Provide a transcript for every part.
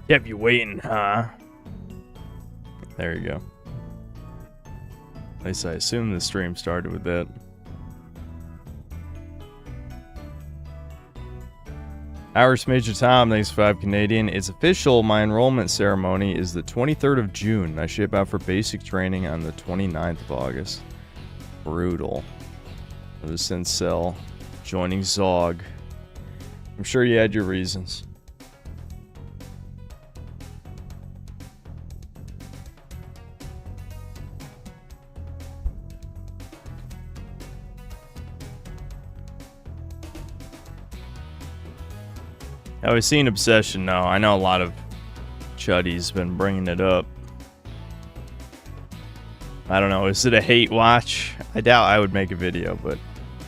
Kept you waiting, huh? There you go. At least I assume the stream started with that. Irish Major Tom, thanks for 5 Canadian. It's official, my enrollment ceremony is the 23rd of June. I ship out for basic training on the 29th of August. Brutal. The Cell joining Zog. I'm sure you had your reasons. I was seeing Obsession now. I know a lot of chuddies been bringing it up. I don't know. Is it a hate watch? I doubt I would make a video, but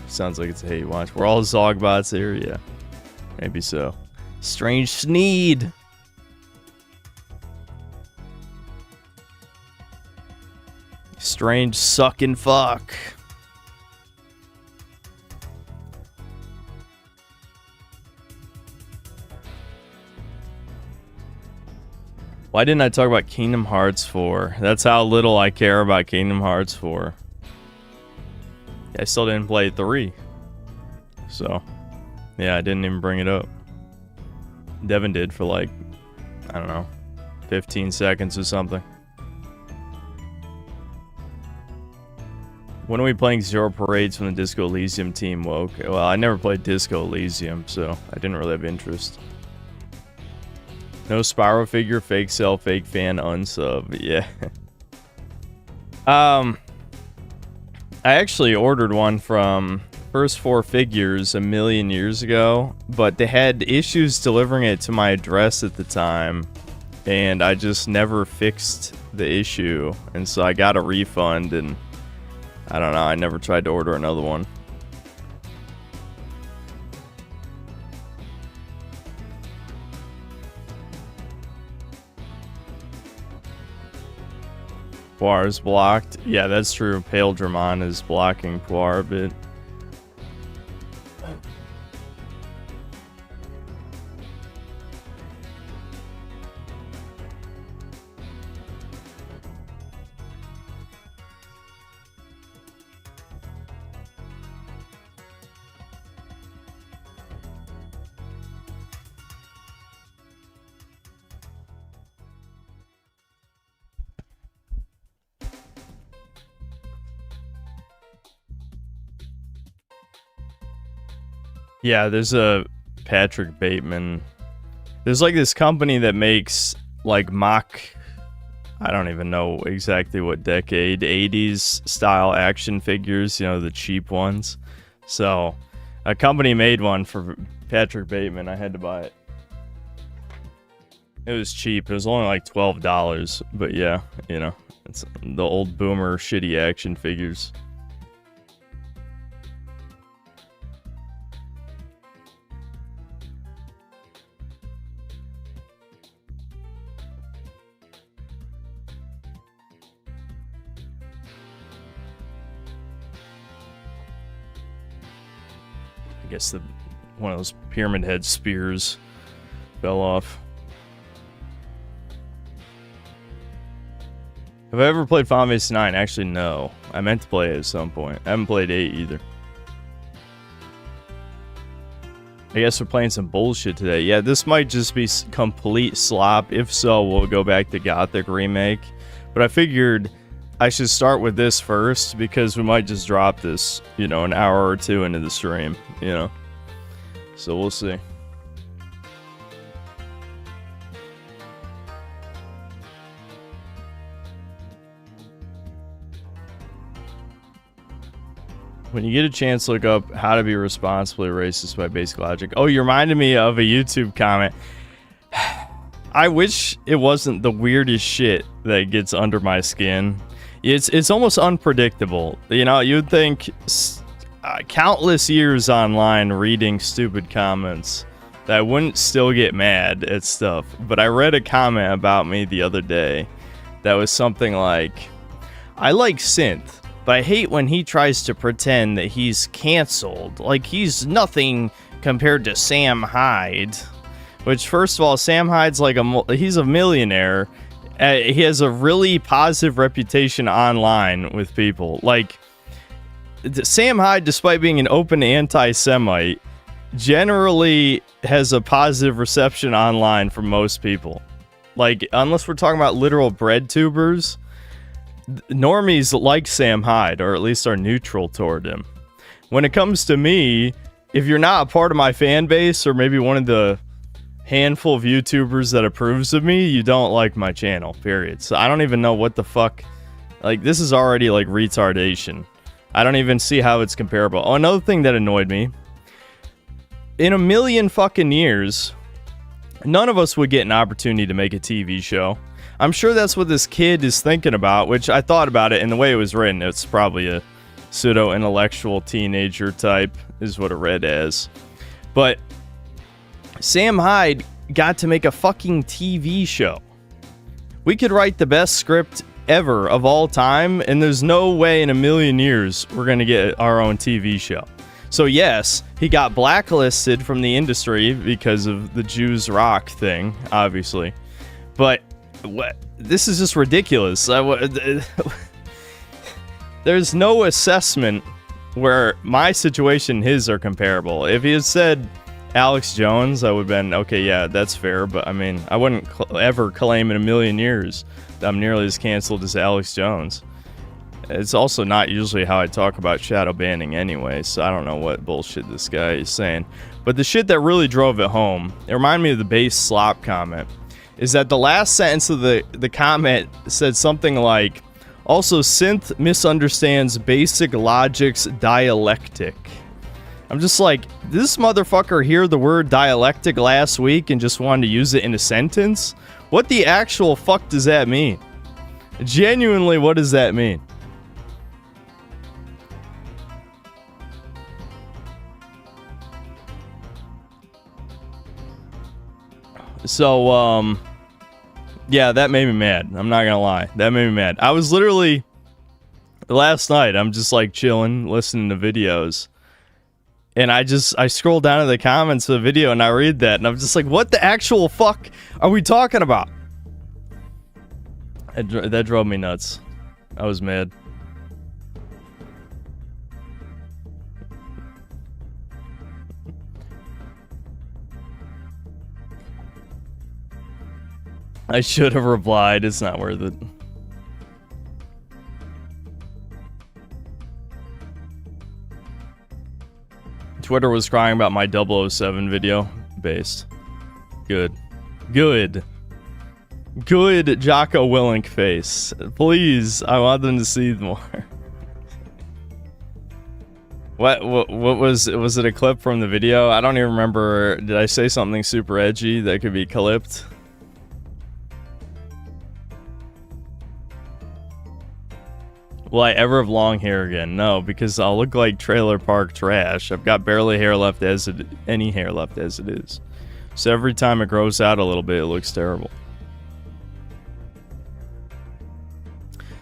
sounds like it's a hate watch. We're all Zogbots here? Yeah. Maybe so. Strange Sneed. Strange sucking fuck. Why didn't I talk about Kingdom Hearts 4? That's how little I care about Kingdom Hearts 4. I still didn't play 3. So, yeah, I didn't even bring it up. Devin did for like, I don't know, 15 seconds or something. When are we playing Zero Parades when the Disco Elysium team woke? Well, I never played Disco Elysium, so I didn't really have interest. No Spyro figure, fake sell, fake fan, unsub. Yeah. I actually ordered one from First 4 Figures a million years ago, but they had issues delivering it to my address at the time, and I just never fixed the issue, and so I got a refund, and I don't know, I never tried to order another one. Puar is blocked. Yeah, that's true. Pale Dramon is blocking Puar a bit. Yeah, there's a Patrick Bateman. There's like this company that makes like mock, I don't even know exactly what decade, 80s style action figures, you know, the cheap ones. So a company made one for Patrick Bateman. I had to buy it. It was cheap. It was only like $12. But yeah, you know, it's the old boomer shitty action figures. I guess one of those Pyramid Head spears fell off. Have I ever played Final Fantasy 9? Actually, no. I meant to play it at some point. I haven't played 8 either. I guess we're playing some bullshit today. Yeah, this might just be complete slop. If so, we'll go back to Gothic Remake. But I figured I should start with this first, because we might just drop this, you know, an hour or two into the stream, you know. So we'll see. When you get a chance, look up How to Be Responsibly Racist by Basic Logic. Oh, you reminded me of a YouTube comment. I wish it wasn't the weirdest shit that gets under my skin. It's almost unpredictable. You know, you'd think countless years online reading stupid comments that I wouldn't still get mad at stuff. But I read a comment about me the other day that was something like, I like Synth, but I hate when he tries to pretend that he's canceled. Like he's nothing compared to Sam Hyde. Which, first of all, Sam Hyde's like he's a millionaire. He has a really positive reputation online with people. Like, Sam Hyde, despite being an open anti-Semite, generally has a positive reception online from most people. Like, unless we're talking about literal bread tubers, normies like Sam Hyde, or at least are neutral toward him. When it comes to me, if you're not a part of my fan base, or maybe one of the handful of YouTubers that approves of me, you don't like my channel, period. So I don't even know what the fuck, like, this is already like retardation. I don't even see how it's comparable. Oh, another thing that annoyed me, in a million fucking years, none of us would get an opportunity to make a TV show. I'm sure that's what this kid is thinking about, which I thought about it, and the way it was written, it's probably a pseudo-intellectual teenager type, is what it read as. But Sam Hyde got to make a fucking TV show. We could write the best script ever of all time, and there's no way in a million years we're gonna get our own TV show. So yes, he got blacklisted from the industry because of the Jews rock thing, obviously. But this is just ridiculous. There's no assessment where my situation and his are comparable. If he had said Alex Jones, I would have been, okay, yeah, that's fair. But I mean, I wouldn't ever claim in a million years that I'm nearly as canceled as Alex Jones. It's also not usually how I talk about shadow banning anyway, so I don't know what bullshit this guy is saying. But the shit that really drove it home, it reminded me of the base slop comment, is that the last sentence of the comment said something like, also synth misunderstands basic logic's dialectic. I'm just like, did this motherfucker hear the word dialectic last week and just wanted to use it in a sentence? What the actual fuck does that mean? Genuinely, what does that mean? So, yeah, that made me mad. I'm not gonna lie. That made me mad. I was literally, last night, I'm just like chilling, listening to videos. And I scroll down to the comments of the video and I read that. And I'm just like, what the actual fuck are we talking about? That drove me nuts. I was mad. I should have replied. It's not worth it. Twitter was crying about my 007 video. Based. Good. Good. Good Jocko Willink face. Please, I want them to see more. What was it a clip from the video? I don't even remember. Did I say something super edgy that could be clipped? Will I ever have long hair again? No, because I'll look like trailer park trash. I've got barely hair left any hair left as it is. So every time it grows out a little bit, it looks terrible.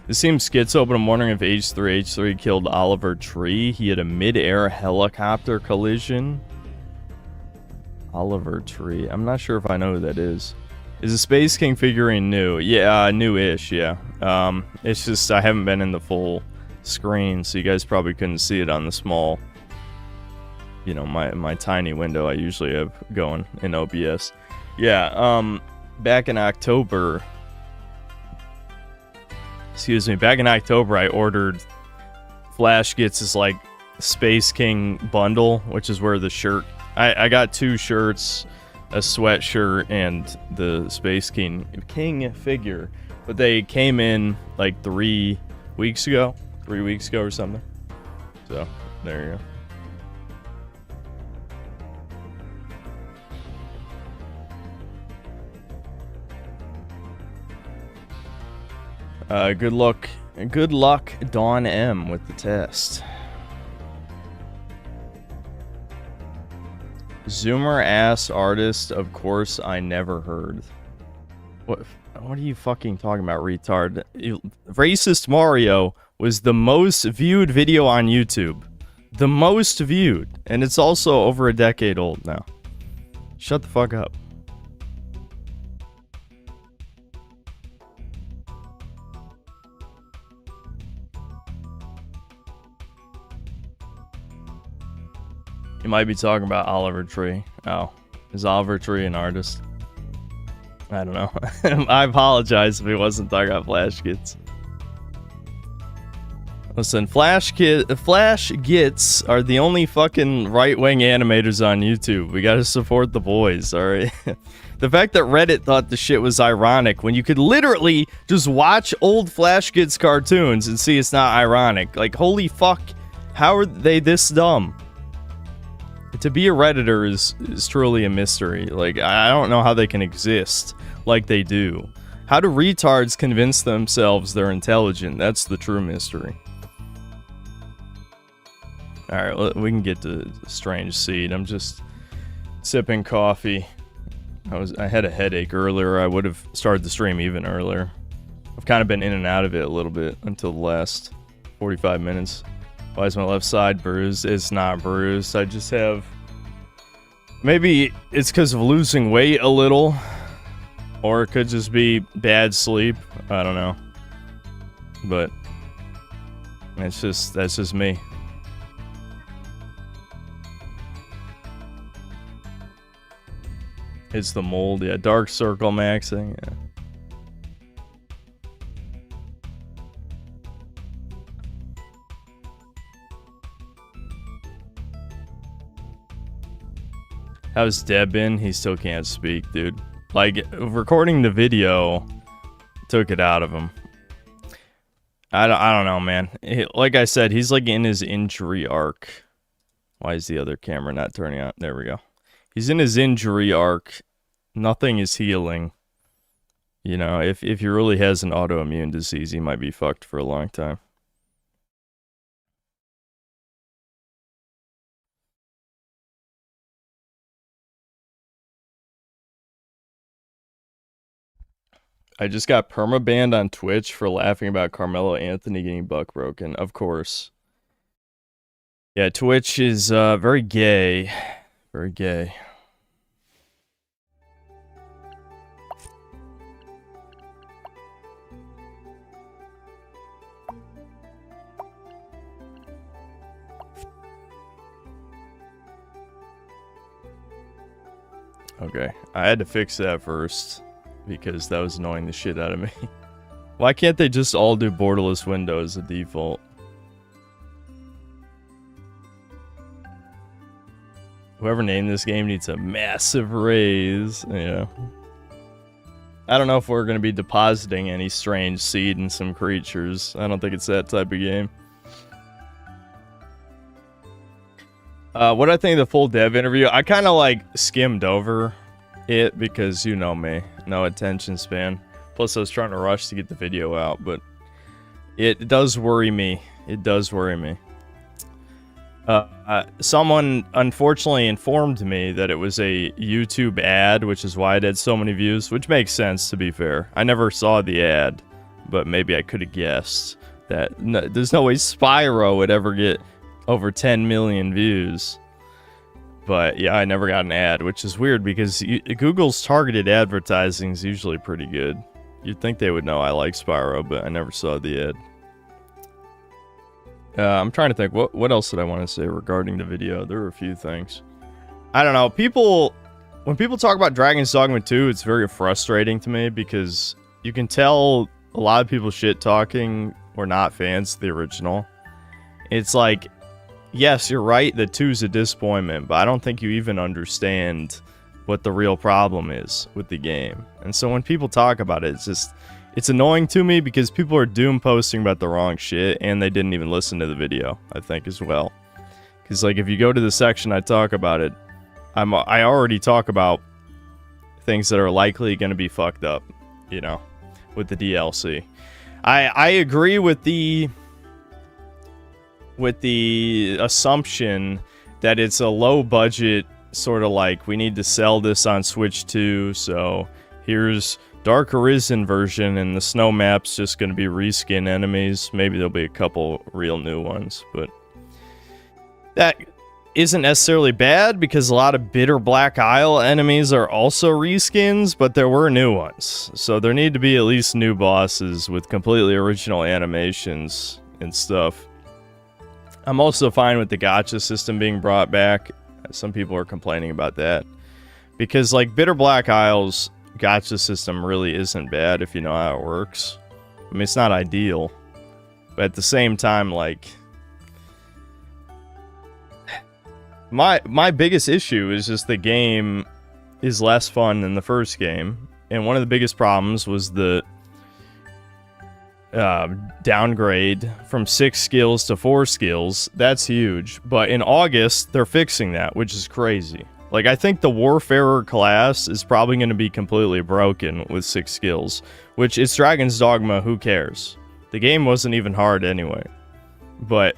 This seems schizo, but I'm wondering if H3 killed Oliver Tree. He had a mid-air helicopter collision. Oliver Tree. I'm not sure if I know who that is. Is the Space King figurine new? Yeah, new-ish, yeah. It's just I haven't been in the full screen, so you guys probably couldn't see it on the small, you know, my tiny window I usually have going in OBS. Yeah, back in October, I ordered, Flash gets this, like, Space King bundle, which is where the shirt, I got 2 shirts, a sweatshirt, and the Space King figure, but they came in like 3 weeks ago or something. So there you go. Good luck, Dawn M, with the test. Zoomer ass artist, of course I never heard. What are you fucking talking about, retard? Racist Mario was the most viewed video on YouTube. The most viewed. And it's also over a decade old now. Shut the fuck up. You might be talking about Oliver Tree. Oh, is Oliver Tree an artist? I don't know. I apologize if he wasn't talking about Flash Gits. Listen, Flash Gits are the only fucking right-wing animators on YouTube. We gotta support the boys, alright? The fact that Reddit thought the shit was ironic when you could literally just watch old Flash Gits cartoons and see it's not ironic. Like, holy fuck, how are they this dumb? To be a Redditor is truly a mystery. Like, I don't know how they can exist like they do. How do retards convince themselves they're intelligent? That's the true mystery. Alright, we can get to Strange Seed. I'm just sipping coffee. I had a headache earlier. I would have started the stream even earlier. I've kind of been in and out of it a little bit until the last 45 minutes. Why is my left side bruised? It's not bruised. I just have... Maybe it's because of losing weight a little. Or it could just be bad sleep. I don't know. But... that's just me. It's the mold, yeah. Dark circle maxing, yeah. How's Deb been? He still can't speak, dude. Like, recording the video took it out of him. I don't know, man. Like I said, he's like in his injury arc. Why is the other camera not turning on? There we go. He's in his injury arc. Nothing is healing. You know, if he really has an autoimmune disease, he might be fucked for a long time. I just got permabanned on Twitch for laughing about Carmelo Anthony getting buck broken. Of course. Yeah, Twitch is very gay. Very gay. Okay, I had to fix that first, because that was annoying the shit out of me. Why can't they just all do borderless windows as a default? Whoever named this game needs a massive raise, you know. I don't know if we're going to be depositing any strange seed in some creatures. I don't think it's that type of game. What I think of the full dev interview, I kind of like skimmed over it because you know me, no attention span. Plus I was trying to rush to get the video out, but it does worry me. It does worry me. Someone unfortunately informed me that it was a YouTube ad, which is why it had so many views, which makes sense to be fair. I never saw the ad, but maybe I could have guessed that there's no way Spyro would ever get over 10 million views. But yeah, I never got an ad, which is weird because Google's targeted advertising is usually pretty good. You'd think they would know I like Spyro, but I never saw the ad. I'm trying to think, what else did I want to say regarding the video? There were a few things. I don't know, when people talk about Dragon's Dogma 2, it's very frustrating to me because you can tell a lot of people shit talking or not fans of the original. It's like, yes, you're right that 2's a disappointment, but I don't think you even understand what the real problem is with the game. And so when people talk about it, it's annoying to me because people are doom posting about the wrong shit and they didn't even listen to the video, I think, as well. Because, like, if you go to the section I talk about it, I already talk about things that are likely going to be fucked up, you know, with the DLC. I agree with the assumption that it's a low budget sort of like, we need to sell this on Switch 2, so here's Dark Arisen version and the snow map's just going to be reskin enemies. Maybe there'll be a couple real new ones, but that isn't necessarily bad because a lot of Bitter Black Isle enemies are also reskins, but there were new ones. So there need to be at least new bosses with completely original animations and stuff. I'm also fine with the gacha system being brought back. Some people are complaining about that. Because, like, Bitter Black Isles gacha system really isn't bad if you know how it works. I mean, it's not ideal. But at the same time, like... My biggest issue is just the game is less fun than the first game. And one of the biggest problems was the downgrade from 6 skills to 4 skills. That's huge. But in August, they're fixing that, which is crazy. Like, I think the Warfarer class is probably going to be completely broken with 6 skills. Which, it's Dragon's Dogma, who cares? The game wasn't even hard anyway. But,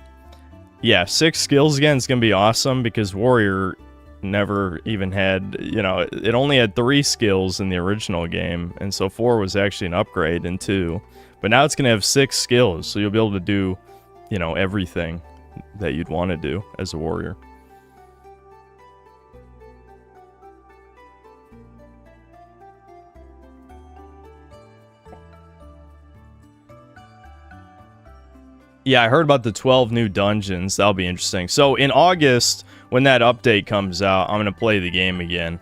yeah, 6 skills again is going to be awesome because Warrior never even had, you know, it only had 3 skills in the original game. And so 4 was actually an upgrade in 2. But now it's going to have 6 skills, so you'll be able to do, you know, everything that you'd want to do as a warrior. Yeah, I heard about the 12 new dungeons. That'll be interesting. So in August, when that update comes out, I'm going to play the game again.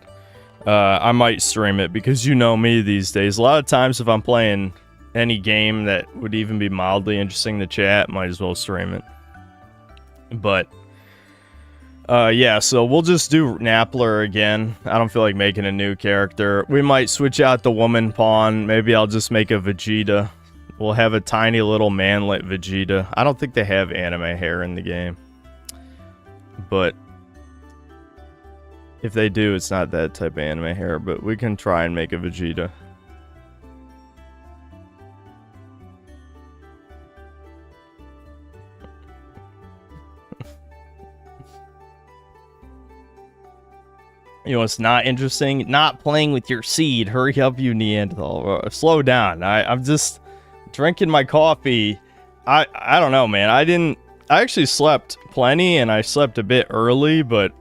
I might stream it because you know me these days. A lot of times if I'm playing any game that would even be mildly interesting to chat, might as well stream it. But, yeah, so we'll just do Nappler again. I don't feel like making a new character. We might switch out the woman pawn. Maybe I'll just make a Vegeta. We'll have a tiny little manlet Vegeta. I don't think they have anime hair in the game. But if they do, it's not that type of anime hair. But we can try and make a Vegeta. You know what's not interesting? Not playing with your seed. Hurry up, you Neanderthal. Slow down. I'm just drinking my coffee. I don't know, man. I actually slept plenty and I slept a bit early, but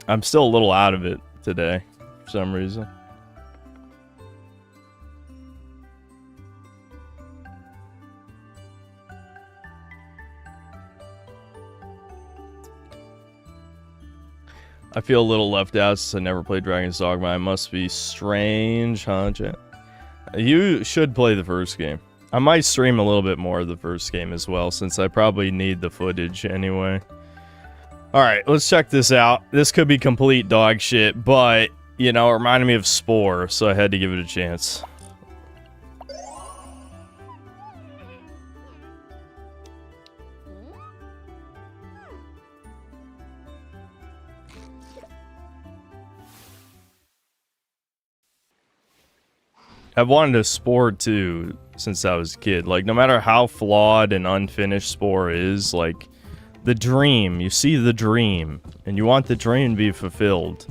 I'm still a little out of it today for some reason. I feel a little left out since I never played Dragon's Dogma. It must be strange, huh, chat? You should play the first game. I might stream a little bit more of the first game as well, since I probably need the footage anyway. Alright, let's check this out. This could be complete dog shit, but, you know, it reminded me of Spore, so I had to give it a chance. I've wanted a Spore too since I was a kid. Like, no matter how flawed and unfinished Spore is, like, the dream, you see the dream, and you want the dream to be fulfilled,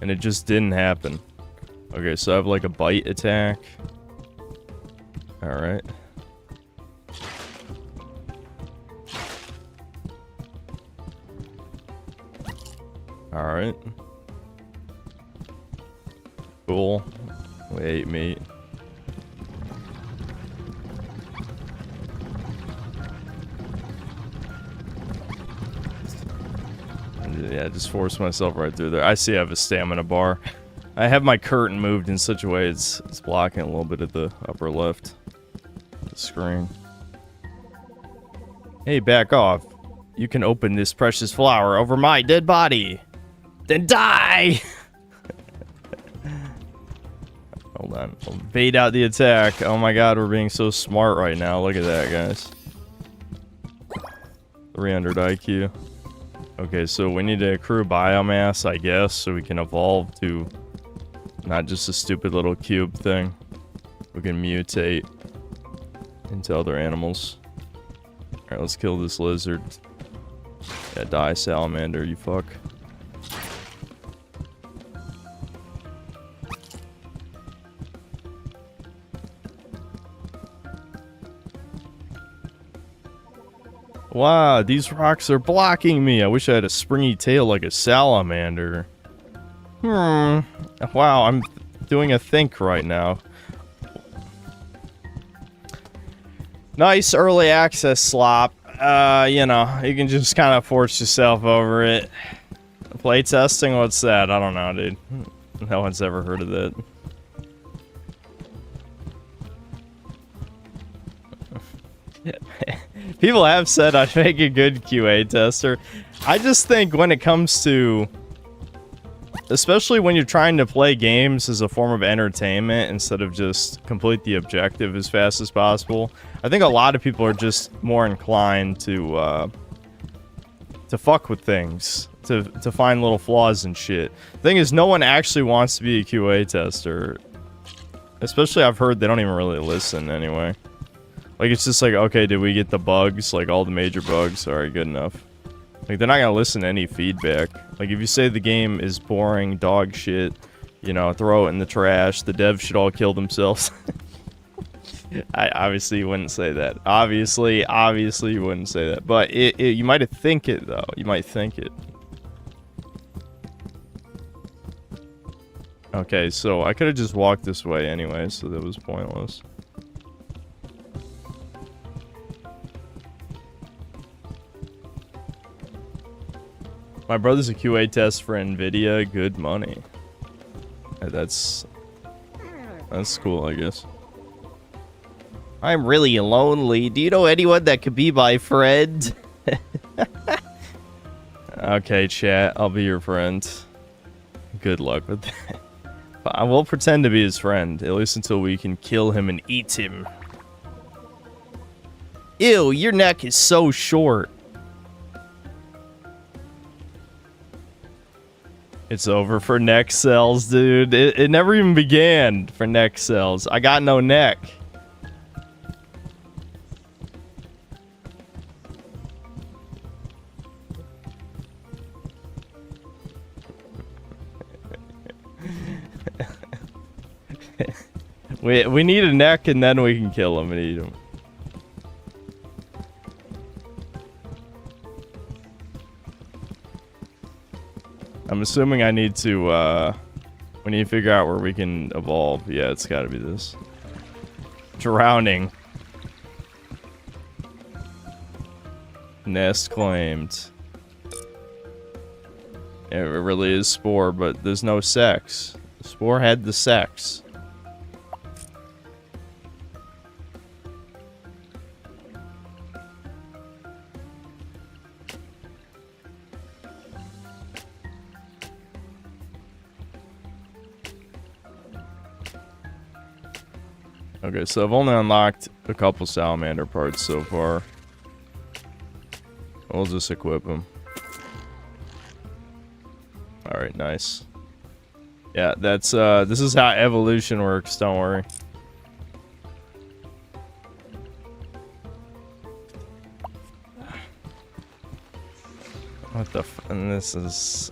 and it just didn't happen. Okay, so I have like a bite attack. Alright. Alright. Cool. We ate meat. Yeah, just force myself right through there. I see I have a stamina bar. I have my curtain moved in such a way it's blocking a little bit of the upper left of the screen. Hey, back off. You can open this precious flower over my dead body. Then die! Hold on. I'll bait out the attack. Oh my god, we're being so smart right now. Look at that, guys. 300 IQ. Okay, so we need to accrue biomass, I guess, so we can evolve to not just a stupid little cube thing. We can mutate into other animals. Alright, let's kill this lizard. Yeah, die, salamander, you fuck. Wow, these rocks are blocking me. I wish I had a springy tail like a salamander. Wow, I'm doing a think right now. Nice early access slop. You know, you can just kind of force yourself over it. Playtesting? What's that? I don't know, dude. No one's ever heard of that. People have said I'd make a good QA tester. I just think when it comes to... Especially when you're trying to play games as a form of entertainment instead of just complete the objective as fast as possible, I think a lot of people are just more inclined to fuck with things, to find little flaws and shit. The thing is, no one actually wants to be a QA tester. Especially, I've heard they don't even really listen anyway. Like, it's just like, okay, did we get the bugs? Like, all the major bugs? Alright, good enough. Like, they're not gonna listen to any feedback. Like, if you say the game is boring, dog shit, you know, throw it in the trash, the devs should all kill themselves. I obviously wouldn't say that. Obviously you wouldn't say that. But you might think it, though. You might think it. Okay, so I could have just walked this way anyway, so that was pointless. My brother's a QA test for NVIDIA. Good money. That's cool, I guess. I'm really lonely. Do you know anyone that could be my friend? Okay, chat. I'll be your friend. Good luck with that. I will pretend to be his friend, at least until we can kill him and eat him. Ew, your neck is so short. It's over for neck cells, dude. It never even began for neck cells. I got no neck. We need a neck and then we can kill him and eat him. I'm assuming I need to, we need to figure out where we can evolve. Yeah, it's gotta be this. Drowning. Nest claimed. It really is Spore, but there's no sex. Spore had the sex. Okay, so I've only unlocked a couple salamander parts so far. We'll just equip them. Alright, nice. Yeah, that's, this is how evolution works, don't worry. What the f- and this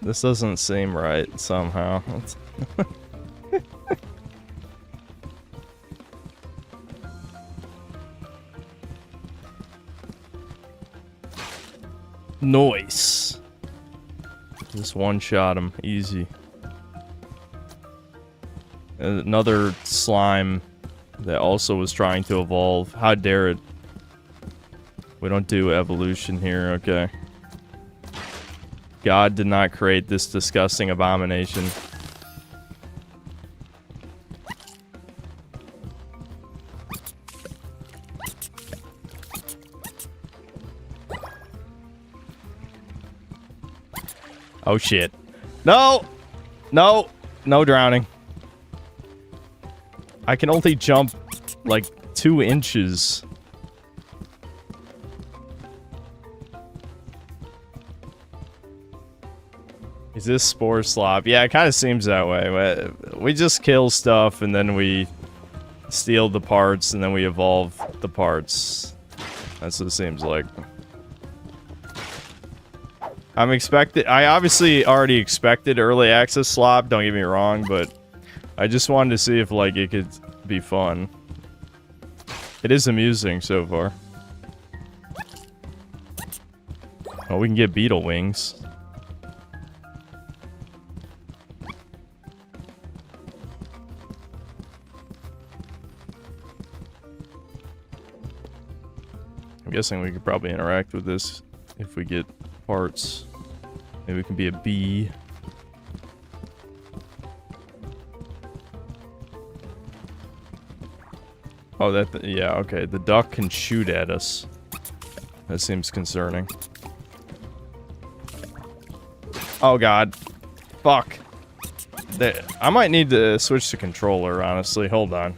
doesn't seem right, somehow. Nice. Just one shot him. Easy. Another slime that also was trying to evolve. How dare it? We don't do evolution here, okay. God did not create this disgusting abomination. Oh shit. No! No! No drowning. I can only jump like 2 inches. Is this Spore Slop? Yeah, it kind of seems that way. We just kill stuff and then we steal the parts and then we evolve the parts. That's what it seems like. I obviously already expected early access slop, don't get me wrong, but I just wanted to see if, like, it could be fun. It is amusing so far. Oh, we can get beetle wings. I'm guessing we could probably interact with this if we get parts. Maybe we can be a bee. Oh, yeah, okay. The duck can shoot at us. That seems concerning. Oh, God. Fuck. I might need to switch to controller, honestly. Hold on.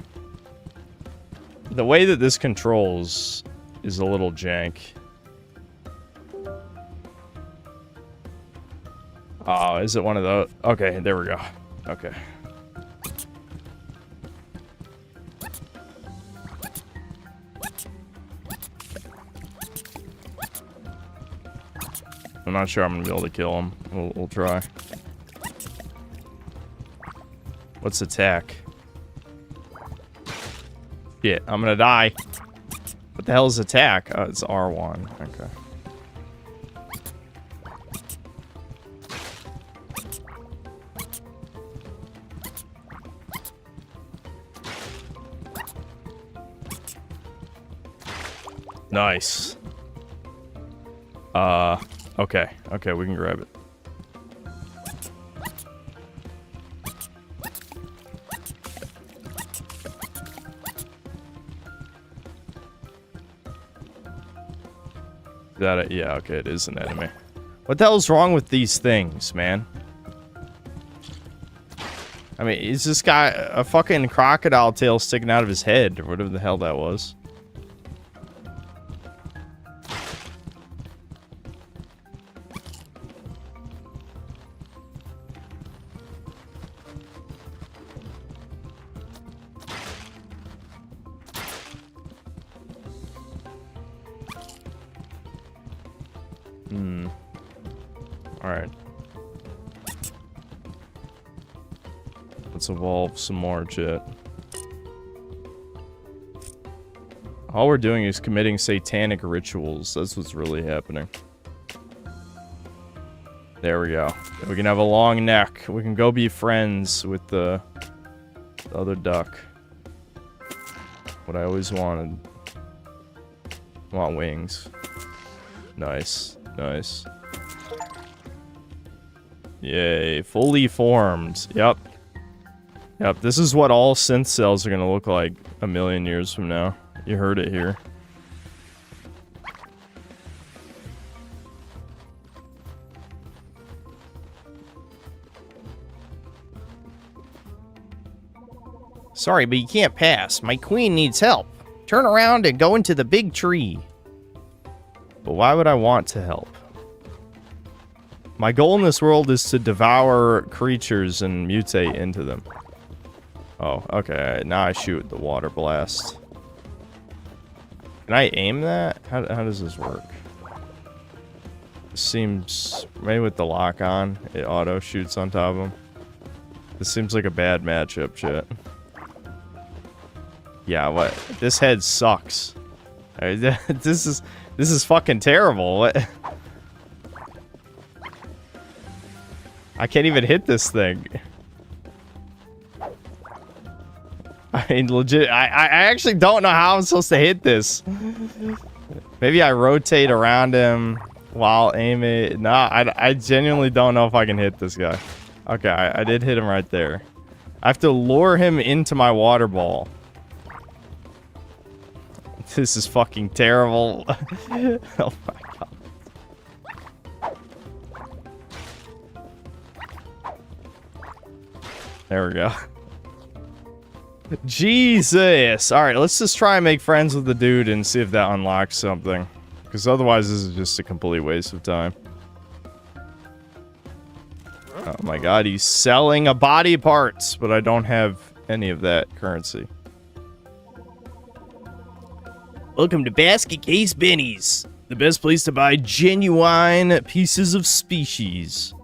The way that this controls is a little jank. Oh, is it one of those? Okay, there we go. Okay. I'm not sure I'm gonna be able to kill him. We'll try. What's attack? Shit, I'm gonna die. What the hell is attack? Oh, it's R1. Okay. Nice. Okay. Okay, we can grab it. Is that it? Yeah, okay, it is an enemy. What the hell's wrong with these things, man? I mean, is this guy a fucking crocodile tail sticking out of his head, or whatever the hell that was? Alright. Let's evolve some more shit. All we're doing is committing satanic rituals. That's what's really happening. There we go. We can have a long neck. We can go be friends with the other duck. What I always wanted. I want wings. Nice. Nice. Yay. Fully formed. Yep. Yep. This is what all synth cells are going to look like a million years from now. You heard it here. Sorry, but you can't pass. My queen needs help. Turn around and go into the big tree. But why would I want to help? My goal in this world is to devour creatures and mutate into them. Oh, okay. Now I shoot the water blast. Can I aim that? How does this work? This seems... Maybe with the lock on, it auto shoots on top of him. This seems like a bad matchup, shit. Yeah, what? This head sucks. This is fucking terrible. What? I can't even hit this thing. I mean, legit. I actually don't know how I'm supposed to hit this. Maybe I rotate around him while aiming. No, I genuinely don't know if I can hit this guy. Okay, I did hit him right there. I have to lure him into my water ball. This is fucking terrible. Oh my god. There we go. Jesus! Alright, let's just try and make friends with the dude and see if that unlocks something. Because otherwise this is just a complete waste of time. Oh my god, he's selling a body parts, but I don't have any of that currency. Welcome to Basket Case Benny's, the best place to buy genuine pieces of species.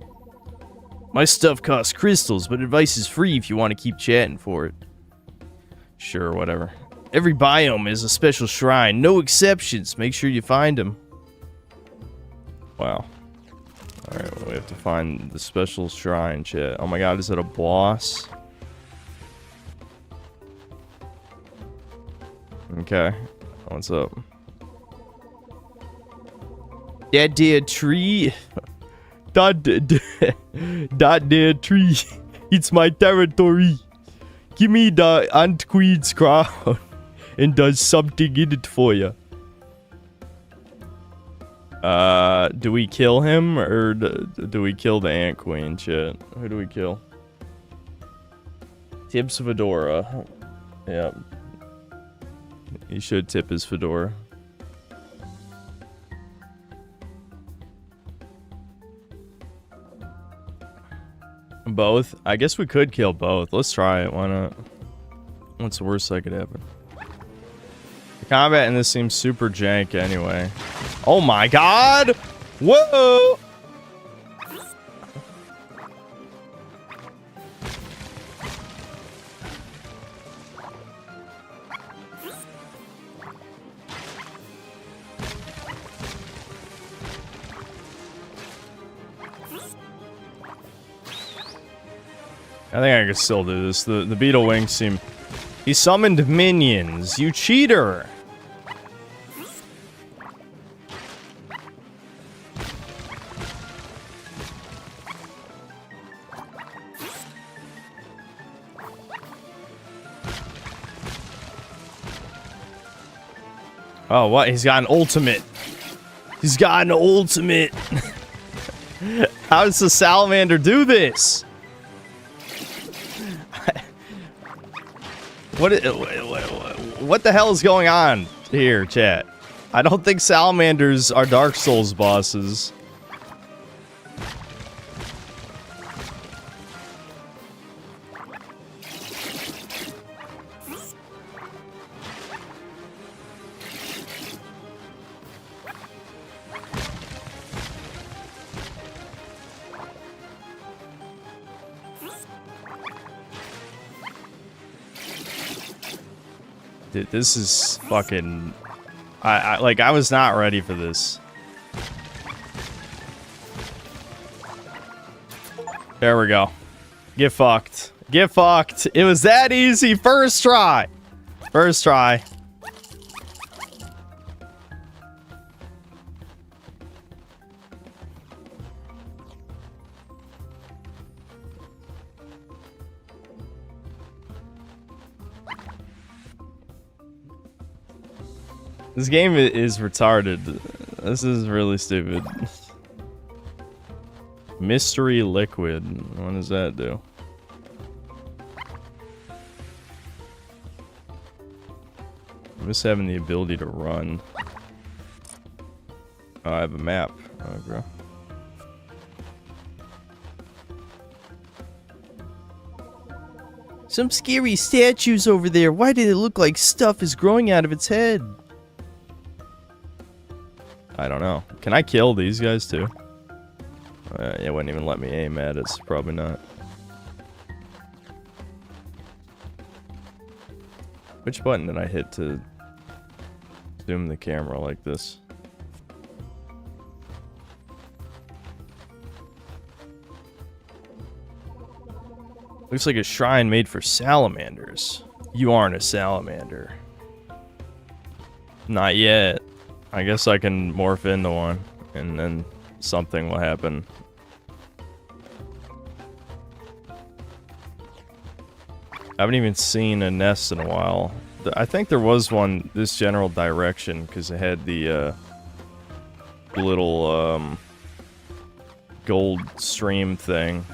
My stuff costs crystals, but advice is free if you want to keep chatting for it. Sure, whatever. Every biome is a special shrine, no exceptions. Make sure you find them. Wow. Alright, well, we have to find the special shrine, chat. Oh my god, is it a boss? Okay. What's up? That dead tree. That there tree. It's my territory. Give me the Ant Queen's crown and does something in it for you. Do we kill him or do we kill the Ant Queen? Shit. Who do we kill? Tips fedora. Yeah. He should tip his fedora. Both? I guess we could kill both. Let's try it. Why not? What's the worst that could happen? The combat in this seems super jank anyway. Oh my god! Whoa! I think I can still do this. The beetle wings seem... He summoned minions, you cheater! Oh, what? He's got an ultimate. He's got an ultimate. How does the salamander do this? What the hell is going on here, chat? I don't think salamanders are Dark Souls bosses. Dude, this is fucking... I was not ready for this. There we go. Get fucked. Get fucked. It was that easy. First try. First try. This game is retarded. This is really stupid. Mystery liquid. What does that do? I'm just having the ability to run. Oh, I have a map. Oh, bro. Some scary statues over there. Why did it look like stuff is growing out of its head? I don't know. Can I kill these guys too? It wouldn't even let me aim at it, so probably not. Which button did I hit to zoom the camera like this? Looks like a shrine made for salamanders. You aren't a salamander. Not yet. I guess I can morph into one, and then something will happen. I haven't even seen a nest in a while. I think there was one this general direction, because it had the little gold stream thing.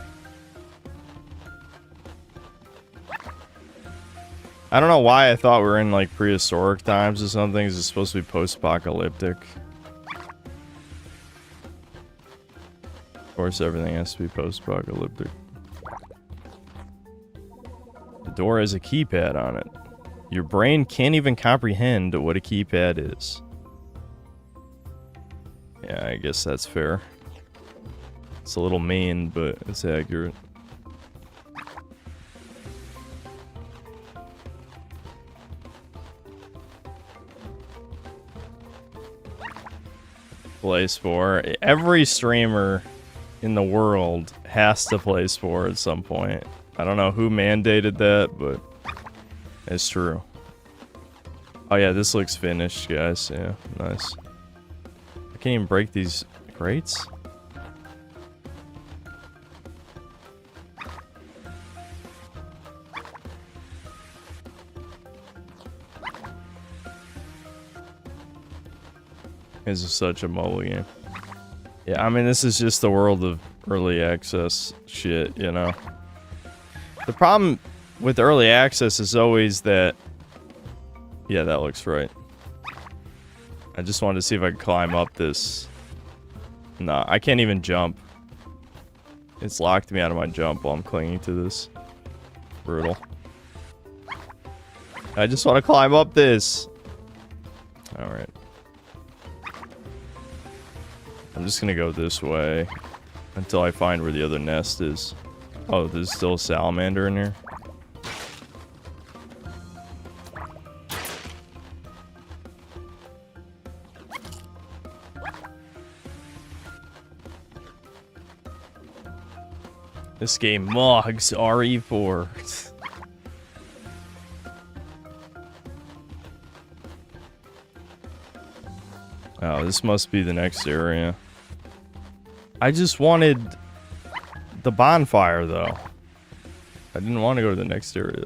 I don't know why I thought we were in like prehistoric times or something. Is it supposed to be post-apocalyptic? Of course, everything has to be post-apocalyptic. The door has a keypad on it. Your brain can't even comprehend what a keypad is. Yeah, I guess that's fair. It's a little mean, but it's accurate. Play Spore. Every streamer in the world has to play Spore at some point. I don't know who mandated that, but it's true. Oh yeah, this looks finished, guys. Yeah, nice. I can't even break these crates. is such a mobile game. Yeah, I mean, this is just the world of early access shit, you know? The problem with early access is always that... Yeah, that looks right. I just wanted to see if I could climb up this. Nah, I can't even jump. It's locked me out of my jump while I'm clinging to this. Brutal. I just want to climb up this. Alright. I'm just gonna go this way until I find where the other nest is. Oh, there's still a salamander in here? This game mogs RE4. Oh, this must be the next area. I just wanted the bonfire, though. I didn't want to go to the next area.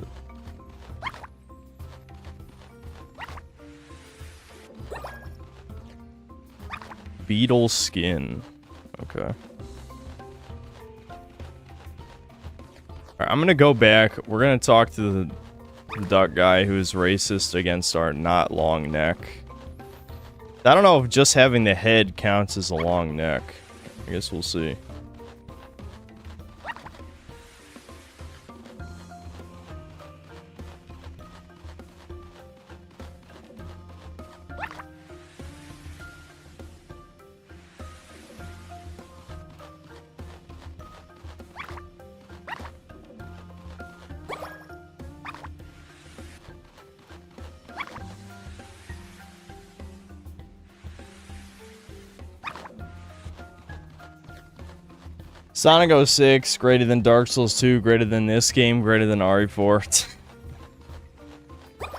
Beetle skin. Okay. Alright, I'm gonna go back. We're gonna talk to the duck guy who's racist against our not long neck. I don't know if just having the head counts as a long neck. I guess we'll see. Sonic 06, greater than Dark Souls 2, greater than this game, greater than RE4.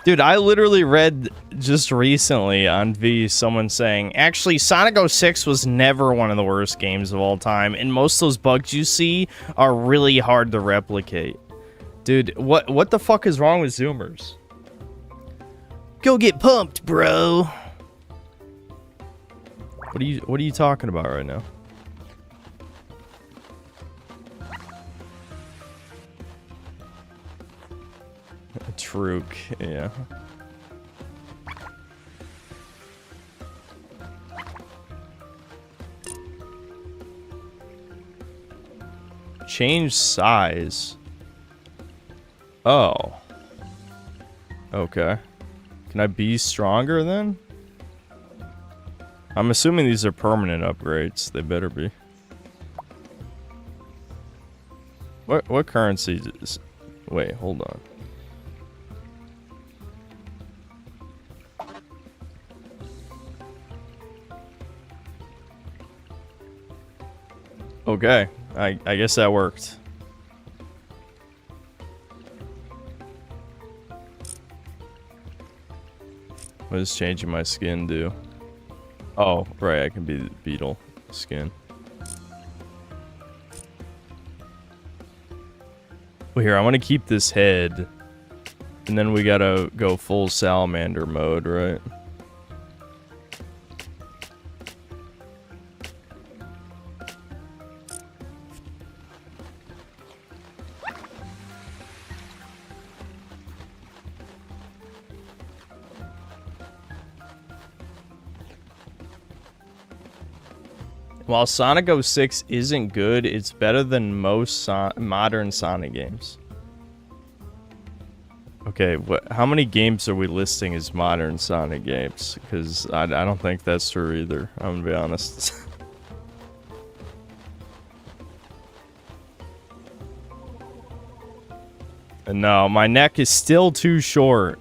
Dude, I literally read just recently on V someone saying, actually, Sonic 06 was never one of the worst games of all time, and most of those bugs you see are really hard to replicate. Dude, what the fuck is wrong with Zoomers? Go get pumped, bro. What are you talking about right now? Truk, yeah. Change size. Oh. Okay. Can I be stronger then? I'm assuming these are permanent upgrades. They better be. What currency is... Wait, hold on. Okay, I guess that worked. What does changing my skin do? Oh, right, I can be the beetle skin. Well, here, I want to keep this head. And then we gotta go full salamander mode, right? While Sonic 06 isn't good, it's better than most modern Sonic games. Okay, how many games are we listing as modern Sonic games? Because I don't think that's true either, I'm gonna be honest. And no, my neck is still too short.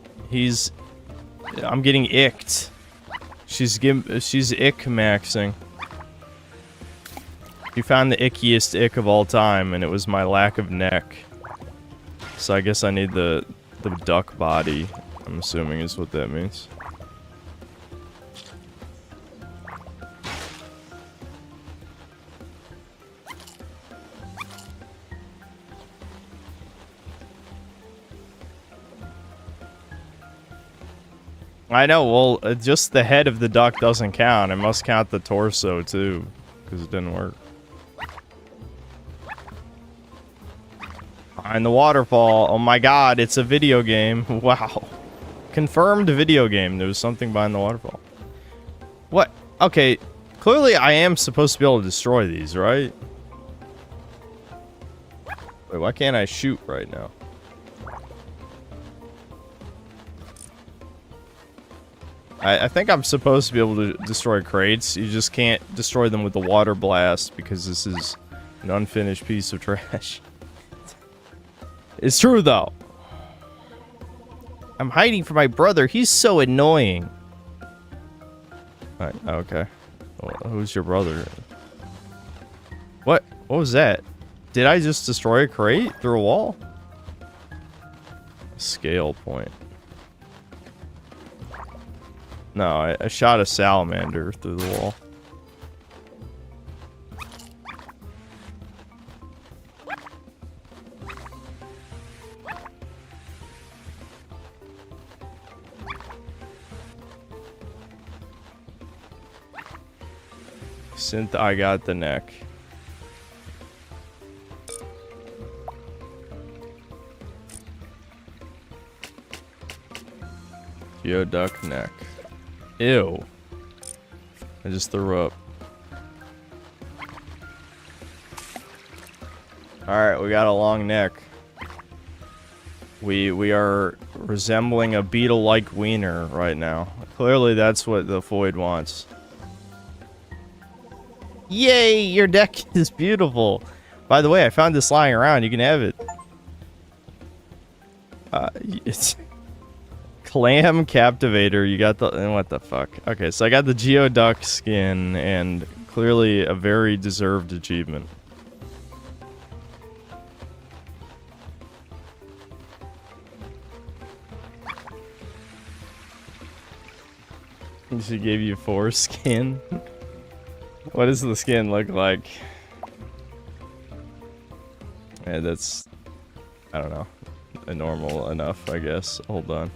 I'm getting icked. She's ick maxing. You found the ickiest ick of all time, and it was my lack of neck. So I guess I need the duck body, I'm assuming is what that means. I know, well, just the head of the duck doesn't count. It must count the torso, too. Because it didn't work. Behind the waterfall. Oh my god, it's a video game. Wow. Confirmed video game. There was something behind the waterfall. What? Okay, clearly I am supposed to be able to destroy these, right? Wait, why can't I shoot right now? I think I'm supposed to be able to destroy crates. You just can't destroy them with the water blast because this is an unfinished piece of trash. It's true, though. I'm hiding from my brother. He's so annoying. Right, okay. Well, who's your brother? What? What was that? Did I just destroy a crate through a wall? Scale point. No, I shot a salamander through the wall. Synth, I got the neck. Geoduck neck. Ew. I just threw up. Alright, we got a long neck. We are resembling a beetle-like wiener right now. Clearly that's what the Void wants. Yay! Your deck is beautiful! By the way, I found this lying around. You can have it. It's... Clam Captivator, you got the... What the fuck? Okay, so I got the Geoduck skin, and clearly a very deserved achievement. She gave you 4 skin? What does the skin look like? Yeah, that's... I don't know. Normal enough, I guess. Hold on.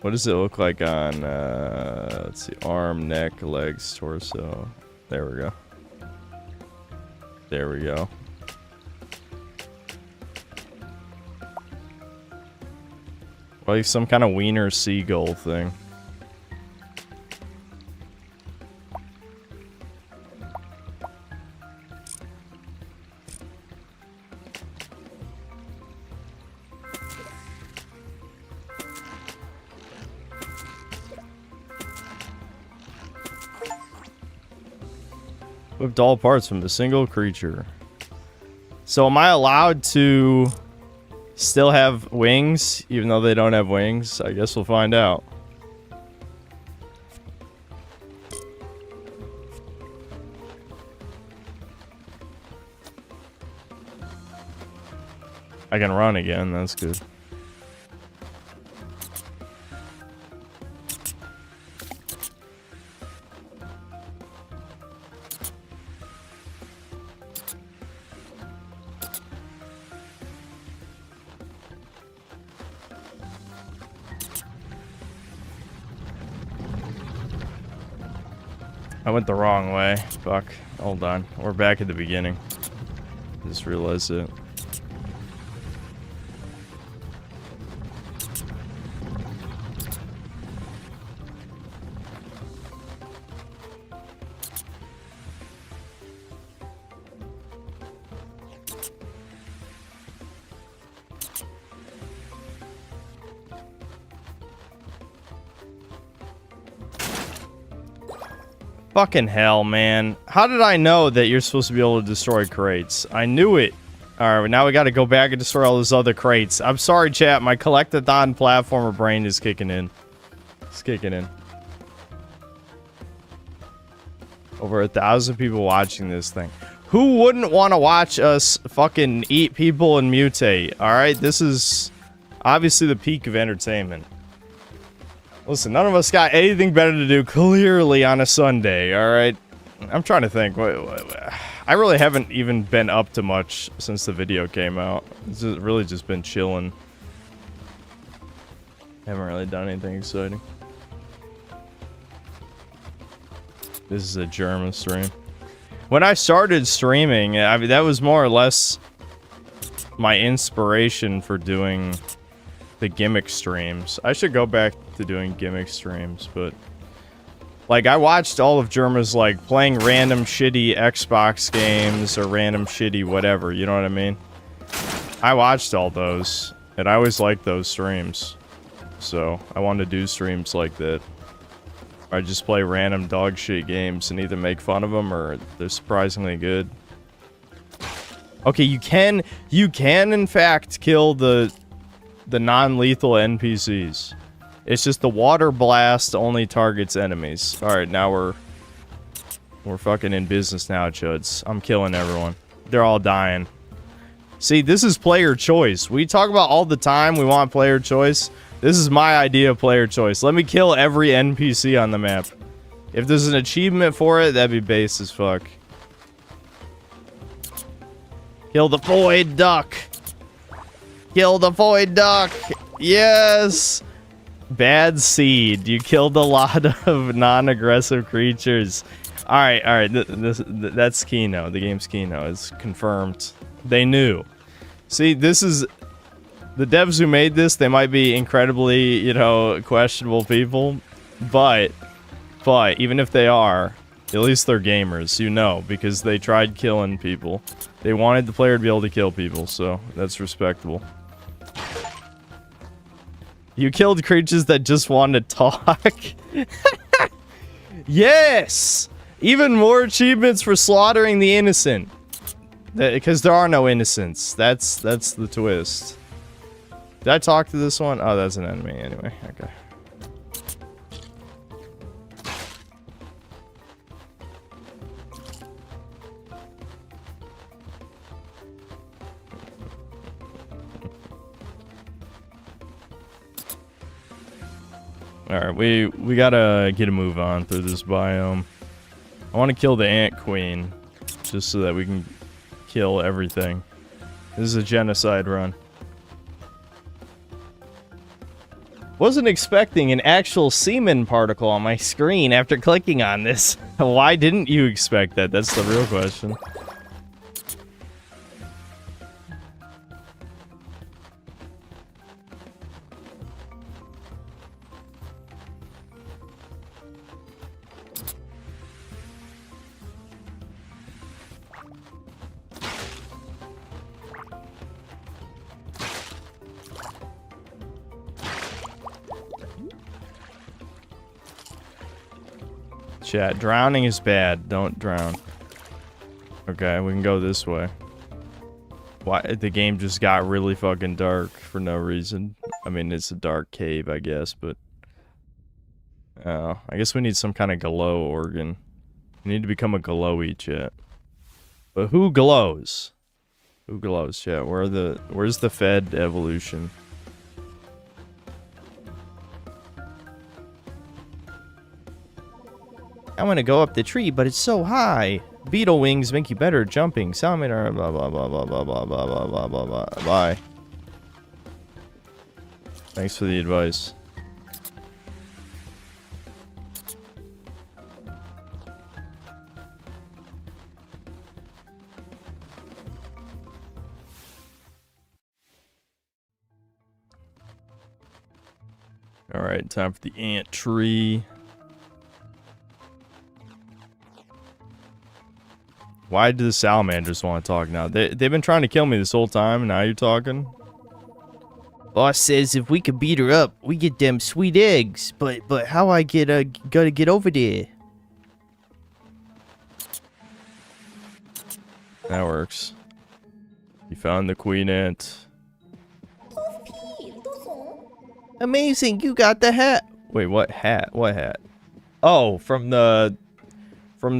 What does it look like on, let's see, arm, neck, legs, torso. There we go. There we go. Like some kind of wiener seagull thing. Whipped all parts from a single creature. So am I allowed to still have wings, even though they don't have wings? I guess we'll find out. I can run again, that's good. I went the wrong way. Fuck. Hold on. We're back at the beginning. Just realized it. Fucking hell, man. How did I know that you're supposed to be able to destroy crates? I knew it. Alright, now we gotta go back and destroy all those other crates. I'm sorry, chat. My Collectathon platformer brain is kicking in. It's kicking in. Over 1,000 people watching this thing. Who wouldn't want to watch us fucking eat people and mutate? Alright, this is obviously the peak of entertainment. Listen, none of us got anything better to do clearly on a Sunday, alright? I'm trying to think. I really haven't even been up to much since the video came out. It's really just been chilling. Haven't really done anything exciting. This is a German stream. When I started streaming, I mean, that was more or less my inspiration for doing the gimmick streams. I should go back to doing gimmick streams, but like I watched all of Germa's like playing random shitty Xbox games or random shitty whatever, you know what I mean? I watched all those and I always liked those streams. So I wanted to do streams like that. I just play random dog shit games and either make fun of them or they're surprisingly good. Okay, you can in fact kill the non-lethal NPCs. It's just the water blast only targets enemies. All right, now we're fucking in business now, chuds. I'm killing everyone. They're all dying. See, this is player choice. We talk about all the time we want player choice. This is my idea of player choice. Let me kill every NPC on the map. If there's an achievement for it, that'd be base as fuck. Kill the void duck. Kill the void duck. Yes. Bad seed. You killed a lot of non-aggressive creatures. All right. That's Kino. The game's Kino. It's confirmed. They knew. See, this is the devs who made this. They might be incredibly, you know, questionable people, but even if they are, at least they're gamers, you know, because they tried killing people. They wanted the player to be able to kill people, so that's respectable. You killed creatures that just wanted to talk. Yes! Even more achievements for slaughtering the innocent. Because there are no innocents. That's the twist. Did I talk to this one? Oh, that's an enemy anyway. Okay. Alright, we gotta get a move on through this biome. I want to kill the Ant Queen, just so that we can kill everything. This is a genocide run. Wasn't expecting an actual semen particle on my screen after clicking on this. Why didn't you expect that? That's the real question. Chat, drowning is bad. Don't drown. Okay, we can go this way. Why? The game just got really fucking dark for no reason. I mean, it's a dark cave, I guess, but... I guess we need some kind of glow organ. We need to become a glowy, chat. But who glows? Who glows, chat? Where's the fed evolution? I want to go up the tree, but it's so high. Beetle wings make you better at jumping. Salamander, blah, blah, blah, blah, blah, blah, blah, blah, blah, blah, blah. Bye. Thanks for the advice. Alright, time for the ant tree. Why do the salamanders want to talk now? They've been trying to kill me this whole time, and now you're talking? Boss says if we could beat her up, we get them sweet eggs. But how I gotta get over there? That works. You found the queen ant. Amazing, you got the hat. Wait, what hat? What hat? Oh, from the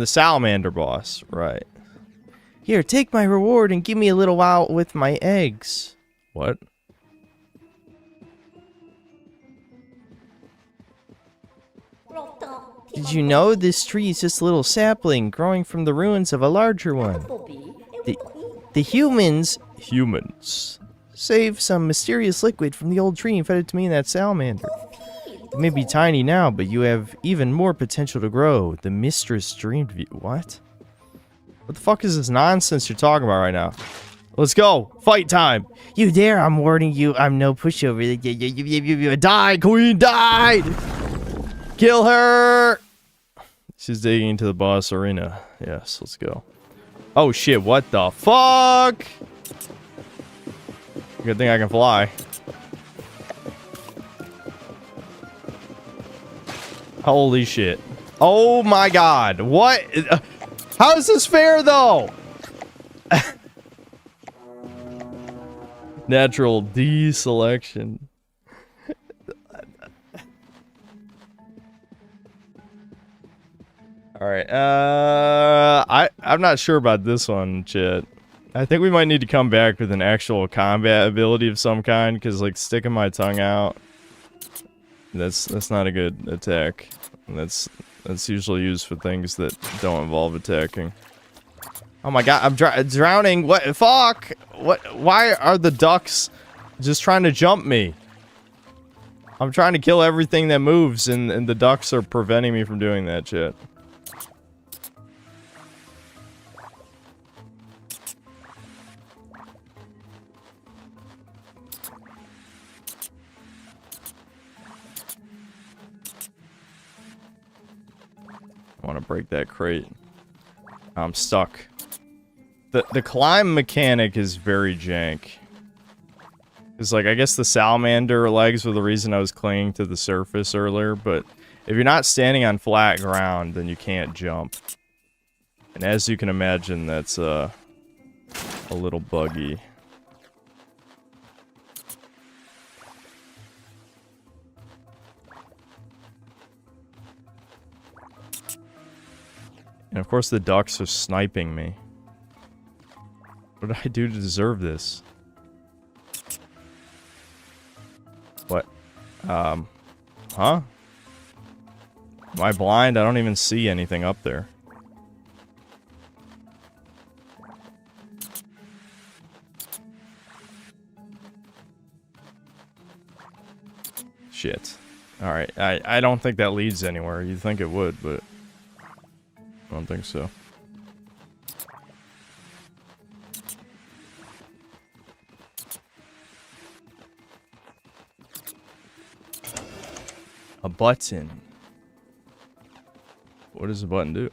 salamander boss, right. Here, take my reward and give me a little while with my eggs. What? Did you know this tree is just a little sapling growing from the ruins of a larger one? The humans Save some mysterious liquid from the old tree and fed it to me and that salamander. It may be tiny now, but you have even more potential to grow. The mistress dreamed of you. What? What the fuck is this nonsense you're talking about right now? Let's go. Fight time. You dare, I'm warning you. I'm no pushover. You died. Queen died. Kill her. She's digging into the boss arena. Yes, let's go. Oh shit, what the fuck? Good thing I can fly. Holy shit. Oh my god. What? How is this fair though? Natural deselection. Alright, I'm not sure about this one, chat. I think we might need to come back with an actual combat ability of some kind, because like sticking my tongue out, that's not a good attack. That's usually used for things that don't involve attacking. Oh my god, I'm drowning. What? Fuck! What? Why are the ducks just trying to jump me? I'm trying to kill everything that moves, and the ducks are preventing me from doing that shit. I want to break that crate. I'm stuck. The climb mechanic is very jank. It's like, I guess the salamander legs were the reason I was clinging to the surface earlier, but if you're not standing on flat ground, then you can't jump. And as you can imagine, that's a little buggy. And of course the ducks are sniping me. What did I do to deserve this? What? Huh? Am I blind? I don't even see anything up there. Shit. Alright, I don't think that leads anywhere. You'd think it would, but I don't think so. A button. What does the button do?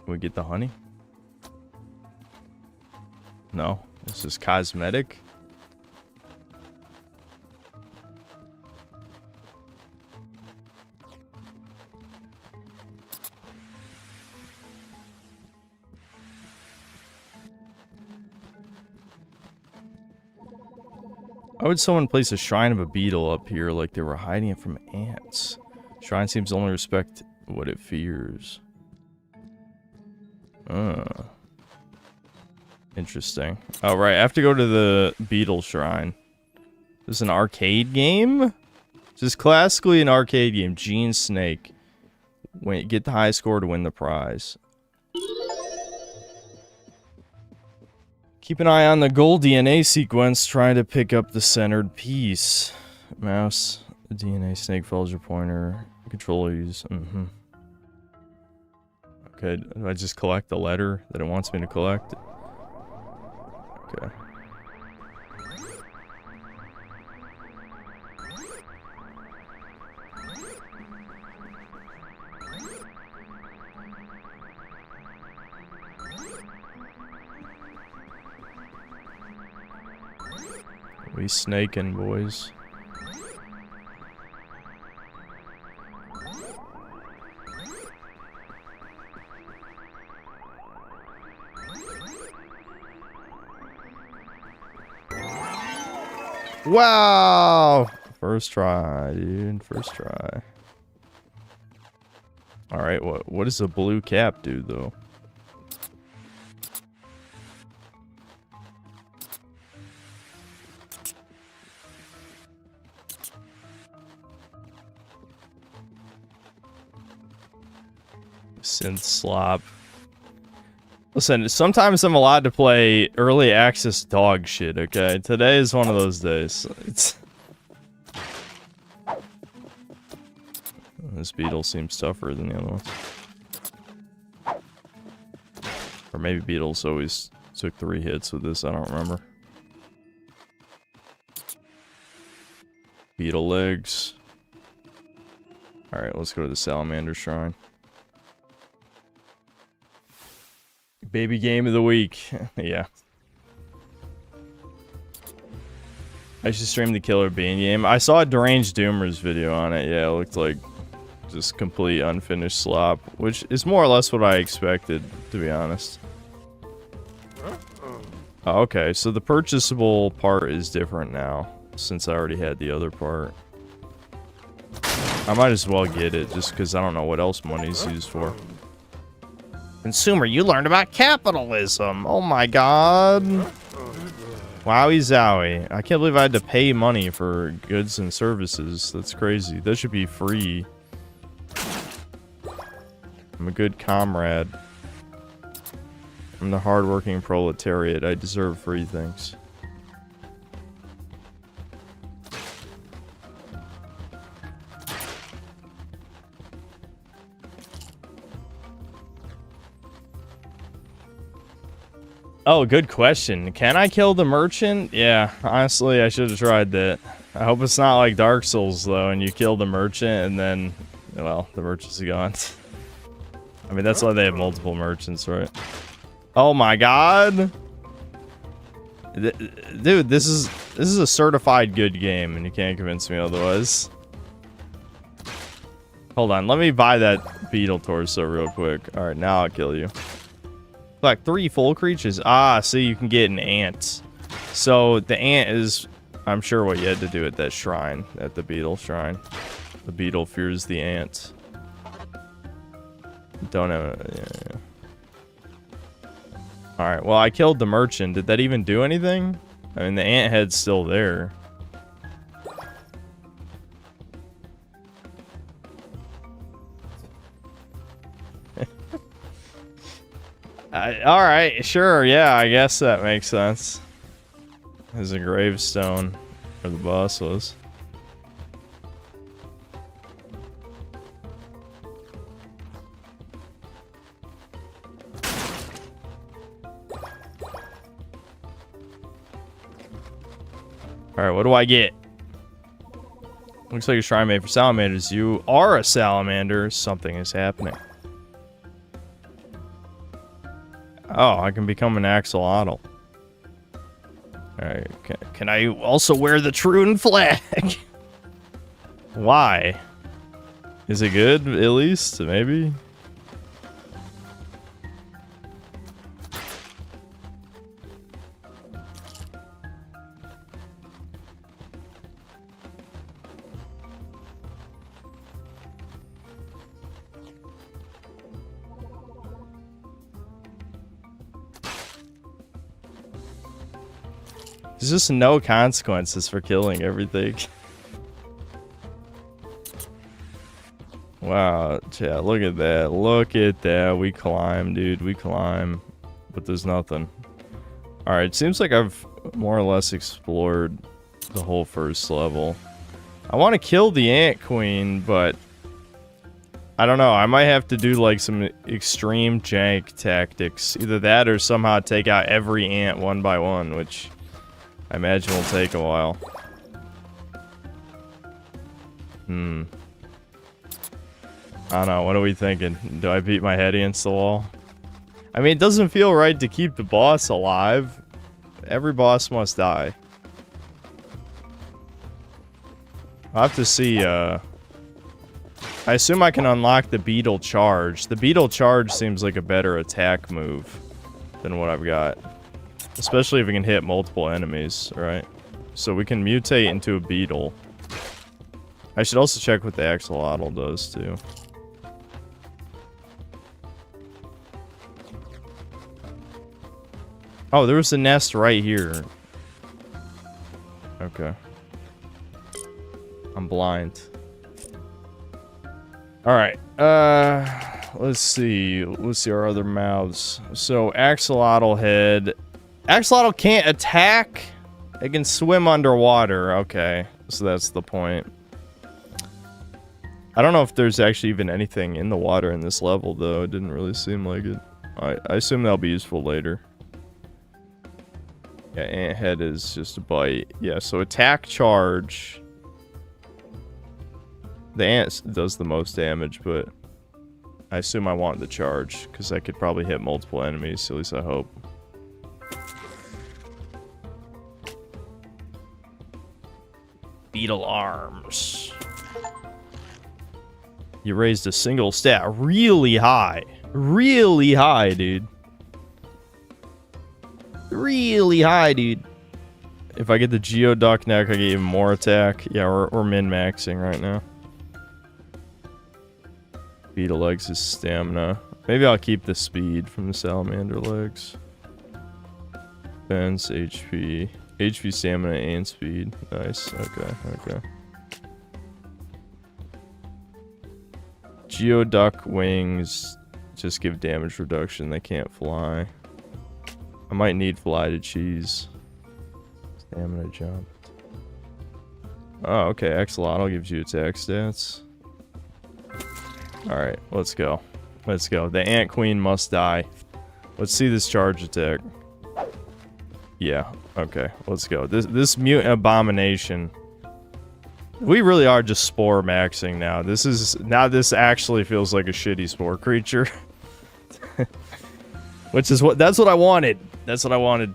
Can we get the honey? No, this is cosmetic. Why would someone place a shrine of a beetle up here like they were hiding it from ants? Shrine seems to only respect what it fears. Interesting. Oh, right. I have to go to the beetle shrine. This is an arcade game? This is classically an arcade game. Gene Snake. Wait, get the high score to win the prize. Keep an eye on the gold DNA sequence, trying to pick up the centered piece. Mouse, the DNA snake follows your pointer. Controller use. Okay, do I just collect the letter that it wants me to collect? Okay. We snaking, boys. Wow! First try, dude. First try. Alright, what does a blue cap do, though? Synth slop. Listen, sometimes I'm allowed to play early access dog shit, okay? Today is one of those days. This beetle seems tougher than the other ones. Or maybe beetles always took 3 hits with this, I don't remember. Beetle legs. Alright, let's go to the Salamander Shrine. Baby game of the week. Yeah. I should stream the Killer Bean game. I saw a Deranged Doomer's video on it. Yeah, it looked like just complete unfinished slop, which is more or less what I expected, to be honest. Oh, okay, so the purchasable part is different now, since I already had the other part. I might as well get it, just because I don't know what else money's used for. Consumer, you learned about capitalism! Oh my god! Wowie zowie. I can't believe I had to pay money for goods and services. That's crazy. That should be free. I'm a good comrade. I'm the hardworking proletariat. I deserve free things. Oh, good question. Can I kill the merchant? Yeah, honestly, I should have tried that. I hope it's not like Dark Souls, though, and you kill the merchant, and then, well, the merchant's gone. I mean, that's why they have multiple merchants, right? Oh my god! Dude, this is a certified good game, and you can't convince me otherwise. Hold on, let me buy that beetle torso real quick. Alright, now I'll kill you. Like 3 full creatures. Ah, see, you can get an ant. So the ant is, I'm sure, what you had to do at that shrine, at the beetle shrine. The beetle fears the ant. Don't have. Yeah. All right. Well, I killed the merchant. Did that even do anything? I mean, the ant head's still there. Alright, sure, yeah, I guess that makes sense. There's a gravestone where the boss was. Alright, what do I get? Looks like a shrine made for salamanders. You are a salamander. Something is happening. Oh, I can become an axolotl. Alright, can I also wear the Troon flag? Why? Is it good, at least? Maybe? There's just no consequences for killing everything. Wow, chat, look at that. Look at that. We climb, dude. We climb. But there's nothing. Alright, seems like I've more or less explored the whole first level. I want to kill the Ant Queen, but I don't know. I might have to do like some extreme jank tactics. Either that or somehow take out every ant one by one, which I imagine will take a while. I don't know, what are we thinking? Do I beat my head against the wall? I mean, it doesn't feel right to keep the boss alive. Every boss must die. I'll have to see, I assume I can unlock the Beetle Charge. The Beetle Charge seems like a better attack move than what I've got. Especially if we can hit multiple enemies, right? So we can mutate into a beetle. I should also check what the axolotl does, too. Oh, there was a nest right here. Okay. I'm blind. Alright, let's see. Let's see our other mouths. So Axolotl head. Axolotl can't attack. It can swim underwater. Okay, so that's the point. I don't know if there's actually even anything in the water in this level, though. It didn't really seem like it. I assume that'll be useful later. Yeah, ant head is just a bite. Yeah, so attack, charge. The ant does the most damage, but I assume I want the charge, because I could probably hit multiple enemies, at least I hope. Beetle arms. You raised a single stat really high. Really high, dude. Really high, dude. If I get the Geoduck neck, I get even more attack. Yeah, we're min-maxing right now. Beetle legs is stamina. Maybe I'll keep the speed from the salamander legs. Defense, HP. HP, stamina, and speed. Nice. Okay, okay. Geoduck wings just give damage reduction. They can't fly. I might need fly to cheese. Stamina jump. Oh, okay. Axolotl gives you attack stats. Alright, let's go. Let's go. The Ant Queen must die. Let's see this charge attack. Yeah, okay. Let's go. This mutant abomination. We really are just spore maxing now. This actually feels like a shitty spore creature. That's what I wanted. That's what I wanted.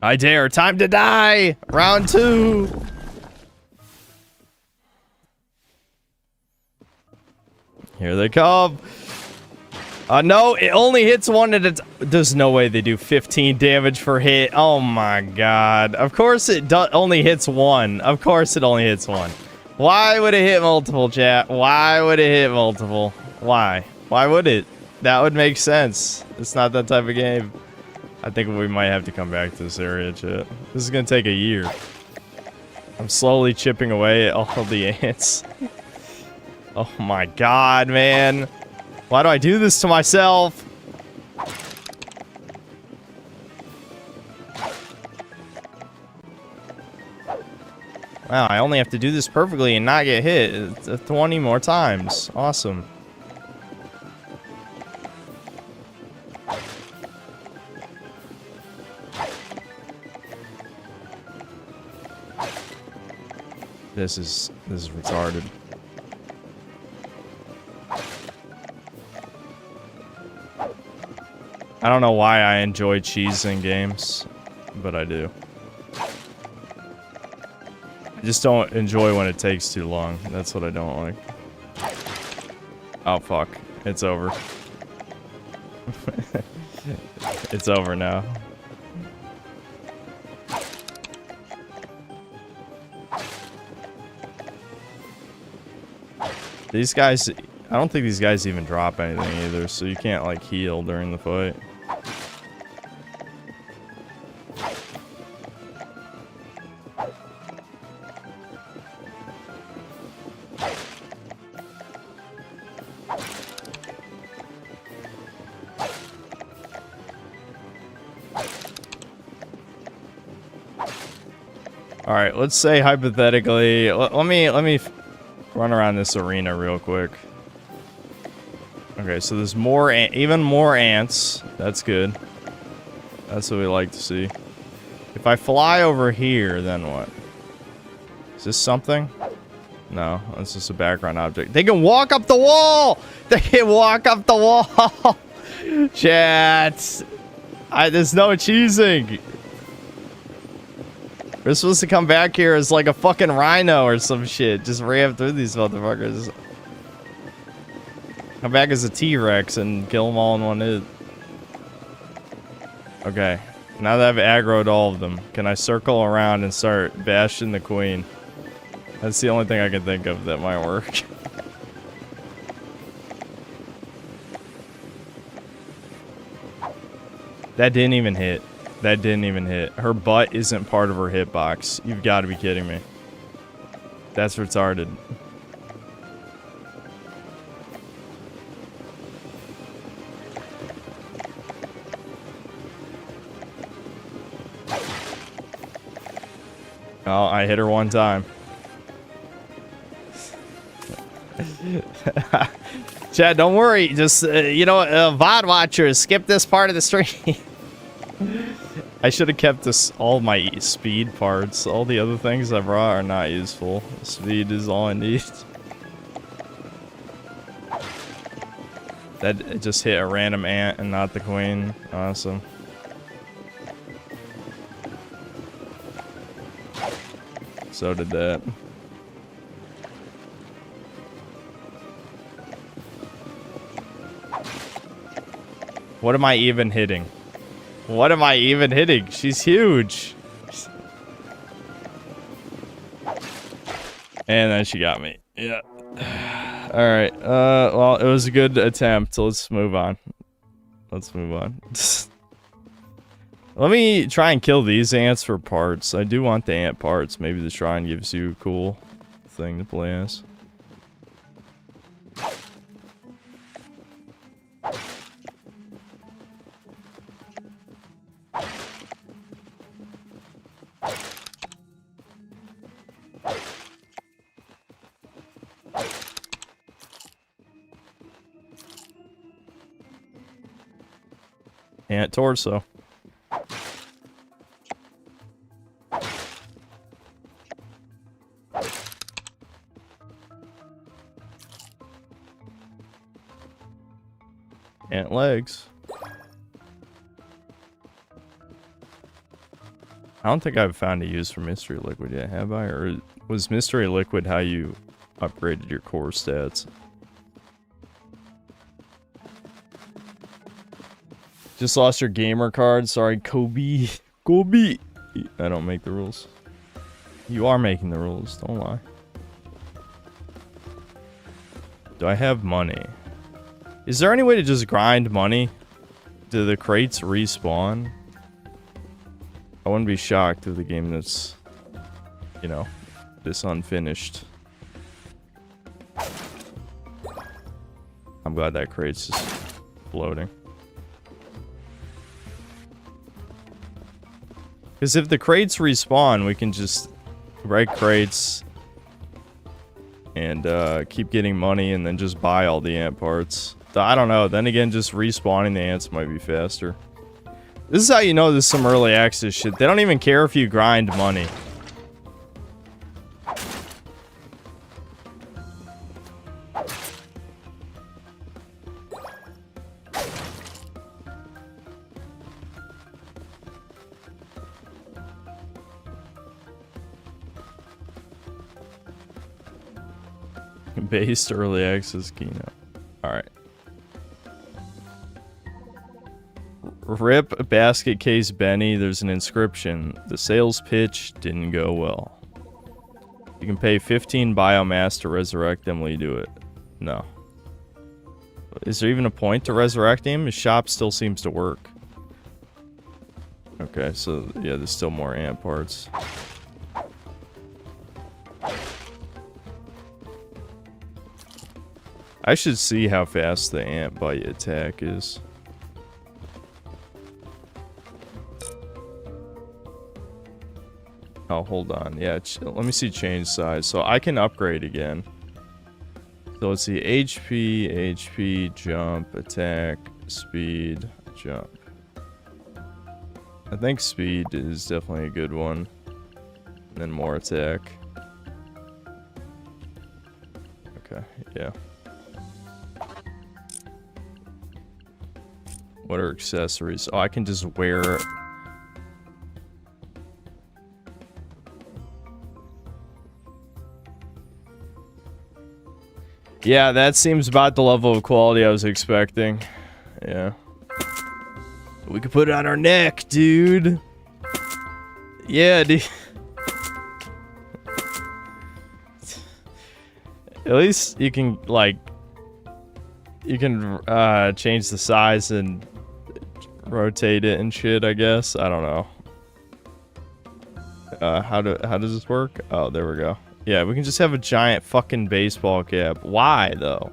I dare. Time to die. Round 2. Here they come. No, it only hits one at a time. There's no way they do 15 damage per hit. Oh my god. Of course it only hits one. Of course it only hits one. Why would it hit multiple, chat? Why would it hit multiple? Why? Why would it? That would make sense. It's not that type of game. I think we might have to come back to this area, chat. This is gonna take a year. I'm slowly chipping away at all the ants. Oh my god, man. Why do I do this to myself? Wow, I only have to do this perfectly and not get hit 20 more times. Awesome. This is retarded. I don't know why I enjoy cheese in games, but I do. I just don't enjoy when it takes too long. That's what I don't like. Oh, fuck. It's over. It's over now. These guys... I don't think these guys even drop anything either, so you can't, like, heal during the fight. Alright, let's say hypothetically... Let me run around this arena real quick. Okay, so there's more, even more ants. That's good. That's what we like to see. If I fly over here, then what? Is this something? No, that's just a background object. They can walk up the wall! They can walk up the wall! Chat! There's no cheesing! We're supposed to come back here as like a fucking rhino or some shit. Just ram through these motherfuckers. Come back as a T-Rex and kill them all in one hit. Okay. Now that I've aggroed all of them, can I circle around and start bashing the queen? That's the only thing I can think of that might work. That didn't even hit. That didn't even hit. Her butt isn't part of her hitbox. You've got to be kidding me. That's retarded. Oh, I hit her one time. Chad, don't worry. Just, you know, VOD watchers, skip this part of the stream. I should have kept this, all my speed parts. All the other things I brought are not useful. Speed is all I need. That just hit a random ant and not the queen. Awesome. So did that. What am I even hitting? What am I even hitting? She's huge. And then she got me. Yeah. Alright. Well, it was a good attempt. So let's move on. Let's move on. Let me try and kill these ants for parts. I do want the ant parts. Maybe the shrine gives you a cool thing to play as. Ant torso. Ant legs. I don't think I've found a use for Mystery Liquid yet, have I? Or was Mystery Liquid how you upgraded your core stats? Just lost your gamer card. Sorry, Kobe. Kobe. I don't make the rules. You are making the rules. Don't lie. Do I have money? Is there any way to just grind money? Do the crates respawn? I wouldn't be shocked if the game that's, you know, this unfinished. I'm glad that crate's just floating. Because if the crates respawn, we can just write crates and keep getting money and then just buy all the ant parts. I don't know. Then again, just respawning the ants might be faster. This is how you know this is some early access shit. They don't even care if you grind money. Based early access keynote. Alright. Rip basket case Benny. There's an inscription. The sales pitch didn't go well. You can pay 15 biomass to resurrect them. Will you do it? No. Is there even a point to resurrecting him? His shop still seems to work. Okay, so yeah, there's still more ant parts. I should see how fast the ant bite attack is. Oh, hold on. Yeah, let me see change size. So I can upgrade again. So let's see. HP, jump, attack, speed, jump. I think speed is definitely a good one. And then more attack. Okay, yeah. What are accessories? Oh, I can just wear... Yeah, that seems about the level of quality I was expecting. Yeah. We could put it on our neck, dude. Yeah, dude. At least you can, like... You can change the size and rotate it and shit, I guess. I don't know. How does this work? Oh, there we go. Yeah, we can just have a giant fucking baseball cap. Why, though?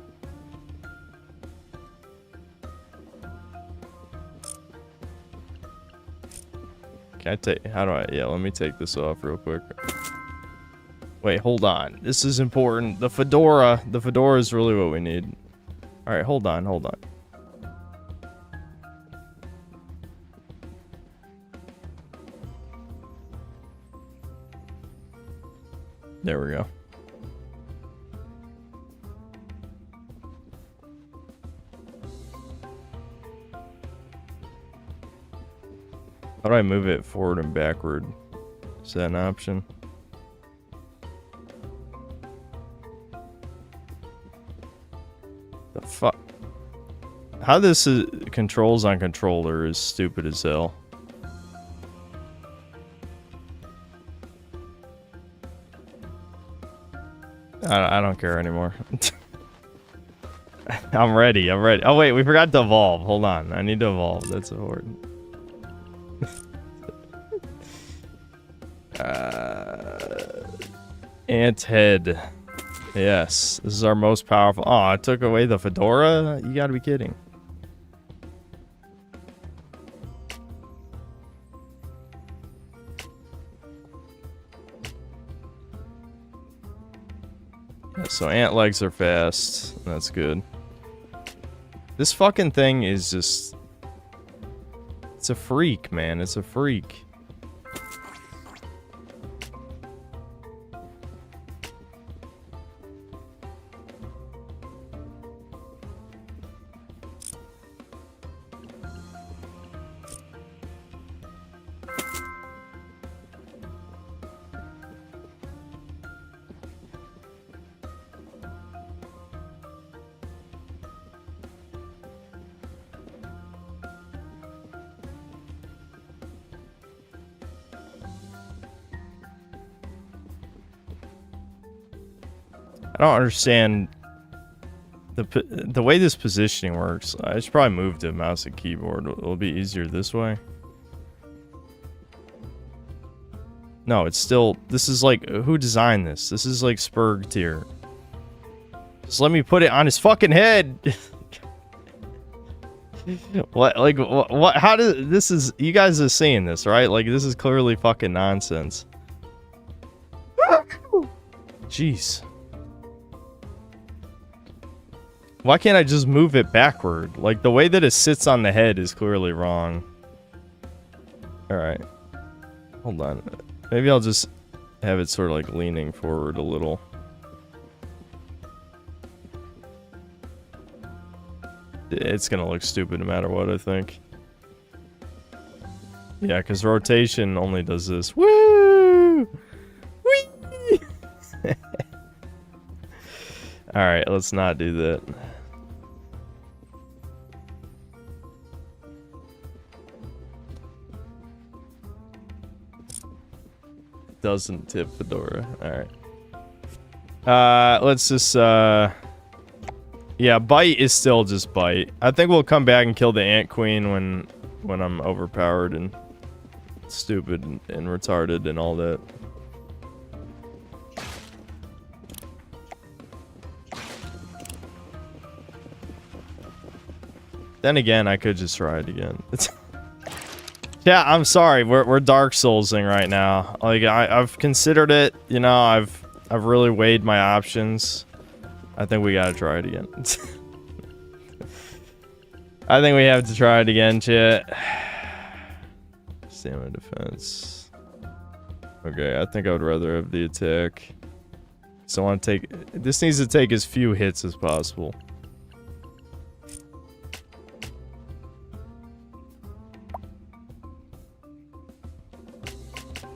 Can I take... How do I... Yeah, let me take this off real quick. Wait, hold on. This is important. The fedora. The fedora is really what we need. Alright, hold on, hold on. There we go. How do I move it forward and backward? Is that an option? The fuck? How this is, controls on controller is stupid as hell. I don't care anymore. I'm ready. I'm ready. Oh wait, we forgot to evolve. Hold on. I need to evolve. That's important. Ant head. Yes, this is our most powerful. Oh, I took away the fedora? You gotta be kidding. Yeah, so ant legs are fast. That's good. This fucking thing is just... It's a freak, man. It's a freak. I don't understand the way this positioning works. I should probably move the mouse and keyboard. It'll be easier this way. No, it's still... This is like... Who designed this? This is like Spurg tier. Just let me put it on his fucking head! What? Like, what? How does... This is... You guys are seeing this, right? Like, this is clearly fucking nonsense. Jeez. Why can't I just move it backward? Like, the way that it sits on the head is clearly wrong. Alright. Hold on. Maybe I'll just have it sort of like leaning forward a little. It's gonna look stupid no matter what, I think. Yeah, because rotation only does this. Woo! Whee! Alright, let's not do that. Doesn't tip fedora. Alright. Let's just, yeah, bite is still just bite. I think we'll come back and kill the ant queen when I'm overpowered and stupid and retarded and all that. Then again, I could just try it again. Yeah, I'm sorry. We're Dark Soulsing right now. Like I've considered it. You know, I've really weighed my options. I think we gotta try it again. I think we have to try it again, chat. Stamina defense. Okay, I think I would rather have the attack. So I want to take... This needs to take as few hits as possible.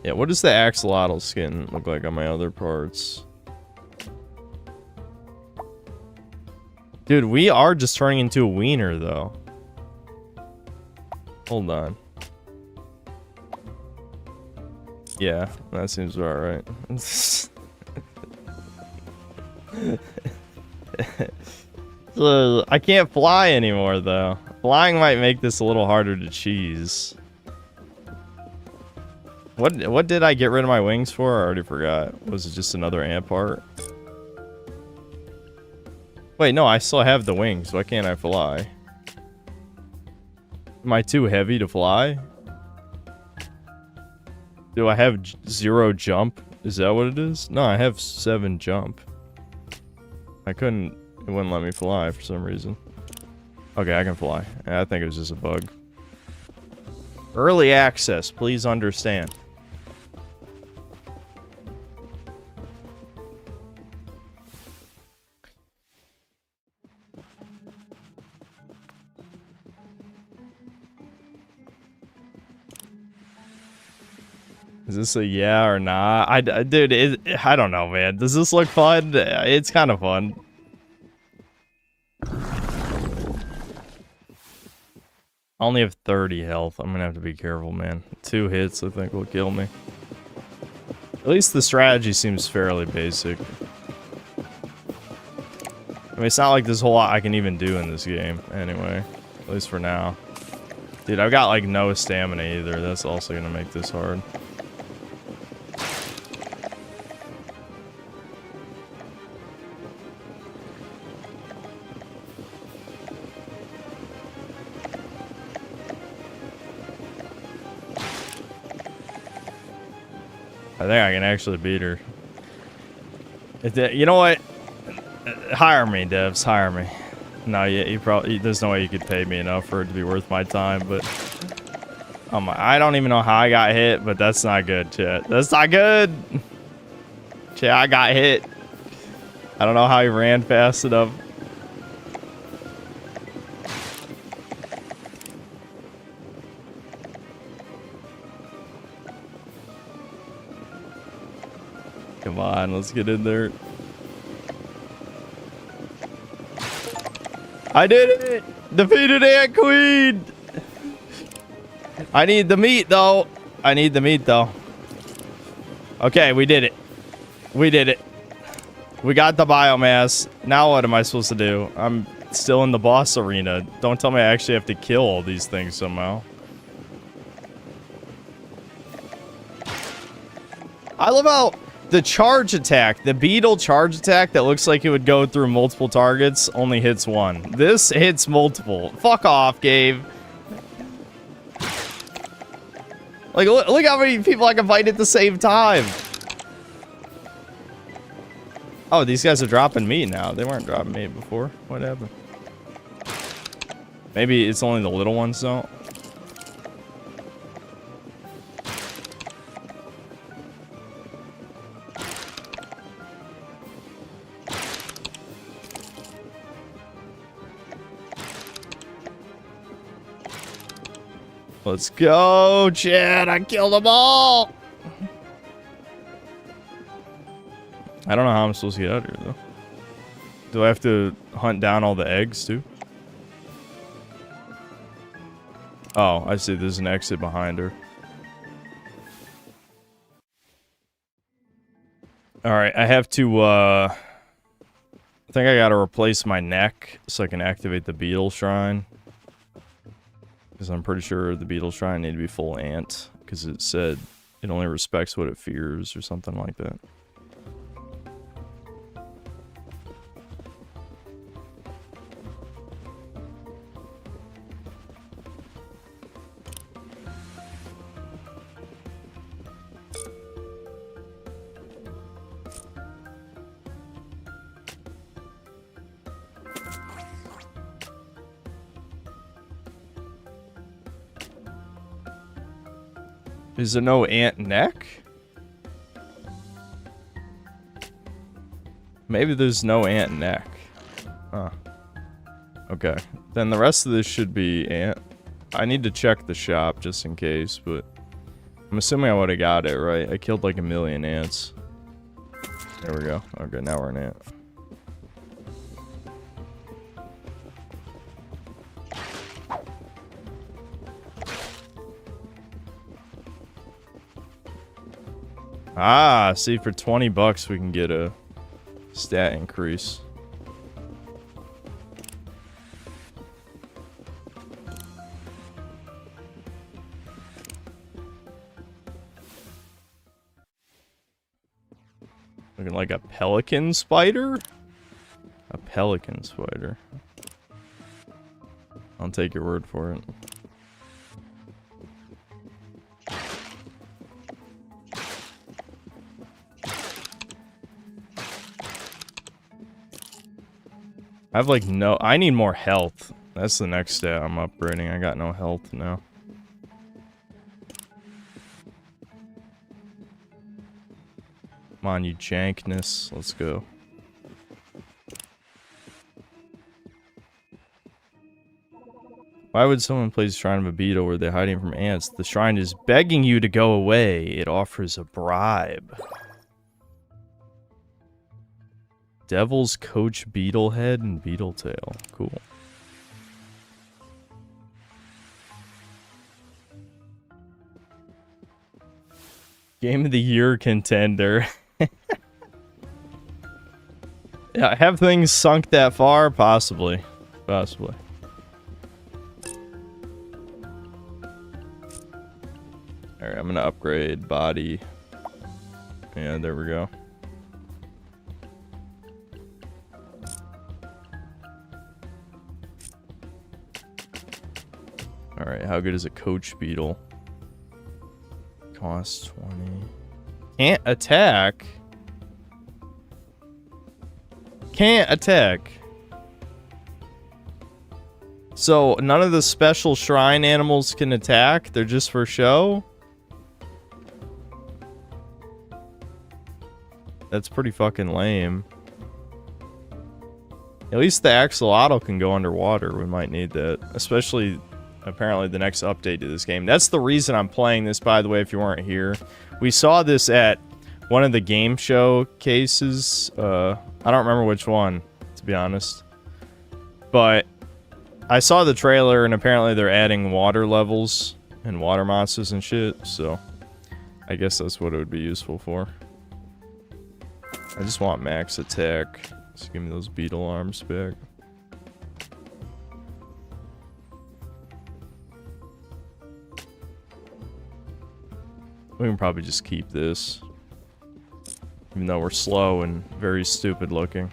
Yeah, what does the axolotl skin look like on my other parts? Dude, we are just turning into a wiener, though. Hold on. Yeah, that seems about right. I can't fly anymore, though. Flying might make this a little harder to cheese. What did I get rid of my wings for? I already forgot. Was it just another ant part? Wait, no, I still have the wings. Why can't I fly? Am I too heavy to fly? Do I have 0 jump? Is that what it is? No, I have 7 jump. I couldn't... It wouldn't let me fly for some reason. Okay, I can fly. I think it was just a bug. Early access, please understand. Is this a yeah or nah? Dude, I don't know, man. Does this look fun? It's kind of fun. I only have 30 health. I'm gonna have to be careful, man. 2 hits, I think, will kill me. At least the strategy seems fairly basic. I mean, it's not like there's a whole lot I can even do in this game, anyway. At least for now. Dude, I've got, like, no stamina either. That's also gonna make this hard. I think I can actually beat her. You know what? Hire me, devs. Hire me. No, yeah, you probably. There's no way you could pay me enough for it to be worth my time. But I don't even know how I got hit, but that's not good, chat. That's not good. Chat, I got hit. I don't know how he ran fast enough. Come on, let's get in there. I did it! Defeated Ant Queen! I need the meat, though. I need the meat, though. Okay, we did it. We did it. We got the biomass. Now what am I supposed to do? I'm still in the boss arena. Don't tell me I actually have to kill all these things somehow. I love how the charge attack, the beetle charge attack that looks like it would go through multiple targets, only hits one. This hits multiple. Fuck off, Gabe. Like, look how many people I can fight at the same time. Oh, these guys are dropping meat now. They weren't dropping meat before. What happened? Maybe it's only the little ones, though. Let's go, Chad. I killed them all. I don't know how I'm supposed to get out of here, though. Do I have to hunt down all the eggs, too? Oh, I see. There's an exit behind her. Alright, I have to, I think I gotta replace my neck so I can activate the beetle shrine. Because I'm pretty sure the beetle shrine need to be full ant. Because it said it only respects what it fears or something like that. Is there no ant neck? Maybe there's no ant neck. Huh. Okay. Then the rest of this should be ant. I need to check the shop just in case, but I'm assuming I would have got it, right? I killed like 1,000,000 ants. There we go. Okay, now we're an ant. Ah, see, for 20 bucks we can get a stat increase. Looking like a pelican spider? A pelican spider. I'll take your word for it. I have like no... I need more health. That's the next stat I'm upgrading. I got no health now. Come on, you jankness. Let's go. Why would someone place Shrine of Abito where they're hiding from ants? The shrine is begging you to go away. It offers a bribe. Devil's Coach Beetlehead and Beetletail. Cool. Game of the Year contender. Yeah, have things sunk that far? Possibly. Possibly. Alright, I'm gonna upgrade body. Yeah, there we go. Alright, how good is a Coach Beetle? Cost 20. Can't attack? Can't attack. So, none of the special shrine animals can attack? They're just for show? That's pretty fucking lame. At least the axolotl can go underwater. We might need that. Especially, apparently, the next update to this game. That's the reason I'm playing this, by the way, if you weren't here. We saw this at one of the game show cases. I don't remember which one, to be honest. But I saw the trailer, and apparently they're adding water levels and water monsters and shit. So, I guess that's what it would be useful for. I just want max attack. Just give me those beetle arms back. We can probably just keep this. Even though we're slow and very stupid looking.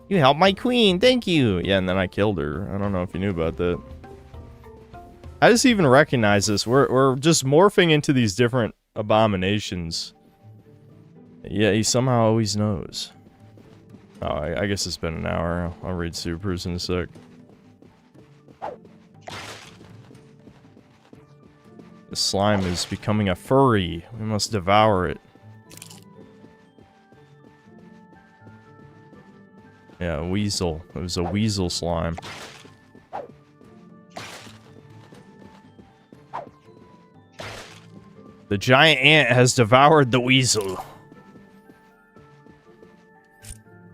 You helped my queen, thank you! Yeah, and then I killed her. I don't know if you knew about that. I just even recognize this. We're just morphing into these different abominations. Yeah, he somehow always knows. Oh, I guess it's been an hour. I'll read supers in a sec. The slime is becoming a furry. We must devour it. Yeah, a weasel. It was a weasel slime. The giant ant has devoured the weasel.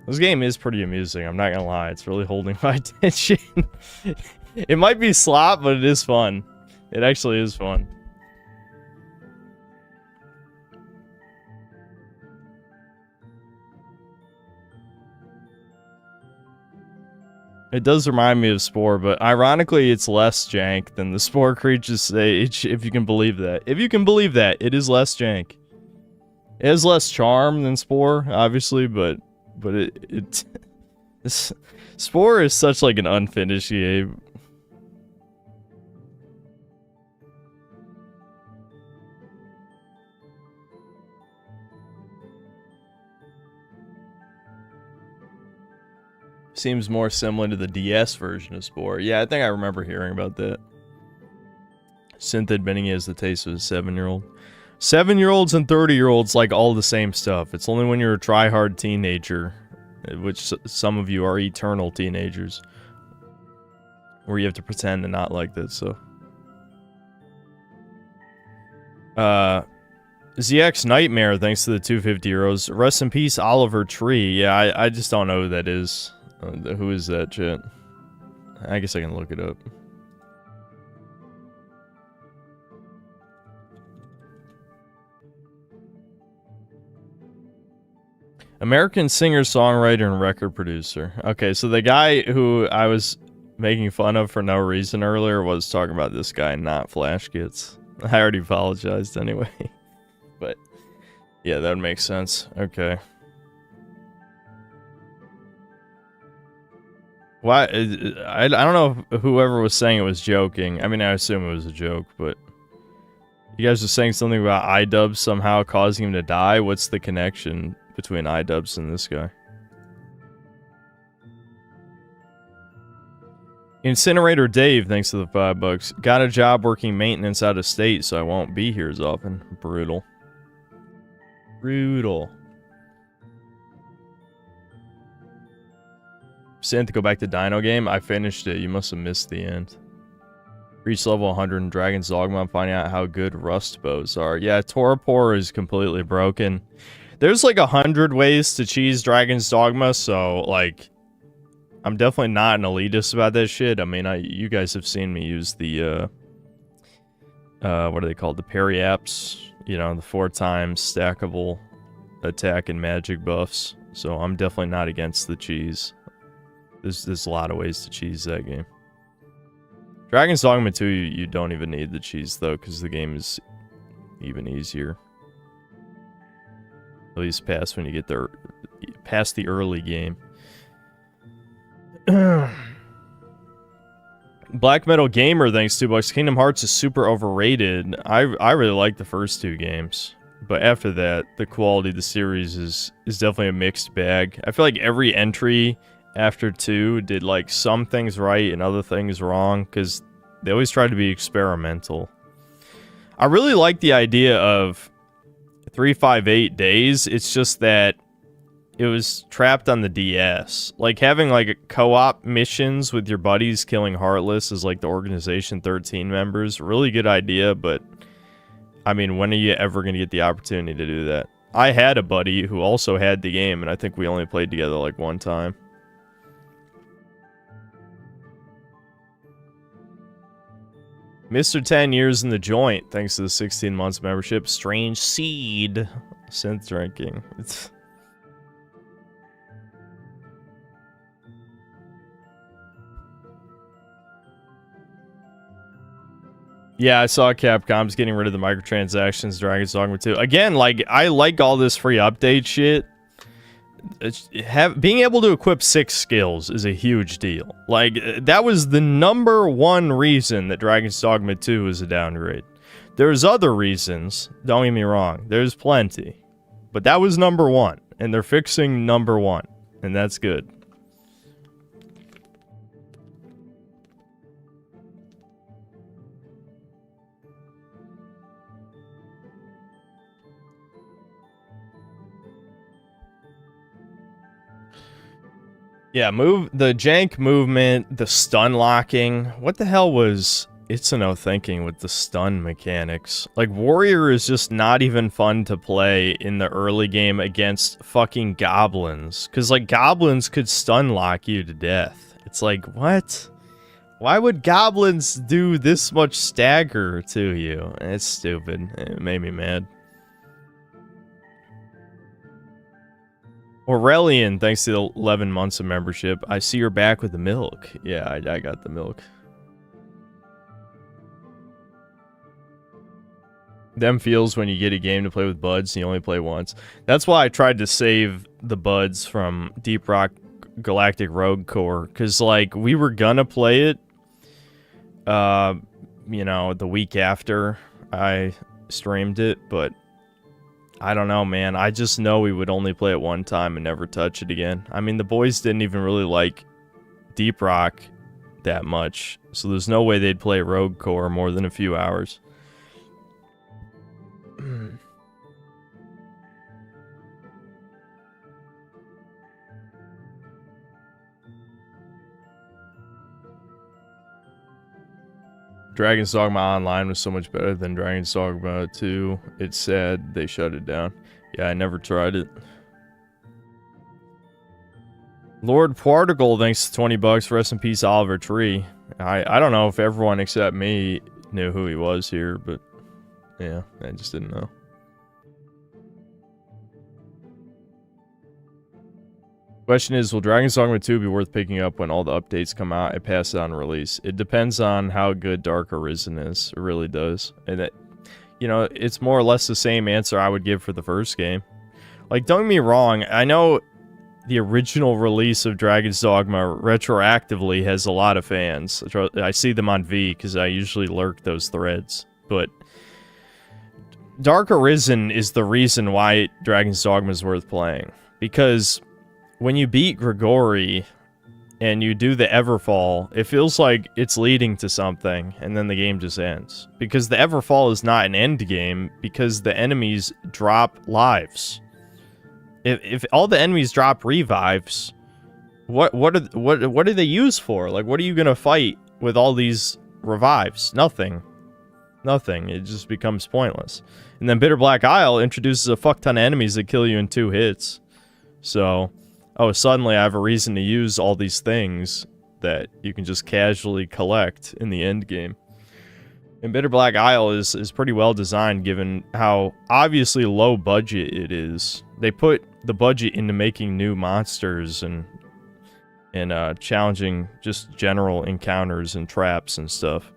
This game is pretty amusing, I'm not gonna lie. It's really holding my attention. It might be slop, but it is fun. It actually is fun. It does remind me of Spore, but ironically it's less jank than the Spore Creature stage, if you can believe that. If you can believe that, it is less jank. It has less charm than Spore, obviously, but this Spore is such like an unfinished game. Seems more similar to the DS version of Spore. Yeah, I think I remember hearing about that. Synth admitting he has the taste of a 7-year-old. 7-year-olds and 30-year-olds like all the same stuff. It's only when you're a try-hard teenager, which some of you are eternal teenagers, where you have to pretend to not like that stuff. ZX Nightmare, thanks to the 250 euros. Rest in peace, Oliver Tree. Yeah, I just don't know who that is. Who is that shit? I guess I can look it up. American singer, songwriter, and record producer. Okay, so the guy who I was making fun of for no reason earlier was talking about this guy, not Flash Gits. I already apologized anyway. Yeah, that would make sense. Okay. Why? I don't know if whoever was saying it was joking. I mean, I assume it was a joke, but you guys were saying something about iDubbbz somehow causing him to die. What's the connection between iDubbbz and this guy? Incinerator Dave, thanks to the $5. Got a job working maintenance out of state, so I won't be here as often. Brutal. Brutal. Sent to go back to Dino Game. I finished it. You must have missed the end. Reach level 100 in Dragon's Dogma. I'm finding out how good rust bows are. Yeah, Torpor is completely broken. There's like 100 ways to cheese Dragon's Dogma, so like, I'm definitely not an elitist about that shit. I mean, you guys have seen me use the what are they called? The parry apps. You know, the 4 times stackable attack and magic buffs. So I'm definitely not against the cheese. There's a lot of ways to cheese that game. Dragon's Dogma 2, you don't even need the cheese, though, because the game is even easier. At least past when you get there, past the early game. Black Metal Gamer, thanks $2. Kingdom Hearts is super overrated. I really like the first 2 games. But after that, the quality of the series is definitely a mixed bag. I feel like every entry after 2 did like some things right and other things wrong, because they always tried to be experimental. I really like the idea of 358 days. It's just that it was trapped on the DS. Like having like co-op missions with your buddies killing Heartless as like the Organization 13 members, really good idea, but I mean, when are you ever going to get the opportunity to do that? I had a buddy who also had the game, and I think we only played together like one time. Mr. 10 years in the joint, thanks to the 16 months membership. Strange Seed. Synth drinking. Yeah, I saw Capcom's getting rid of the microtransactions, Dragon's Dogma 2. Again, like, I like all this free update shit. Being able to equip 6 skills is a huge deal. Like, that was the #1 reason that Dragon's Dogma 2 is a downgrade. There's other reasons, don't get me wrong, there's plenty. But that was #1, and they're fixing #1, and that's good. Yeah, the jank movement, the stun locking. What the hell was Itsuno thinking with the stun mechanics? Like, Warrior is just not even fun to play in the early game against fucking goblins. Because, like, goblins could stun lock you to death. It's like, what? Why would goblins do this much stagger to you? It's stupid. It made me mad. Aurelian, thanks to the 11 months of membership. I see you're back with the milk. Yeah, I got the milk. Them feels when you get a game to play with buds and you only play once. That's why I tried to save the buds from Deep Rock Galactic Rogue Core. Because, like, we were gonna play it, you know, the week after I streamed it, but I don't know, man. I just know we would only play it one time and never touch it again. I mean, the boys didn't even really like Deep Rock that much, so there's no way they'd play Rogue Core more than a few hours. Dragon's Dogma Online was so much better than Dragon's Dogma 2. It's sad they shut it down. Yeah, I never tried it. Lord Particle, thanks to $20. Rest in peace, Oliver Tree. I don't know if everyone except me knew who he was here, but yeah, I just didn't know. Question is, will Dragon's Dogma 2 be worth picking up when all the updates come out and pass it on release? It depends on how good Dark Arisen is. It really does. And you know, it's more or less the same answer I would give for the first game. Like, don't get me wrong, I know the original release of Dragon's Dogma retroactively has a lot of fans. I see them on V because I usually lurk those threads. But Dark Arisen is the reason why Dragon's Dogma is worth playing. Because when you beat Grigori and you do the Everfall, it feels like it's leading to something, and then the game just ends. Because the Everfall is not an end game, because the enemies drop lives. If all the enemies drop revives, what do they use for? Like, what are you gonna fight with all these revives? Nothing. Nothing. It just becomes pointless. And then Bitter Black Isle introduces a fuck ton of enemies that kill you in 2 hits. So, oh, suddenly I have a reason to use all these things that you can just casually collect in the end game. And Bitter Black Isle is pretty well designed given how obviously low budget it is. They put the budget into making new monsters and challenging just general encounters and traps and stuff.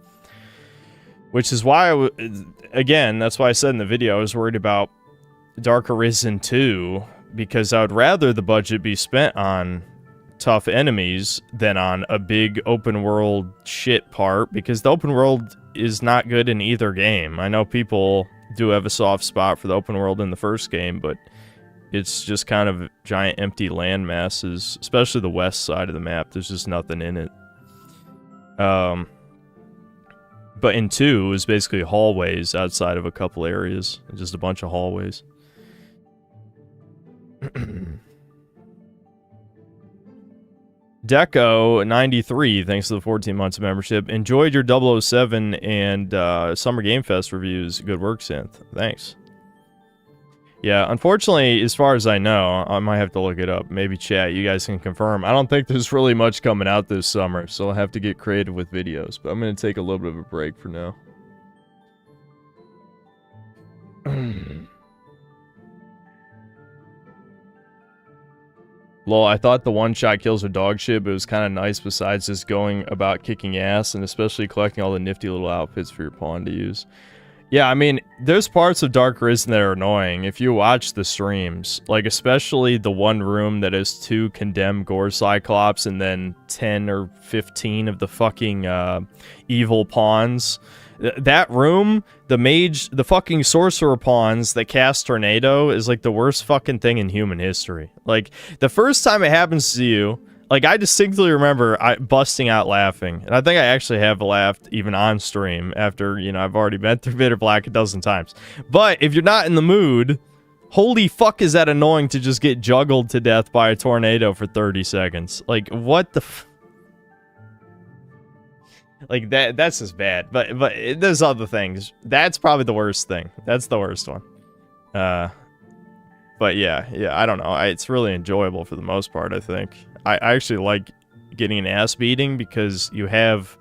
Which is why, again, that's why I said in the video I was worried about Dark Arisen 2, because I would rather the budget be spent on tough enemies than on a big open world shit part, because the open world is not good in either game. I know people do have a soft spot for the open world in the first game, but it's just kind of giant empty land masses, especially the west side of the map. There's just nothing in it. But in 2, it was basically hallways outside of a couple areas. Just a bunch of hallways. Deco93, thanks to the 14 months of membership. Enjoyed your 007 and Summer Game Fest reviews. Good work, Synth. Thanks. Yeah, unfortunately, as far as I know, I might have to look it up. Maybe chat, you guys can confirm. I don't think there's really much coming out this summer, so I'll have to get creative with videos. But I'm going to take a little bit of a break for now. Lol, I thought the one-shot kills were dog shit, but it was kind of nice besides just going about kicking ass, and especially collecting all the nifty little outfits for your pawn to use. Yeah, I mean, there's parts of Dark Arisen that are annoying if you watch the streams. Like, especially the one room that has 2 condemned gore cyclops and then 10 or 15 of the fucking evil pawns. That room, the mage, the fucking sorcerer pawns that cast Tornado is like the worst fucking thing in human history. Like, the first time it happens to you, like, I distinctly remember busting out laughing. And I think I actually have laughed even on stream after, you know, I've already been through Bitter Black a dozen times. But if you're not in the mood, holy fuck is that annoying to just get juggled to death by a tornado for 30 seconds. Like, what the like, that's just bad. But there's other things. That's probably the worst thing. That's the worst one. But yeah, I don't know. It's really enjoyable for the most part, I think. I actually like getting an ass beating because you have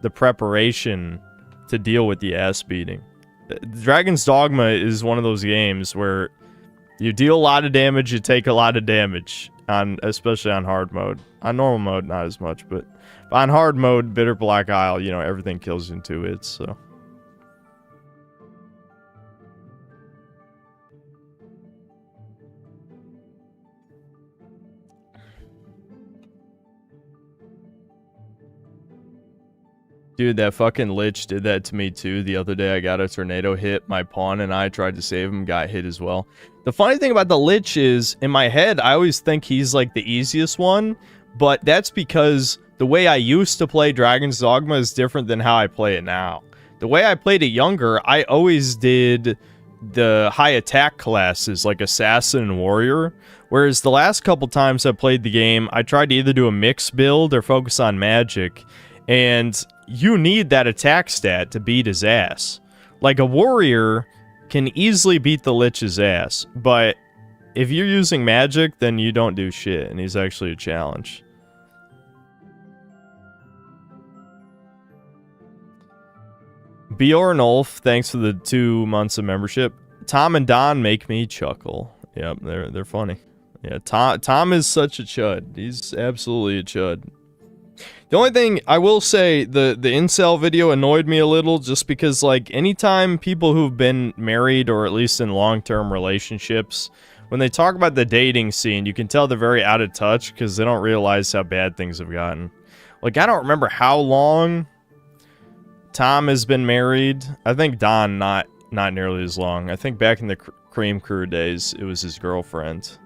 the preparation to deal with the ass beating. Dragon's Dogma is one of those games where you deal a lot of damage, you take a lot of damage, especially on hard mode. On normal mode, not as much, but on hard mode, Bitter Black Isle, you know, everything kills you in 2 hits, so... Dude, that fucking Lich did that to me too. The other day I got a tornado hit. My pawn and I tried to save him, got hit as well. The funny thing about the Lich is, in my head, I always think he's like the easiest one, but that's because the way I used to play Dragon's Dogma is different than how I play it now. The way I played it younger, I always did the high attack classes like Assassin and Warrior, whereas the last couple times I played the game, I tried to either do a mix build or focus on magic, and you need that attack stat to beat his ass. Like, a warrior can easily beat the Lich's ass, but if you're using magic, then you don't do shit, and he's actually a challenge. Bjorn Ulf, thanks for the 2 months of membership. Tom and Don make me chuckle. Yep, they're funny. Yeah, Tom is such a chud. He's absolutely a chud. The only thing I will say, the incel video annoyed me a little just because, like, anytime people who've been married or at least in long-term relationships, when they talk about the dating scene, you can tell they're very out of touch because they don't realize how bad things have gotten. Like, I don't remember how long Tom has been married. I think Don not nearly as long. I think back in the Cream Crew days, it was his girlfriend.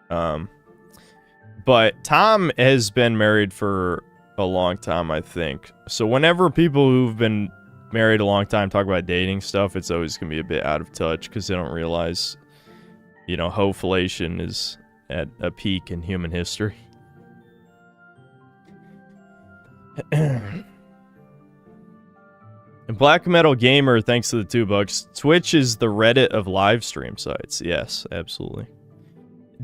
But Tom has been married for a long time, I think. So whenever people who've been married a long time talk about dating stuff, it's always going to be a bit out of touch because they don't realize, you know, hoflation is at a peak in human history. And Black Metal Gamer, thanks to the $2. Twitch is the Reddit of live stream sites. Yes, absolutely.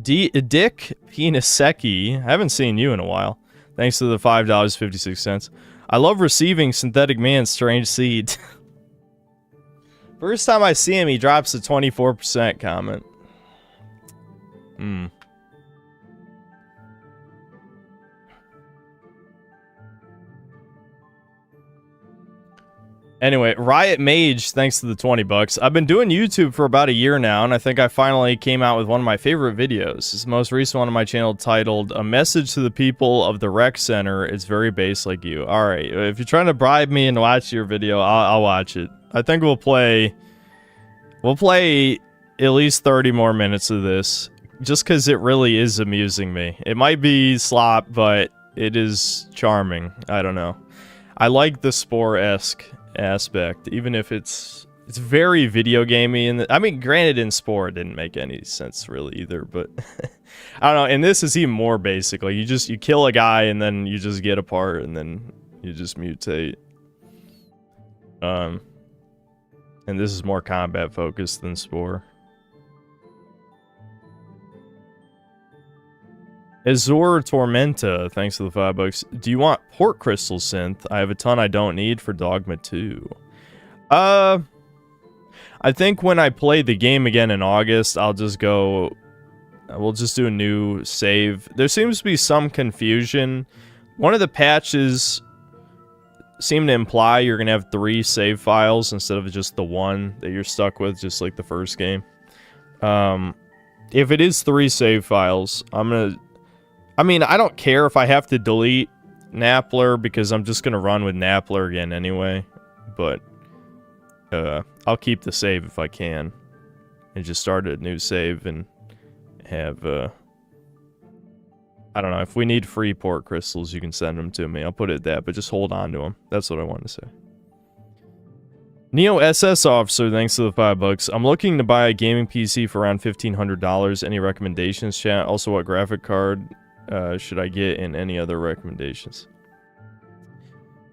Dick Penisecki, I haven't seen you in a while. Thanks to the $5.56. I love receiving Synthetic Man's strange seed. First time I see him, he drops a 24% comment. Anyway, Riot Mage, thanks to the $20. I've been doing YouTube for about a year now, and I think I finally came out with one of my favorite videos. It's the most recent one on my channel titled, A Message to the People of the Rec Center. It's very base like you. Alright, if you're trying to bribe me and watch your video, I'll watch it. I think we'll play at least 30 more minutes of this, just because it really is amusing me. It might be slop, but it is charming. I don't know. I like the Spore-esque aspect, even if it's very video gamey. And I mean, granted, in Spore it didn't make any sense really either, but I don't know. And this is even more basic. Like you kill a guy and then you just get apart and then you just mutate. And this is more combat focused than Spore. Azure Tormenta, thanks to the $5. Do you want Port Crystal Synth? I have a ton I don't need for Dogma 2. I think when I play the game again in August, I'll just go... We'll just do a new save. There seems to be some confusion. One of the patches seem to imply you're going to have 3 save files instead of just the one that you're stuck with, just like the first game. If it is 3 save files, I'm going to... I mean, I don't care if I have to delete Nappler because I'm just going to run with Nappler again anyway. But I'll keep the save if I can. And just start a new save and have... I don't know, if we need free port crystals, you can send them to me. I'll put it at that, but just hold on to them. That's what I wanted to say. Neo SS Officer, thanks to the $5. I'm looking to buy a gaming PC for around $1,500. Any recommendations, chat? Also, what graphic card should I get, and any other recommendations?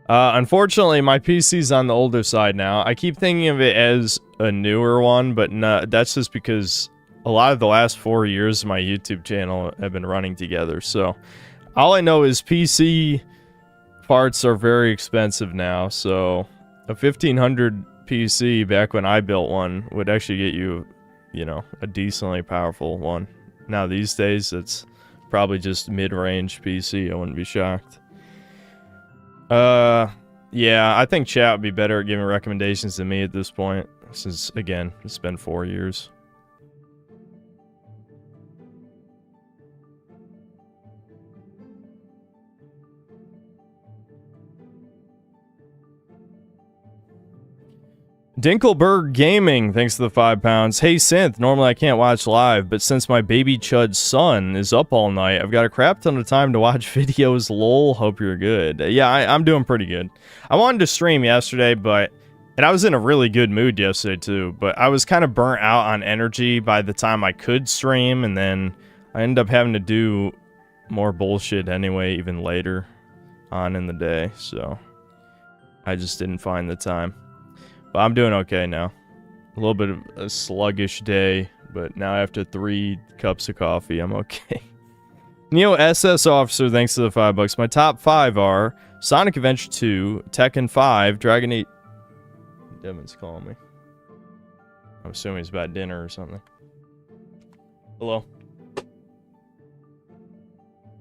Unfortunately, my PC's on the older side now. I keep thinking of it as a newer one, but no, that's just because a lot of the last 4 years of my YouTube channel have been running together. So all I know is PC parts are very expensive now. So a 1500 PC back when I built one would actually get you, you know, a decently powerful one. Now these days it's probably just mid-range PC. I wouldn't be shocked. Yeah, I think chat would be better at giving recommendations than me at this point, since, again, it's been 4 years. Dinkelberg Gaming, thanks to the £5. Hey Synth, normally I can't watch live, but since my baby chud's son is up all night, I've got a crap ton of time to watch videos, lol, hope you're good. Yeah, I'm doing pretty good. I wanted to stream yesterday, and I was in a really good mood yesterday too, but I was kind of burnt out on energy by the time I could stream, and then I ended up having to do more bullshit anyway, even later on in the day, so I just didn't find the time. But I'm doing okay now. A little bit of a sluggish day, but now after 3 cups of coffee, I'm okay. Neo SS Officer, thanks to the $5. My top 5 are Sonic Adventure 2, Tekken 5, Dragon 8... Devin's calling me. I'm assuming he's about dinner or something. Hello?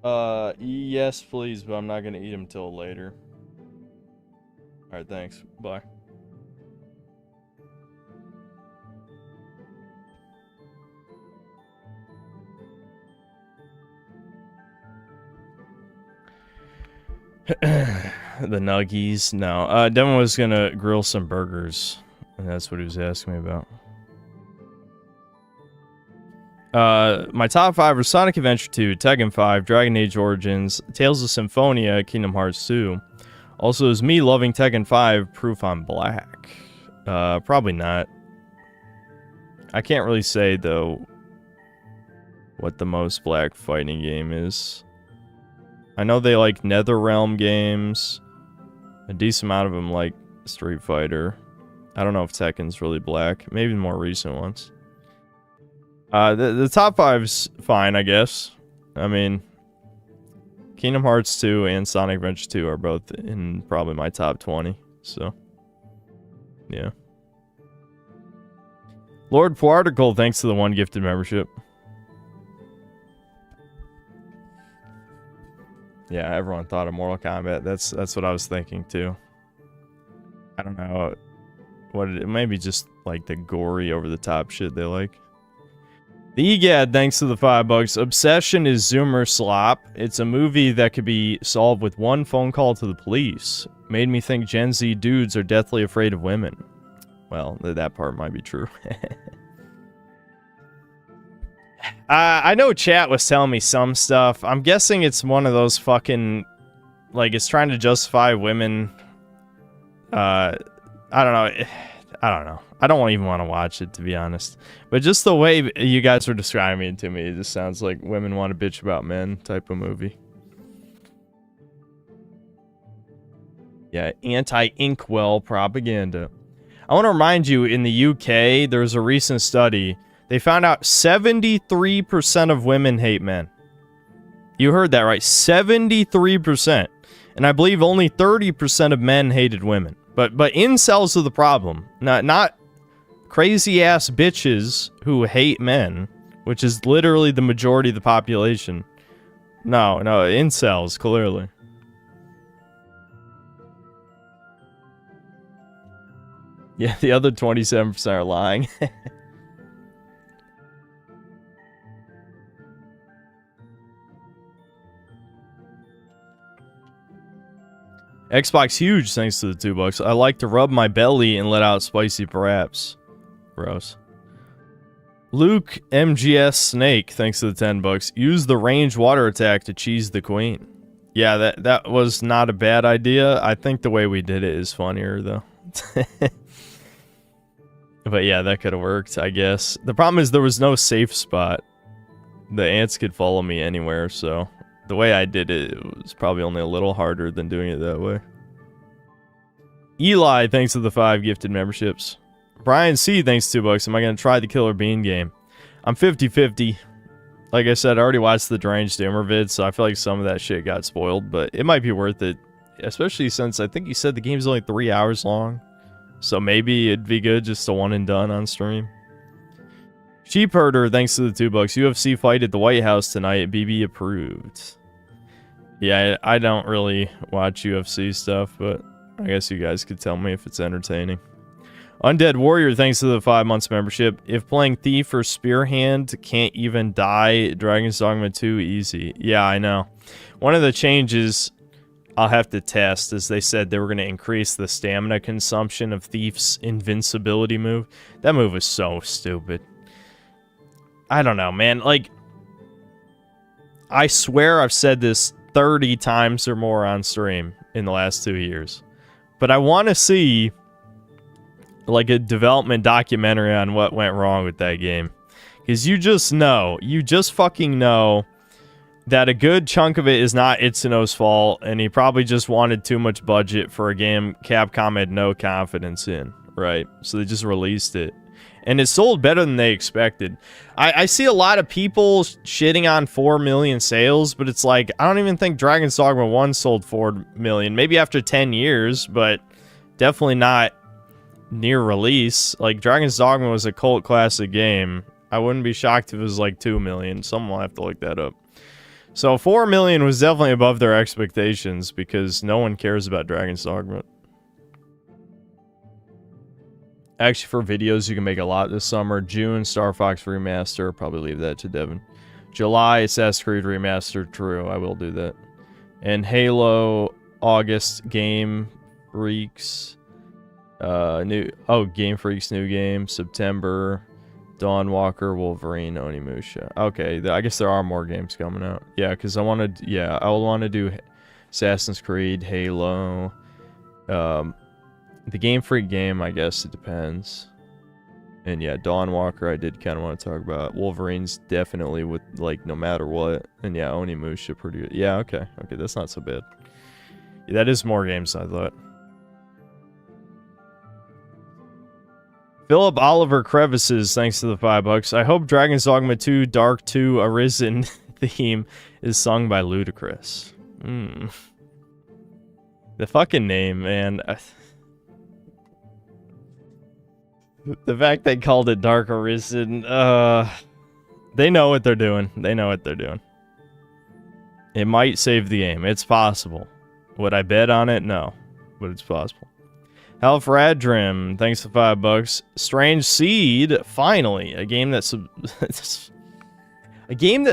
Yes, please, but I'm not gonna eat them till later. Alright, thanks. Bye. The nuggies? No. Devin was gonna grill some burgers. And that's what he was asking me about. My top 5 are Sonic Adventure 2, Tekken 5, Dragon Age Origins, Tales of Symphonia, Kingdom Hearts 2. Also, is me loving Tekken 5 proof I'm black? Probably not. I can't really say, though, what the most black fighting game is. I know they like NetherRealm games. A decent amount of them like Street Fighter. I don't know if Tekken's really black. Maybe the more recent ones. The top 5's fine, I guess. I mean, Kingdom Hearts 2 and Sonic Adventure 2 are both in probably my top 20. So, yeah. Lord Particle, thanks to the 1 gifted membership. Yeah, everyone thought of Mortal Kombat. That's what I was thinking too. I don't know what it maybe just like the gory over the top shit they like. The EGAD, thanks to the $5. Obsession is Zoomer Slop. It's a movie that could be solved with 1 phone call to the police. Made me think Gen Z dudes are deathly afraid of women. Well, that part might be true. I know chat was telling me some stuff. I'm guessing it's one of those fucking... Like, it's trying to justify women. I don't know. I don't even want to watch it, to be honest. But just the way you guys were describing it to me, it just sounds like women want to bitch about men type of movie. Yeah, anti-inkwell propaganda. I want to remind you, in the UK, there was a recent study. They found out 73% of women hate men. You heard that right, 73%. And I believe only 30% of men hated women. But incels are the problem. Not crazy ass bitches who hate men, which is literally the majority of the population. No, incels, clearly. Yeah, the other 27% are lying. Xbox huge, thanks to the $2. I like to rub my belly and let out spicy perhaps. Gross. Luke MGS Snake, thanks to the $10. Use the range water attack to cheese the queen. Yeah, that was not a bad idea. I think the way we did it is funnier, though. But yeah, that could have worked, I guess. The problem is there was no safe spot. The ants could follow me anywhere, so... The way I did it, it was probably only a little harder than doing it that way. Eli, thanks to the 5 gifted memberships. Brian C, thanks to $2. Am I going to try the Killer Bean game? I'm 50-50. Like I said, I already watched the Deranged Doomer vid, so I feel like some of that shit got spoiled, but it might be worth it. Especially since I think you said the game's only 3 hours long. So maybe it'd be good just to one and done on stream. Sheep Herder, thanks to the $2. UFC fight at the White House tonight. BB approved. Yeah, I don't really watch UFC stuff, but I guess you guys could tell me if it's entertaining. Undead Warrior, thanks to the 5 months membership. If playing Thief or Spearhand can't even die, Dragon's Dogma 2 easy. Yeah, I know. One of the changes I'll have to test is they said they were going to increase the stamina consumption of Thief's invincibility move. That move is so stupid. I don't know, man. Like, I swear I've said this 30 times or more on stream in the last 2 years. But I want to see like a development documentary on what went wrong with that game. Because you just fucking know that a good chunk of it is not Itsuno's fault, and he probably just wanted too much budget for a game Capcom had no confidence in, right? So they just released it. And it sold better than they expected. I see a lot of people shitting on 4 million sales, but it's like, I don't even think Dragon's Dogma 1 sold 4 million. Maybe after 10 years, but definitely not near release. Like, Dragon's Dogma was a cult classic game. I wouldn't be shocked if it was like 2 million. Someone will have to look that up. So 4 million was definitely above their expectations because no one cares about Dragon's Dogma. Actually, for videos, you can make a lot this summer. June, Star Fox Remaster. Probably leave that to Devin. July, Assassin's Creed Remastered. True, I will do that. And Halo, August, Game Freaks. Game Freaks new game. September, Dawnwalker, Wolverine, Onimusha. Okay, I guess there are more games coming out. Yeah, because I want to. Yeah, I will want to do Assassin's Creed, Halo. The Game Freak game, I guess it depends. And yeah, Dawnwalker, I did kind of want to talk about. Wolverine's definitely with, like, no matter what. And yeah, Onimusha, pretty good. Yeah, okay. Okay, that's not so bad. Yeah, that is more games than I thought. Philip Oliver Crevices, thanks to the $5. I hope Dragon's Dogma 2 Dark 2 Arisen theme is sung by Ludacris. The fucking name, man. The fact they called it Dark Arisen, they know what they're doing. They know what they're doing. It might save the game. It's possible. Would I bet on it? No. But it's possible. Halfradrim, thanks for $5. Strange Seed, finally. A game that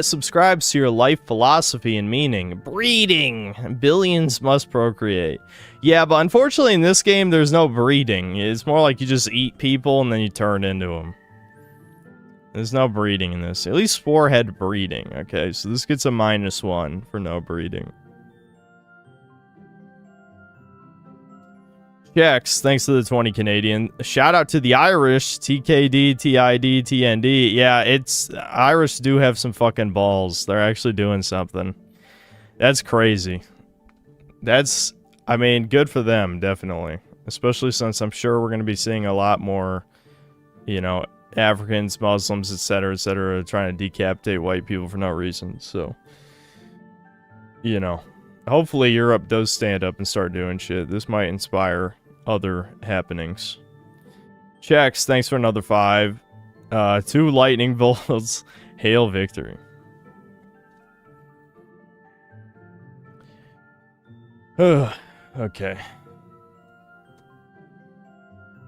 subscribes to your life philosophy and meaning. Breeding. Billions must procreate. Yeah, but unfortunately in this game, there's no breeding. It's more like you just eat people and then you turn into them. There's no breeding in this. At least Spore had breeding. Okay, so this gets a -1 for no breeding. Jax, thanks to the 20 Canadian. Shout out to the Irish, TKD, TID, TND. Yeah, Irish do have some fucking balls. They're actually doing something. That's crazy. I mean, good for them, definitely. Especially since I'm sure we're going to be seeing a lot more, you know, Africans, Muslims, etc., trying to decapitate white people for no reason. So, you know, hopefully Europe does stand up and start doing shit. This might inspire other happenings. Checks, thanks for another 5. 2 lightning bolts. Hail victory. Okay.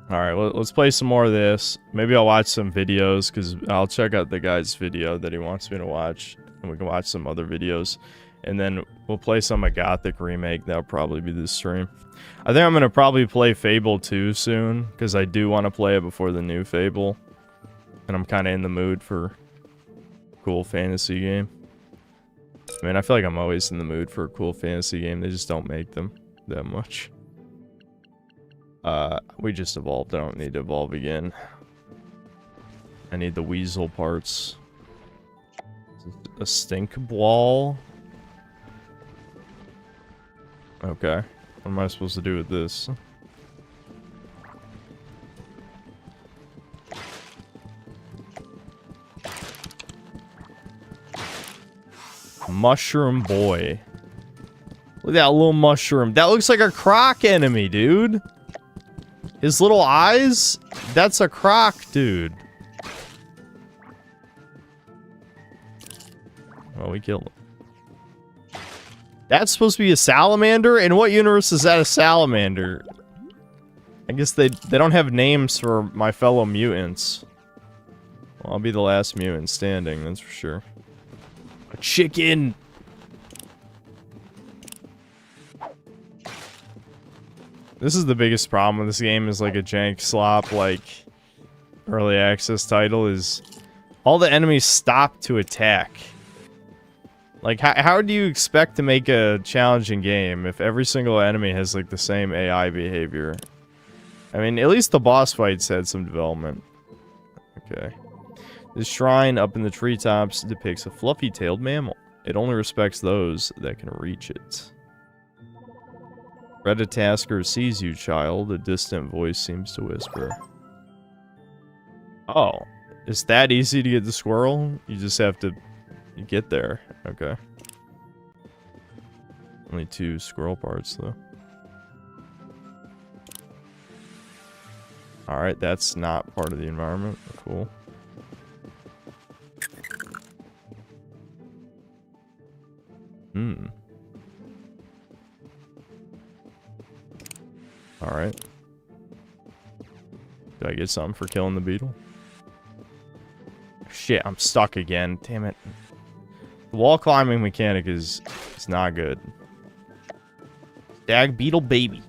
Alright, let's play some more of this. Maybe I'll watch some videos, because I'll check out the guy's video that he wants me to watch. And we can watch some other videos. And then we'll play some of Gothic Remake. That'll probably be the stream. I think I'm going to probably play Fable 2 soon, because I do want to play it before the new Fable. And I'm kind of in the mood for a cool fantasy game. I mean, I feel like I'm always in the mood for a cool fantasy game. They just don't make them that much. We just evolved. I don't need to evolve again. I need the weasel parts. A stink ball. Okay. What am I supposed to do with this? Mushroom boy. Look at that little mushroom. That looks like a croc enemy, dude. His little eyes? That's a croc, dude. Oh, we killed him. That's supposed to be a salamander? In what universe is that a salamander? I guess they don't have names for my fellow mutants. Well, I'll be the last mutant standing, that's for sure. A chicken! This is the biggest problem with this game, is like a jank slop, like, early access title, is all the enemies stop to attack. Like, how do you expect to make a challenging game if every single enemy has, like, the same AI behavior? I mean, at least the boss fights had some development. Okay. This shrine up in the treetops depicts a fluffy-tailed mammal. It only respects those that can reach it. Redatasker sees you, child, a distant voice seems to whisper. Oh. It's that easy to get the squirrel? You just have to get there. Okay. Only 2 squirrel parts, though. Alright, that's not part of the environment. Cool. Alright. Do I get something for killing the beetle? Shit, I'm stuck again. Damn it. The wall climbing mechanic is not good. Stag beetle baby.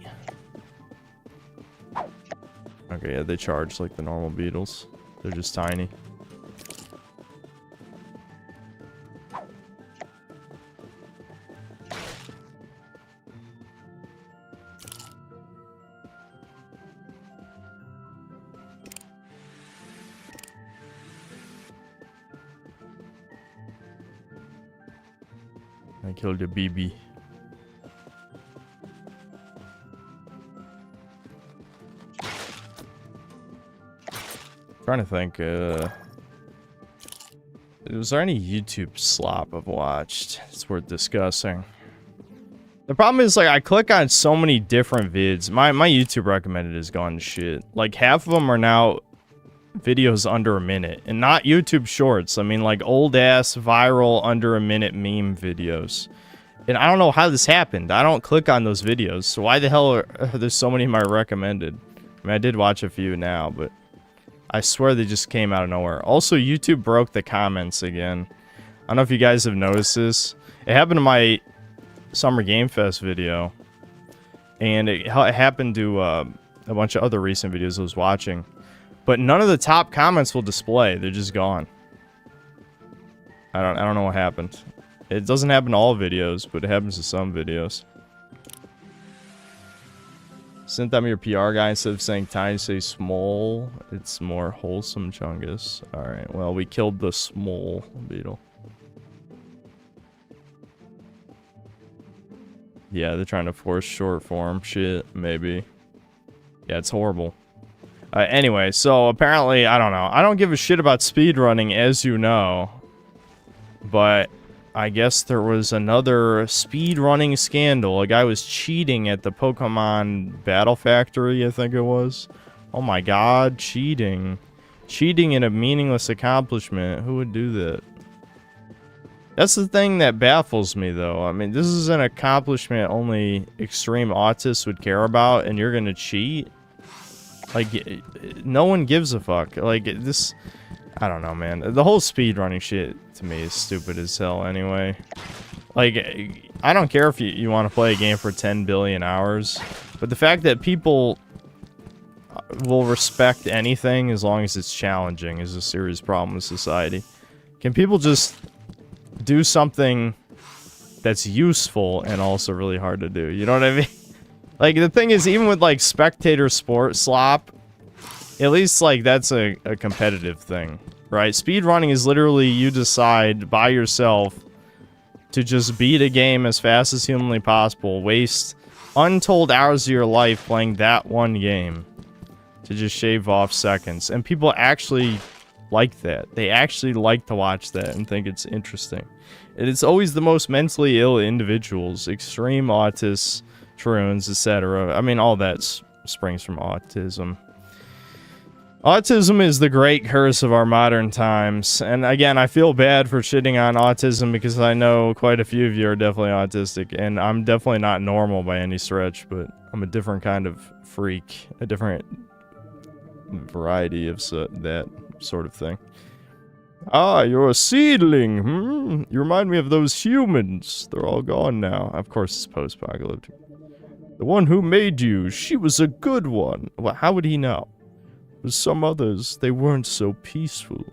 Okay, yeah, they charge like the normal beetles. They're just tiny. I killed a BB. Trying to think, was there any YouTube slop I've watched? It's worth discussing. The problem is, like, I click on so many different vids. My YouTube recommended has gone to shit. Like, half of them are now videos under a minute. And not YouTube shorts. I mean, like, old-ass, viral, under-a-minute meme videos. And I don't know how this happened. I don't click on those videos. So why the hell are there so many of my recommended? I mean, I did watch a few now, but I swear they just came out of nowhere. Also, YouTube broke the comments again. I don't know if you guys have noticed this. It happened to my Summer Game Fest video. And it happened to a bunch of other recent videos I was watching. But none of the top comments will display. They're just gone. I don't know what happened. It doesn't happen to all videos, but it happens to some videos. Since I'm your PR guy, instead of saying tiny, say small. It's more wholesome, Chungus. Alright, well, we killed the small beetle. Yeah, they're trying to force short form shit, maybe. Yeah, it's horrible. Anyway, so apparently, I don't know. I don't give a shit about speedrunning, as you know. But I guess there was another speedrunning scandal. A guy was cheating at the Pokemon Battle Factory, I think it was. Oh my god, cheating. Cheating in a meaningless accomplishment. Who would do that? That's the thing that baffles me, though. I mean, this is an accomplishment only extreme autists would care about, and you're gonna cheat? Like, no one gives a fuck. Like, this... I don't know, man. The whole speedrunning shit, to me, is stupid as hell anyway. Like, I don't care if you want to play a game for 10 billion hours, but the fact that people will respect anything as long as it's challenging is a serious problem with society. Can people just do something that's useful and also really hard to do? You know what I mean? Like, the thing is, even with, like, spectator sport slop, at least, like, that's a competitive thing, right? Speedrunning is literally you decide by yourself to just beat a game as fast as humanly possible, waste untold hours of your life playing that one game to just shave off seconds. And people actually like that. They actually like to watch that and think it's interesting. And it's always the most mentally ill individuals, extreme autists, Troons, etc. I mean, all that springs from autism. Autism is the great curse of our modern times. And again, I feel bad for shitting on autism because I know quite a few of you are definitely autistic. And I'm definitely not normal by any stretch, but I'm a different kind of freak. A different variety of that sort of thing. Ah, you're a seedling. You remind me of those humans. They're all gone now. Of course, it's post-apocalyptic. The one who made you, she was a good one. Well, how would he know? With some others, they weren't so peaceful.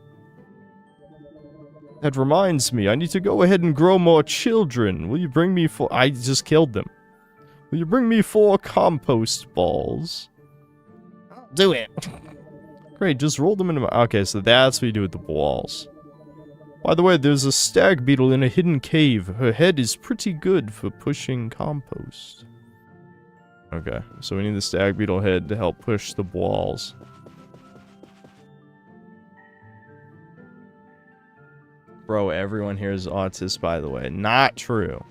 That reminds me, I need to go ahead and grow more children. Will you bring me I just killed them. Will you bring me 4 compost balls? Do it. Great, just roll them into my... Okay, so that's what you do with the balls. By the way, there's a stag beetle in a hidden cave. Her head is pretty good for pushing compost. Okay, so we need the stag beetle head to help push the balls. Bro, everyone here is autist, by the way. Not true.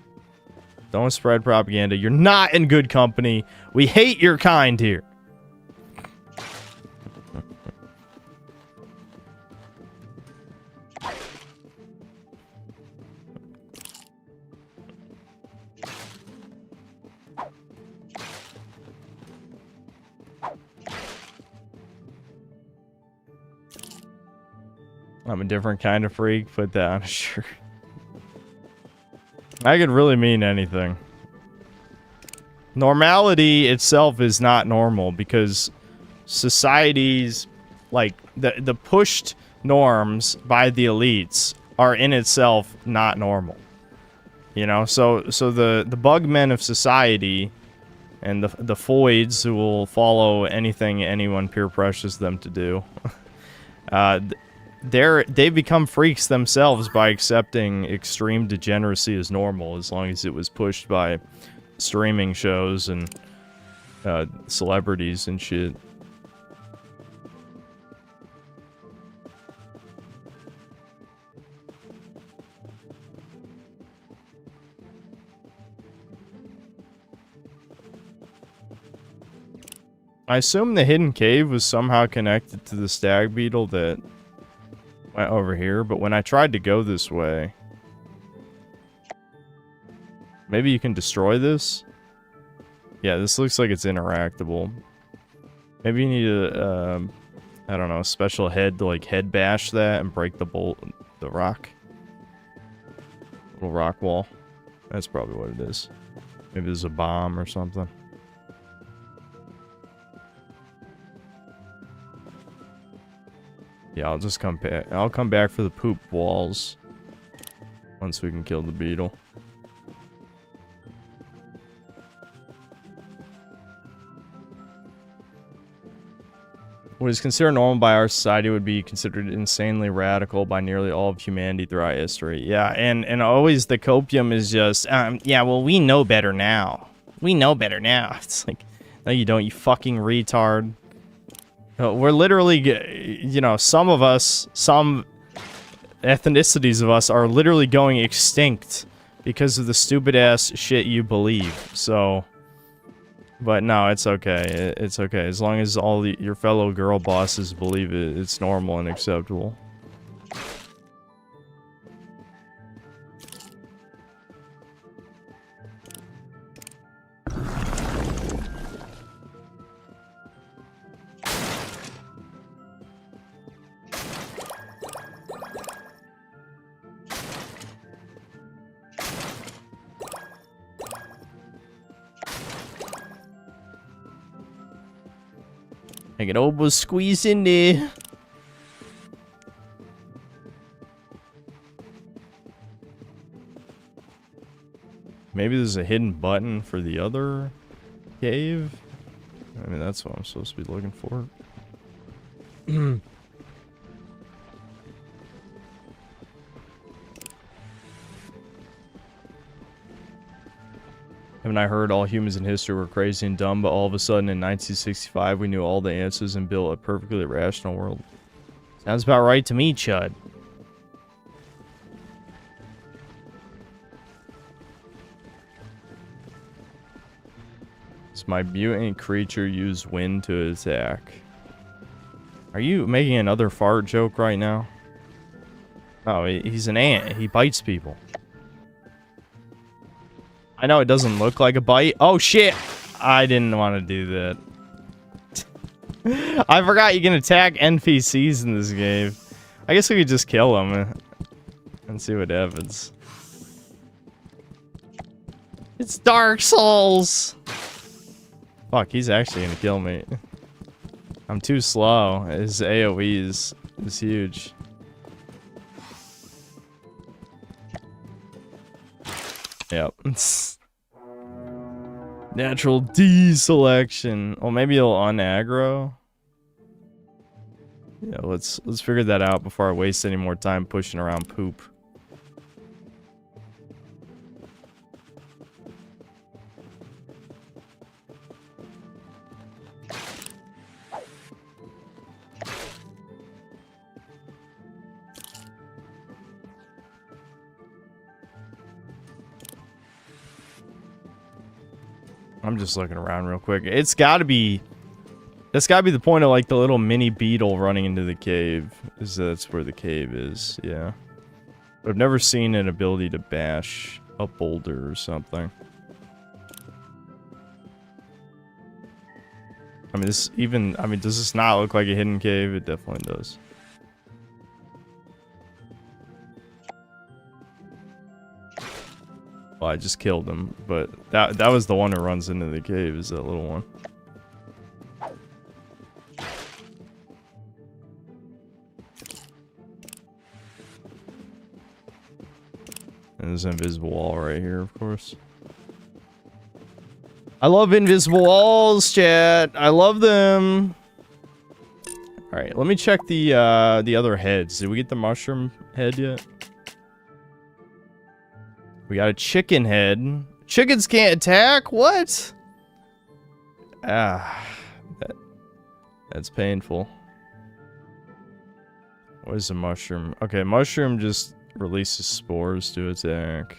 Don't spread propaganda. You're not in good company. We hate your kind here. I'm a different kind of freak. Put that on a shirt. That could really mean anything. Normality itself is not normal because society's, like, the pushed norms by the elites are in itself not normal. You know, so the bug men of society and the foids who will follow anything anyone peer pressures them to do, they become freaks themselves by accepting extreme degeneracy as normal, as long as it was pushed by streaming shows and celebrities and shit. I assume the hidden cave was somehow connected to the stag beetle that went over here, but when I tried to go this way... Maybe you can destroy this? Yeah, this looks like it's interactable. Maybe you need a, I don't know, a special head to, like, head bash that and break the rock. Little rock wall. That's probably what it is. Maybe there's a bomb or something. Yeah, I'll just come back. I'll come back for the poop walls once we can kill the beetle. What is considered normal by our society would be considered insanely radical by nearly all of humanity throughout history. Yeah, and always the copium is just, yeah, well, we know better now. We know better now. It's like, no, you don't, you fucking retard. We're literally, you know, some of us, some ethnicities of us are literally going extinct because of the stupid-ass shit you believe, so... But no, it's okay. It's okay. As long as all your fellow girl bosses believe it, it's normal and acceptable. I can almost squeeze in there. Maybe there's a hidden button for the other cave? I mean, that's what I'm supposed to be looking for. Haven't I heard all humans in history were crazy and dumb, but all of a sudden in 1965 we knew all the answers and built a perfectly rational world? Sounds about right to me, Chud. Does my mutant creature use wind to attack? Are you making another fart joke right now? Oh, he's an ant. He bites people. I know it doesn't look like a bite. Oh, shit! I didn't want to do that. I forgot you can attack NPCs in this game. I guess we could just kill them and see what happens. It's Dark Souls! Fuck, he's actually gonna kill me. I'm too slow. His AoE is huge. Yep. Natural deselection. Well, maybe he'll un-aggro. Yeah, let's figure that out before I waste any more time pushing around poop. I'm just looking around real quick. That's gotta be the point of, like, the little mini beetle running into the cave. That's where the cave is, yeah. But I've never seen an ability to bash a boulder or something. I mean, does this not look like a hidden cave? It definitely does. Well, I just killed him, but that was the one who runs into the cave, is that little one. And there's an invisible wall right here, of course. I love invisible walls, chat. I love them. All right, let me check the other heads. Did we get the mushroom head yet? We got a chicken head. Chickens can't attack? What? Ah, that's painful. What is a mushroom? Okay, mushroom just releases spores to attack.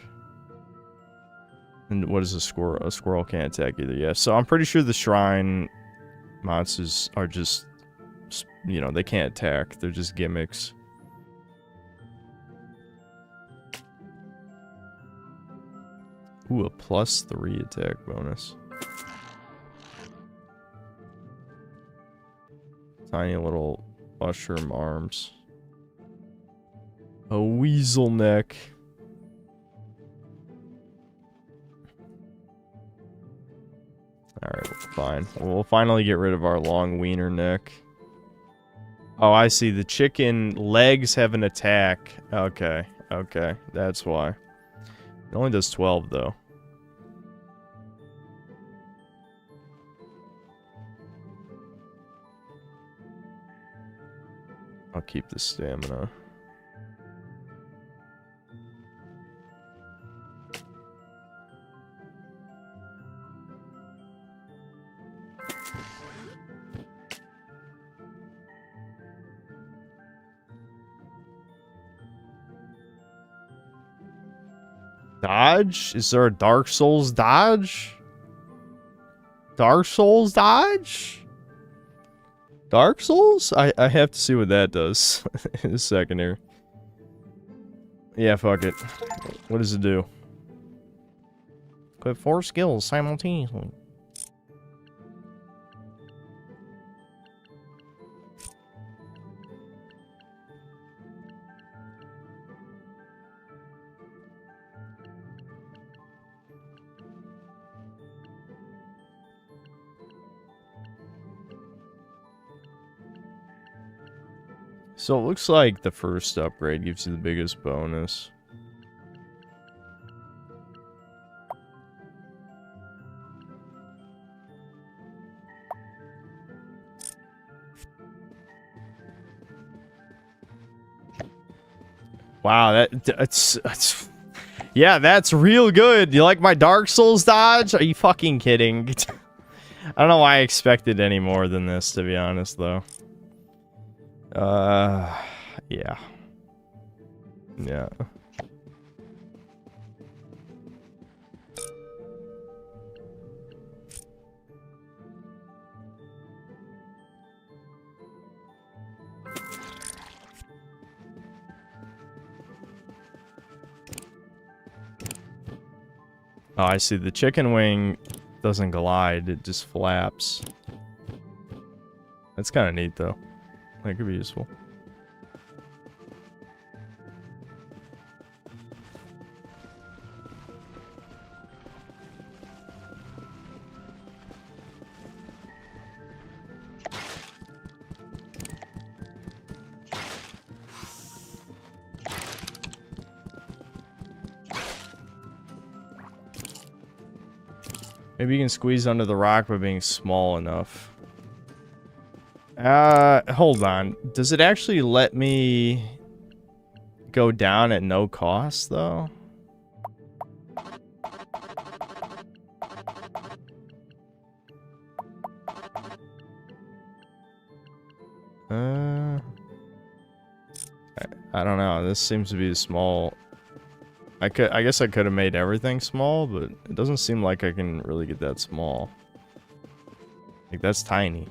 And what is a squirrel? A squirrel can't attack either. Yeah, so I'm pretty sure the shrine monsters are just, you know, they can't attack. They're just gimmicks. Ooh, a +3 attack bonus. Tiny little mushroom arms. A weasel neck. Alright, fine. We'll finally get rid of our long wiener neck. Oh, I see. The chicken legs have an attack. Okay, okay. That's why. It only does 12, though. I'll keep the stamina. Dodge? Is there a Dark Souls dodge? Dark Souls dodge? Dark Souls? I have to see what that does in a second here. Yeah, fuck it. What does it do? Equip 4 skills simultaneously. So it looks like the first upgrade gives you the biggest bonus. Wow, that's yeah, that's real good. You like my Dark Souls dodge? Are you fucking kidding? I don't know why I expected any more than this, to be honest, though. Yeah. Yeah. Oh, I see. The chicken wing doesn't glide, it just flaps. That's kind of neat, though. That could be useful. Maybe you can squeeze under the rock by being small enough. Hold on. Does it actually let me go down at no cost, though? I don't know. This seems to be small. I guess I could have made everything small, but it doesn't seem like I can really get that small. Like, that's tiny.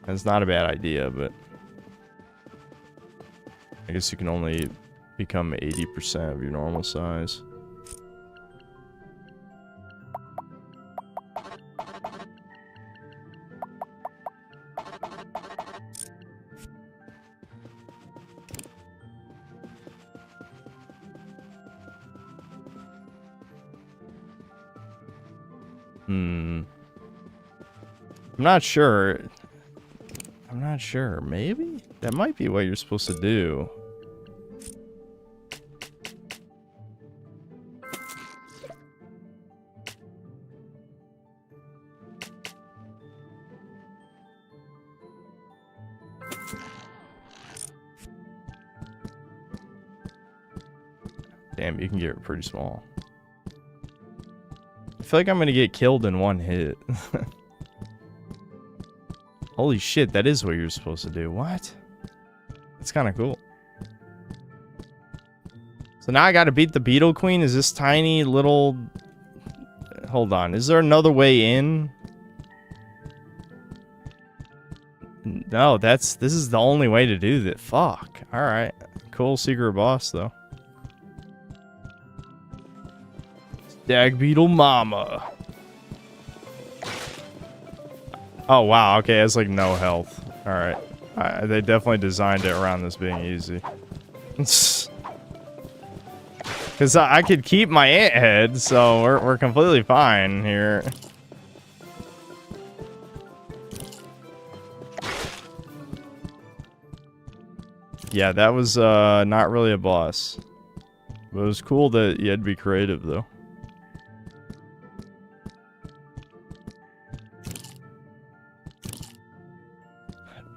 That's not a bad idea, but I guess you can only become 80% of your normal size. I'm not sure. I'm not sure. Maybe? That might be what you're supposed to do. Damn, you can get pretty small. I feel like I'm gonna get killed in one hit. Holy shit, that is what you're supposed to do. What? That's kind of cool. So now I gotta beat the Beetle Queen? Is this tiny little... Hold on, is there another way in? No, this is the only way to do that. Fuck. Alright. Cool secret boss, though. Stag Beetle Mama. Oh, wow. Okay, it's like no health. Alright. They definitely designed it around this being easy. Because I could keep my ant head, so we're completely fine here. Yeah, that was not really a boss. But it was cool that you had to be creative, though.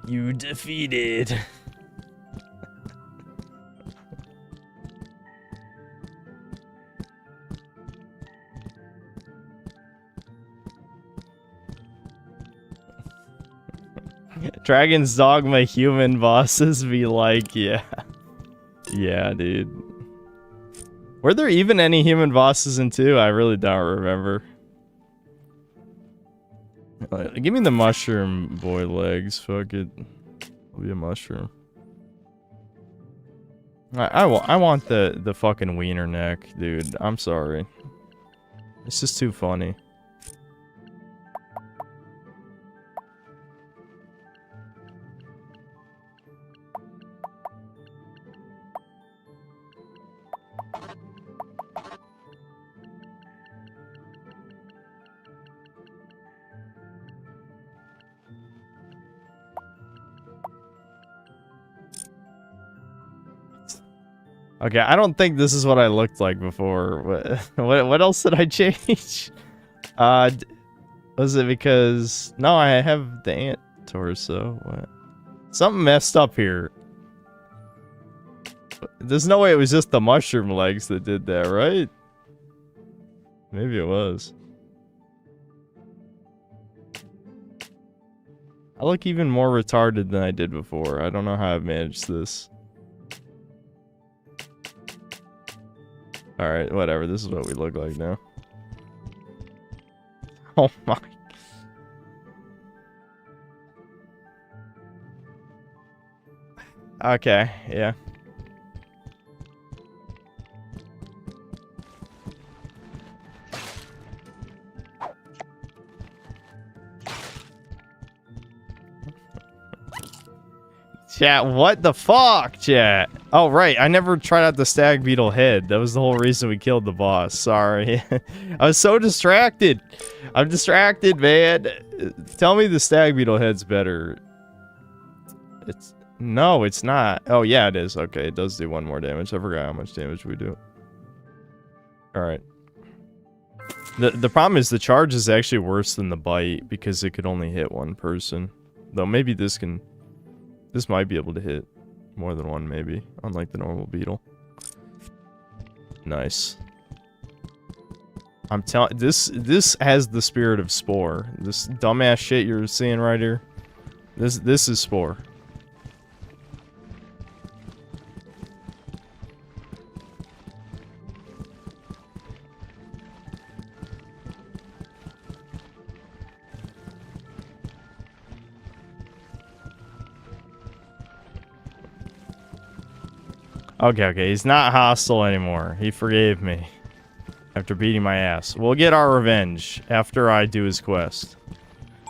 You defeated. Dragon's Dogma human bosses be like, yeah. Yeah, dude. Were there even any human bosses in 2? I really don't remember. Give me the mushroom boy legs. Fuck it. I'll be a mushroom. I want the fucking wiener neck, dude. I'm sorry. It's just too funny. Okay, I don't think this is what I looked like before. What else did I change? Was it because... No, I have the ant torso. What? Something messed up here. There's no way it was just the mushroom legs that did that, right? Maybe it was. I look even more retarded than I did before. I don't know how I've managed this. Alright, whatever. This is what we look like now. Oh my. Okay, yeah. Chat, what the fuck, chat? Oh, right, I never tried out the stag beetle head. That was the whole reason we killed the boss. Sorry. I was so distracted. I'm distracted, man. Tell me the stag beetle head's better. No, it's not. Oh, yeah, it is. Okay, it does do 1 more damage. I forgot how much damage we do. Alright. The problem is the charge is actually worse than the bite because it could only hit 1 person. Though maybe this can... This might be able to hit more than 1, maybe, unlike the normal beetle. Nice. I'm telling this has the spirit of Spore. This dumbass shit you're seeing right here. This is Spore. Okay, he's not hostile anymore. He forgave me. After beating my ass. We'll get our revenge after I do his quest.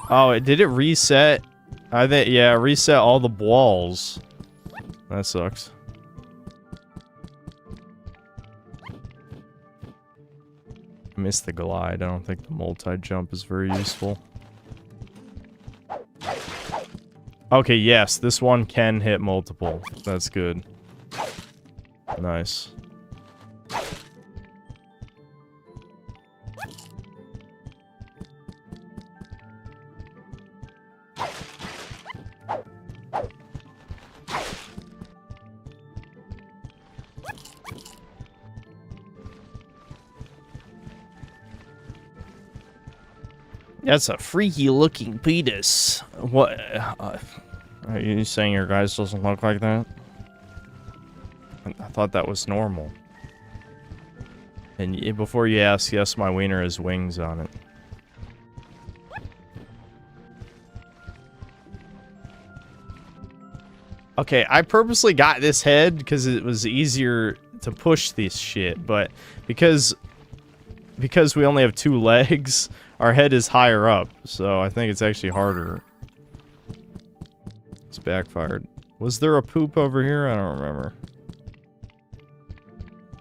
Oh, did it reset? I think, yeah, reset all the walls. That sucks. missed the glide. I don't think the multi-jump is very useful. Okay, yes, this one can hit multiple. That's good. Nice. That's a freaky looking penis. What? Are you saying your guys doesn't look like that? I thought that was normal. And before you ask, yes, my wiener has wings on it. Okay, I purposely got this head because it was easier to push this shit, but because we only have 2 legs, our head is higher up, so I think it's actually harder. It's backfired. Was there a poop over here? I don't remember.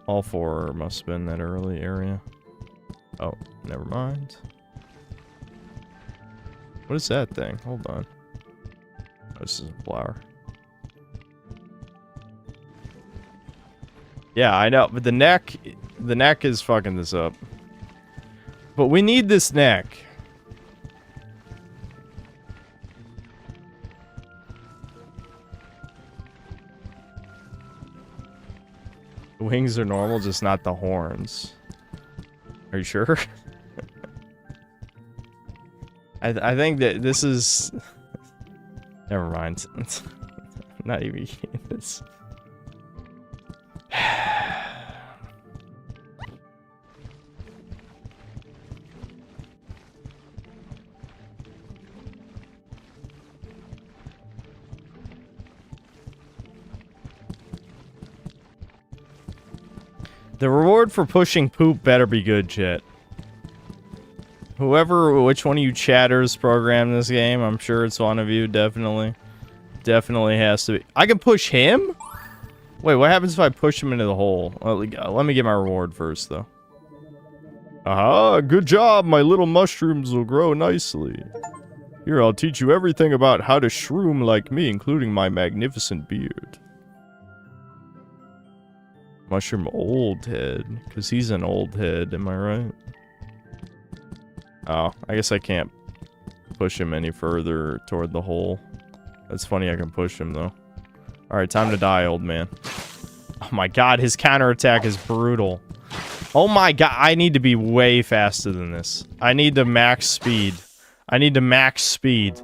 All 4 must have been that early area. Oh, never mind. What is that thing? Hold on. Oh, this is a flower. Yeah, I know, but the neck is fucking this up. But we need this neck. The wings are normal, just not the horns. Are you sure? I think that this is... Never mind. Not even this. The reward for pushing poop better be good, chat. Which one of you chatters programmed this game, I'm sure it's one of you, definitely. Definitely has to be. I can push him? Wait, what happens if I push him into the hole? Well, let me get my reward first, though. Aha, good job, my little mushrooms will grow nicely. Here, I'll teach you everything about how to shroom like me, including my magnificent beard. Mushroom old head, because he's an old head, am I right? Oh, I guess I can't push him any further toward the hole. That's funny, I can push him, though. Alright, time to die, old man. Oh my god, his counterattack is brutal. Oh my god, I need to be way faster than this. I need to max speed. I need to max speed.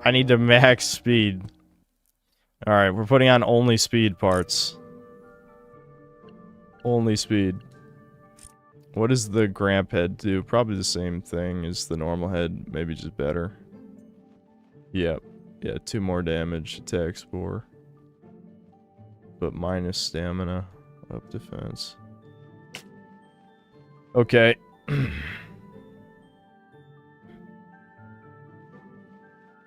I need to max speed. Alright, we're putting on only speed parts. Only speed. What does the Gramp head do? Probably the same thing as the normal head, maybe just better. Yep. Yeah, 2 more damage, attack spore. But minus stamina, up defense. Okay.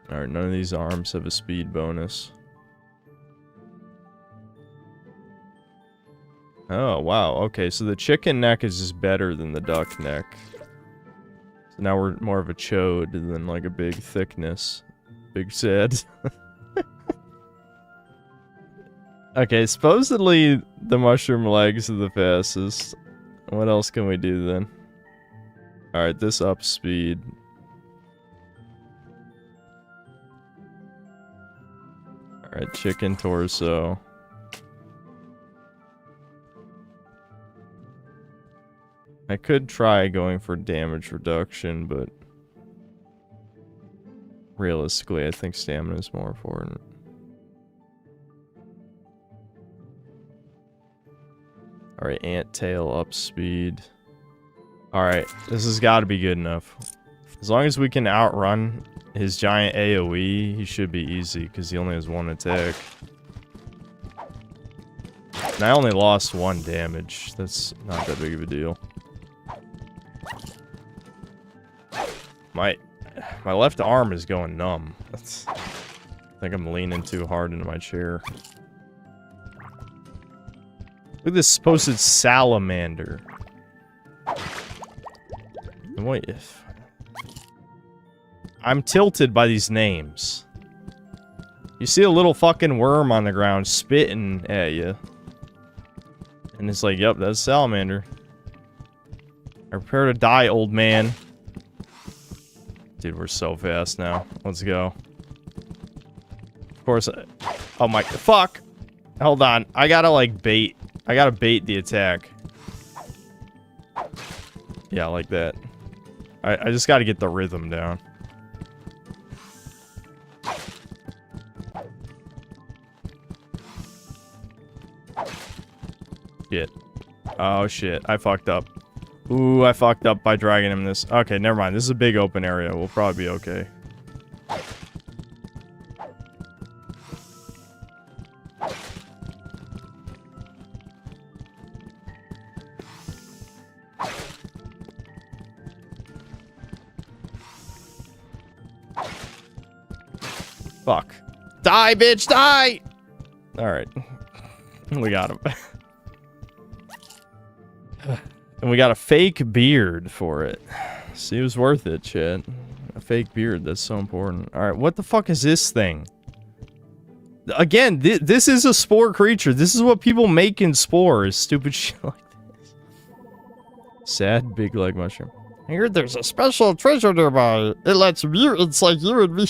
Alright, none of these arms have a speed bonus. Oh, wow. Okay, so the chicken neck is just better than the duck neck. So now we're more of a chode than like a big thickness. Big sad. Okay, supposedly the mushroom legs are the fastest. What else can we do then? Alright, this up speed. Alright, chicken torso. I could try going for damage reduction, but realistically, I think stamina is more important. Alright, ant tail up speed. Alright, this has got to be good enough. As long as we can outrun his giant AoE, he should be easy, because he only has 1 attack. And I only lost 1 damage. That's not that big of a deal. My left arm is going numb. I think I'm leaning too hard into my chair. Look at this supposed salamander. Wait, I'm tilted by these names. You see a little fucking worm on the ground spitting at you. And it's like, yep, that's Salamander. I prepare to die, old man. Dude, we're so fast now. Let's go. Of course, oh my, fuck! Hold on, I gotta like bait. I gotta bait the attack. Yeah, like that. I just gotta get the rhythm down. Shit. Oh shit, I fucked up. Ooh, I fucked up by dragging him this. Okay, never mind. This is a big open area. We'll probably be okay. Fuck. Die, bitch, die! Alright. We got him. And we got a fake beard for it. See, it was worth it, shit. A fake beard, that's so important. Alright, what the fuck is this thing? Again, this is a spore creature. This is what people make in spores. Stupid shit like this. Sad big leg mushroom. I heard there's a special treasure nearby. It lets mutants like you and me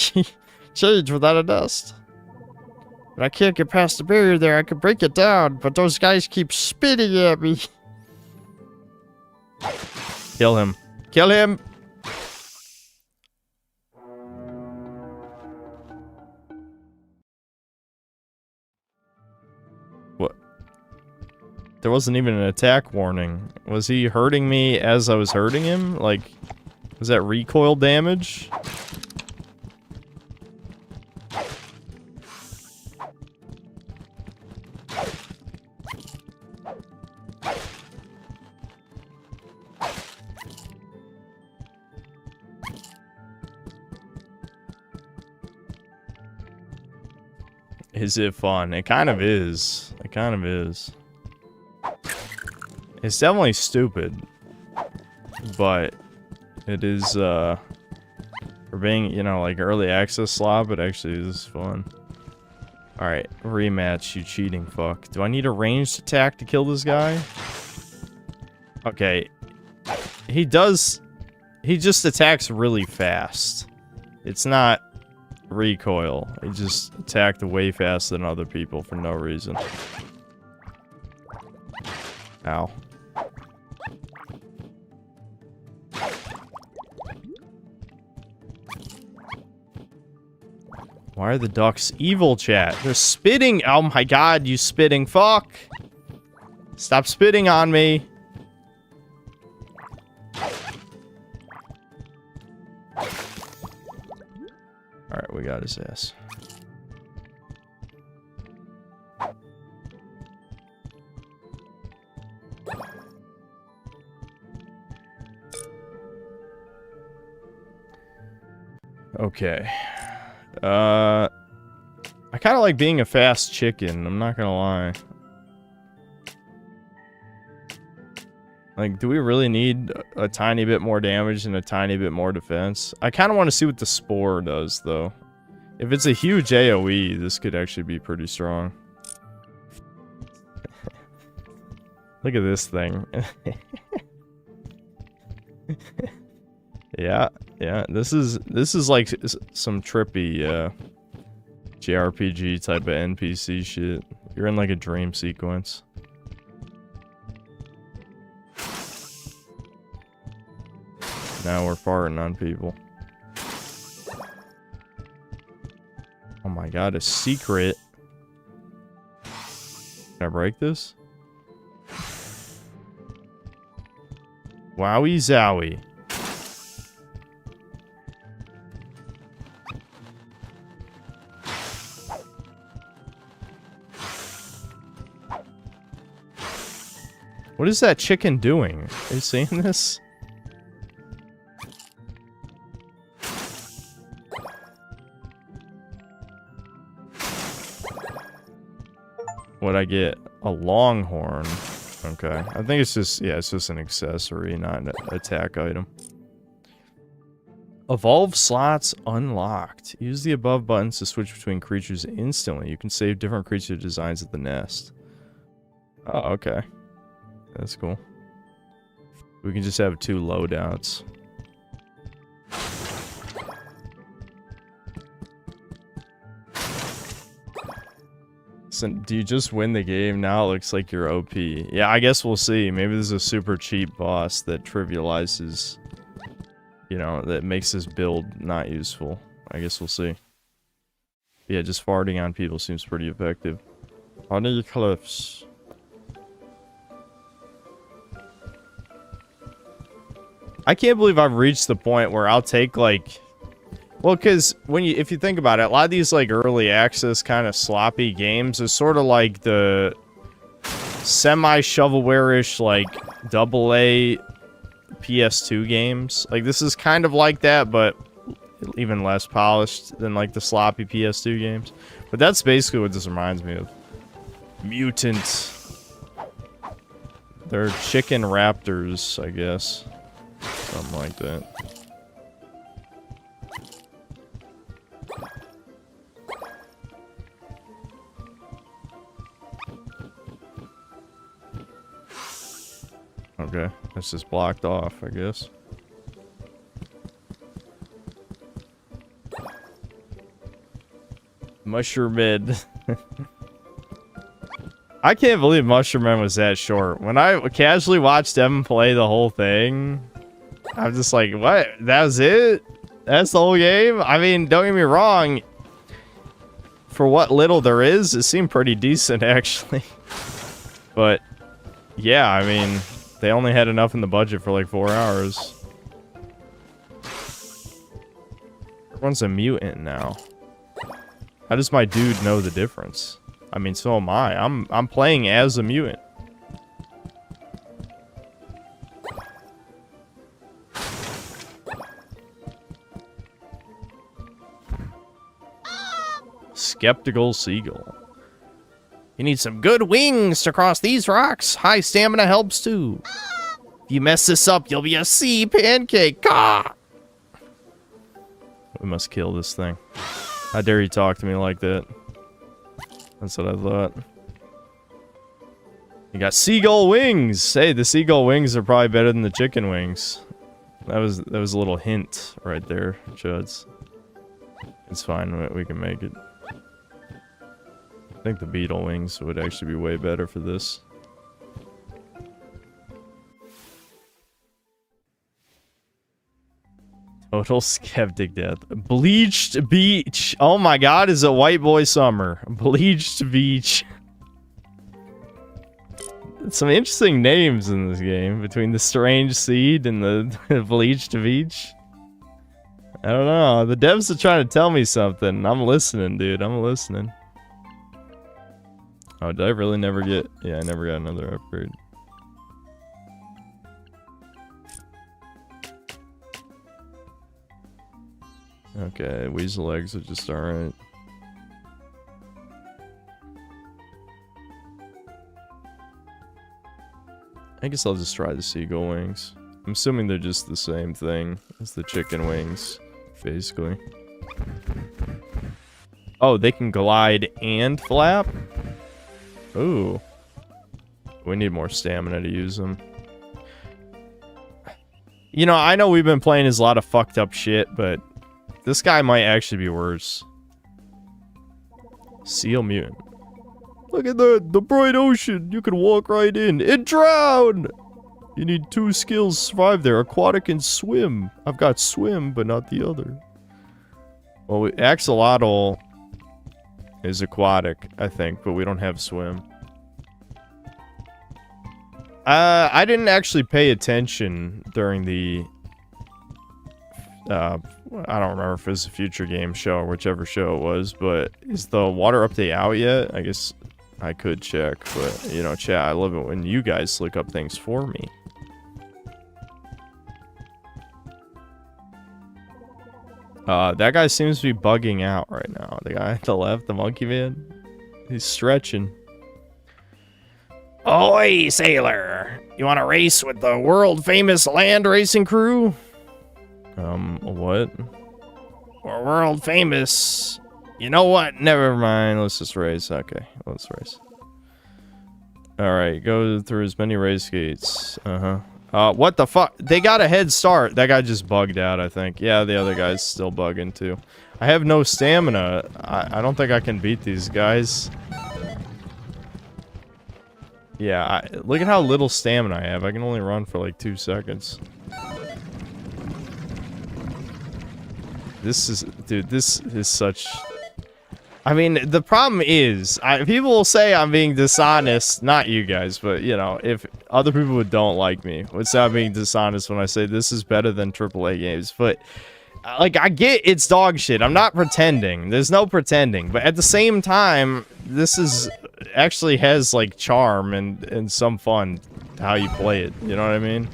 change without a nest. But I can't get past the barrier there. I could break it down, but those guys keep spitting at me. Kill him. Kill him! What? There wasn't even an attack warning. Was he hurting me as I was hurting him? Like, was that recoil damage? Is it fun? It kind of is. It kind of is. It's definitely stupid. But it is, for being, you know, like early access slop, it actually is fun. Alright, rematch, you cheating fuck. Do I need a ranged attack to kill this guy? Okay. He just attacks really fast. It's not recoil. He just attacked way faster than other people for no reason. Ow. Why are the ducks evil, chat? They're spitting. Oh my god, you spitting fuck. Stop spitting on me. Alright, we got his ass. Okay. I kind of like being a fast chicken, I'm not gonna lie. Like, do we really need a tiny bit more damage and a tiny bit more defense? I kind of want to see what the spore does, though. If it's a huge AoE, this could actually be pretty strong. Look at this thing. Yeah, this is like some trippy, JRPG type of NPC shit. You're in like a dream sequence. Now we're farting on people. Oh my god, a secret. Can I break this? Wowie zowie. What is that chicken doing? Are you seeing this? What'd I get? A longhorn. Okay. I think it's just, yeah, it's just an accessory, not an attack item. Evolve slots unlocked. Use the above buttons to switch between creatures instantly. You can save different creature designs at the nest. Oh, okay. That's cool. We can just have 2 loadouts. So do you just win the game? Now it looks like you're OP. Yeah, I guess we'll see. Maybe there's a super cheap boss that trivializes, you know, that makes this build not useful. I guess we'll see. Yeah, just farting on people seems pretty effective. Honey cliffs. I can't believe I've reached the point where I'll take like, well, because if you think about it, a lot of these like early access kind of sloppy games is sort of like the semi-shovelware-ish like AA PS2 games. Like this is kind of like that, but even less polished than like the sloppy PS2 games. But that's basically what this reminds me of. Mutant. They're chicken raptors, I guess. Something like that. Okay, this is blocked off, I guess. Mushroom Mid. I can't believe Mushroom Man was that short. When I casually watched Evan play the whole thing, I'm just like, what? That was it? That's the whole game? I mean, don't get me wrong. For what little there is, it seemed pretty decent, actually. But, yeah, I mean, they only had enough in the budget for like 4 hours. Everyone's a mutant now. How does my dude know the difference? I mean, so am I. I'm playing as a mutant. Skeptical Seagull. You need some good wings to cross these rocks. High stamina helps too. If you mess this up, you'll be a sea pancake. Ah! We must kill this thing. How dare you talk to me like that? That's what I thought. You got seagull wings. Hey, the seagull wings are probably better than the chicken wings. That was a little hint right there, Chuds. It's fine. We can make it. I think the beetle wings would actually be way better for this. Total skeptic death. Bleached Beach. Oh my god, is it White Boy Summer? Bleached Beach. Some interesting names in this game. Between the Strange Seed and the Bleached Beach. I don't know. The devs are trying to tell me something. I'm listening, dude. I'm listening. Oh, did I really never get... Yeah, I never got another upgrade. Okay, weasel eggs are just alright. I guess I'll just try the seagull wings. I'm assuming they're just the same thing as the chicken wings, basically. Oh, they can glide and flap? Ooh. We need more stamina to use them. You know, I know we've been playing as a lot of fucked up shit, but this guy might actually be worse. Seal mutant. Look at that, the bright ocean. You can walk right in and drown. You need 2 skills to survive there, aquatic and swim. I've got swim, but not the other. Well, axolotl is aquatic, I think, but we don't have swim. I didn't actually pay attention during the... I don't remember if it was a Future Game show or whichever show it was, but is the water update out yet? I guess I could check, but, you know, chat, I love it when you guys look up things for me. That guy seems to be bugging out right now. The guy at the left, the monkey man, he's stretching. Oi, sailor! You want to race with the world-famous land racing crew? What? We're world famous. You know what? Never mind. Let's just race. Okay, let's race. Alright, go through as many race gates. What the fuck? They got a head start. That guy just bugged out, I think. Yeah, the other guy's still bugging too. I have no stamina. I don't think I can beat these guys. Yeah, look at how little stamina I have. I can only run for like 2 seconds. This is... Dude, this is such... I mean, the problem is, people will say I'm being dishonest, not you guys, but, you know, if other people who don't like me would say I'm being dishonest when I say this is better than AAA games, but, like, I get it's dog shit. I'm not pretending. There's no pretending, but at the same time, this is, actually has, like, charm and some fun how you play it, you know what I mean?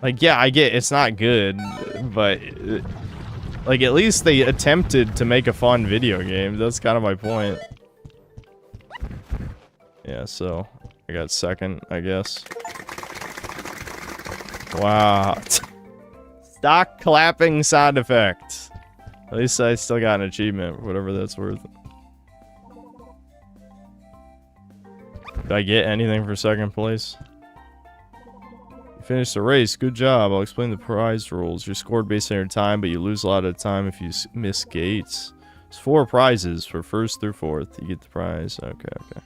Like, yeah, I get it's not good, but... like, at least they attempted to make a fun video game. That's kind of my point. Yeah, so... I got second, I guess. Wow. Stock clapping sound effect. At least I still got an achievement, whatever that's worth. Did I get anything for second place? Finish the race. Good job. I'll explain the prize rules. You're scored based on your time, but you lose a lot of time if you miss gates. There's 4 prizes for 1st through 4th. You get the prize. Okay.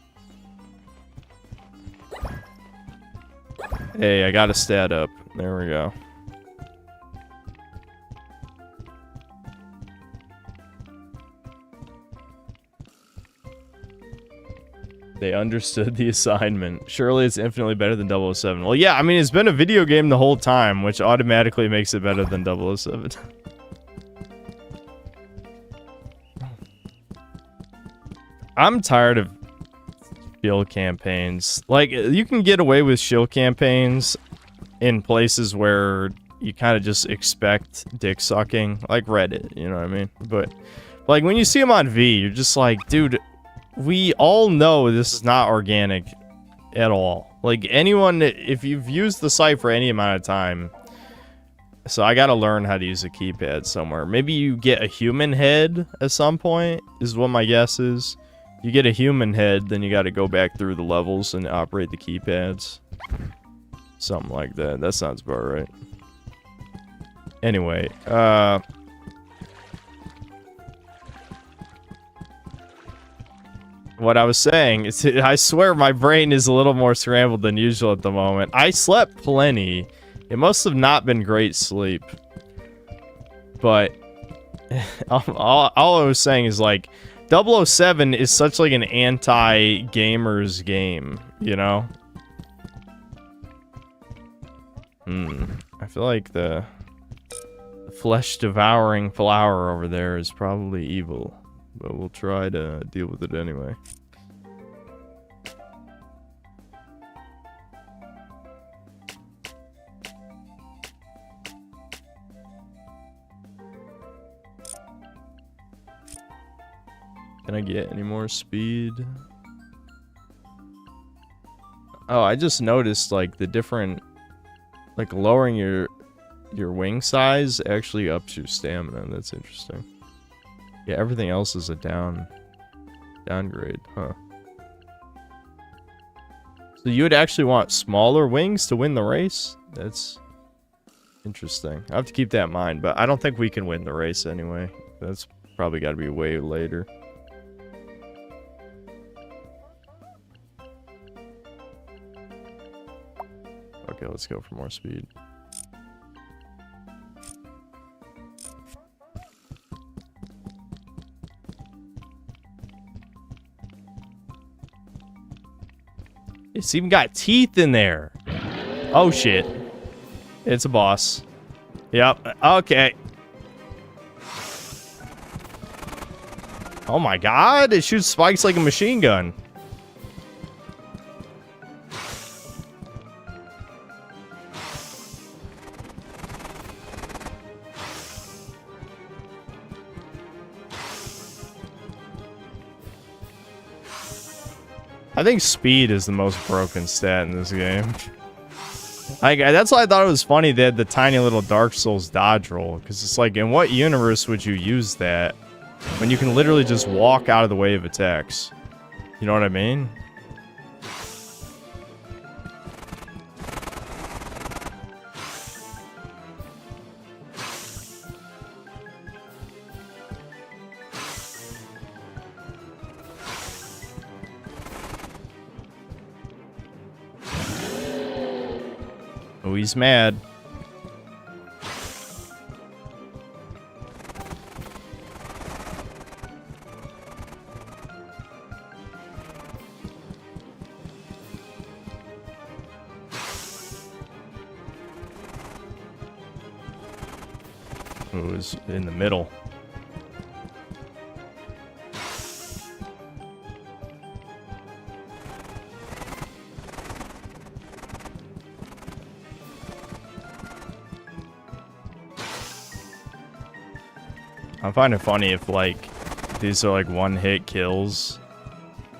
Hey, I got a stat up. There we go. They understood the assignment. Surely it's infinitely better than 007. Well, yeah, I mean, it's been a video game the whole time, which automatically makes it better than 007. I'm tired of shield campaigns. Like, you can get away with shield campaigns in places where you kind of just expect dick sucking, like Reddit, you know what I mean? But, like, when you see them on V, you're just like, dude... we all know this is not organic at all. Like, anyone, if you've used the site for any amount of time... So I gotta learn how to use a keypad somewhere. Maybe you get a human head at some point, is what my guess is. You get a human head, then you gotta go back through the levels and operate the keypads. Something like that. That sounds about right. Anyway, what I was saying is, I swear my brain is a little more scrambled than usual at the moment. I slept plenty. It must have not been great sleep. But all I was saying is, like, 007 is such like an anti-gamers game, you know? I feel like the flesh-devouring flower over there is probably evil. But we'll try to deal with it anyway. Can I get any more speed? Oh, I just noticed, like, the different... like, lowering your wing size actually ups your stamina. That's interesting. Yeah, everything else is a downgrade, huh? So you would actually want smaller wings to win the race? That's interesting. I have to keep that in mind, but I don't think we can win the race anyway. That's probably got to be way later. Okay, let's go for more speed. It's even got teeth in there. Oh, shit. It's a boss. Yep. Okay. Oh, my God. It shoots spikes like a machine gun. I think speed is the most broken stat in this game. That's why I thought it was funny they had the tiny little Dark Souls dodge roll. Because it's like, in what universe would you use that when you can literally just walk out of the way of attacks? You know what I mean? Oh, he's mad. Oh, it was in the middle. I find it funny if, like, these are, like, one-hit kills.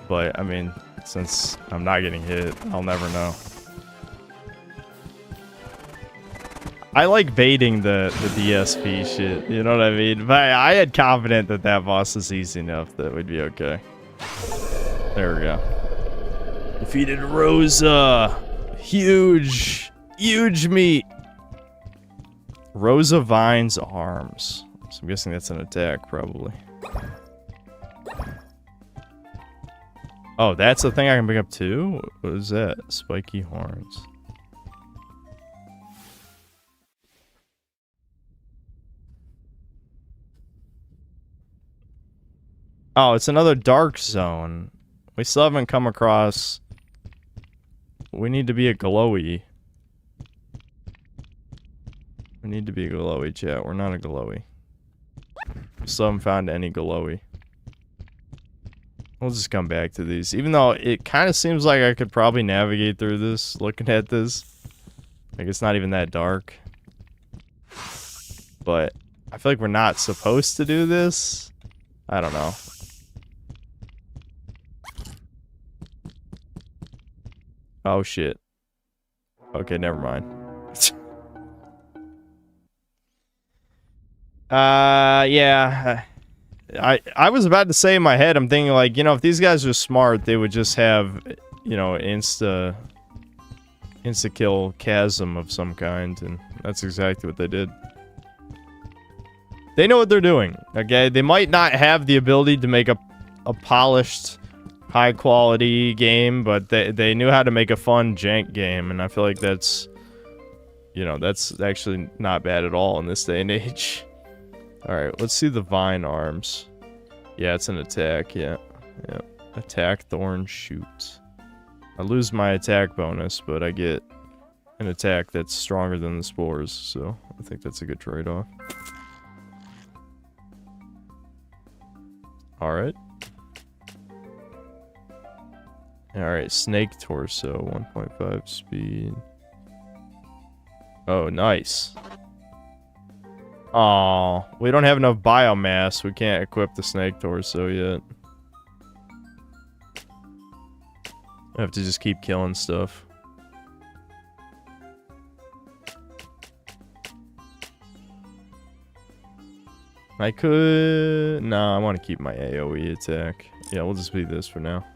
But, I mean, since I'm not getting hit, I'll never know. I like baiting the DSP shit, you know what I mean? But I had confident that that boss is easy enough that we'd be okay. There we go. Defeated Rosa. Huge. Huge meat. Rosa Vine's arms. So I'm guessing that's an attack, probably. Oh, that's the thing I can pick up too? What is that? Spiky horns. Oh, it's another dark zone. We still haven't come across... We need to be a glowy. We need to be a glowy, chat. We're not a glowy. We still haven't found any glowy. We'll just come back to these. Even though it kind of seems like I could probably navigate through this, looking at this. Like, it's not even that dark. But I feel like we're not supposed to do this. I don't know. Oh, shit. Okay, never mind. Yeah. I was about to say in my head, I'm thinking, like, you know, if these guys are smart, they would just have, you know, insta-kill chasm of some kind, and that's exactly what they did. They know what they're doing, okay? They might not have the ability to make a polished, high-quality game, but they knew how to make a fun jank game, and I feel like that's, you know, that's actually not bad at all in this day and age. Alright, let's see the vine arms. Yeah, it's an attack, yeah. Yeah. Attack, thorn, shoot. I lose my attack bonus, but I get an attack that's stronger than the spores, so I think that's a good trade-off. Alright. Alright, snake torso, 1.5 speed. Oh, nice. Aw, we don't have enough biomass. We can't equip the snake torso yet. I have to just keep killing stuff. I could... No, I want to keep my AoE attack. Yeah, we'll just be this for now.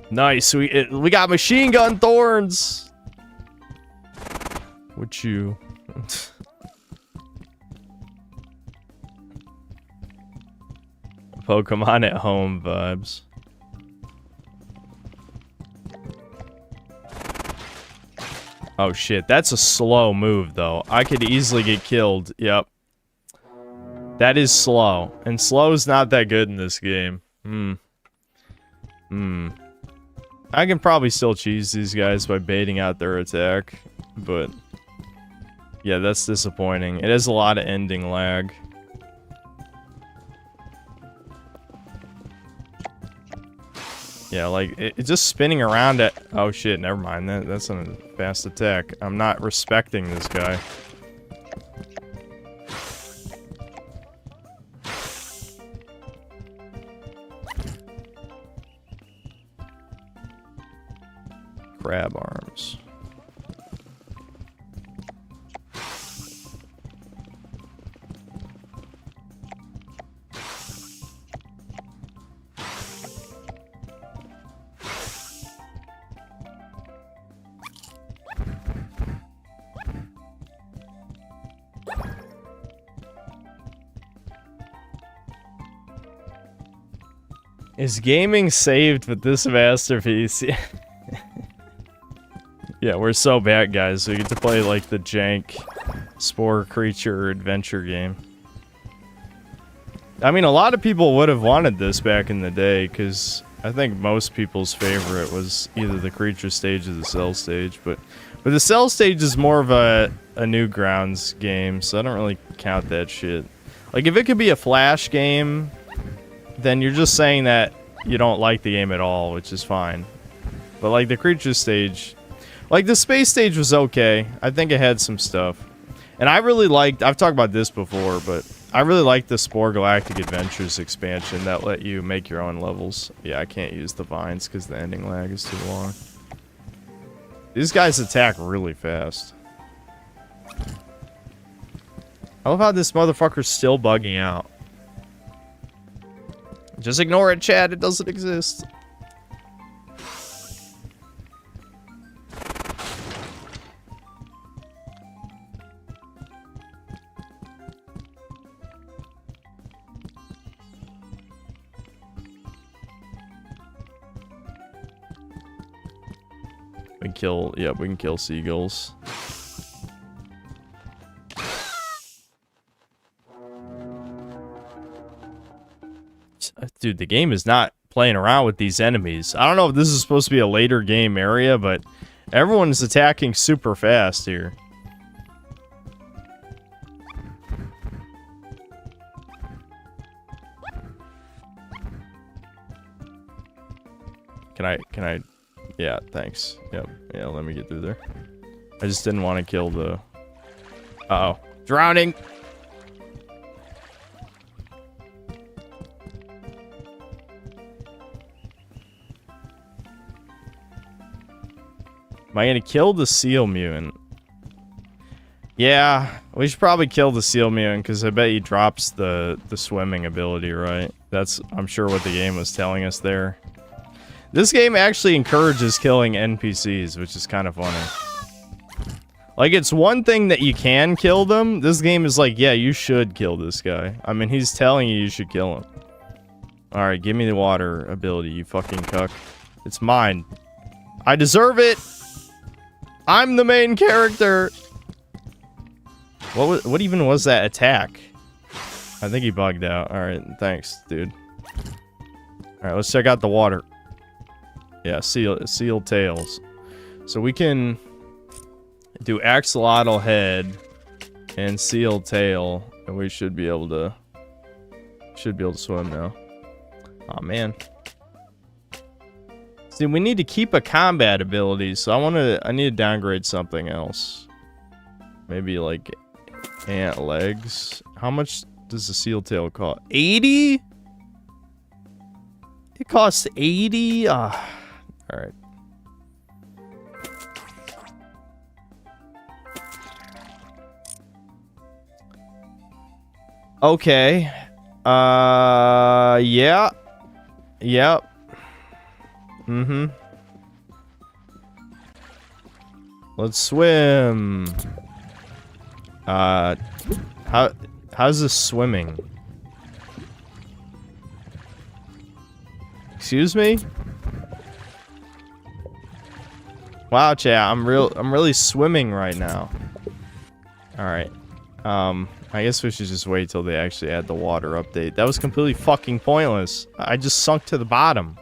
Nice, we got machine gun thorns. Would you? Pokemon at home vibes. Oh shit, that's a slow move though. I could easily get killed. Yep. That is slow. And slow is not that good in this game. I can probably still cheese these guys by baiting out their attack, but yeah, that's disappointing. It has a lot of ending lag. Yeah, like, it's just spinning around at... Oh, shit, never mind. That's a fast attack. I'm not respecting this guy. Crab arms. Is gaming saved with this masterpiece? Yeah, we're so bad, guys. We get to play, like, the jank Spore Creature adventure game. I mean, a lot of people would have wanted this back in the day, because I think most people's favorite was either the Creature stage or the Cell stage, but the Cell stage is more of a Newgrounds game, so I don't really count that shit. Like, if it could be a Flash game, then you're just saying that you don't like the game at all, which is fine. But, like, the Creature stage... Like, the Space stage was okay. I think it had some stuff. And I really liked... I've talked about this before, but I really liked the Spore Galactic Adventures expansion that let you make your own levels. Yeah, I can't use the vines because the ending lag is too long. These guys attack really fast. I love how this motherfucker's still bugging out. Just ignore it, Chad. It doesn't exist. We can kill, yeah, we can kill seagulls. Dude, the game is not playing around with these enemies. I don't know if this is supposed to be a later game area, but everyone's attacking super fast here. Can I... Yeah, thanks. Yep. Yeah, let me get through there. I just didn't want to kill the... Uh-oh. Drowning! Am I gonna kill the seal mutant? Yeah, we should probably kill the seal mutant because I bet he drops the swimming ability, right? That's, I'm sure, what the game was telling us there. This game actually encourages killing NPCs, which is kind of funny. Like, it's one thing that you can kill them. This game is like, yeah, you should kill this guy. I mean, he's telling you should kill him. Alright, give me the water ability, you fucking cuck. It's mine. I deserve it! I'm the main character! What even was that attack? I think he bugged out. Alright, thanks, dude. Alright, let's check out the water. Yeah, seal tails. So we can do axolotl head and seal tail, and we should be able to swim now. Oh man. See, we need to keep a combat ability, so I need to downgrade something else. Maybe like ant legs. How much does the seal tail cost? 80? It costs 80? Alright. Okay. Yeah. Yep. Mm-hmm. Let's swim. How's this swimming? Excuse me? Wow, chat, I'm really swimming right now. Alright. I guess we should just wait till they actually add the water update. That was completely fucking pointless. I just sunk to the bottom.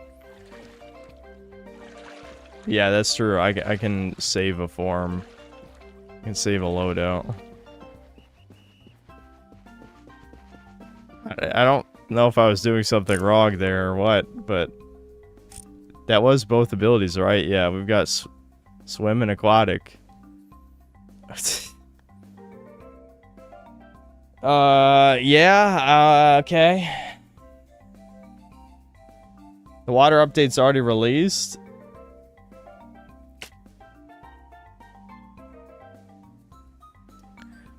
Yeah, that's true. I can save a form. I can save a loadout. I don't know if I was doing something wrong there or what, but That was both abilities, right? Yeah, we've got swim and aquatic. Yeah, okay. The water update's already released.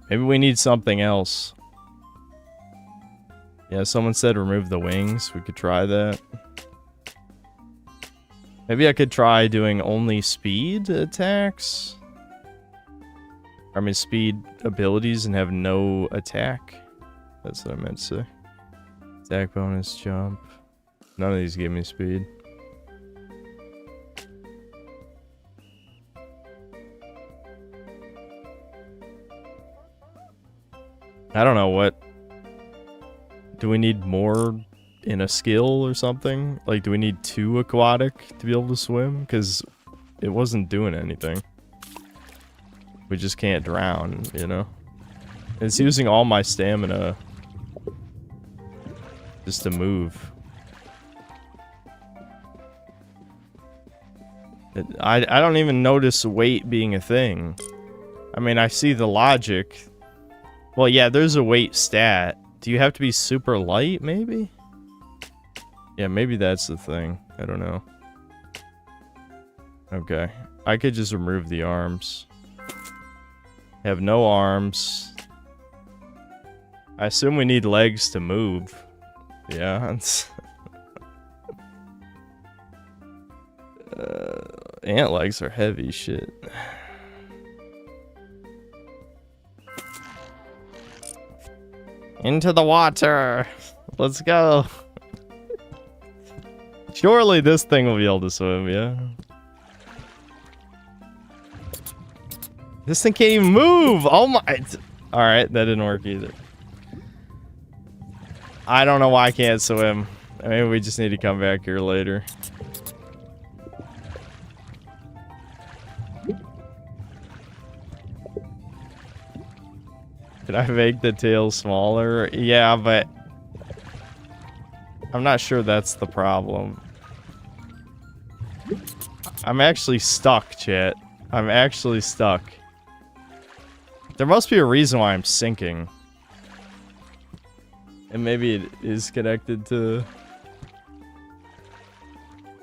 Maybe we need something else. Yeah, someone said remove the wings. We could try that. Maybe I could try doing only speed attacks. I mean, speed abilities and have no attack. That's what I meant to say. Attack bonus, jump. None of these give me speed. I don't know what. Do we need more in a skill or something? Like, do we need 2 aquatic to be able to swim? Because it wasn't doing anything. We just can't drown, you know? It's using all my stamina just to move. I don't even notice weight being a thing. I mean, I see the logic. Well, yeah, there's a weight stat. Do you have to be super light, maybe? Yeah, maybe that's the thing. I don't know. Okay. I could just remove the arms. Have no arms. I assume we need legs to move. Yeah. Ant legs are heavy shit. Into the water. Let's go. Surely this thing will be able to swim, yeah? This thing can't even move! Oh my... Alright, that didn't work either. I don't know why I can't swim. Maybe we just need to come back here later. Did I make the tail smaller? Yeah, but... I'm not sure that's the problem. I'm actually stuck, chat. I'm actually stuck. There must be a reason why I'm sinking. And maybe it is connected to...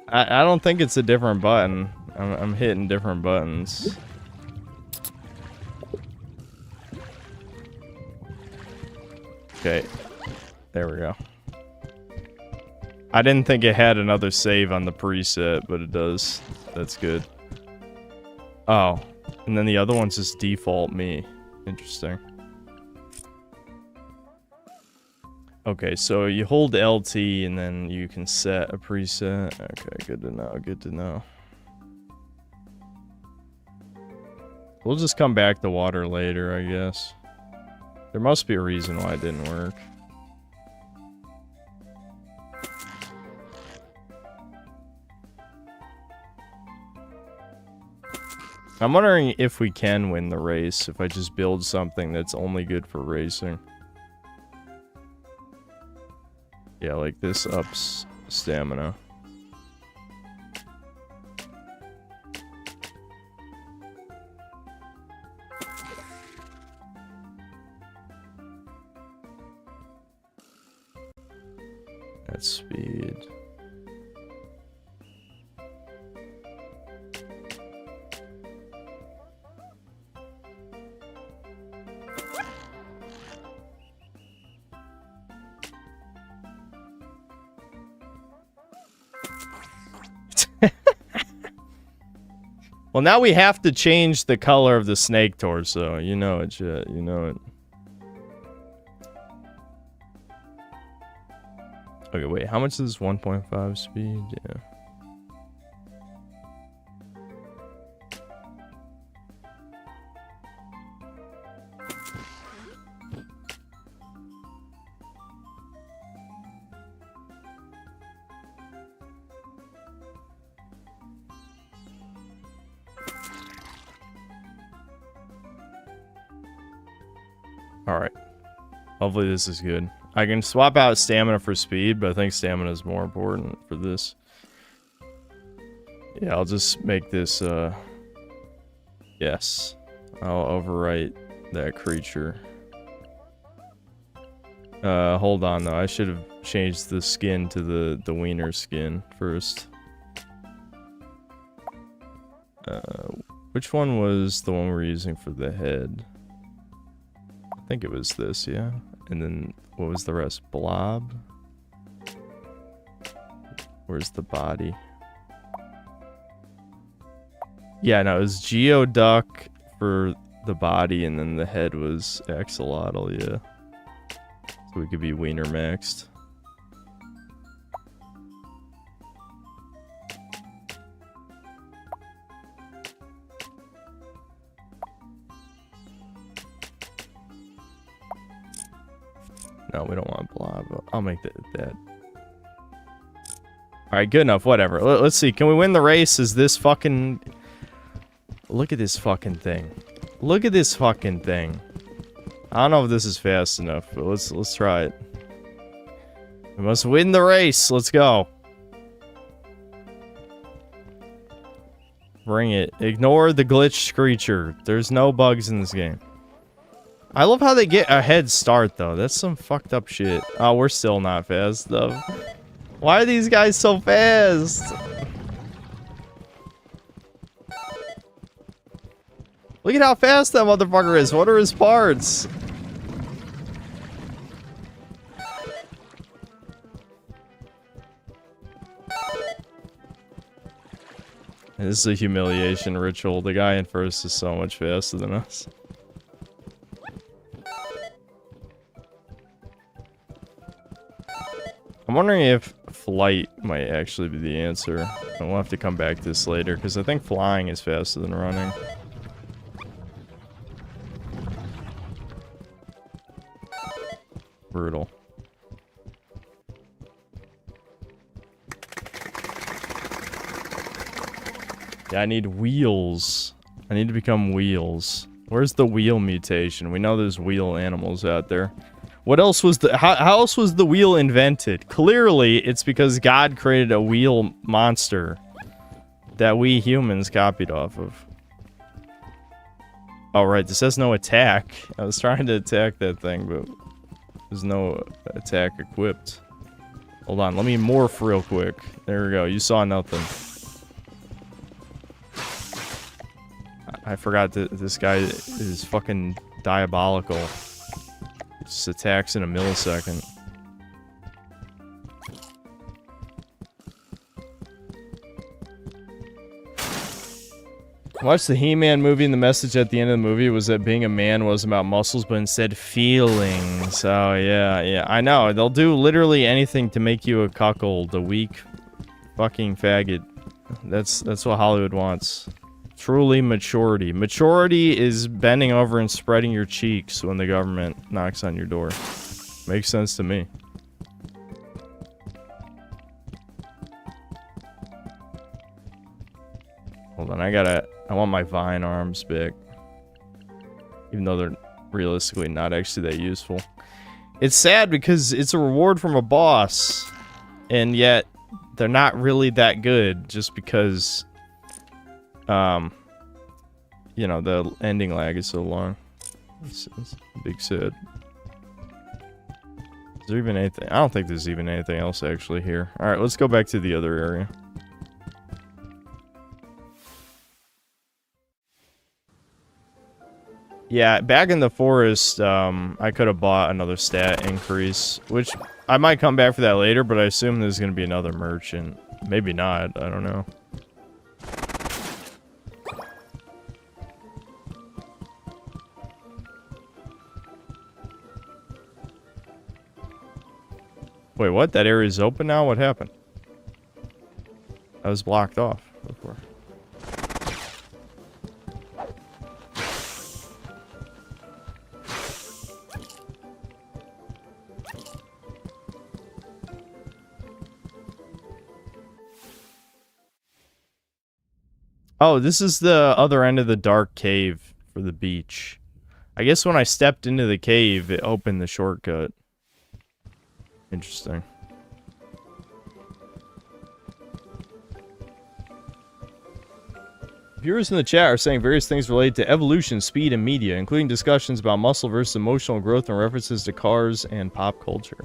I don't think it's a different button. I'm hitting different buttons. Okay. There we go. I didn't think it had another save on the preset, but it does. That's good. Oh. And then the other one's just default me. Interesting. Okay, so you hold LT and then you can set a preset. Okay, good to know, good to know. We'll just come back to water later, I guess. There must be a reason why it didn't work. I'm wondering if we can win the race if I just build something that's only good for racing. Yeah, like this ups stamina. That's speed. Well, now we have to change the color of the snake torso. You know it, shit. You know it. Okay, wait. How much is 1.5 speed? Yeah. Alright. Hopefully this is good. I can swap out stamina for speed, but I think stamina is more important for this. Yeah, I'll just make this, yes. I'll overwrite that creature. Hold on though. I should have changed the skin to the wiener skin first. Which one was the one we're using for the head? I think it was this, yeah. And then what was the rest? Blob? Where's the body? Yeah, no, it was Geoduck for the body, and then the head was Axolotl, yeah. So we could be wiener maxed. No, we don't want blob. I'll make that. Alright, good enough, whatever. Let's see, can we win the race? Is this fucking... Look at this fucking thing. Look at this fucking thing. I don't know if this is fast enough, but let's try it. We must win the race. Let's go. Bring it. Ignore the glitched creature. There's no bugs in this game. I love how they get a head start, though. That's some fucked up shit. Oh, we're still not fast, though. Why are these guys so fast? Look at how fast that motherfucker is. What are his parts? And this is a humiliation ritual. The guy in first is so much faster than us. I'm wondering if flight might actually be the answer. We'll have to come back to this later, because I think flying is faster than running. Brutal. Yeah, I need wheels. I need to become wheels. Where's the wheel mutation? We know there's wheel animals out there. What else was the... How else was the wheel invented? Clearly, it's because God created a wheel monster that we humans copied off of. Oh, right. This has no attack. I was trying to attack that thing, but there's no attack equipped. Hold on. Let me morph real quick. There we go. You saw nothing. I forgot that this guy is fucking diabolical. Just attacks in a millisecond. I watched the He-Man movie, and the message at the end of the movie was that being a man wasn't about muscles, but instead feelings. Oh, yeah. I know. They'll do literally anything to make you a cuckold, a weak fucking faggot. That's what Hollywood wants. Truly maturity. Maturity is bending over and spreading your cheeks when the government knocks on your door. Makes sense to me. Hold on, I want my vine arms back. Even though they're realistically not actually that useful. It's sad because it's a reward from a boss. And yet, they're not really that good just because... you know, the ending lag is so long. It's a big sad. Is there even anything? I don't think there's even anything else actually here. Alright, let's go back to the other area. Yeah, back in the forest, I could have bought another stat increase, which I might come back for that later, but I assume there's going to be another merchant. Maybe not, I don't know. Wait, what? That area is open now? What happened? I was blocked off before. Oh, this is the other end of the dark cave for the beach. I guess when I stepped into the cave, it opened the shortcut. Interesting. Viewers in the chat are saying various things related to evolution, speed, and media, including discussions about muscle versus emotional growth and references to cars and pop culture.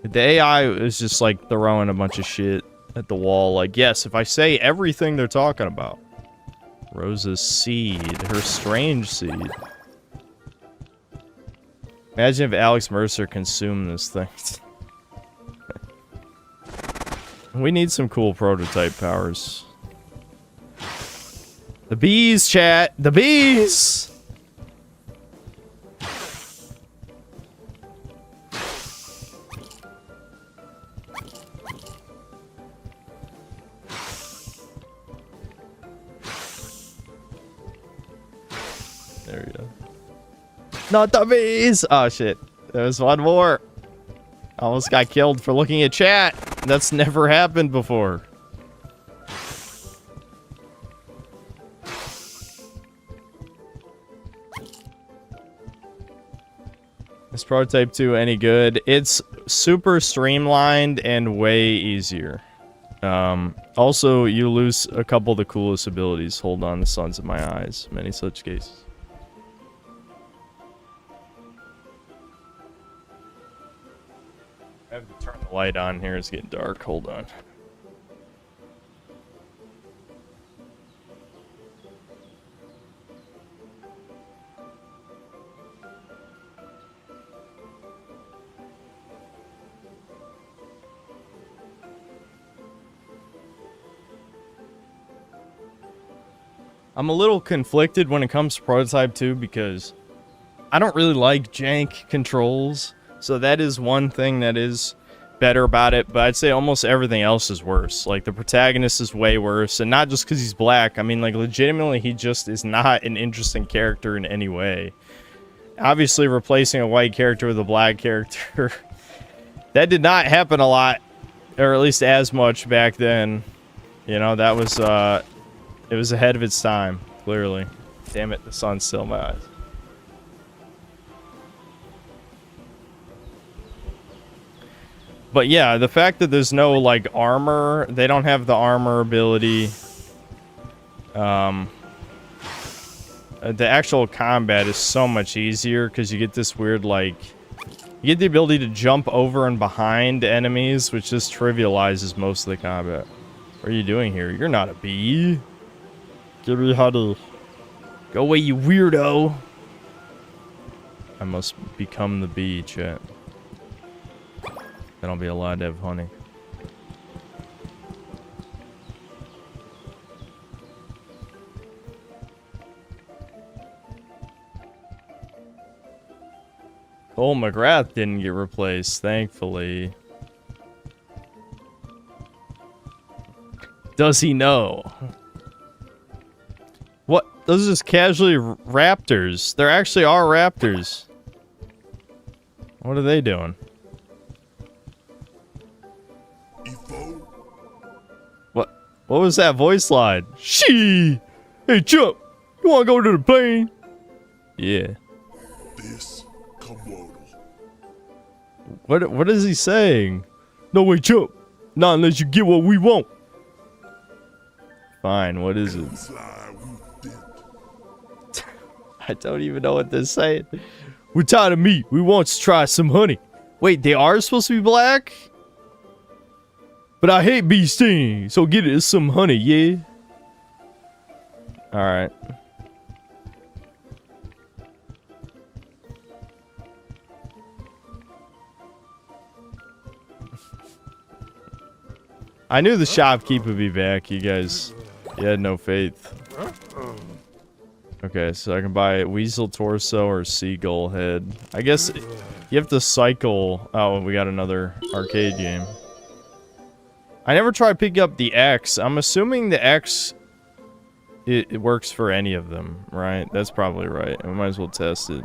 The AI is just like throwing a bunch of shit at the wall. Like, yes, if I say everything they're talking about. Rosa's seed. Her strange seed. Imagine if Alex Mercer consumed this thing. We need some cool prototype powers. The bees, chat! The bees! There we go. Not the bees! Oh shit. There's one more. Almost got killed for looking at chat. That's never happened before. Is Prototype 2 any good? It's super streamlined and way easier. Also, you lose a couple of the coolest abilities. Hold on, the suns in my eyes. Many such cases. I have to turn the light on here. It's getting dark. Hold on. I'm a little conflicted when it comes to Prototype 2 because I don't really like jank controls. So that is one thing that is better about it, but I'd say almost everything else is worse. Like, the protagonist is way worse, and not just because he's black. I mean, like, legitimately, he just is not an interesting character in any way. Obviously, replacing a white character with a black character, that did not happen a lot, or at least as much back then. You know, that was, it was ahead of its time, clearly. Damn it, the sun's still in my eyes. But yeah, the fact that there's no, like, armor, they don't have the armor ability. The actual combat is so much easier because you get this weird, like, you get the ability to jump over and behind enemies, which just trivializes most of the combat. What are you doing here? You're not a bee. Give me honey. Go away, you weirdo. I must become the bee, chat. Then I'll be allowed to have honey. Cole McGrath didn't get replaced, thankfully. Does he know? What? Those are just casually raptors. There actually are raptors. What are they doing? What was that voice line? She! Hey, Chuck! You wanna go to the plane? Yeah. This Komodo. What is he saying? No way, Chuck! Not unless you get what we want. Fine, what is it? I don't even know what they're saying. We're tired of meat. We want to try some honey. Wait, they are supposed to be black? But I hate bee sting, so get it some honey, yeah? Alright. I knew the shopkeep would be back, you guys. You had no faith. Okay, so I can buy weasel torso or seagull head. I guess you have to cycle. Oh, we got another arcade game. I never tried picking up the X. I'm assuming the X, it works for any of them, right? That's probably right. We might as well test it.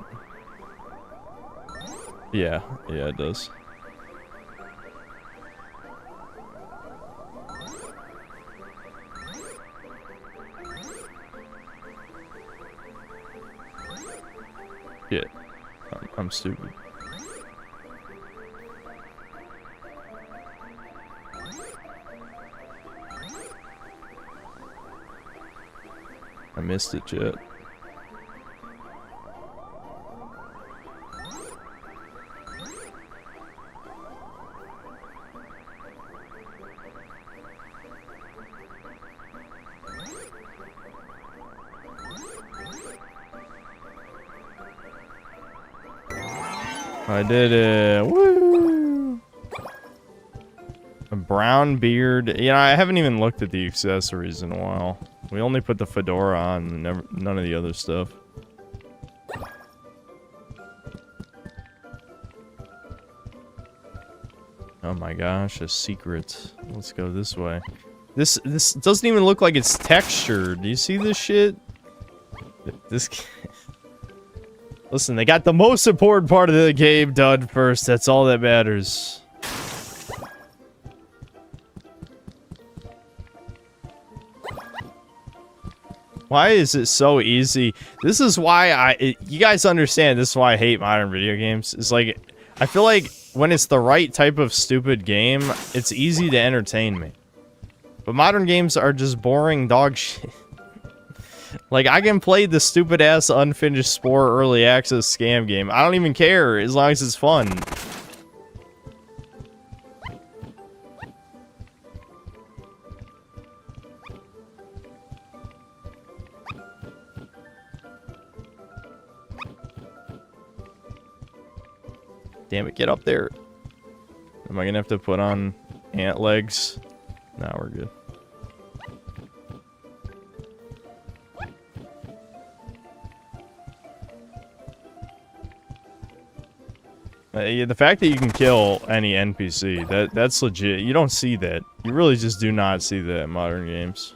Yeah, it does. Shit. I'm stupid. I missed it, Jet. I did it. Woo! A brown beard. You know, I haven't even looked at the accessories in a while. We only put the fedora on, none of the other stuff. Oh my gosh, a secret. Let's go this way. This doesn't even look like it's textured. Do you see this shit? This... Listen, they got the most important part of the game done first. That's all that matters. Why is it so easy? This is why you guys understand, this is why I hate modern video games. It's like, I feel like when it's the right type of stupid game, it's easy to entertain me. But modern games are just boring dog shit. Like, I can play the stupid-ass unfinished Spore early access scam game. I don't even care, as long as it's fun. Damn it, get up there. Am I gonna have to put on ant legs? Nah, we're good. Yeah, the fact that you can kill any NPC, that's legit. You don't see that. You really just do not see that in modern games.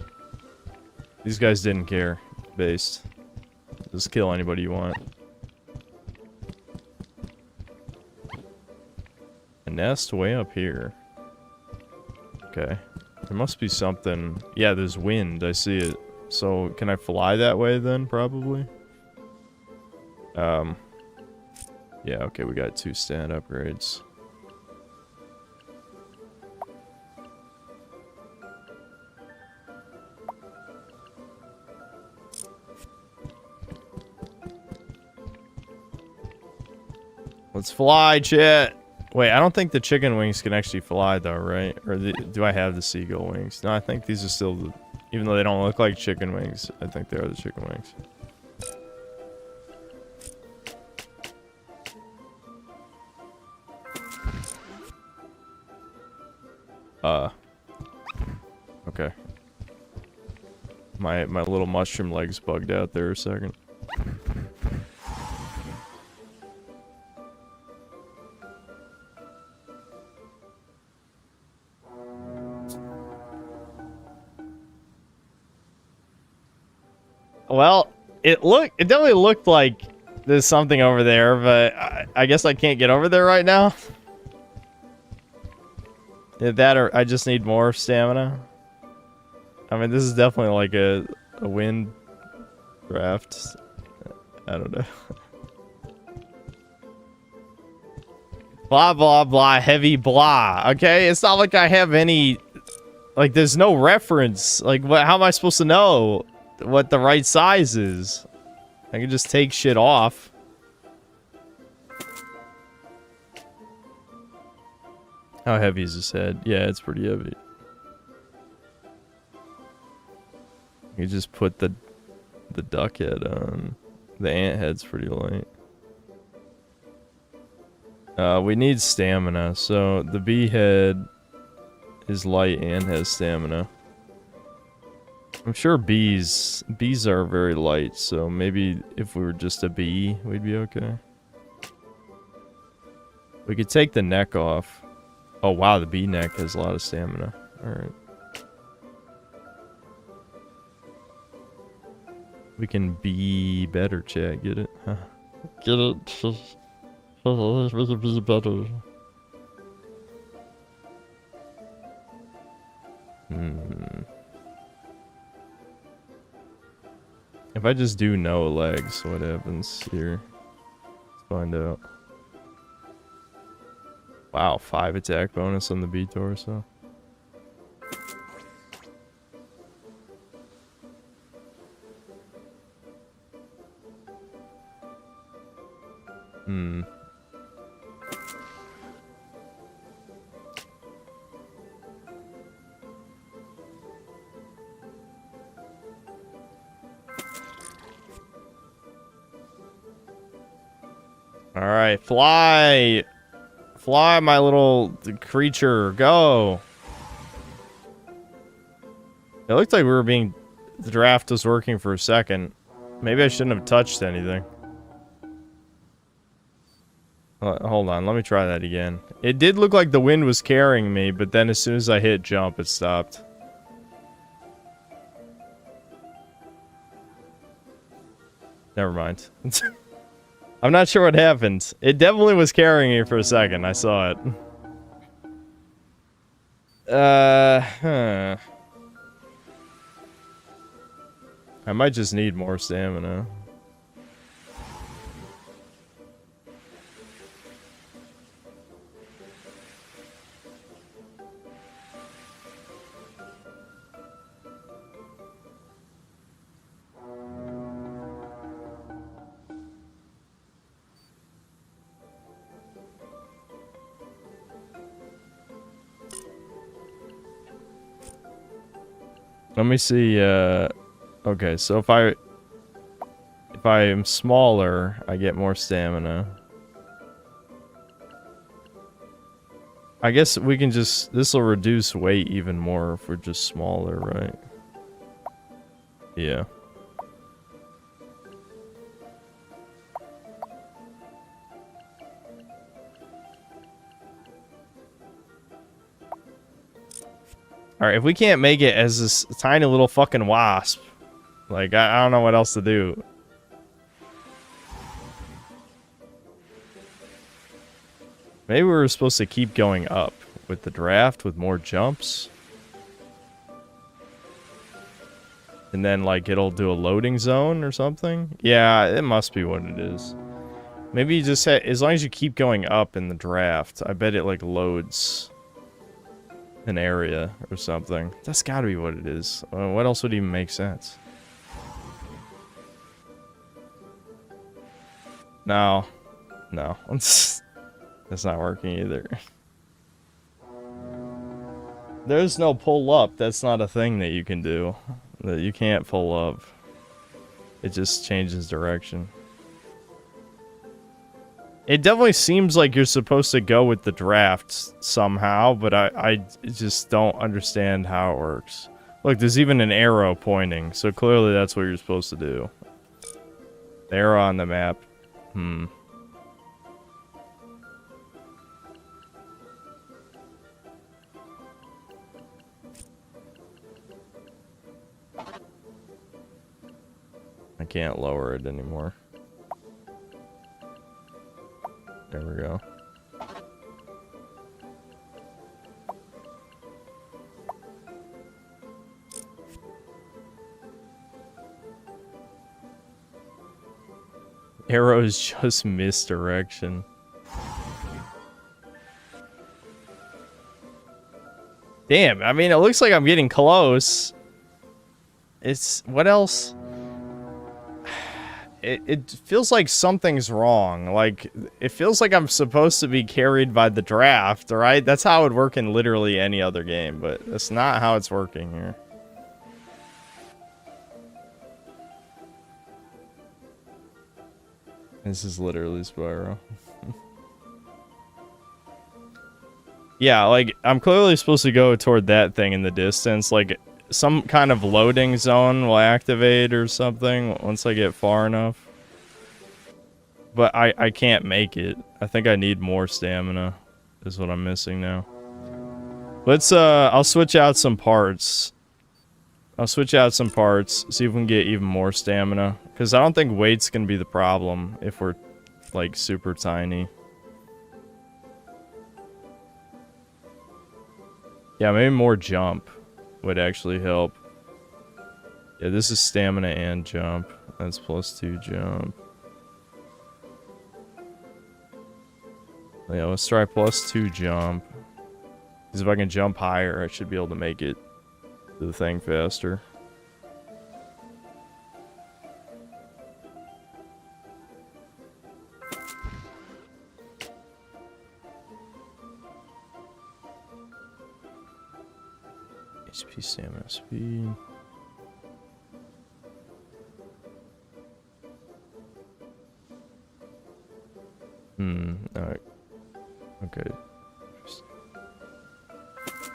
These guys didn't care. Based. Just kill anybody you want. A nest way up here. Okay. There must be something. Yeah, there's wind. I see it. So, can I fly that way then, probably? Yeah, okay, we got 2 stand upgrades. Let's fly, chat! Wait, I don't think the chicken wings can actually fly, though, right? Or do I have the seagull wings? No, I think these are still the... Even though they don't look like chicken wings, I think they are the chicken wings. Okay. My little mushroom legs bugged out there a second. Well, it definitely looked like there's something over there, but I guess I can't get over there right now. That or I just need more stamina. I mean, this is definitely like a wind draft. I don't know. Blah, blah, blah, heavy blah. Okay? It's not like I have any... Like, there's no reference. Like, how am I supposed to know what the right size is? I can just take shit off. How heavy is this head? Yeah, it's pretty heavy. You just put the duck head on. The ant head's pretty light. We need stamina, so the bee head is light and has stamina. I'm sure bees are very light, so maybe if we were just a bee, we'd be okay. We could take the neck off. Oh wow, the bee neck has a lot of stamina. Alright. We can be better, chat. Get it? Huh. Get it? We can be better. If I just do no legs, what happens here? Let's find out. Wow, 5 attack bonus on the bee torso. Hmm. All right, fly. Fly, my little creature. Go. It looked like we were being... The draft was working for a second. Maybe I shouldn't have touched anything. Hold on, let me try that again. It did look like the wind was carrying me, but then as soon as I hit jump, it stopped. Never mind. I'm not sure what happened. It definitely was carrying me for a second. I saw it. Huh. I might just need more stamina. Let me see, okay, so if I am smaller, I get more stamina. I guess we can just, this will reduce weight even more if we're just smaller, right? Yeah. Alright, if we can't make it as this tiny little fucking wasp, like, I don't know what else to do. Maybe we were supposed to keep going up with the draft with more jumps. And then, like, it'll do a loading zone or something? Yeah, it must be what it is. Maybe you just as long as you keep going up in the draft, I bet it, like, loads an area or something. That's gotta be what it is. What else would even make sense? No. No. That's not working either. There's no pull up. That's not a thing that you can do. That you can't pull up. It just changes direction. It definitely seems like you're supposed to go with the draft somehow, but I just don't understand how it works. Look, there's even an arrow pointing, so clearly that's what you're supposed to do. The arrow on the map. I can't lower it anymore. There we go. Arrows just misdirection. Damn, I mean, it looks like I'm getting close. It's... what else? It feels like something's wrong. Like, it feels like I'm supposed to be carried by the draft, right? That's how it would work in literally any other game, but that's not how it's working here. This is literally Spyro. Yeah, like, I'm clearly supposed to go toward that thing in the distance, like... some kind of loading zone will activate or something once I get far enough. But I can't make it. I think I need more stamina is what I'm missing now. Let's, I'll switch out some parts. See if we can get even more stamina. Because I don't think weight's gonna be the problem if we're, like, super tiny. Yeah, maybe more jump would actually help. Yeah, this is stamina and jump. That's +2 jump. Yeah, let's try +2 jump. Because if I can jump higher, I should be able to make it to the thing faster. HP stamina speed. Alright. Okay.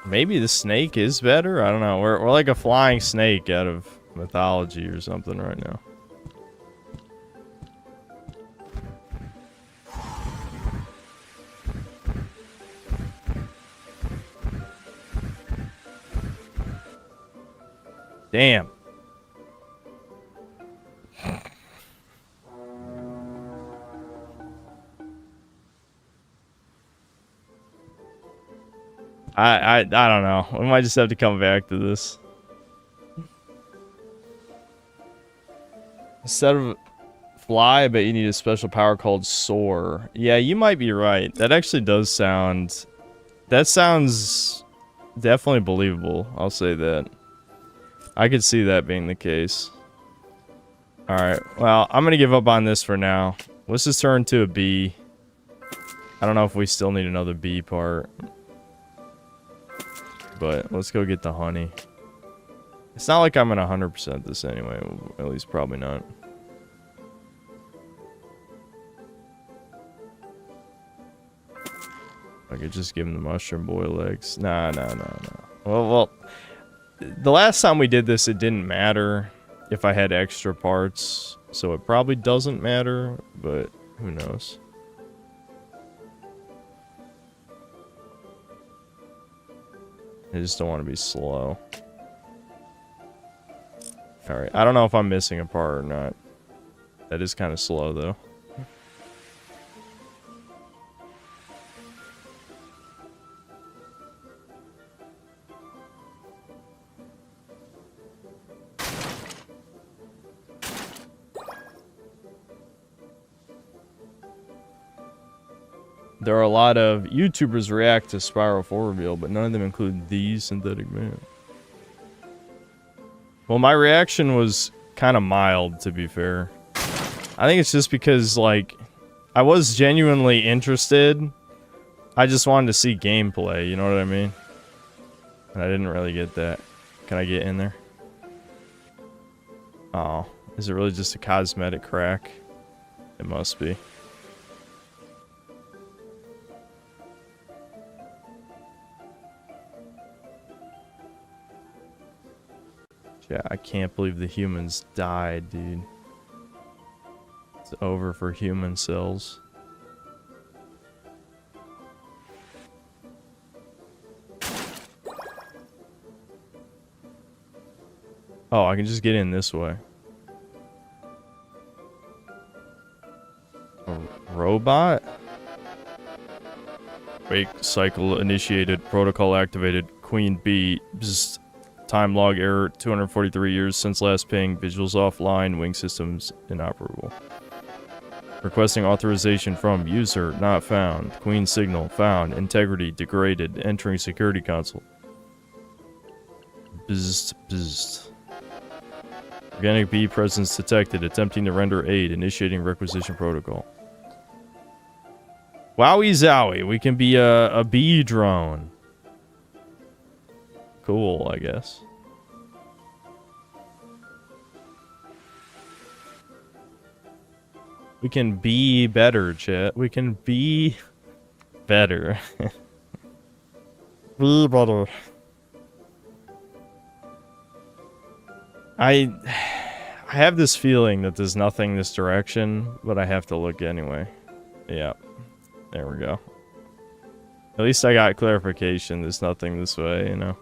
Maybe the snake is better? I don't know. We're like a flying snake out of mythology or something right now. Damn. I don't know. We might just have to come back to this. Instead of fly, I bet you need a special power called soar. Yeah, you might be right. That actually does sound... That sounds definitely believable. I'll say that. I could see that being the case. Alright, well, I'm gonna give up on this for now. Let's just turn to a B. I don't know if we still need another B part. But let's go get the honey. It's not like I'm gonna 100% this anyway. At least probably not. I could just give him the mushroom boiled eggs. Nah. Well, the last time we did this, it didn't matter if I had extra parts. So it probably doesn't matter, but who knows. I just don't want to be slow. Alright, I don't know if I'm missing a part or not. That is kind of slow, though. There are a lot of YouTubers react to Spyro 4 reveal, but none of them include the synthetic man. Well, my reaction was kind of mild, to be fair. I think it's just because, like, I was genuinely interested. I just wanted to see gameplay, you know what I mean? And I didn't really get that. Can I get in there? Oh, is it really just a cosmetic crack? It must be. Yeah, I can't believe the humans died, dude. It's over for human cells. Oh, I can just get in this way. A robot? Wake cycle initiated, protocol activated, Queen Bee. Bzz. Time log error, 243 years since last ping, visuals offline, wing systems inoperable. Requesting authorization from user not found, Queen signal found, integrity degraded, entering security console. Bzzzt. Organic bee presence detected, attempting to render aid, initiating requisition protocol. Wowie zowie, we can be a bee drone. Cool, I guess. We can be better, chat. We can be better. Be better. I have this feeling that there's nothing this direction, but I have to look anyway. Yeah. There we go. At least I got clarification. There's nothing this way, you know.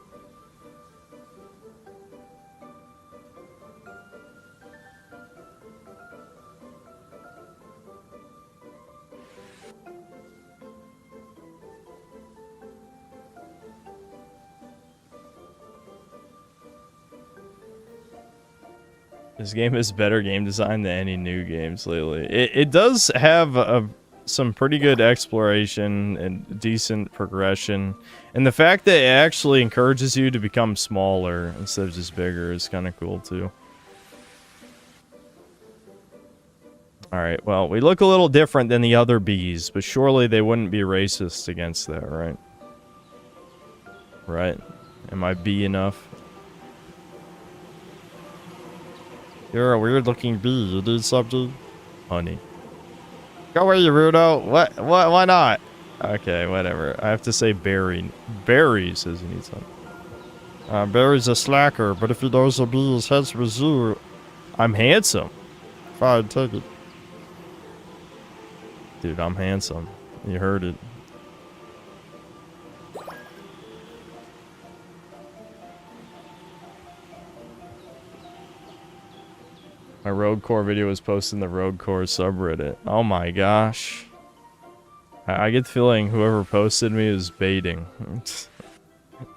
This game has better game design than any new games lately. It does have some pretty good exploration and decent progression. And the fact that it actually encourages you to become smaller instead of just bigger is kind of cool too. Alright, well, we look a little different than the other bees, but surely they wouldn't be racist against that, right? Right? Am I bee enough? You're a weird looking bee. You need something? Honey. Go away, you weirdo. What? Why not? Okay, whatever. I have to say berry. Barry says he needs something. Barry's a slacker, but if he knows a bee is handsome as you, I'm handsome. fine, take it. Dude, I'm handsome. You heard it. My Road Core video was posted in the Road Core subreddit. Oh my gosh. I get the feeling whoever posted me is baiting.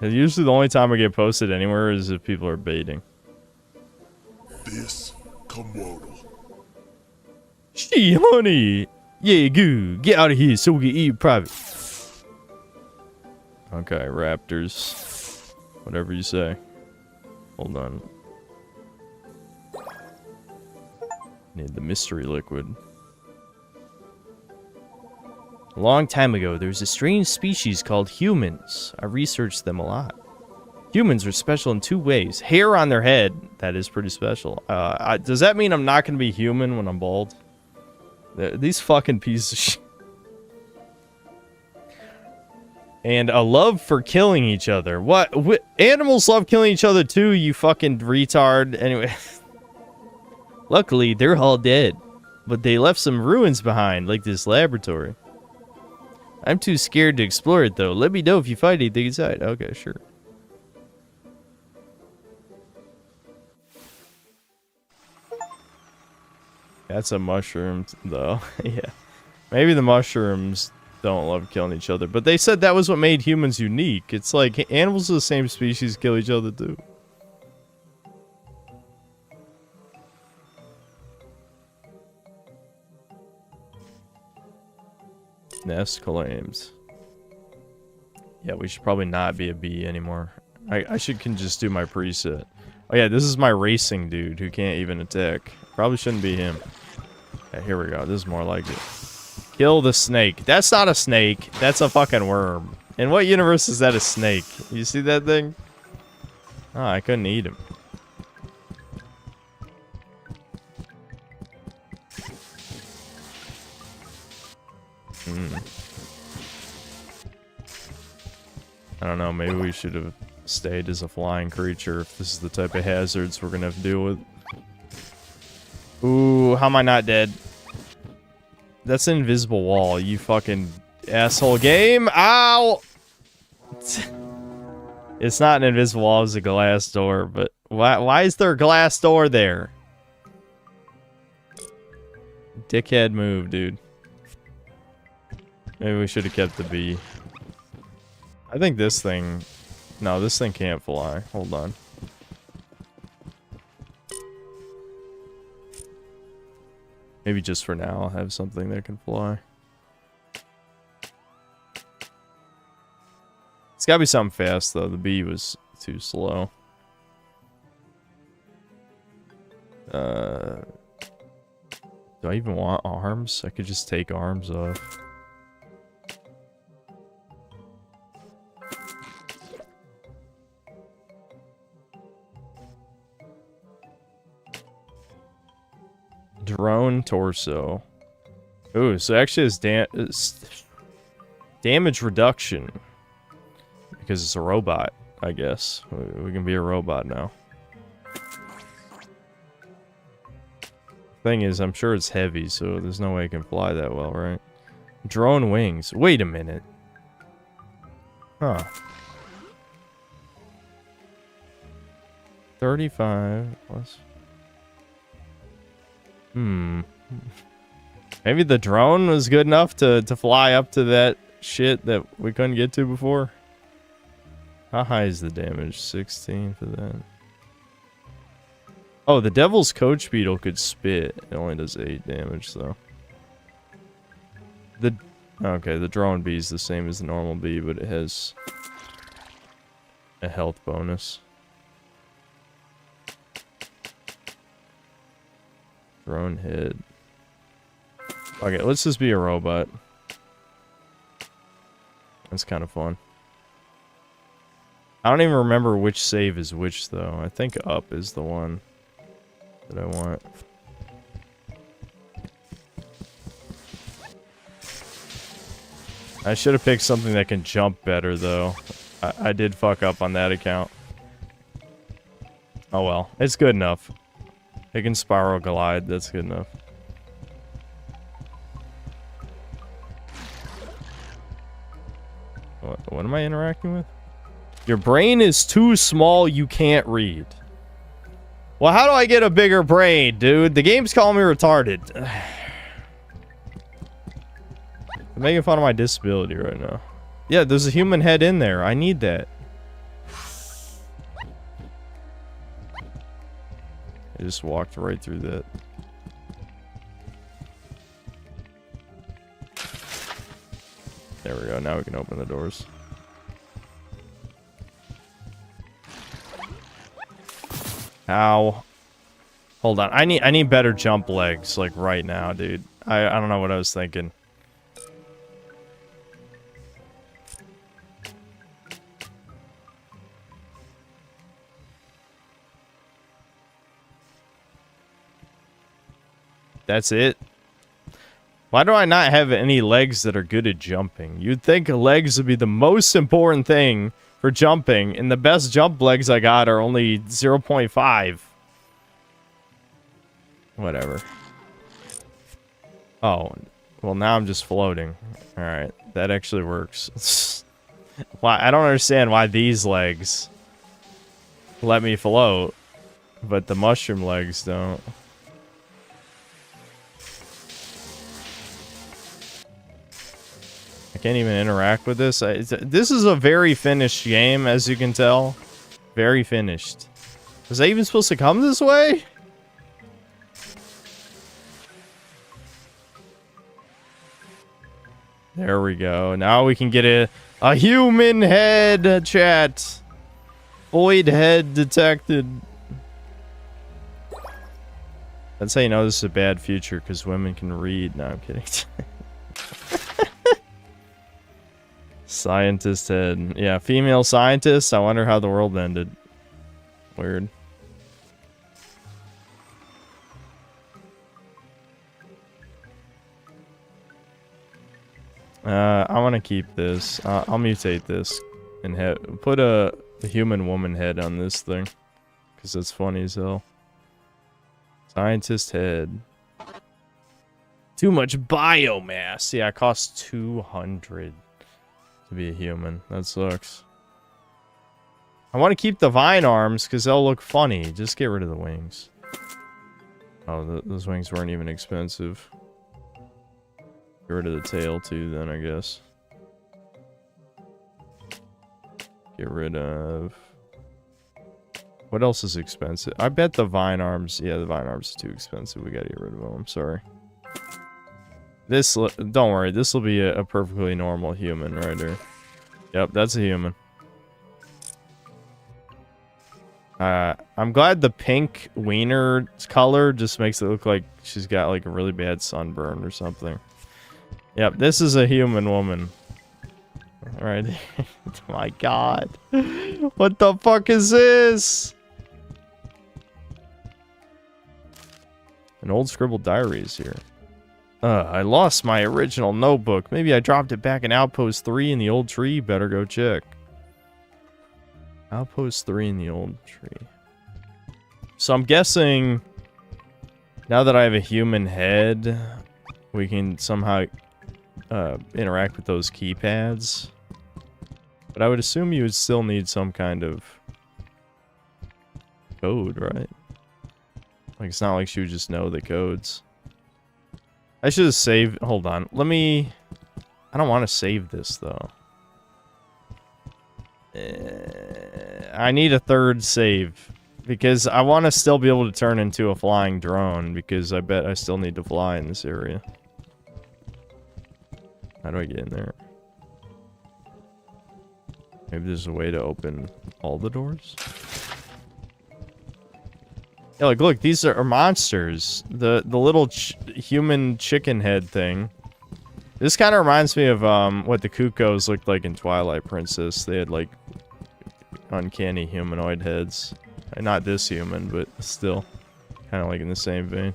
Usually the only time I get posted anywhere is if people are baiting. This Komodo. She honey! Yeah, goo. Get out of here so we can eat private. Okay, raptors. Whatever you say. Hold on. Need the mystery liquid. A long time ago, there was a strange species called humans. I researched them a lot. Humans are special in two ways. Hair on their head. That is pretty special. Does that mean I'm not going to be human when I'm bald? These fucking pieces of shit. And a love for killing each other. What? Animals love killing each other too, you fucking retard. Anyway. Luckily, they're all dead. But they left some ruins behind, like this laboratory. I'm too scared to explore it, though. Let me know if you find anything inside. Okay, sure. That's a mushroom, though. Yeah. Maybe the mushrooms don't love killing each other. But they said that was what made humans unique. It's like animals of the same species kill each other, too. Nest claims. Yeah, we should probably not be a bee anymore. I can just do my preset. Oh yeah, this is my racing dude who can't even attack. Probably shouldn't be him. Yeah, here we go. This is more like it. Kill the snake. That's not a snake. That's a fucking worm. In what universe is that a snake? You see that thing? Oh, I couldn't eat him. I don't know, maybe we should have stayed as a flying creature if this is the type of hazards we're gonna have to deal with. Ooh, how am I not dead? That's an invisible wall, you fucking asshole game. Ow! It's not an invisible wall, it's a glass door, but why is there a glass door there? Dickhead move, dude. Maybe we should have kept the bee. I think this thing... No, this thing can't fly. Hold on. Maybe just for now I'll have something that can fly. It's gotta be something fast, though. The bee was too slow. Do I even want arms? I could just take arms off. Drone torso. Ooh, so actually it's damage reduction. Because it's a robot, I guess. We can be a robot now. Thing is, I'm sure it's heavy, so there's no way it can fly that well, right? Drone wings. Wait a minute. Huh. 35 plus... Maybe the drone was good enough to fly up to that shit that we couldn't get to before. How high is the damage? 16 for that. Oh, the Devil's Coach Beetle could spit. It only does 8 damage, though. Okay, the drone bee is the same as the normal bee, but it has a health bonus. Drone head. Okay, let's just be a robot. That's kind of fun. I don't even remember which save is which, though. I think up is the one that I want. I should have picked something that can jump better, though. I did fuck up on that account. Oh well, it's good enough. It can spiral glide, that's good enough. What am I interacting with? Your brain is too small, you can't read. Well, how do I get a bigger brain, dude? The game's calling me retarded. They're making fun of my disability right now. Yeah, there's a human head in there. I need that. I just walked right through that. There we go. Now we can open the doors. Ow. Hold on. I need better jump legs, like, right now, dude. I don't know what I was thinking. That's it? Why do I not have any legs that are good at jumping? You'd think legs would be the most important thing for jumping, and the best jump legs I got are only 0.5. Whatever. Oh, well, now I'm just floating. Alright, that actually works. Why? I don't understand why these legs let me float, but the mushroom legs don't. I can't even interact with this. This is a very finished game, as you can tell. Very finished. Was I even supposed to come this way? There we go. Now we can get a human head, chat. Void head detected. That's how you know this is a bad future, because women can read. No, I'm kidding. Scientist head. Yeah, female scientist. I wonder how the world ended. Weird. I want to keep this. I'll mutate this and put a human woman head on this thing, because it's funny as hell. Scientist head. Too much biomass. Yeah, it costs 200 to be a human. That sucks. I want to keep the vine arms because they'll look funny. Just get rid of the wings. Oh, those wings weren't even expensive. Get rid of the tail too, then, I guess. Get rid of... What else is expensive? I bet the vine arms... Yeah, the vine arms are too expensive. We gotta get rid of them. I'm sorry. This... Don't worry. This will be a perfectly normal human right here. Yep, that's a human. I'm glad the pink wiener color just makes it look like she's got, like, a really bad sunburn or something. Yep, this is a human woman. Alright. My god. What the fuck is this? An old scribbled diary is here. I lost my original notebook. Maybe I dropped it back in Outpost 3 in the old tree. Better go check. Outpost 3 in the old tree. So I'm guessing now that I have a human head, we can somehow interact with those keypads. But I would assume you would still need some kind of code, right? Like, it's not like she would just know the codes. I should have saved... Hold on. Let me... I don't want to save this, though. I need a third save. Because I want to still be able to turn into a flying drone. Because I bet I still need to fly in this area. How do I get in there? Maybe there's a way to open all the doors? Yeah, like, look, these are monsters. The little human chicken head thing. This kind of reminds me of what the Cuckoos looked like in Twilight Princess. They had, like, uncanny humanoid heads. Not this human, but still kind of like in the same vein.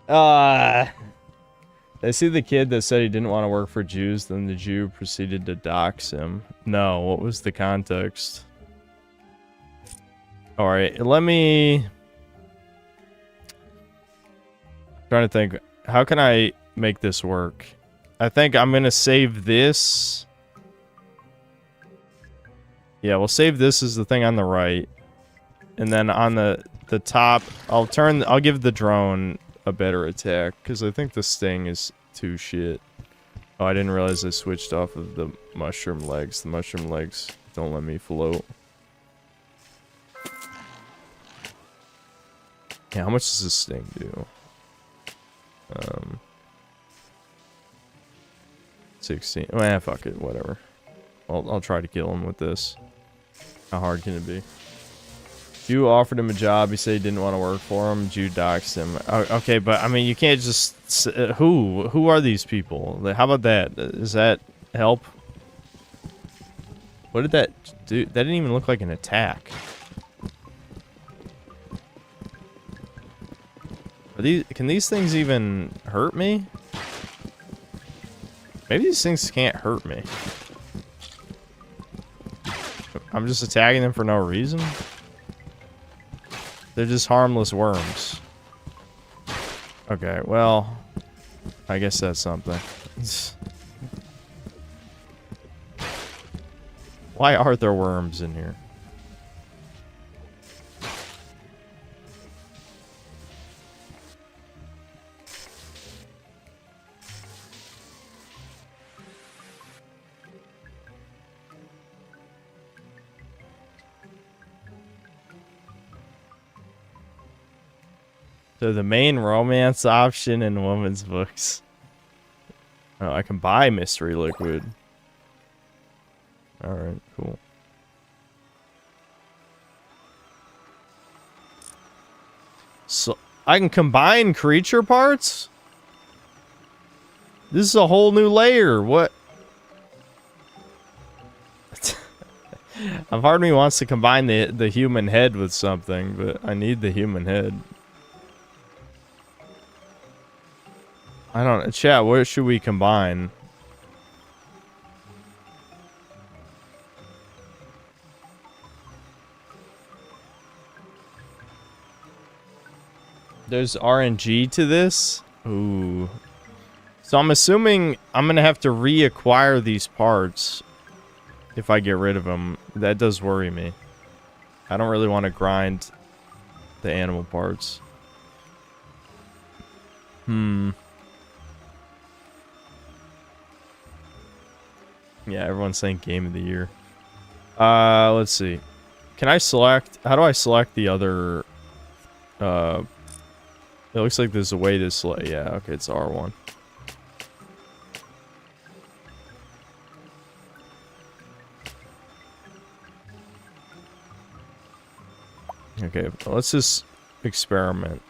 I see the kid that said he didn't want to work for Jews, then the Jew proceeded to dox him. No, what was the context? Alright, let me... trying to think, how can I make this work? I think I'm gonna save this. Yeah, we'll save this as the thing on the right. And then on the top, I'll give the drone a better attack, because I think the sting is too shit. Oh, I didn't realize I switched off of the mushroom legs. The mushroom legs don't let me float. Yeah, how much does this sting do? 16. Oh, fuck it, whatever. I'll try to kill him with this. How hard can it be? Jew offered him a job. He said he didn't want to work for him. Jew doxed him. Okay, but I mean, you can't just... who are these people? How about that? Does that help? What did that do? That didn't even look like an attack. Can these things even hurt me? Maybe these things can't hurt me. I'm just attacking them for no reason? They're just harmless worms. Okay, well, I guess that's something. Why are there worms in here? So the main romance option in women's books. Oh, I can buy mystery liquid. Alright, cool. So, I can combine creature parts? This is a whole new layer. What? A part of me wants to combine the human head with something, but I need the human head. I don't know. Chat, what should we combine? There's RNG to this? Ooh. So I'm assuming I'm going to have to reacquire these parts if I get rid of them. That does worry me. I don't really want to grind the animal parts. Yeah, everyone's saying game of the year. Let's see. Can I select... How do I select the other... It looks like there's a way to select... Yeah, okay, it's R1. Okay, let's just experiment.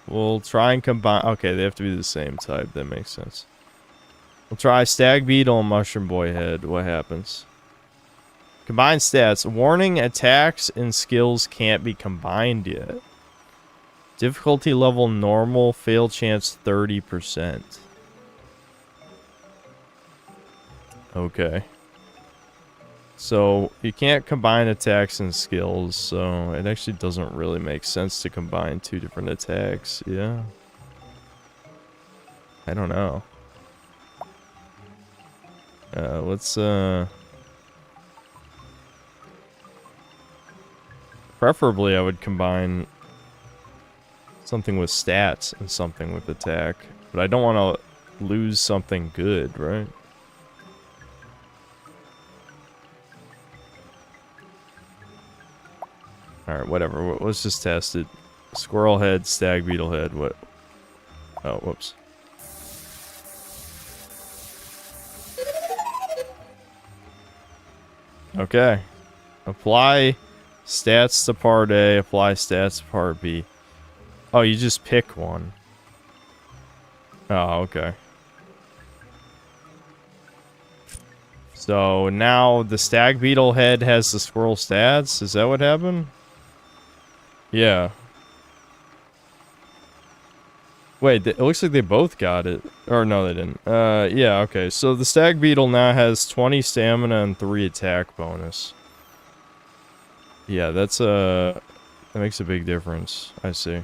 We'll try and combine... Okay, they have to be the same type. That makes sense. We'll try Stag Beetle and Mushroom Boy Head. What happens? Combined stats. Warning, attacks and skills can't be combined yet. Difficulty level normal. Fail chance 30%. Okay. So, you can't combine attacks and skills, so it actually doesn't really make sense to combine two different attacks. Yeah. I don't know. Let's, preferably I would combine something with stats and something with attack. But I don't want to lose something good, right? Alright, whatever. Let's just test it. Squirrel head, stag beetle head, what? Oh, whoops. Okay. Apply stats to part A, apply stats to part B. Oh, you just pick one. Oh, okay. So now the stag beetle head has the squirrel stats. Is that what happened? Yeah. Wait, it looks like they both got it. Or no, they didn't. Yeah, okay. So the stag beetle now has 20 stamina and 3 attack bonus. Yeah, that's that makes a big difference. I see.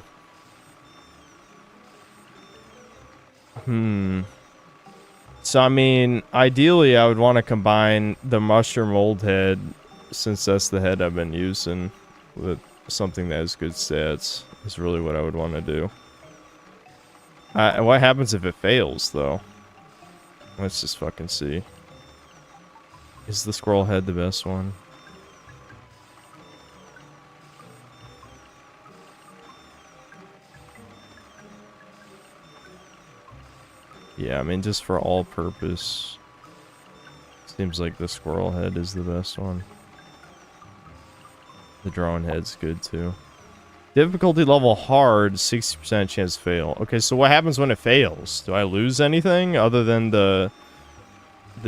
So, I mean, ideally, I would want to combine the mushroom old head, since that's the head I've been using, with something that has good stats. Is really what I would want to do. What happens if it fails, though? Let's just fucking see. Is the squirrel head the best one? Yeah, I mean, just for all purpose, seems like the squirrel head is the best one. The drone head's good too. Difficulty level hard, 60% chance to fail. Okay, so what happens when it fails? Do I lose anything other than the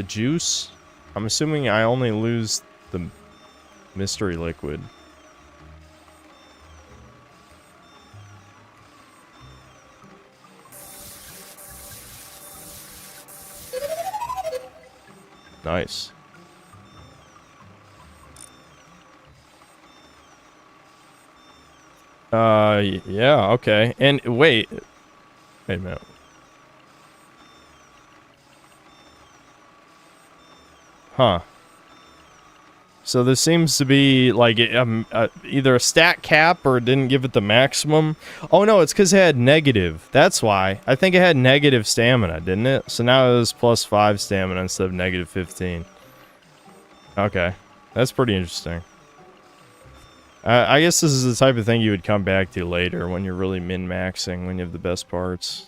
juice? I'm assuming I only lose the mystery liquid. Nice. Yeah, okay. And wait a minute. Huh. So there seems to be like either a stat cap or it didn't give it the maximum. Oh no, it's because it had negative. That's why. I think it had negative stamina, didn't it? So now it was +5 stamina instead of negative 15. Okay, that's pretty interesting. I guess this is the type of thing you would come back to later when you're really min-maxing, when you have the best parts.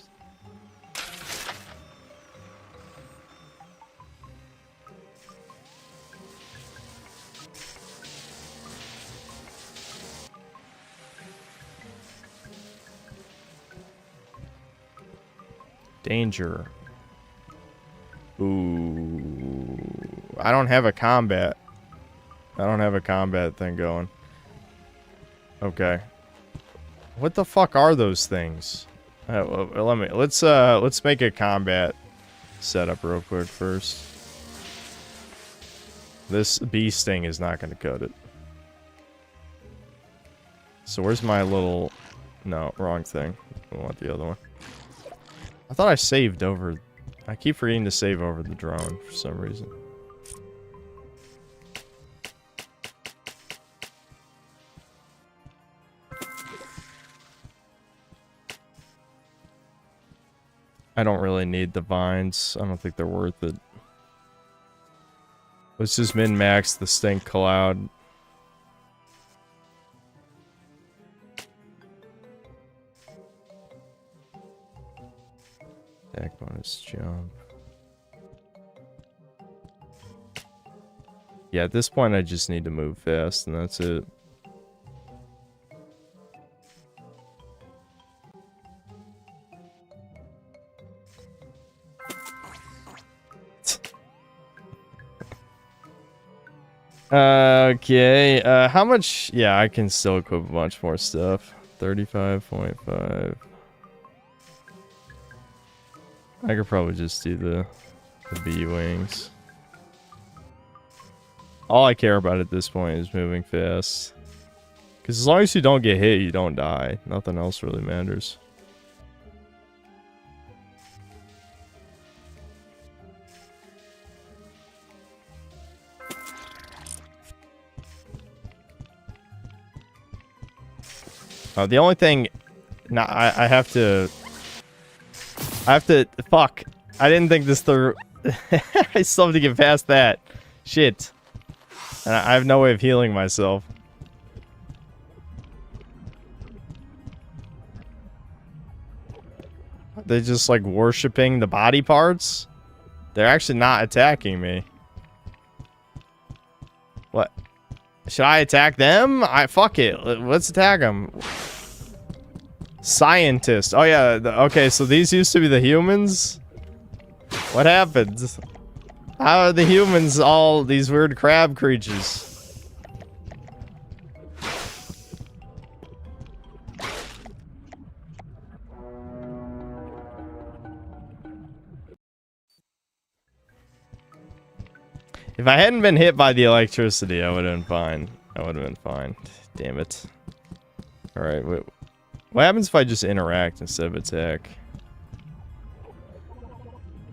Danger. Ooh. I don't have a combat. I don't have a combat thing going. Okay. What the fuck are those things? Let's make a combat setup real quick first. This bee sting is not going to cut it. So where's my little... No, wrong thing. I want the other one. I thought I saved over... I keep forgetting to save over the drone for some reason. I don't really need the vines. I don't think they're worth it. Let's just min-max the stink cloud. Attack bonus jump. Yeah, at this point I just need to move fast and that's it. Okay, how much? Yeah, I can still equip a bunch more stuff. 35.5. I could probably just do the bee wings. All I care about at this point is moving fast. Because as long as you don't get hit, you don't die. Nothing else really matters. The only thing... Nah, I have to... Fuck. I didn't think this through. I still have to get past that. Shit. And I have no way of healing myself. They're just like worshipping the body parts? They're actually not attacking me. What? Should I attack them? Fuck it. Let's attack them. Scientist. Oh yeah. Okay, so these used to be the humans. What happened? How are the humans all these weird crab creatures? If I hadn't been hit by the electricity, I would have been fine. I would have been fine. Damn it. Alright, wait. What happens if I just interact instead of attack?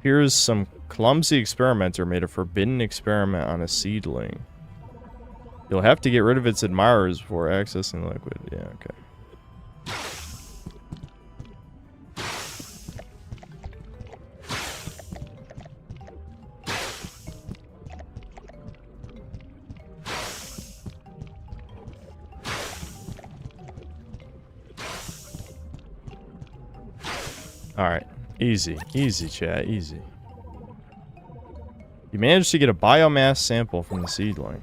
Here's some clumsy experimenter made a forbidden experiment on a seedling. You'll have to get rid of its admirers before accessing the liquid. Yeah, okay. Alright. Easy. Easy, chat. Easy. You managed to get a biomass sample from the seedling.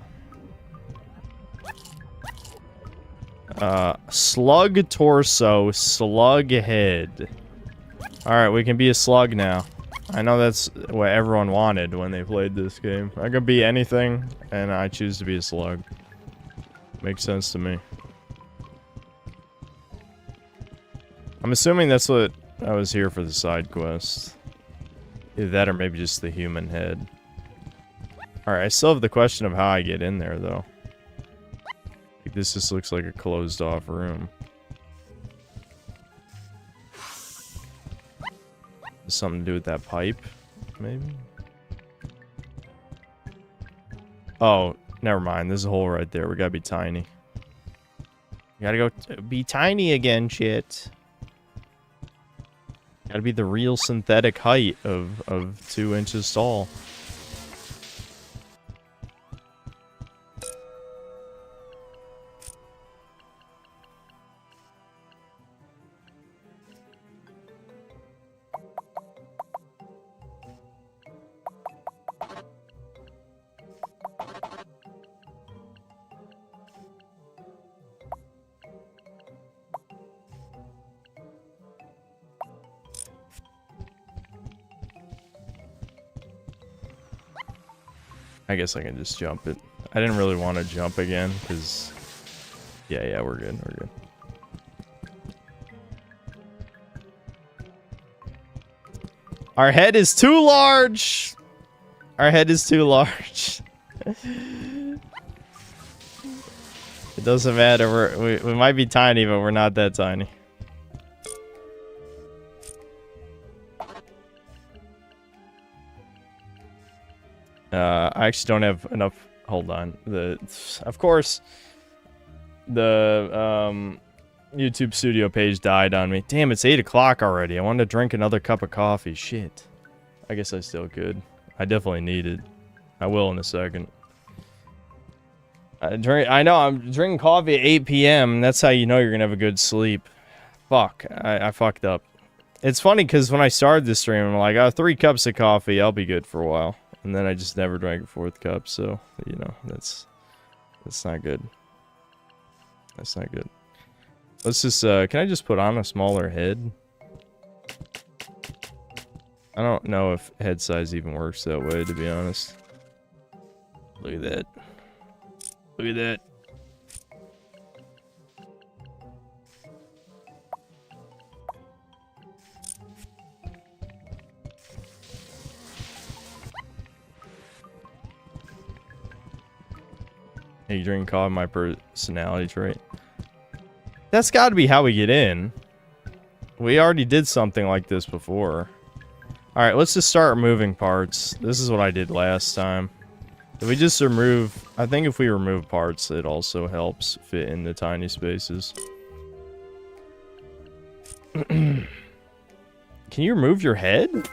Slug torso, slug head. Alright, we can be a slug now. I know that's what everyone wanted when they played this game. I could be anything, and I choose to be a slug. Makes sense to me. I'm assuming that's what I was here for, the side quest. Either that or maybe just the human head. Alright, I still have the question of how I get in there, though. This just looks like a closed off room. Something to do with that pipe, maybe? Oh, never mind. There's a hole right there. We gotta be tiny. We gotta go be tiny again, shit. Gotta be the real synthetic height of 2 inches tall. I guess I can just jump it. I didn't really want to jump again, because... Yeah, we're good, we're good. Our head is too large! Our head is too large. It doesn't matter, we might be tiny, but we're not that tiny. I actually don't have enough. Hold on. Of course, the YouTube studio page died on me. Damn, it's 8 o'clock already. I wanted to drink another cup of coffee. Shit. I guess I still could. I definitely need it. I will in a second. I know I'm drinking coffee at 8 p.m. That's how you know you're gonna have a good sleep. Fuck. I fucked up. It's funny because when I started this stream, I'm like, oh, 3 cups of coffee. I'll be good for a while. And then I just never drank a 4th cup, so, you know, that's not good. That's not good. Let's just, can I just put on a smaller head? I don't know if head size even works that way, to be honest. Look at that. Look at that. Hey, you drinking coffee, my personality trait. That's got to be how we get in. We already did something like this before. Alright, let's just start removing parts. This is what I did last time. If we just remove... I think if we remove parts, it also helps fit in the tiny spaces. Can you remove your head?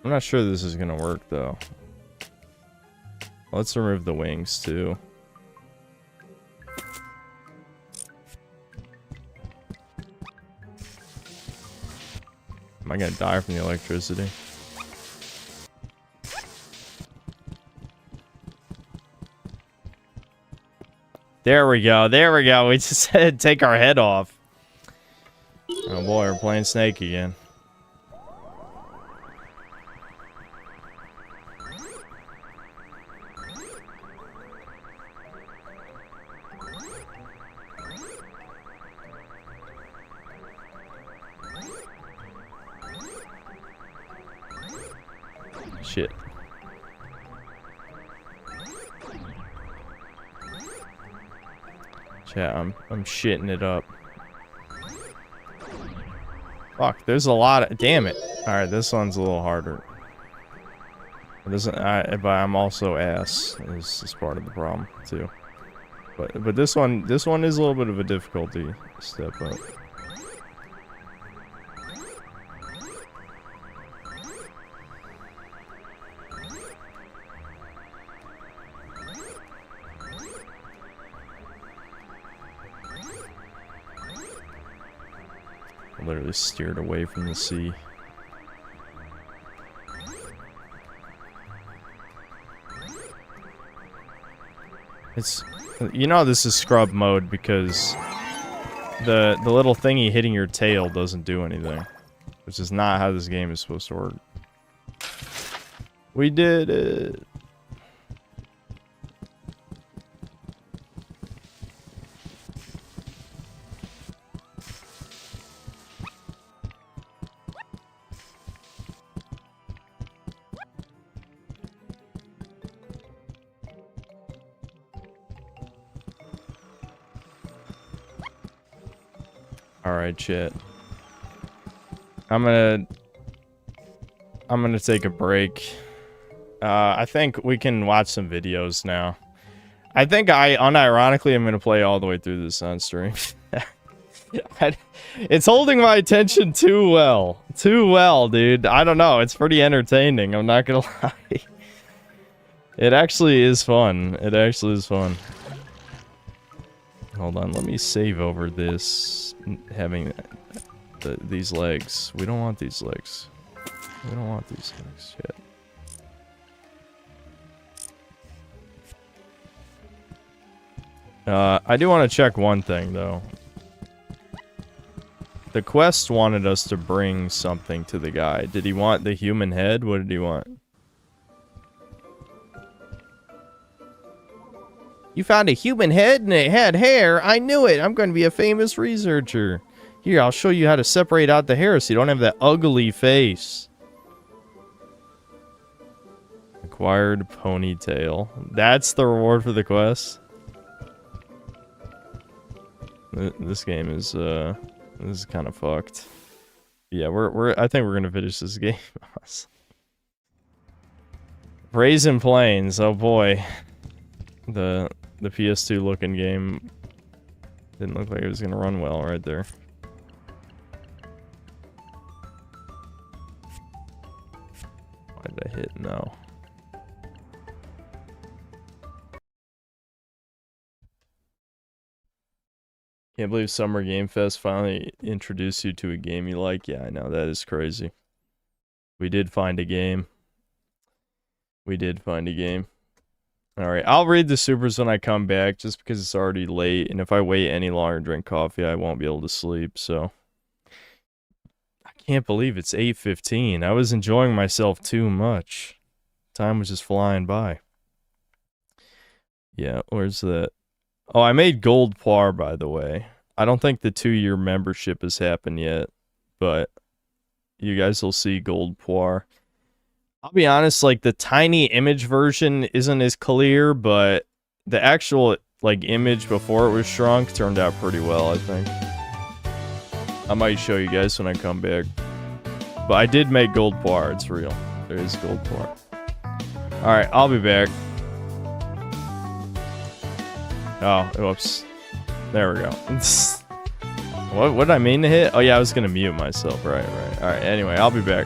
I'm not sure this is gonna work, though. Let's remove the wings, too. Am I gonna die from the electricity? There we go, there we go. We just had to take our head off. boy, we're playing Snake again. Shit. Chat, I'm shitting it up. Fuck, there's a lot of... Damn it. Alright, this one's a little harder. It doesn't... but I'm also ass. Is part of the problem, too. But this one is a little bit of a difficulty step up. Literally steered away from the sea. It's, you know, this is scrub mode because the little thingy hitting your tail doesn't do anything, which is not how this game is supposed to work. We did it. Alright, chat. I'm gonna take a break. I think we can watch some videos now. I think unironically, I'm gonna play all the way through this on stream. It's holding my attention too well. Too well, dude. I don't know. It's pretty entertaining. I'm not gonna lie. It actually is fun. It actually is fun. Hold on, let me save over this, having these legs. We don't want these legs. We don't want these legs yet. I do want to check one thing, though. The quest wanted us to bring something to the guy. Did he want the human head? What did he want? You found a human head and it had hair. I knew it. I'm going to be a famous researcher. Here, I'll show you how to separate out the hair so you don't have that ugly face. Acquired ponytail. That's the reward for the quest. This game is this is kind of fucked. Yeah, I think we're gonna finish this game. Brazen Plains. Oh boy, the PS2 looking game didn't look like it was gonna run well right there. Why did I hit no? Can't believe Summer Game Fest finally introduced you to a game you like. Yeah, I know, that is crazy. We did find a game. We did find a game. Alright, I'll read the supers when I come back, just because it's already late, and if I wait any longer and drink coffee, I won't be able to sleep, so... I can't believe it's 8:15. I was enjoying myself too much. Time was just flying by. Yeah, where's that? Oh, I made Gold Poir, by the way. I don't think the 2-year membership has happened yet, but you guys will see Gold Poir. I'll be honest, like, the tiny image version isn't as clear, but the actual, like, image before it was shrunk turned out pretty well, I think. I might show you guys when I come back. But I did make Gold Poir, it's real. There is Gold Poir. Alright, I'll be back. Oh, whoops. There we go. What did I mean to hit? Oh yeah, I was gonna mute myself. Right. Alright, anyway, I'll be back.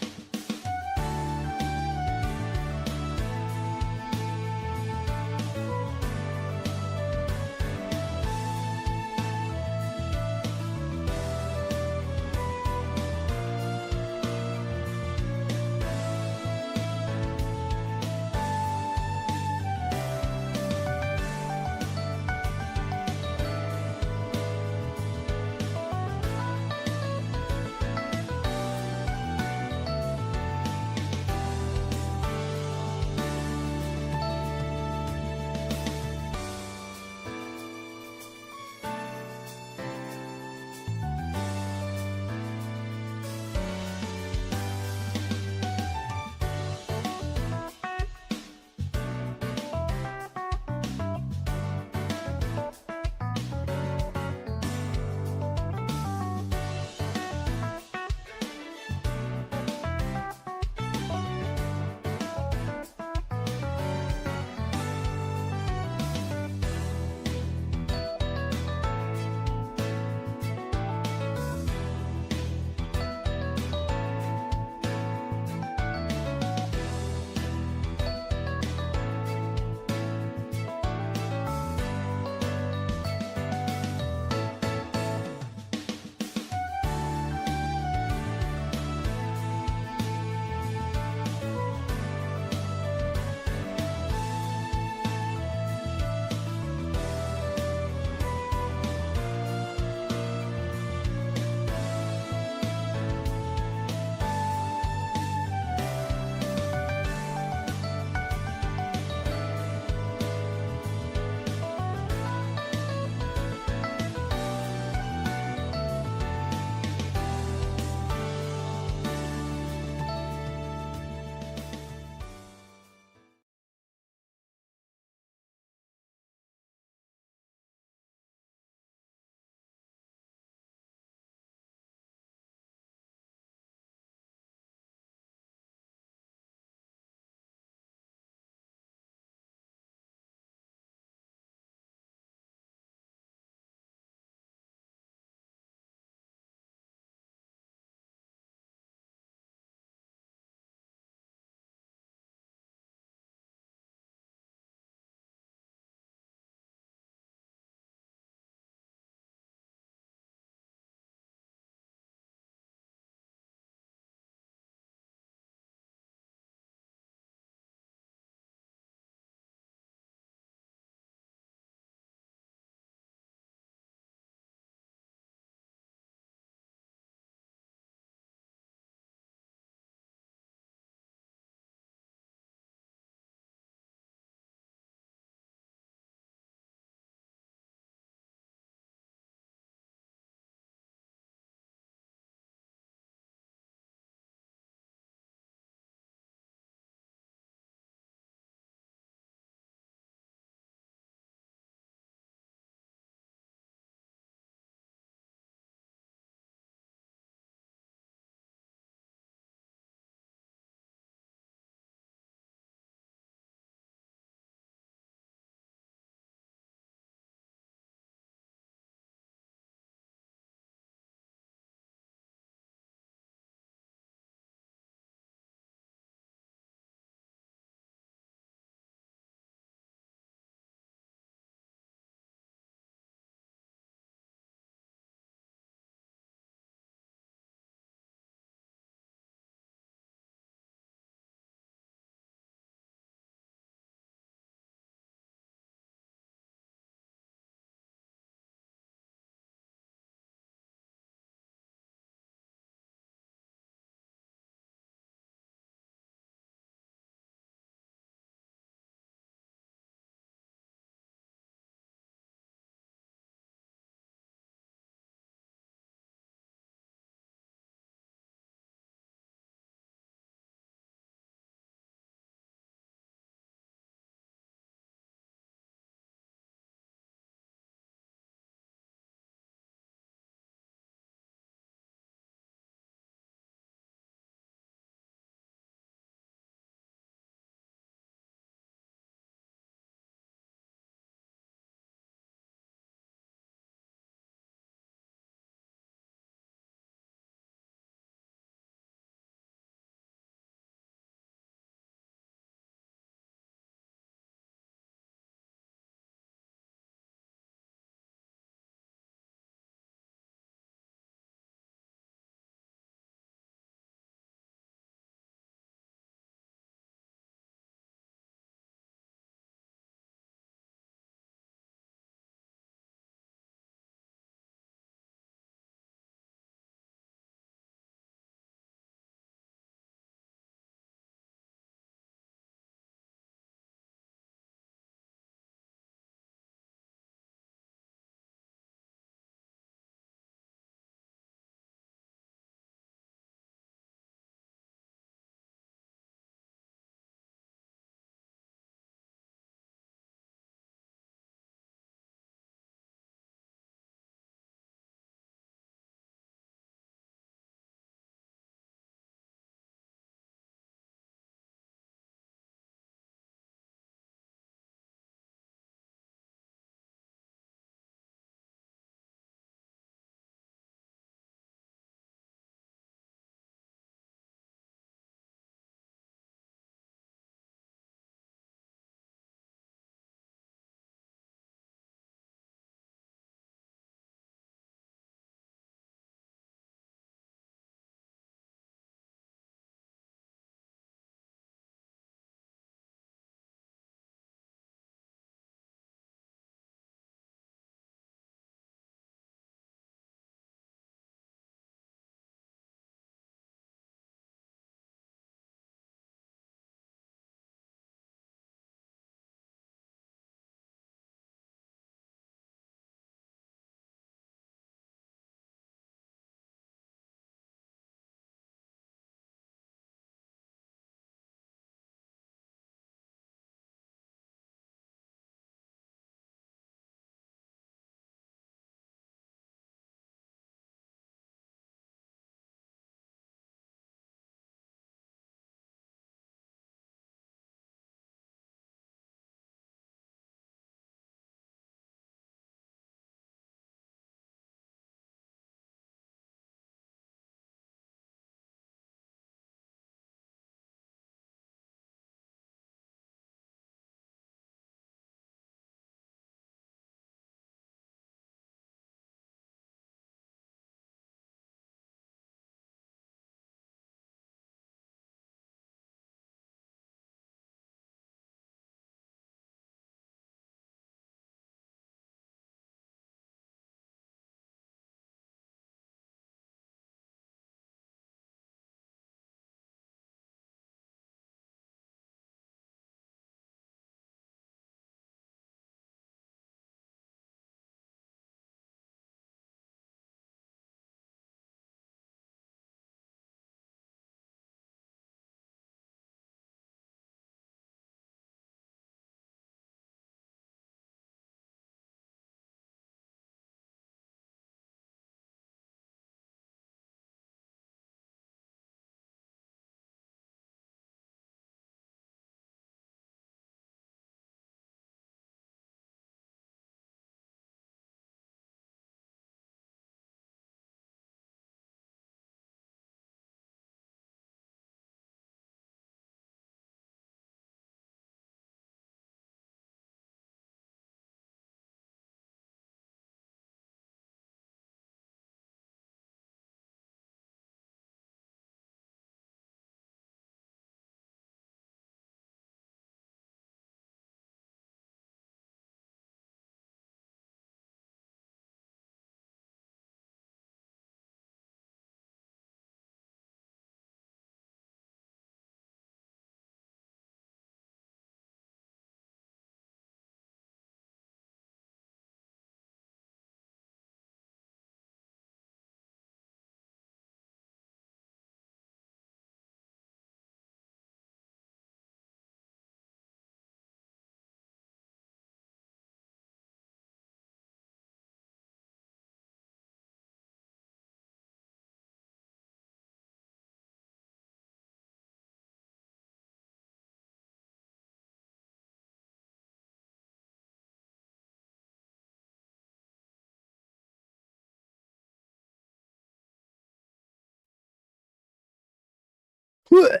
Did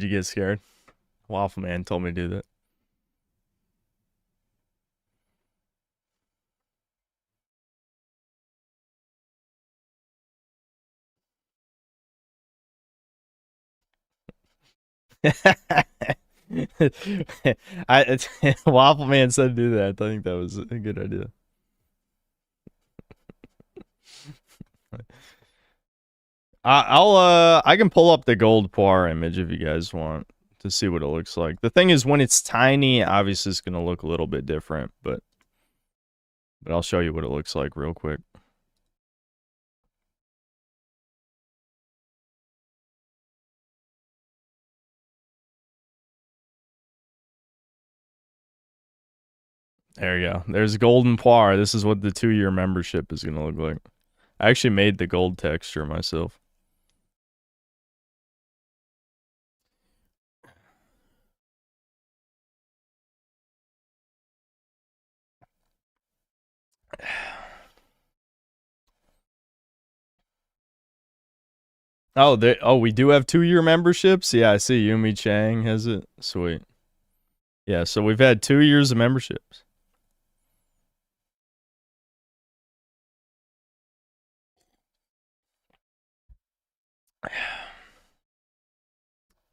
you get scared? Waffle Man told me to do that. Waffle Man said do that. I think that was a good idea. I can pull up the gold Poir image if you guys want to see what it looks like. The thing is, when it's tiny, obviously it's gonna look a little bit different, but I'll show you what it looks like real quick. There you go. There's golden Poir. This is what the 2-year membership is gonna look like. I actually made the gold texture myself. Oh, we do have 2-year memberships? Yeah, I see Yumi Chang has it. Sweet. Yeah, so we've had 2 years of memberships.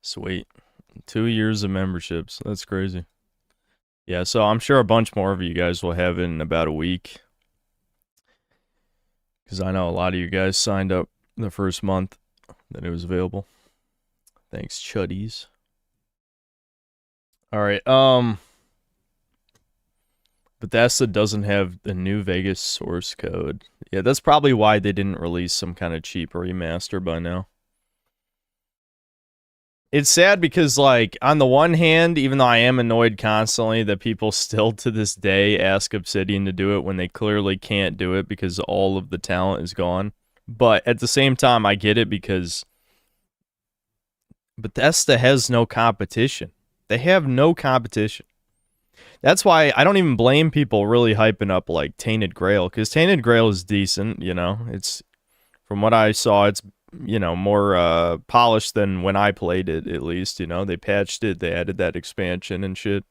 Sweet. 2 years of memberships. That's crazy. Yeah, so I'm sure a bunch more of you guys will have it in about a week. Because I know a lot of you guys signed up the first month that it was available. Thanks, chuddies. Alright, Bethesda doesn't have the New Vegas source code. Yeah, that's probably why they didn't release some kind of cheap remaster by now. It's sad because, like, on the one hand, even though I am annoyed constantly that people still to this day ask Obsidian to do it when they clearly can't do it because all of the talent is gone. But at the same time, I get it because Bethesda has no competition. They have no competition. That's why I don't even blame people really hyping up, like, Tainted Grail, because Tainted Grail is decent, you know? It's, from what I saw, it's, you know, more polished than when I played it, at least, you know? They patched it, they added that expansion and shit.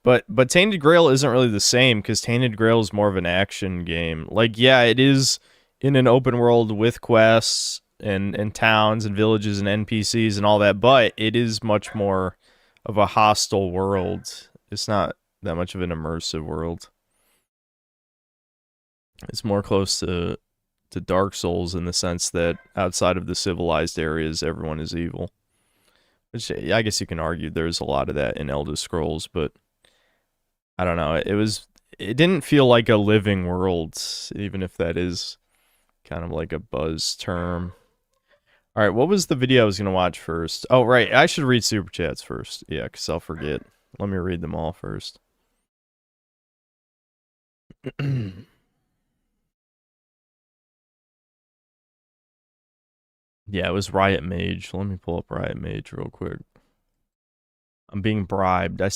But Tainted Grail isn't really the same, because Tainted Grail is more of an action game. Like, yeah, it is in an open world with quests and towns and villages and NPCs and all that, but it is much more of a hostile world. It's not that much of an immersive world. It's more close to Dark Souls in the sense that outside of the civilized areas, everyone is evil. Which I guess you can argue there's a lot of that in Elder Scrolls, but I don't know. It didn't feel like a living world, even if that is kind of like a buzz term. All right, what was the video I was going to watch first? Oh, right. I should read Super Chats first. Yeah, because I'll forget. Let me read them all first. Yeah, it was Riot Mage. Let me pull up Riot Mage real quick. I'm being bribed. I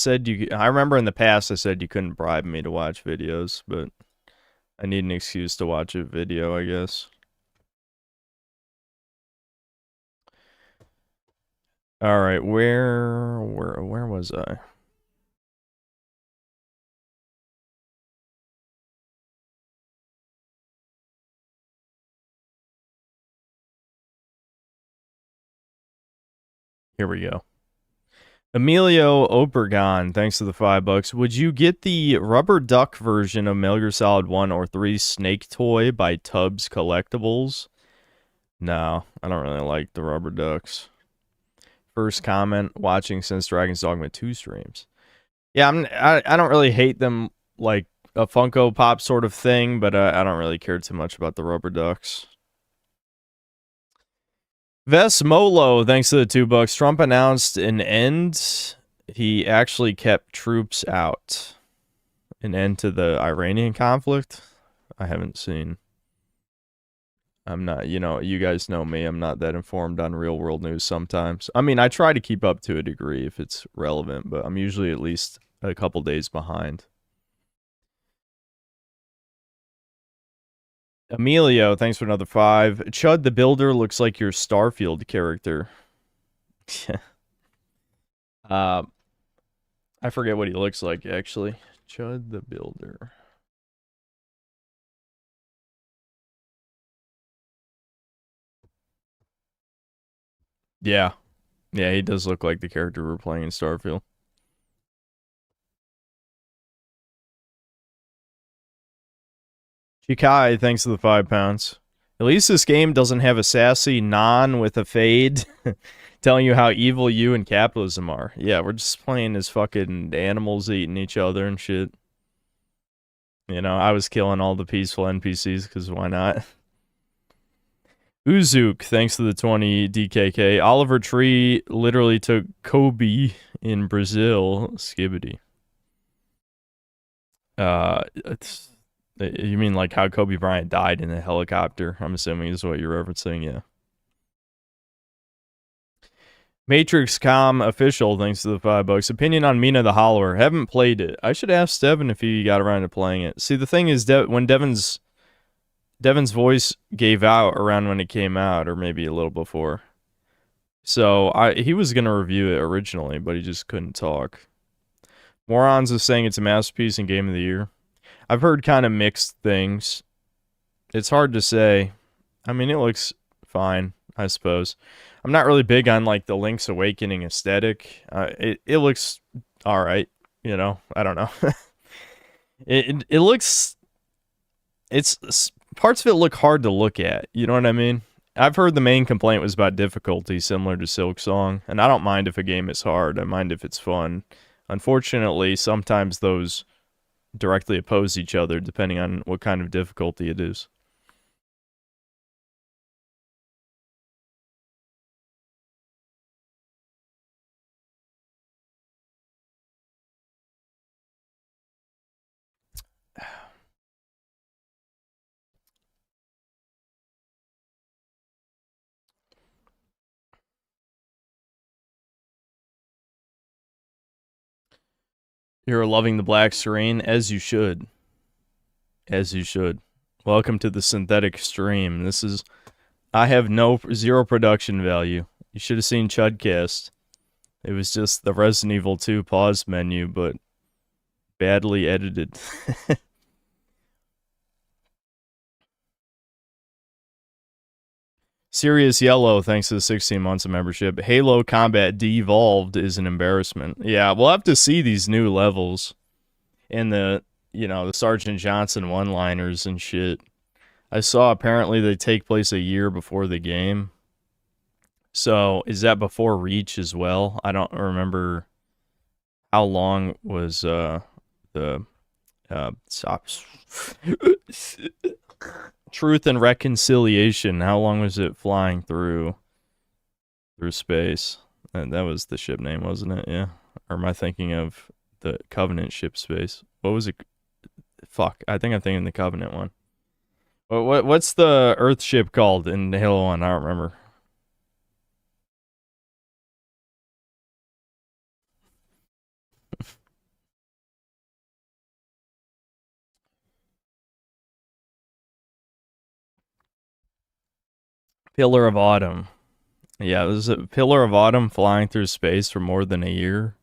remember in the past I said you couldn't bribe me to watch videos, but I need an excuse to watch a video, I guess. All right, where was I? Here we go. Emilio Obergon, thanks to the $5. Would you get the rubber duck version of Metal Gear Solid 1 or 3 Snake Toy by Tubbs Collectibles? No, I don't really like the rubber ducks. First comment, watching since Dragon's Dogma 2 streams. Yeah, I don't really hate them like a Funko Pop sort of thing, but I don't really care too much about the rubber ducks. Ves Molo, thanks to the $2. Trump announced an end. He actually kept troops out. An end to the Iranian conflict? I haven't seen. I'm not, you know, you guys know me. I'm not that informed on real world news sometimes. I mean, I try to keep up to a degree if it's relevant, but I'm usually at least a couple days behind. Emilio, thanks for another 5. Chud the Builder looks like your Starfield character. I forget what he looks like, actually. Chud the Builder. Yeah. Yeah, he does look like the character we're playing in Starfield. Chikai, thanks for the £5. At least this game doesn't have a sassy non with a fade telling you how evil you and capitalism are. Yeah, we're just playing as fucking animals eating each other and shit. You know, I was killing all the peaceful NPCs because why not? Uzuk, thanks to the 20 DKK. Oliver Tree literally took Kobe in Brazil. Skibbity. You mean like how Kobe Bryant died in a helicopter? I'm assuming is what you're referencing, yeah. Matrix Com official, thanks to the $5. Opinion on Mina the Hollower. Haven't played it. I should ask Devin if he got around to playing it. See, the thing is, when Devin's voice gave out around when it came out, or maybe a little before. So he was gonna review it originally, but he just couldn't talk. Morons is saying it's a masterpiece and game of the year. I've heard kind of mixed things. It's hard to say. I mean, it looks fine, I suppose. I'm not really big on like the Link's Awakening aesthetic. It looks all right, you know. I don't know. it looks. It's parts of it look hard to look at. You know what I mean? I've heard the main complaint was about difficulty, similar to Silksong, and I don't mind if a game is hard. I mind if it's fun. Unfortunately, sometimes those directly oppose each other depending on what kind of difficulty it is. You're loving the black screen, as you should. As you should. Welcome to the synthetic stream. This is... I have zero production value. You should have seen Chudcast. It was just the Resident Evil 2 pause menu, but badly edited. Serious Yellow, thanks to the 16 months of membership. Halo Combat Devolved is an embarrassment. Yeah, we'll have to see these new levels and the Sergeant Johnson one-liners and shit. I saw apparently they take place a year before the game. So, is that before Reach as well? I don't remember how long was the Truth and Reconciliation. How long was it flying through space? And that was the ship name, wasn't it? Yeah. Or am I thinking of the Covenant ship space? What was it? Fuck. I think I'm thinking the Covenant one. What's the Earth ship called in Halo 1? I don't remember. Pillar of Autumn. Yeah, was a Pillar of Autumn flying through space for more than a year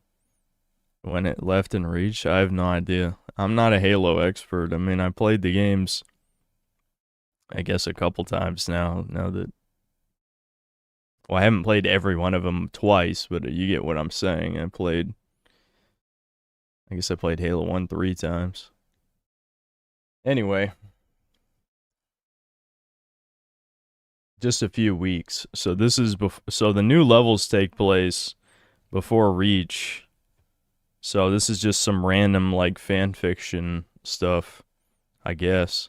when it left in Reach? I have no idea. I'm not a Halo expert. I mean, I played the games, I guess, a couple times now that... Well, I haven't played every one of them twice, but you get what I'm saying. I guess I played Halo 1 3 times. Anyway. Just a few weeks. So this is so the new levels take place before Reach. So this is just some random like fan fiction stuff, I guess.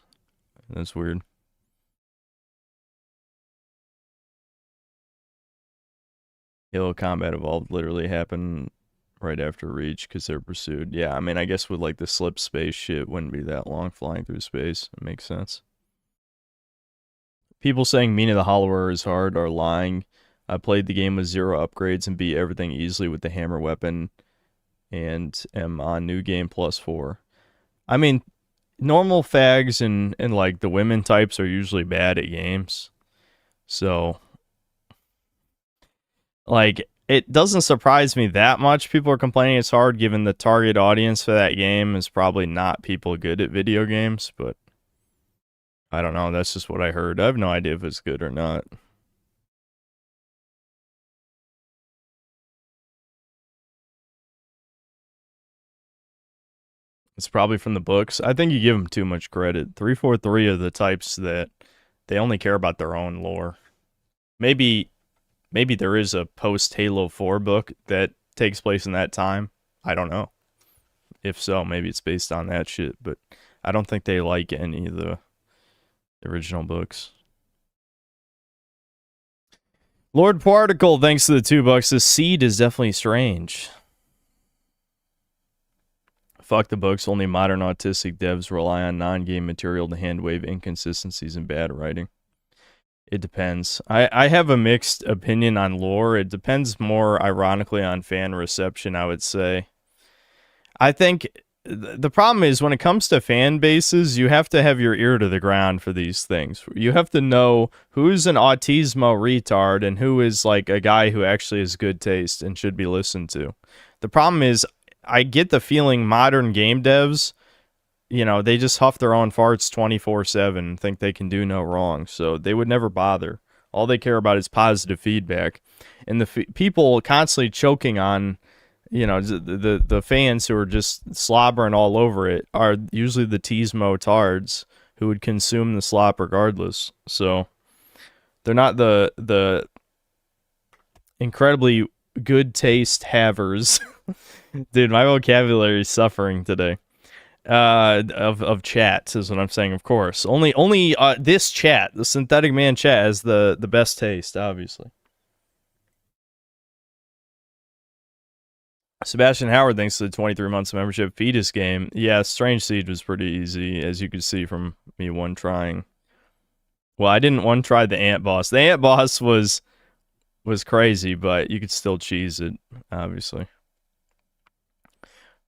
That's weird. Halo Combat Evolved literally happened right after Reach because they're pursued. Yeah, I mean, I guess with like the slip space shit wouldn't be that long flying through space. It makes sense. People saying Mina the Hollower is hard are lying. I played the game with 0 upgrades and beat everything easily with the hammer weapon and am on New Game +4. I mean, normal fags and like the women types are usually bad at games. So like it doesn't surprise me that much people are complaining it's hard given the target audience for that game is probably not people good at video games, but I don't know, that's just what I heard. I have no idea if it's good or not. It's probably from the books. I think you give them too much credit. 343 are the types that they only care about their own lore. Maybe there is a post Halo 4 book that takes place in that time. I don't know. If so, maybe it's based on that shit, but I don't think they like any of the original books. Lord Particle, thanks to the $2. The seed is definitely strange. Fuck the books, only modern autistic devs rely on non-game material to hand-wave inconsistencies and bad writing. It depends. I have a mixed opinion on lore. It depends more, ironically, on fan reception, I would say. I think the problem is when it comes to fan bases, you have to have your ear to the ground for these things. You have to know who's an autismo retard and who is like a guy who actually has good taste and should be listened to. The problem is I get the feeling modern game devs, you know, they just huff their own farts 24/7 and think they can do no wrong. So they would never bother. All they care about is positive feedback. And the people constantly choking on, you know, the fans who are just slobbering all over it are usually the Teasmo tards who would consume the slop regardless. So they're not the incredibly good taste havers. Dude, my vocabulary is suffering today. Of chat is what I'm saying, of course. Only this chat, the Synthetic Man chat, has the best taste, obviously. Sebastian Howard, thanks to the 23 months of membership. Fetus game. Yeah, Strange Siege was pretty easy, as you could see from me one trying. Well, I didn't one try the ant boss. The ant boss was crazy, but you could still cheese it, obviously.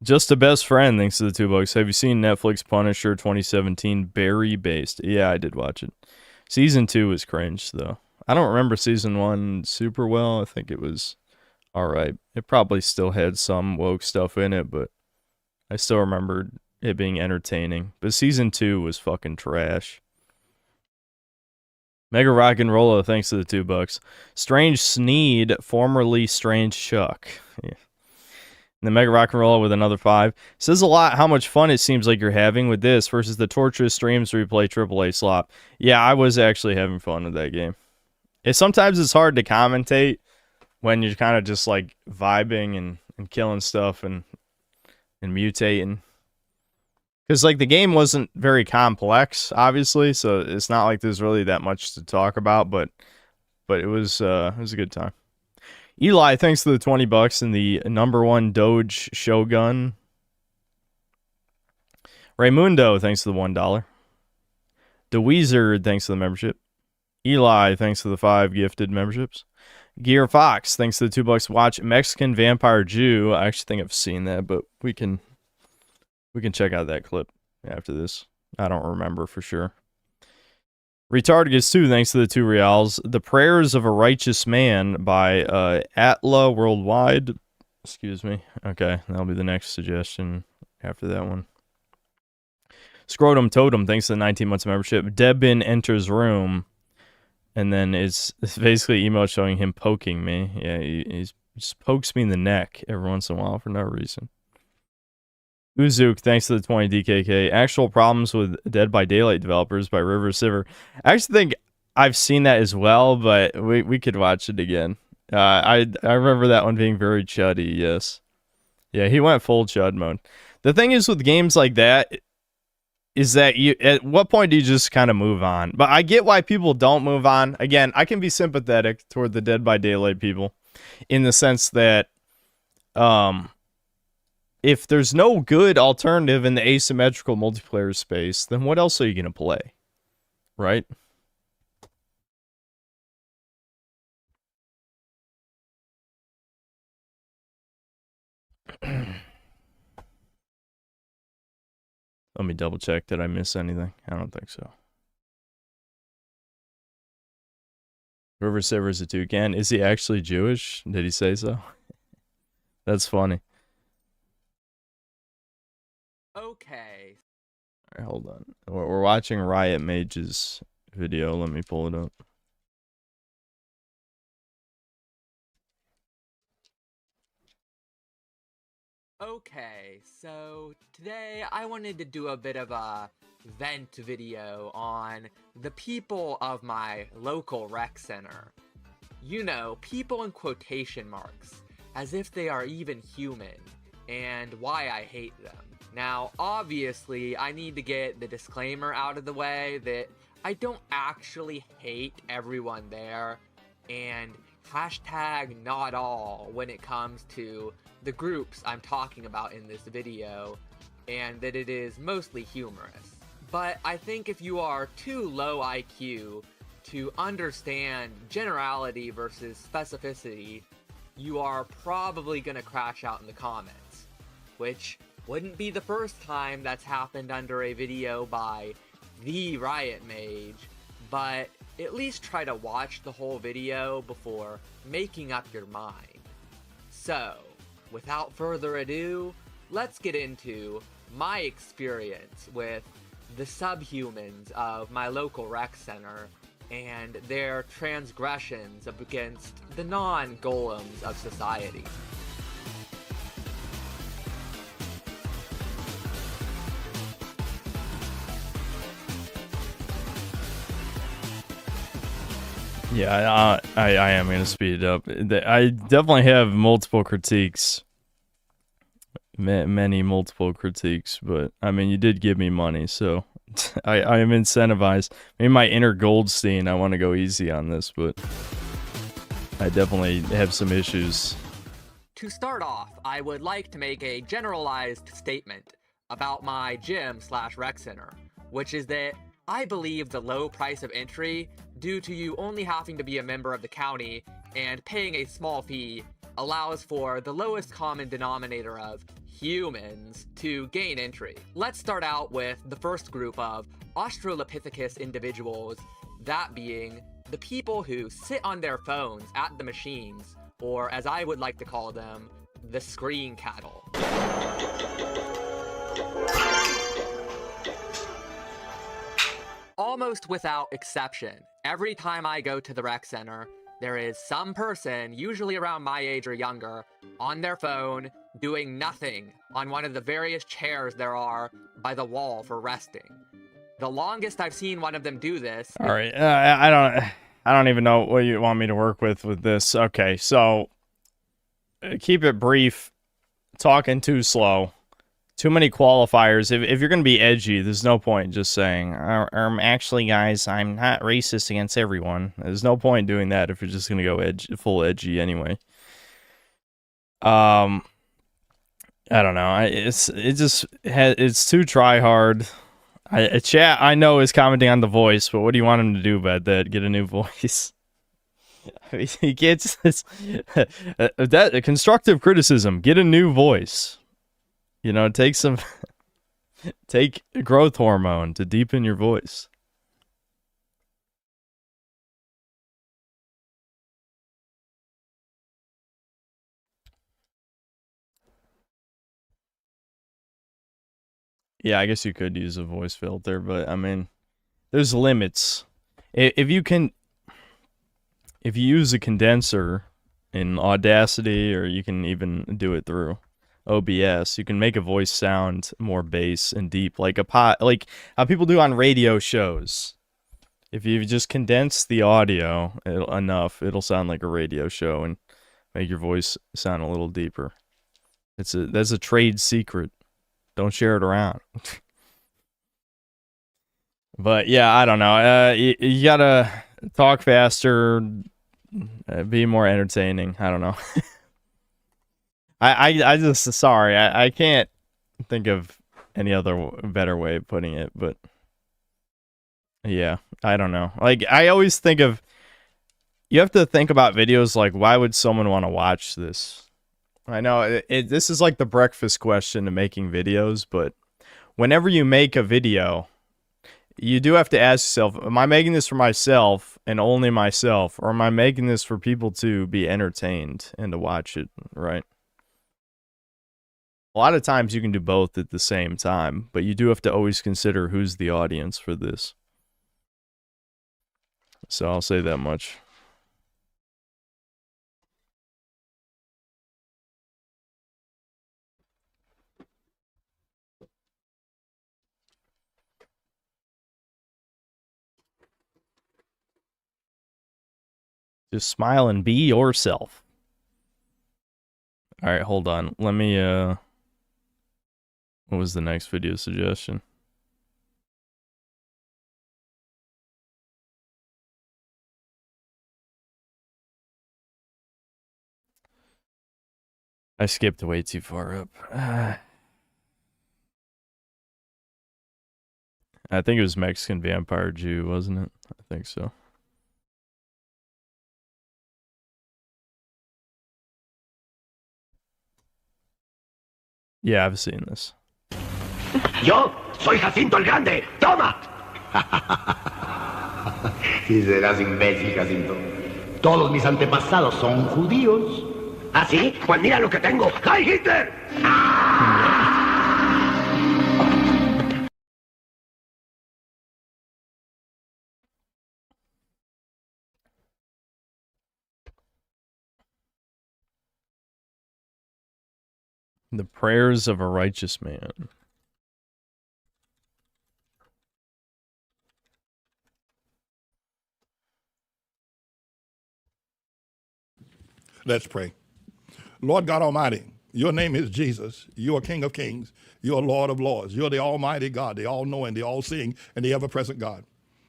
Just a best friend, thanks to the $2. Have you seen Netflix Punisher 2017 Barry based? Yeah, I did watch it. Season 2 was cringe, though. I don't remember season 1 super well. I think it was alright. It probably still had some woke stuff in it, but I still remembered it being entertaining. But season 2 was fucking trash. Mega Rock and Rolla, thanks to the $2. Strange Sneed, formerly Strange Chuck. Yeah. And the Mega Rock and Roll with another 5. Says a lot how much fun it seems like you're having with this versus the torturous streams where you play AAA slop. Yeah, I was actually having fun with that game. Sometimes it's hard to commentate when you're kind of just like vibing and killing stuff and mutating. Because like the game wasn't very complex, obviously, so it's not like there's really that much to talk about, but it was a good time. Eli, thanks to the $20 and the #1 Doge Shogun. Raymundo, thanks to the $1. DeWeezer, thanks to the membership. Eli, thanks to the 5 gifted memberships. Gear Fox, thanks to the $2. Watch Mexican Vampire Jew. I actually think I've seen that, but we can check out that clip after this. I don't remember for sure. Retardigus 2, thanks to the 2 reals. The Prayers of a Righteous Man by Atla Worldwide. Excuse me. Okay, that'll be the next suggestion after that one. Scrotum Totem, thanks to the 19 months of membership. Debin enters room. And then it's basically email showing him poking me. Yeah, he just pokes me in the neck every once in a while for no reason. Uzuk, thanks to the 20 DKK. Actual problems with Dead by Daylight developers by River Siver. I actually think I've seen that as well, but we could watch it again. I remember that one being very chuddy, yes. Yeah, he went full chud mode. The thing is with games like that is that you at what point do you just kind of move on? But I get why people don't move on. Again, I can be sympathetic toward the Dead by Daylight people in the sense that if there's no good alternative in the asymmetrical multiplayer space, then what else are you going to play? Right? Let me double check. Did I miss anything? I don't think so. Whoever Severs a toucan, is he actually Jewish? Did he say so? That's funny. Okay. All right, hold on. We're watching Riot Mage's video. Let me pull it up. Okay, so today I wanted to do a bit of a vent video on the people of my local rec center. You know, people in quotation marks, as if they are even human, and why I hate them. Now, obviously, I need to get the disclaimer out of the way that I don't actually hate everyone there, and hashtag not all when it comes to the groups I'm talking about in this video, and that it is mostly humorous. But I think if you are too low IQ to understand generality versus specificity, you are probably gonna crash out in the comments, which wouldn't be the first time that's happened under a video by the Riot Mage, but at least try to watch the whole video before making up your mind. So, without further ado, let's get into my experience with the subhumans of my local rec center and their transgressions against the non-golems of society. Yeah, I am going to speed it up. I definitely have multiple critiques. Many multiple critiques, but I mean, you did give me money, so I am incentivized. Maybe my inner Goldstein, I want to go easy on this, but I definitely have some issues. To start off, I would like to make a generalized statement about my gym/rec center, which is that I believe the low price of entry, due to you only having to be a member of the county and paying a small fee, allows for the lowest common denominator of humans to gain entry. Let's start out with the first group of Australopithecus individuals, that being the people who sit on their phones at the machines, or as I would like to call them, the screen cattle. Almost without exception, every time I go to the rec center, there is some person, usually around my age or younger, on their phone, doing nothing on one of the various chairs there are by the wall for resting. The longest I've seen one of them do this... All right, I don't even know what you want me to work with this. Okay, so keep it brief, talking too slow. Too many qualifiers. If you're going to be edgy, there's no point just saying, actually, guys, I'm not racist against everyone. There's no point doing that if you're just going to go full edgy anyway. I don't know. It's too try hard. Chat, I know, is commenting on the voice, but what do you want him to do about that? Get a new voice? I mean, he gets this, that constructive criticism. Get a new voice. You know, take growth hormone to deepen your voice. Yeah, I guess you could use a voice filter, but I mean, there's limits. If you use a condenser in Audacity, or you can even do it through OBS, you can make a voice sound more bass and deep, like how people do on radio shows. If you just condense the audio enough, it'll sound like a radio show and make your voice sound a little deeper. That's a trade secret. Don't share it around. But yeah, I don't know. You gotta talk faster, be more entertaining. I don't know. I just, sorry, I can't think of any other better way of putting it, but yeah, I don't know. Like, I always think of, you have to think about videos like, why would someone want to watch this? I know this is like the breakfast question to making videos, but whenever you make a video, you do have to ask yourself, am I making this for myself and only myself, or am I making this for people to be entertained and to watch it, right? A lot of times you can do both at the same time, but you do have to always consider who's the audience for this. So I'll say that much. Just smile and be yourself. All right, hold on. Let me, what was the next video suggestion? I skipped way too far up. I think it was Mexican Vampire Jew, wasn't it? I think so. Yeah, I've seen this. Yo soy Jacinto el Grande. ¡Toma! Si serás imbécil, Jacinto. Todos mis antepasados son judíos. ¿Ah, sí? Pues mira lo que tengo. ¡Heil Hitler! The prayers of a righteous man. Let's pray. Lord God Almighty, your name is Jesus. You are King of Kings. You are Lord of Lords. You're the Almighty God, the all-knowing, the all-seeing, and the ever-present God.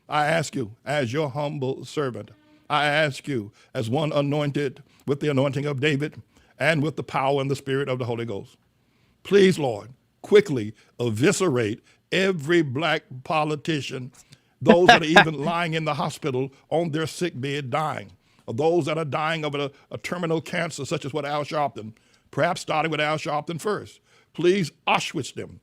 I ask you, as your humble servant, I ask you, as one anointed with the anointing of David and with the power and the spirit of the Holy Ghost, please, Lord, quickly eviscerate every black politician, those that are even lying in the hospital on their sick bed dying, or those that are dying of a terminal cancer, such as what Al Sharpton, perhaps starting with Al Sharpton first. Please Auschwitz them.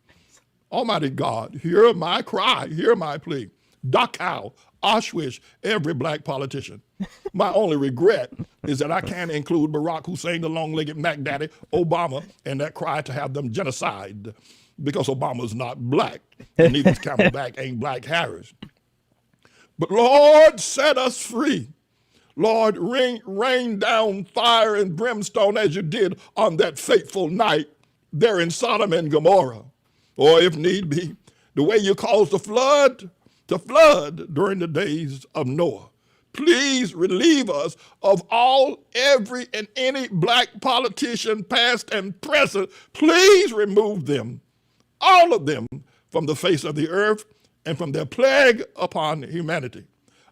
Almighty God, hear my cry, hear my plea. Dachau, Auschwitz, every black politician. My only regret is that I can't include Barack Hussein, the long-legged Mac Daddy, Obama, and that cry to have them genocide, because Obama's not black, and neither is Camelback, ain't Black Harris. But Lord, set us free. Lord, rain down fire and brimstone as you did on that fateful night there in Sodom and Gomorrah. Or if need be, the way you caused the flood to flood during the days of Noah. Please relieve us of every and any black politician, past and present. Please remove them, all of them, from the face of the earth and from their plague upon humanity.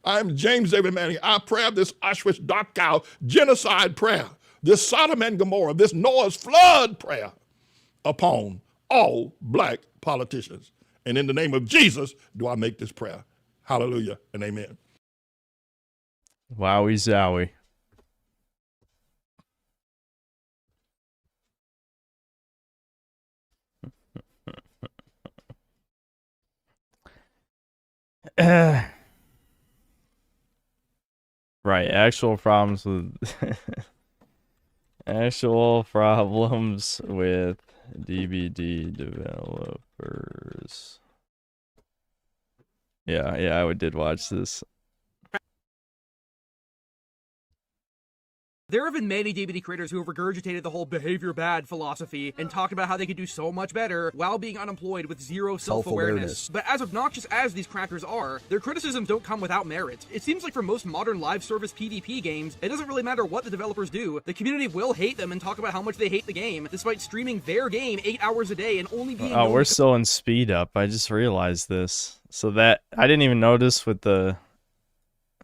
I'm James David Manning. I pray this Auschwitz Dachau genocide prayer, this Sodom and Gomorrah, this Noah's flood prayer upon all black politicians. And in the name of Jesus, do I make this prayer. Hallelujah and amen. Wowie zowie. Right, actual problems with DBD developers. Yeah, I did watch this. There have been many DBD creators who have regurgitated the whole behavior bad philosophy and talked about how they could do so much better while being unemployed with zero self-awareness. But as obnoxious as these crackers are, their criticisms don't come without merit. It seems like for most modern live service PvP games, it doesn't really matter what the developers do. The community will hate them and talk about how much they hate the game, despite streaming their game 8 hours a day and only being Oh, we're still in speed up. I just realized this. So that I didn't even notice with the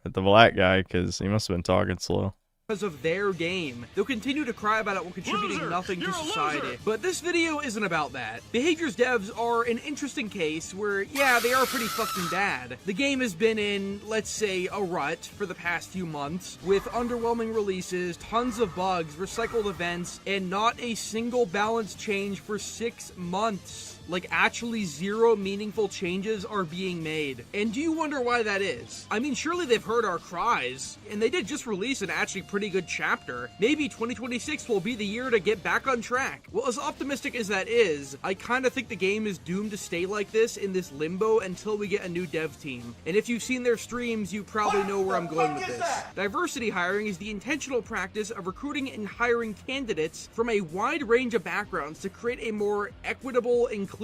black guy, because he must have been talking slow. because of their game. They'll continue to cry about it while contributing nothing to society. But this video isn't about that. Behavior's devs are an interesting case where, yeah, they are pretty fucking bad. The game has been in, let's say, a rut for the past few months, with underwhelming releases, tons of bugs, recycled events, and not a single balance change for 6 months. Like, actually 0 meaningful changes are being made. And do you wonder why that is? I mean, surely they've heard our cries, and they did just release an actually pretty good chapter. Maybe 2026 will be the year to get back on track. Well, as optimistic as that is, I kind of think the game is doomed to stay like this in this limbo until we get a new dev team. And if you've seen their streams, you probably know where I'm going with this. Diversity hiring is the intentional practice of recruiting and hiring candidates from a wide range of backgrounds to create a more equitable, inclusive,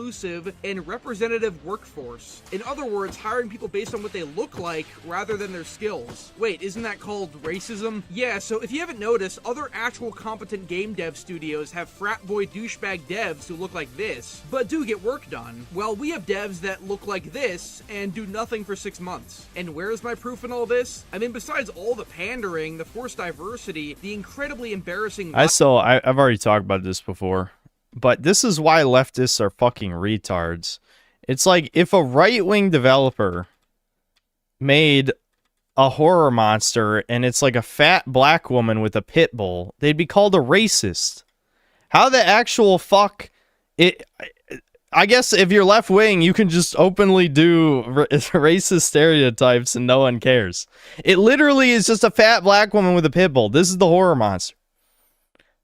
and representative workforce. In other words, hiring people based on what they look like rather than their skills. Wait, isn't that called racism? Yeah, so if you haven't noticed, other actual competent game dev studios have frat boy douchebag devs who look like this, but do get work done. Well, we have devs that look like this and do nothing for 6 months. And where's my proof in all this? I mean, besides all the pandering, the forced diversity, the incredibly embarrassing... I've already talked about this before. But this is why leftists are fucking retards. It's like if a right-wing developer made a horror monster and it's like a fat black woman with a pit bull, they'd be called a racist. How the actual fuck... I guess if you're left-wing, you can just openly do racist stereotypes and no one cares. It literally is just a fat black woman with a pit bull. This is the horror monster.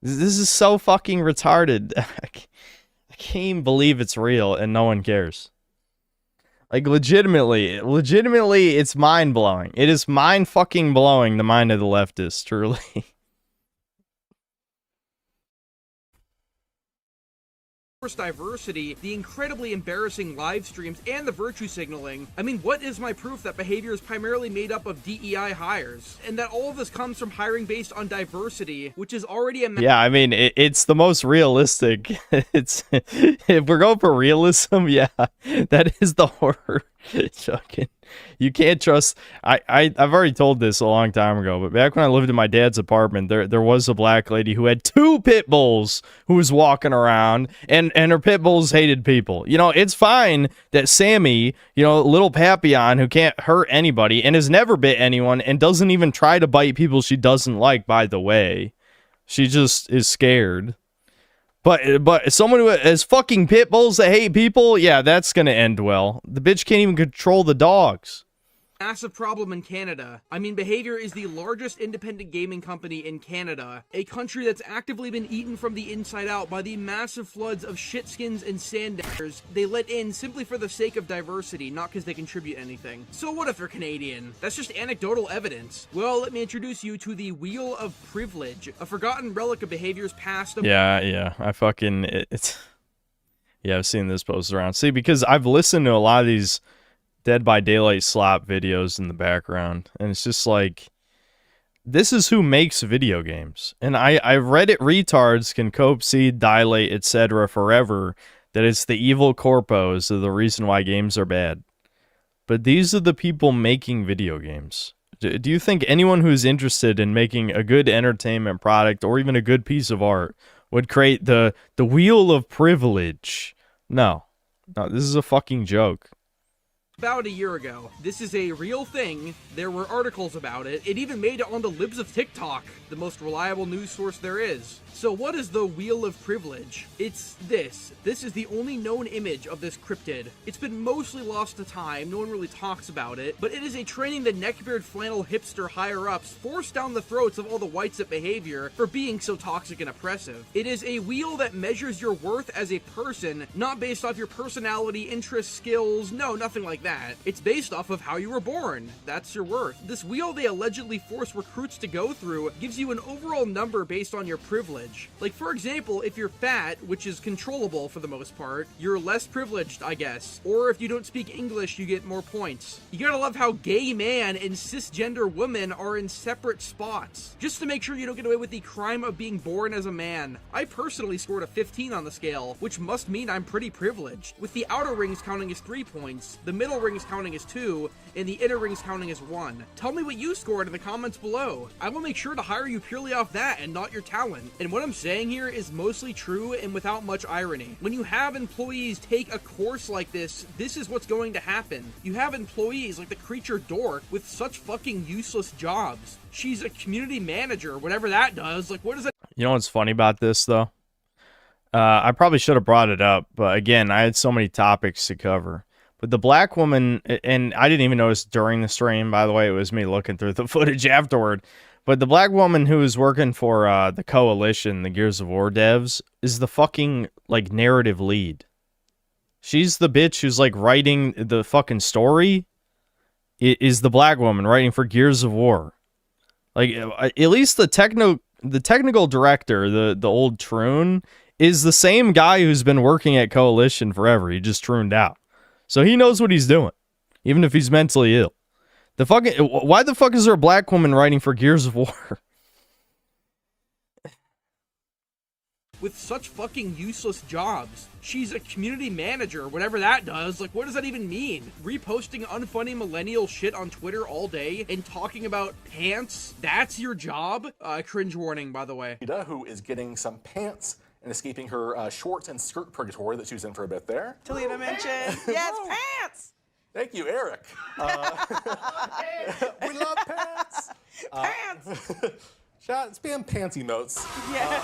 This is so fucking retarded. I can't even believe it's real and no one cares. Like, legitimately, it's mind-blowing. It is mind-fucking-blowing the mind of the leftists, truly. Diversity, the incredibly embarrassing live streams, and the virtue signaling. I mean, what is my proof that behavior is primarily made up of DEI hires? And that all of this comes from hiring based on diversity, which is already a... Yeah, I mean, it's the most realistic. It's if we're going for realism, yeah, that is the horror. Fucking, you can't trust. I've already told this a long time ago, but back when I lived in my dad's apartment, there was a black lady who had 2 pit bulls who was walking around, and her pit bulls hated people. You know, it's fine that Sammy, you know, little Papillon, who can't hurt anybody and has never bit anyone and doesn't even try to bite people she doesn't like, by the way. She just is scared. But someone who has fucking pit bulls that hate people, yeah, that's gonna end well. The bitch can't even control the dogs. Massive problem in Canada. I mean, Behavior is the largest independent gaming company in Canada, a country that's actively been eaten from the inside out by the massive floods of shitskins and sanders they let in simply for the sake of diversity, not because they contribute anything. So what if they're Canadian? That's just anecdotal evidence. Well, let me introduce you to the Wheel of Privilege, a forgotten relic of Behavior's past. Yeah, yeah, I've seen this post around. See, because I've listened to a lot of these Dead by Daylight slop videos in the background, and it's just like, this is who makes video games. And I Reddit retards can cope, seed, dilate, etc. forever that it's the evil corpos are the reason why games are bad. But these are the people making video games. Do you think anyone who's interested in making a good entertainment product or even a good piece of art would create the Wheel of Privilege? No, this is a fucking joke. About a year ago. This is a real thing. There were articles about it. It even made it on the libs of TikTok, the most reliable news source there is. So what is the Wheel of Privilege? It's this. This is the only known image of this cryptid. It's been mostly lost to time, no one really talks about it, but it is a training the neckbeard flannel hipster higher-ups forced down the throats of all the whites at Behavior for being so toxic and oppressive. It is a wheel that measures your worth as a person, not based off your personality, interests, skills, no, nothing like that. It's based off of how you were born. That's your worth. This wheel they allegedly force recruits to go through gives you an overall number based on your privilege. Like, for example, if you're fat, which is controllable for the most part, you're less privileged, I guess. Or if you don't speak English, you get more points. You gotta love how gay man and cisgender woman are in separate spots, just to make sure you don't get away with the crime of being born as a man. I personally scored a 15 on the scale, which must mean I'm pretty privileged, with the outer rings counting as 3 points, the middle external rings counting as 2, and the inner rings counting as 1. Tell me what you scored in the comments below. I will make sure to hire you purely off that and not your talent. And what I'm saying here is mostly true and without much irony. When you have employees take a course like this is what's going to happen. You have employees like the creature dork with such fucking useless jobs. She's a community manager, whatever that does. Like, what does that? You know what's funny about this, though? I probably should have brought it up, but again, I had so many topics to cover. But the black woman, and I didn't even notice during the stream, by the way, it was me looking through the footage afterward. But the black woman who is working for the Coalition, the Gears of War devs, is the fucking, like, narrative lead. She's the bitch who's, like, writing the fucking story. It is the black woman writing for Gears of War. Like, at least the technical director, the old Troon, is the same guy who's been working at Coalition forever. He just trooned out. So he knows what he's doing, even if he's mentally ill. Why the fuck is there a black woman writing for Gears of War? With such fucking useless jobs. She's a community manager, whatever that does. Like, what does that even mean? Reposting unfunny millennial shit on Twitter all day and talking about pants? That's your job? Cringe warning, by the way. Who is getting some pants and escaping her shorts and skirt purgatory that she was in for a bit there. Talita mentioned, yes, pants! Thank you, Eric. We love pants! Pants! Chat, spam pants emotes. Yeah.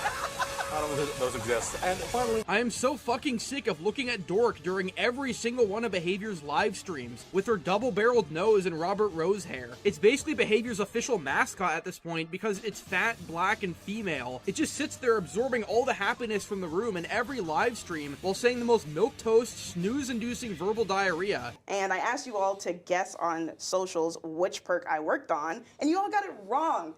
I don't know if those exist. And finally, I am so fucking sick of looking at Dork during every single one of Behavior's live streams with her double-barreled nose and Robert Rose hair. It's basically Behavior's official mascot at this point because it's fat, black, and female. It just sits there absorbing all the happiness from the room in every live stream while saying the most milquetoast, snooze-inducing verbal diarrhea. And I asked you all to guess on socials which perk I worked on, and you all got it wrong.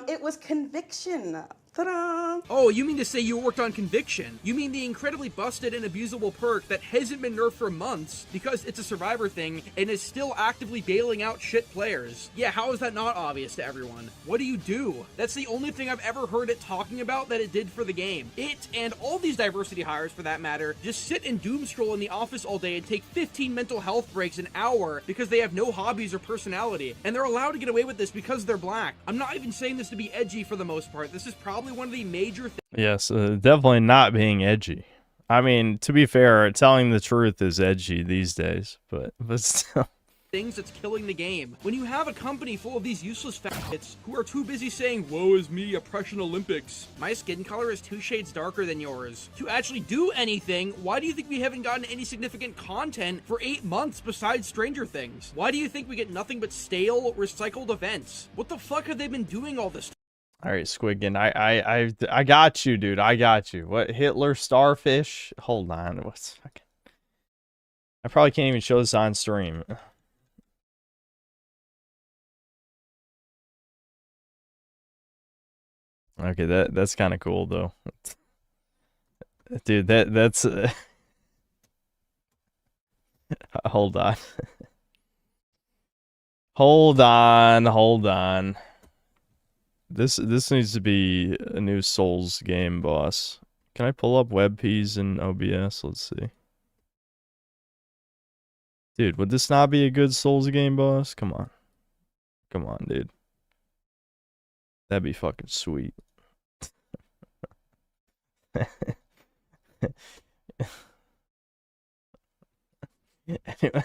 It was conviction. Ta-da! Oh, you mean to say you worked on Conviction? You mean the incredibly busted and abusable perk that hasn't been nerfed for months because it's a survivor thing and is still actively bailing out shit players? Yeah, how is that not obvious to everyone? What do you do? That's the only thing I've ever heard it talking about that it did for the game. It, and all these diversity hires for that matter, just sit and doom scroll in the office all day and take 15 mental health breaks an hour because they have no hobbies or personality, and they're allowed to get away with this because they're black. I'm not even saying this to be edgy for the most part. This is probably one of the major things. Yes, definitely not being edgy. I mean, to be fair, telling the truth is edgy these days, but still. Things that's killing the game. When you have a company full of these useless faggots who are too busy saying, woe is me, oppression Olympics. My skin color is 2 shades darker than yours. To actually do anything, why do you think we haven't gotten any significant content for 8 months besides Stranger Things? Why do you think we get nothing but stale, recycled events? What the fuck have they been doing all this time? All right, Squidgen, I got you, dude. I got you. What, Hitler Starfish? Hold on. What's fucking? I probably can't even show this on stream. Okay, that's kind of cool though. Dude, that's hold on. Hold on. This needs to be a new Souls game, boss. Can I pull up WebPs in OBS? Let's see. Dude, would this not be a good Souls game, boss? Come on. Come on, dude. That'd be fucking sweet. Anyway.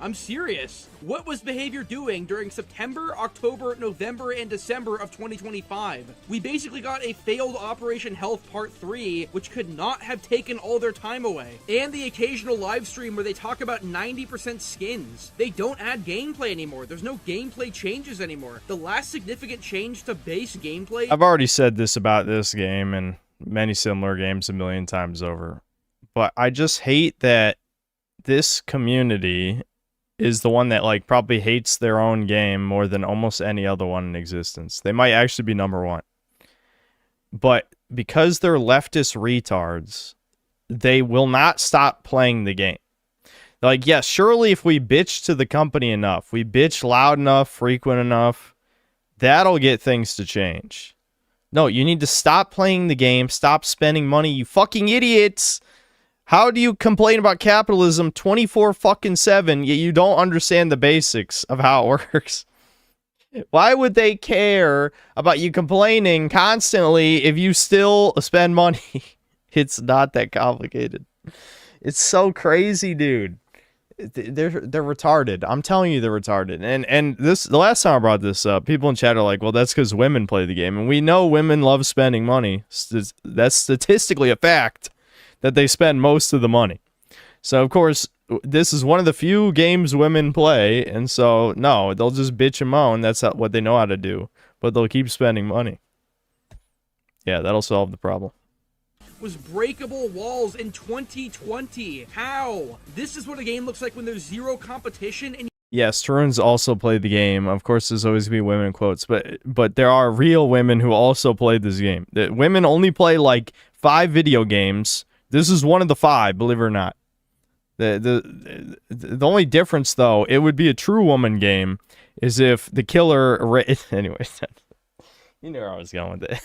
I'm serious. What was Behavior doing during September, October, November, and December of 2025? We basically got a failed Operation Health Part 3, which could not have taken all their time away. And the occasional live stream where they talk about 90% skins. They don't add gameplay anymore. There's no gameplay changes anymore. The last significant change to base gameplay... I've already said this about this game and many similar games a million times over. But I just hate that this community is the one that like probably hates their own game more than almost any other one in existence. They might actually be number one. But because they're leftist retards, they will not stop playing the game. Like, yes, surely if we bitch to the company enough, we bitch loud enough, frequent enough, that'll get things to change. No, you need to stop playing the game, stop spending money, you fucking idiots! How do you complain about capitalism 24/7 yet you don't understand the basics of how it works? Why would they care about you complaining constantly if you still spend money? It's not that complicated. It's so crazy, dude. They're retarded. I'm telling you, they're retarded. And the last time I brought this up, people in chat are like, "Well, that's because women play the game," and we know women love spending money. That's statistically a fact that they spend most of the money. So of course, this is one of the few games women play, and so no, they'll just bitch and moan. That's what they know how to do, but they'll keep spending money. Yeah, that'll solve the problem. Was breakable walls in 2020. How? This is what a game looks like when there's zero competition and Yes, Taroons also played the game. Of course, there's always gonna be women in quotes, but there are real women who also played this game. The women only play like 5 video games. This is one of the 5, believe it or not. The only difference, though, it would be a true woman game, is if the killer... Anyways, you knew where I was going with it.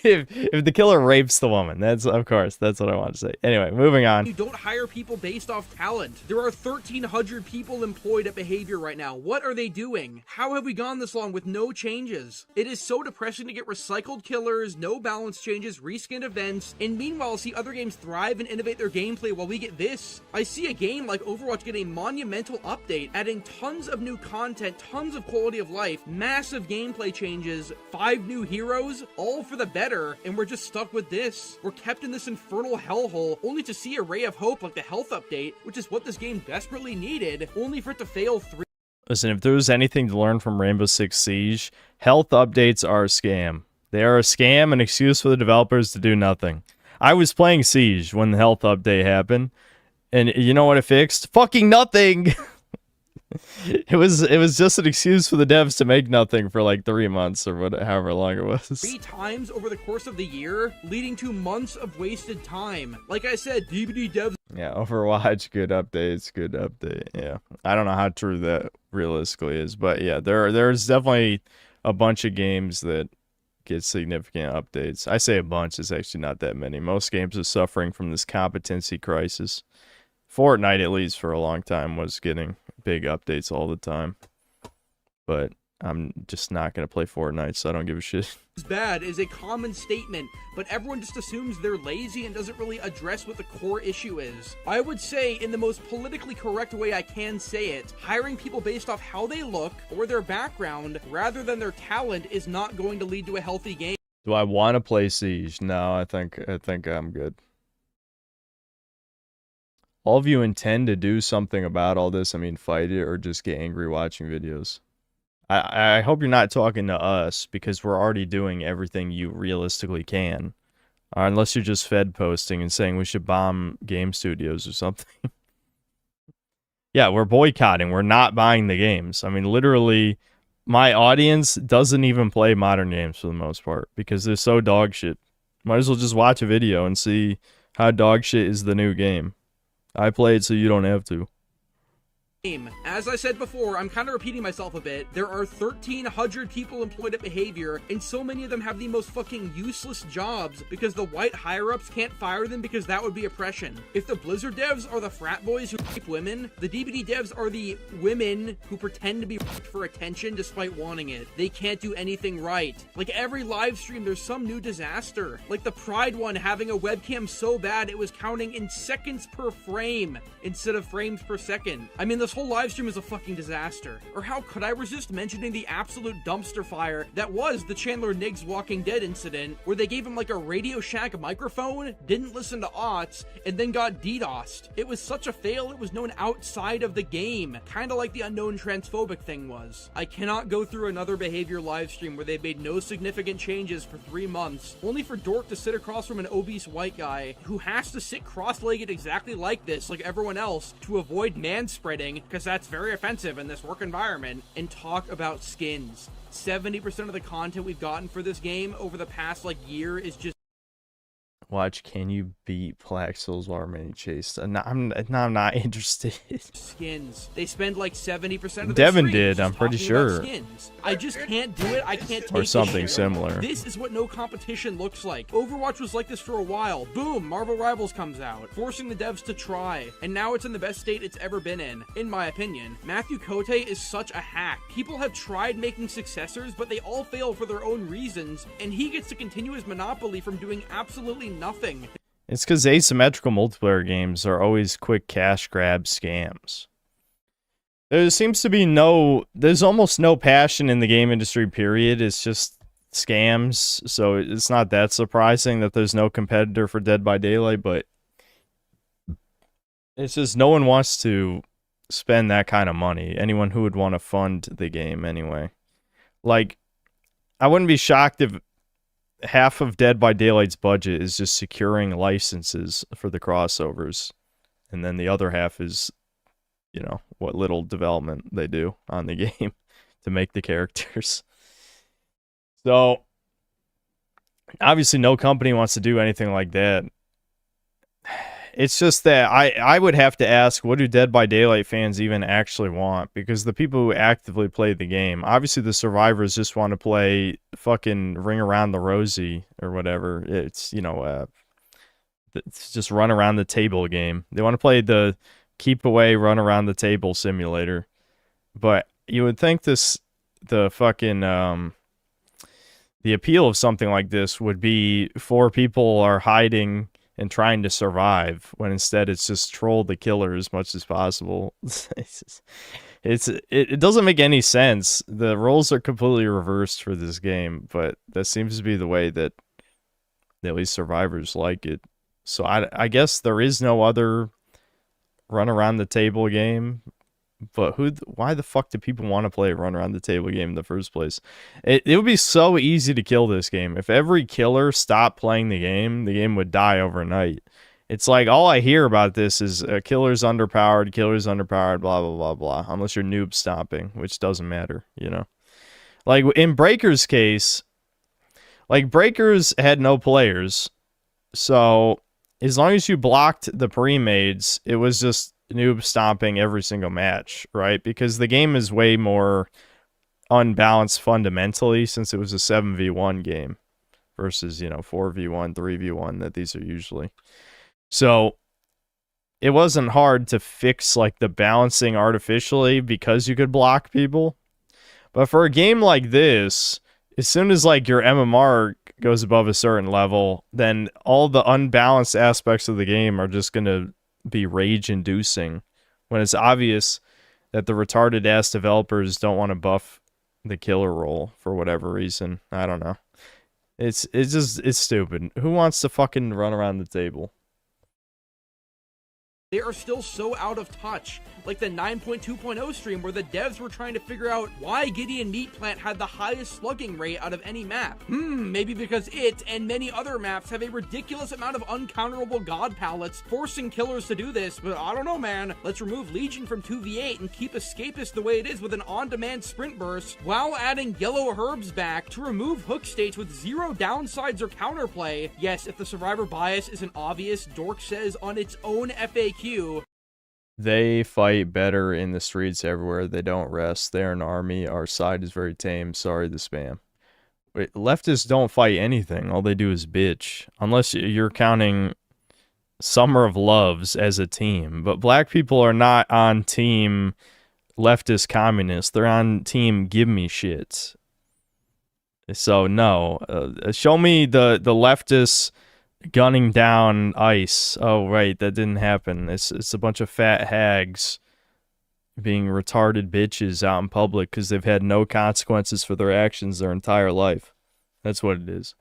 if the killer rapes the woman, that's what I want to say. Anyway, moving on. you don't hire people based off talent. There are 1,300 people employed at Behavior right now. What are they doing? How have we gone this long with no changes? It is so depressing to get recycled killers, no balance changes, reskinned events, and meanwhile see other games thrive and innovate their gameplay while we get this. I see a game like Overwatch get a monumental update, adding tons of new content, tons of quality of life, massive gameplay changes, 5 new heroes, all for the better, and we're just stuck with this. We're kept in this infernal hellhole, only to see a ray of hope like the health update, which is what this game desperately needed, only for it to fail 3. Listen, if there was anything to learn from Rainbow Six Siege, health updates are a scam. They are a scam, an excuse for the developers to do nothing. I was playing Siege when the health update happened, and you know what it fixed? Fucking nothing! It was just an excuse for the devs to make nothing for like 3 months or however long it was. 3 times over the course of the year, leading to months of wasted time. Like I said, DBD devs. Yeah, Overwatch, good update. Yeah, I don't know how true that realistically is, but yeah, there's definitely a bunch of games that get significant updates. I say a bunch, it's actually not that many. Most games are suffering from this competency crisis. Fortnite, at least for a long time, was getting big updates all the time. But I'm just not going to play Fortnite, so I don't give a shit. Bad is a common statement, but everyone just assumes they're lazy and doesn't really address what the core issue is. I would say, in the most politically correct way I can say it, hiring people based off how they look or their background rather than their talent is not going to lead to a healthy game. Do I want to play Siege? No, I think I'm good. All of you intend to do something about all this? I mean, fight it or just get angry watching videos? I hope you're not talking to us, because we're already doing everything you realistically can. Unless you're just Fed posting and saying we should bomb game studios or something. Yeah, we're boycotting. We're not buying the games. I mean, literally, my audience doesn't even play modern games for the most part, because they're so dog shit. Might as well just watch a video and see how dog shit is the new game. I play it so you don't have to. As I said before, I'm kind of repeating myself a bit. There are 1,300 people employed at Behavior, and so many of them have the most fucking useless jobs because the white higher-ups can't fire them because that would be oppression. If the Blizzard devs are the frat boys who rape women, the DBD devs are the women who pretend to be raped for attention despite wanting it. They can't do anything right. Like every live stream, there's some new disaster. Like the Pride one having a webcam so bad it was counting in seconds per frame instead of frames per second. I mean, this whole live stream is a fucking disaster. Or how could I resist mentioning the absolute dumpster fire that was the Chandler Niggs Walking Dead incident, where they gave him like a Radio Shack microphone, didn't listen to aughts, and then got DDoSed. It was such a fail, it was known outside of the game, kinda like the unknown transphobic thing was. I cannot go through another Behavior live stream where they made no significant changes for 3 months, only for Dork to sit across from an obese white guy who has to sit cross-legged exactly like this, like everyone else, to avoid man-spreading, because that's very offensive in this work environment, and talk about skins. 70% of the content we've gotten for this game over the past, like, year is just... Watch, can you beat Black Souls while remaining chased? No, I'm not interested. Skins. They spend like 70% of their Devin streams did, just I'm pretty talking about sure. skins. I just can't do it. I can't take Or this something shit. similar. This is what no competition looks like. Overwatch was like this for a while. Boom, Marvel Rivals comes out, forcing the devs to try. And now it's in the best state it's ever been in my opinion. Matthew Cote is such a hack. People have tried making successors, but they all fail for their own reasons, and he gets to continue his monopoly from doing absolutely nothing. It's because asymmetrical multiplayer games are always quick cash grab scams. There seems to be there's almost no passion in the game industry, period. It's just scams, so it's not that surprising that there's no competitor for Dead by Daylight, but it's just no one wants to spend that kind of money. Anyone who would want to fund the game anyway. Like, I wouldn't be shocked if half of Dead by Daylight's budget is just securing licenses for the crossovers, and then the other half is, you know, what little development they do on the game to make the characters. So obviously no company wants to do anything like that. It's just that I would have to ask, what do Dead by Daylight fans even actually want? Because the people who actively play the game, obviously the survivors just want to play fucking Ring Around the Rosie or whatever. It's, you know, it's just run around the table game. They want to play the keep away, run around the table simulator. But you would think the appeal of something like this would be for people are hiding and trying to survive, when instead it's just troll the killer as much as possible. It doesn't make any sense. The roles are completely reversed for this game, but that seems to be the way that at least survivors like it. So I guess there is no other run around the table game. But why the fuck do people want to play a run around the table game in the first place? It would be so easy to kill this game. If every killer stopped playing the game would die overnight. It's like all I hear about this is killer's underpowered, blah, blah, blah, blah. Unless you're noob stomping, which doesn't matter, you know? Like in Breaker's case, like Breakers had no players. So as long as you blocked the pre-mades, it was just noob stomping every single match, right? Because the game is way more unbalanced fundamentally, since it was a 7v1 game versus, you know, 4v1, 3v1 that these are usually. So it wasn't hard to fix like the balancing artificially because you could block people. But for a game like this, as soon as like your MMR goes above a certain level, then all the unbalanced aspects of the game are just going to be rage-inducing, when it's obvious that the retarded-ass developers don't want to buff the killer role for whatever reason. I don't know. It's stupid. Who wants to fucking run around the table? They are still so out of touch, like the 9.2.0 stream where the devs were trying to figure out why Gideon Meat Plant had the highest slugging rate out of any map. Maybe because it and many other maps have a ridiculous amount of uncounterable god palettes, forcing killers to do this, but I don't know, man. Let's remove Legion from 2v8 and keep Escapist the way it is with an on-demand sprint burst, while adding Yellow Herbs back to remove hook states with zero downsides or counterplay. Yes, if the survivor bias isn't obvious, Dork says on its own FAQ, they fight better in the streets everywhere. They don't rest. They're an army. Our side is very tame. Sorry, the spam. Wait, leftists don't fight anything. All they do is bitch. Unless you're counting Summer of Loves as a team. But black people are not on team leftist communists. They're on team give me shit. So, no. Show me the leftists gunning down ICE. Oh, right, that didn't happen. It's a bunch of fat hags being retarded bitches out in public because they've had no consequences for their actions their entire life. That's what it is.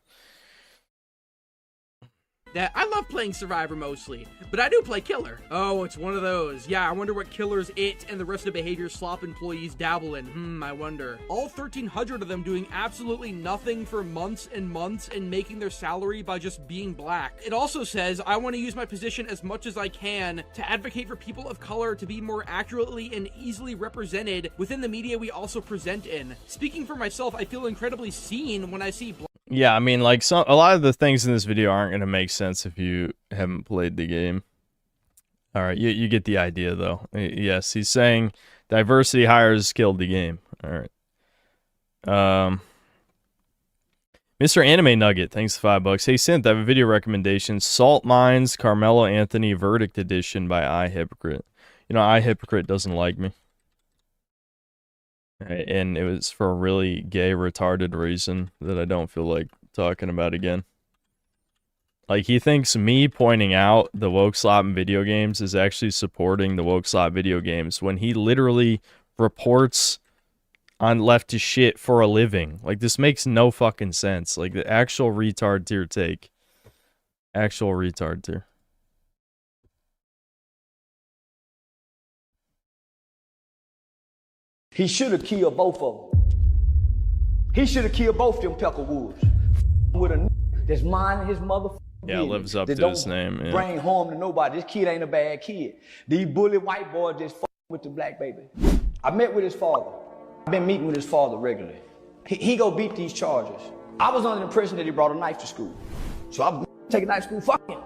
That I love playing Survivor mostly, but I do play Killer. Oh, it's one of those. Yeah, I wonder what Killers it and the rest of the behavior slop employees dabble in. I wonder. All 1,300 of them doing absolutely nothing for months and months and making their salary by just being black. It also says, I want to use my position as much as I can to advocate for people of color to be more accurately and easily represented within the media we also present in. Speaking for myself, I feel incredibly seen when I see Yeah, I mean, like, a lot of the things in this video aren't going to make sense if you haven't played the game. All right, you get the idea, though. Yes, he's saying diversity hires killed the game. All right. Mr. Anime Nugget, thanks for $5. Hey, Synth, I have a video recommendation. Salt Mines Carmelo Anthony Verdict Edition by iHypocrite. You know, iHypocrite doesn't like me. And it was for a really gay, retarded reason that I don't feel like talking about again. Like, he thinks me pointing out the woke slop in video games is actually supporting the woke slop video games when he literally reports on leftist shit for a living. Like, this makes no fucking sense. Like, the actual retard tier take. Actual retard tier. He should have killed both of them. He should have killed both them Peckerwoods. With a that's minding his motherfucking yeah, lives up to his name. Yeah. Bring harm to nobody. This kid ain't a bad kid. These bully white boys just fuck with the black baby. I met with his father. I've been meeting with his father regularly. He go beat these charges. I was under the impression that he brought a knife to school. So I take a knife to school, fuck him.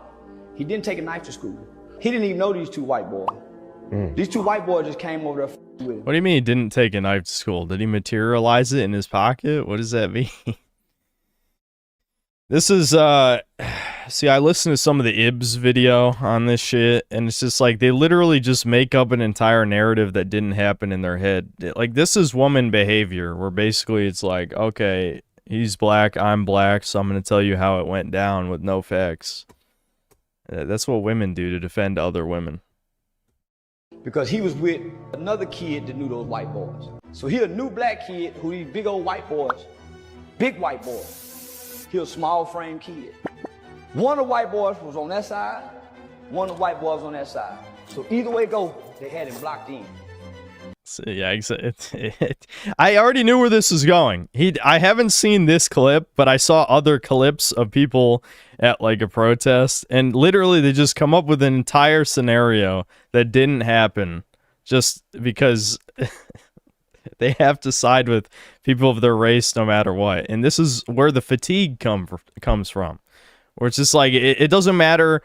He didn't take a knife to school. He didn't even know these two white boys. These two white boys just came over there with him. What do you mean he didn't take a knife to school? Did he materialize it in his pocket? What does that mean? This is, see, I listened to some of the Ibs video on this shit, and it's just like, they literally just make up an entire narrative that didn't happen in their head. Like, this is woman behavior, where basically it's like, okay, he's black, I'm black, so I'm going to tell you how it went down with no facts. That's what women do to defend other women. Because he was with another kid that knew those white boys. So he a new black kid who these big old white boys, big white boys. He a small frame kid. One of the white boys was on that side, one of the white boys on that side. So either way go, they had him blocked in. So, yeah, I already knew where this was going. I haven't seen this clip, but I saw other clips of people at like a protest, and literally they just come up with an entire scenario that didn't happen just because they have to side with people of their race no matter what. And this is where the fatigue comes from, where it's just like it doesn't matter.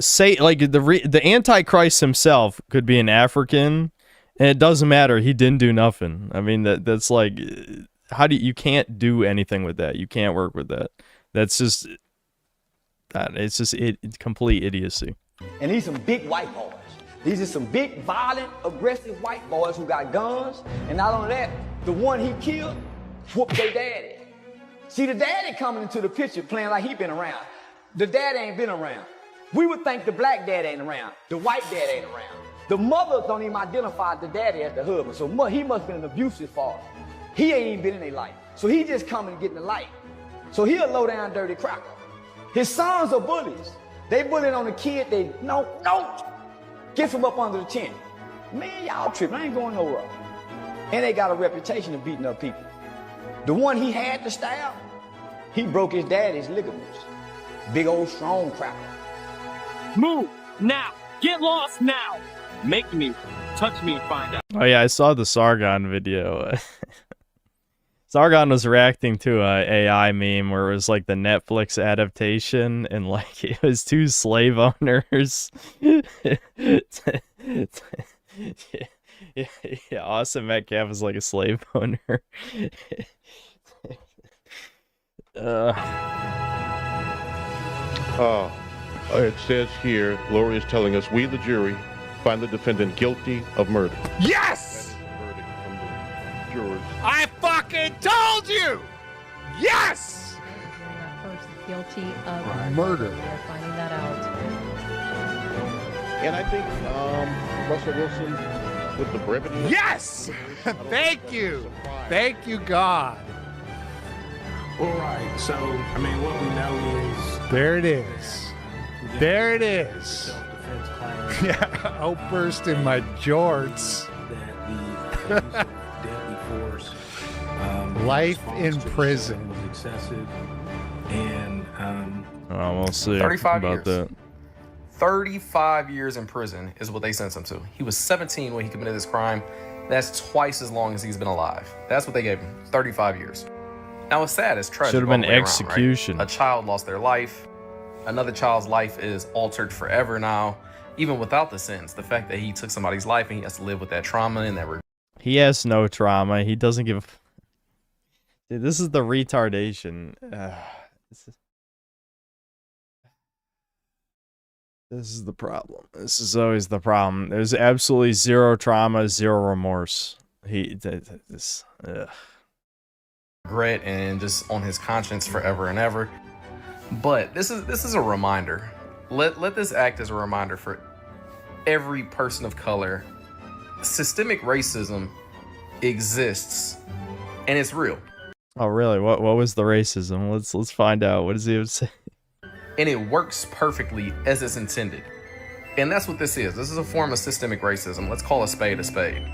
Say like the Antichrist himself could be an African, and it doesn't matter. He didn't do nothing. I mean, that's like, how do you can't do anything with that? You can't work with that. That's just it's just complete idiocy. And these some big white boys. These are some big, violent, aggressive white boys who got guns. And not only that, the one he killed whooped their daddy. See, the daddy coming into the picture playing like he been around. The dad ain't been around. We would think the black dad ain't around. The white dad ain't around. The mothers don't even identify the daddy as the husband. So he must have been an abusive father. He ain't even been in their life. So he just coming and getting the light. So he a low down dirty cracker. His sons are bullies. They bullying on the kid. They, no, get from up under the tent. Man, y'all tripping. I ain't going nowhere. And they got a reputation of beating up people. The one he had to stab, he broke his daddy's ligaments. Big old strong cracker. Move now. Get lost now. Make me, touch me, and find out. Oh yeah, I saw the Sargon video. Sargon was reacting to a AI meme where it was like the Netflix adaptation, and like it was two slave owners. Yeah, Austin Metcalf is like a slave owner. It says here, Lori is telling us, we, the jury, find the defendant guilty of murder. Yes! That's the verdict from the jurors. I fucking told you! Yes! First, guilty of murder. We're finding that out. And I think Russell Wilson with the brevity. Yes! Thank you. Thank you, God. All right, so, I mean, what we know is... There it is. There it is. Self-defense claim. Yeah, outburst in my jorts. That the use of deadly force... Life in prison. Was excessive, and... we'll see 35 about years. that. 35 years in prison is what they sentenced him to. He was 17 when he committed this crime. That's twice as long as he's been alive. That's what they gave him, 35 years. Now, it's sad, it's tragic. Should have all been the way around, right? execution. A child lost their life. Another child's life is altered forever now. Even without the sentence, the fact that he took somebody's life and he has to live with that trauma and that regret. He has no trauma. He doesn't give a... Dude, this is the retardation. This is the problem. This is always the problem. There's absolutely zero trauma, zero remorse. Regret and just on his conscience forever and ever. But this is a reminder. Let this act as a reminder for every person of color. Systemic racism exists, and it's real. Oh, really? What was the racism? Let's find out. What does he say? And it works perfectly as it's intended. And that's what this is. This is a form of systemic racism. Let's call a spade a spade.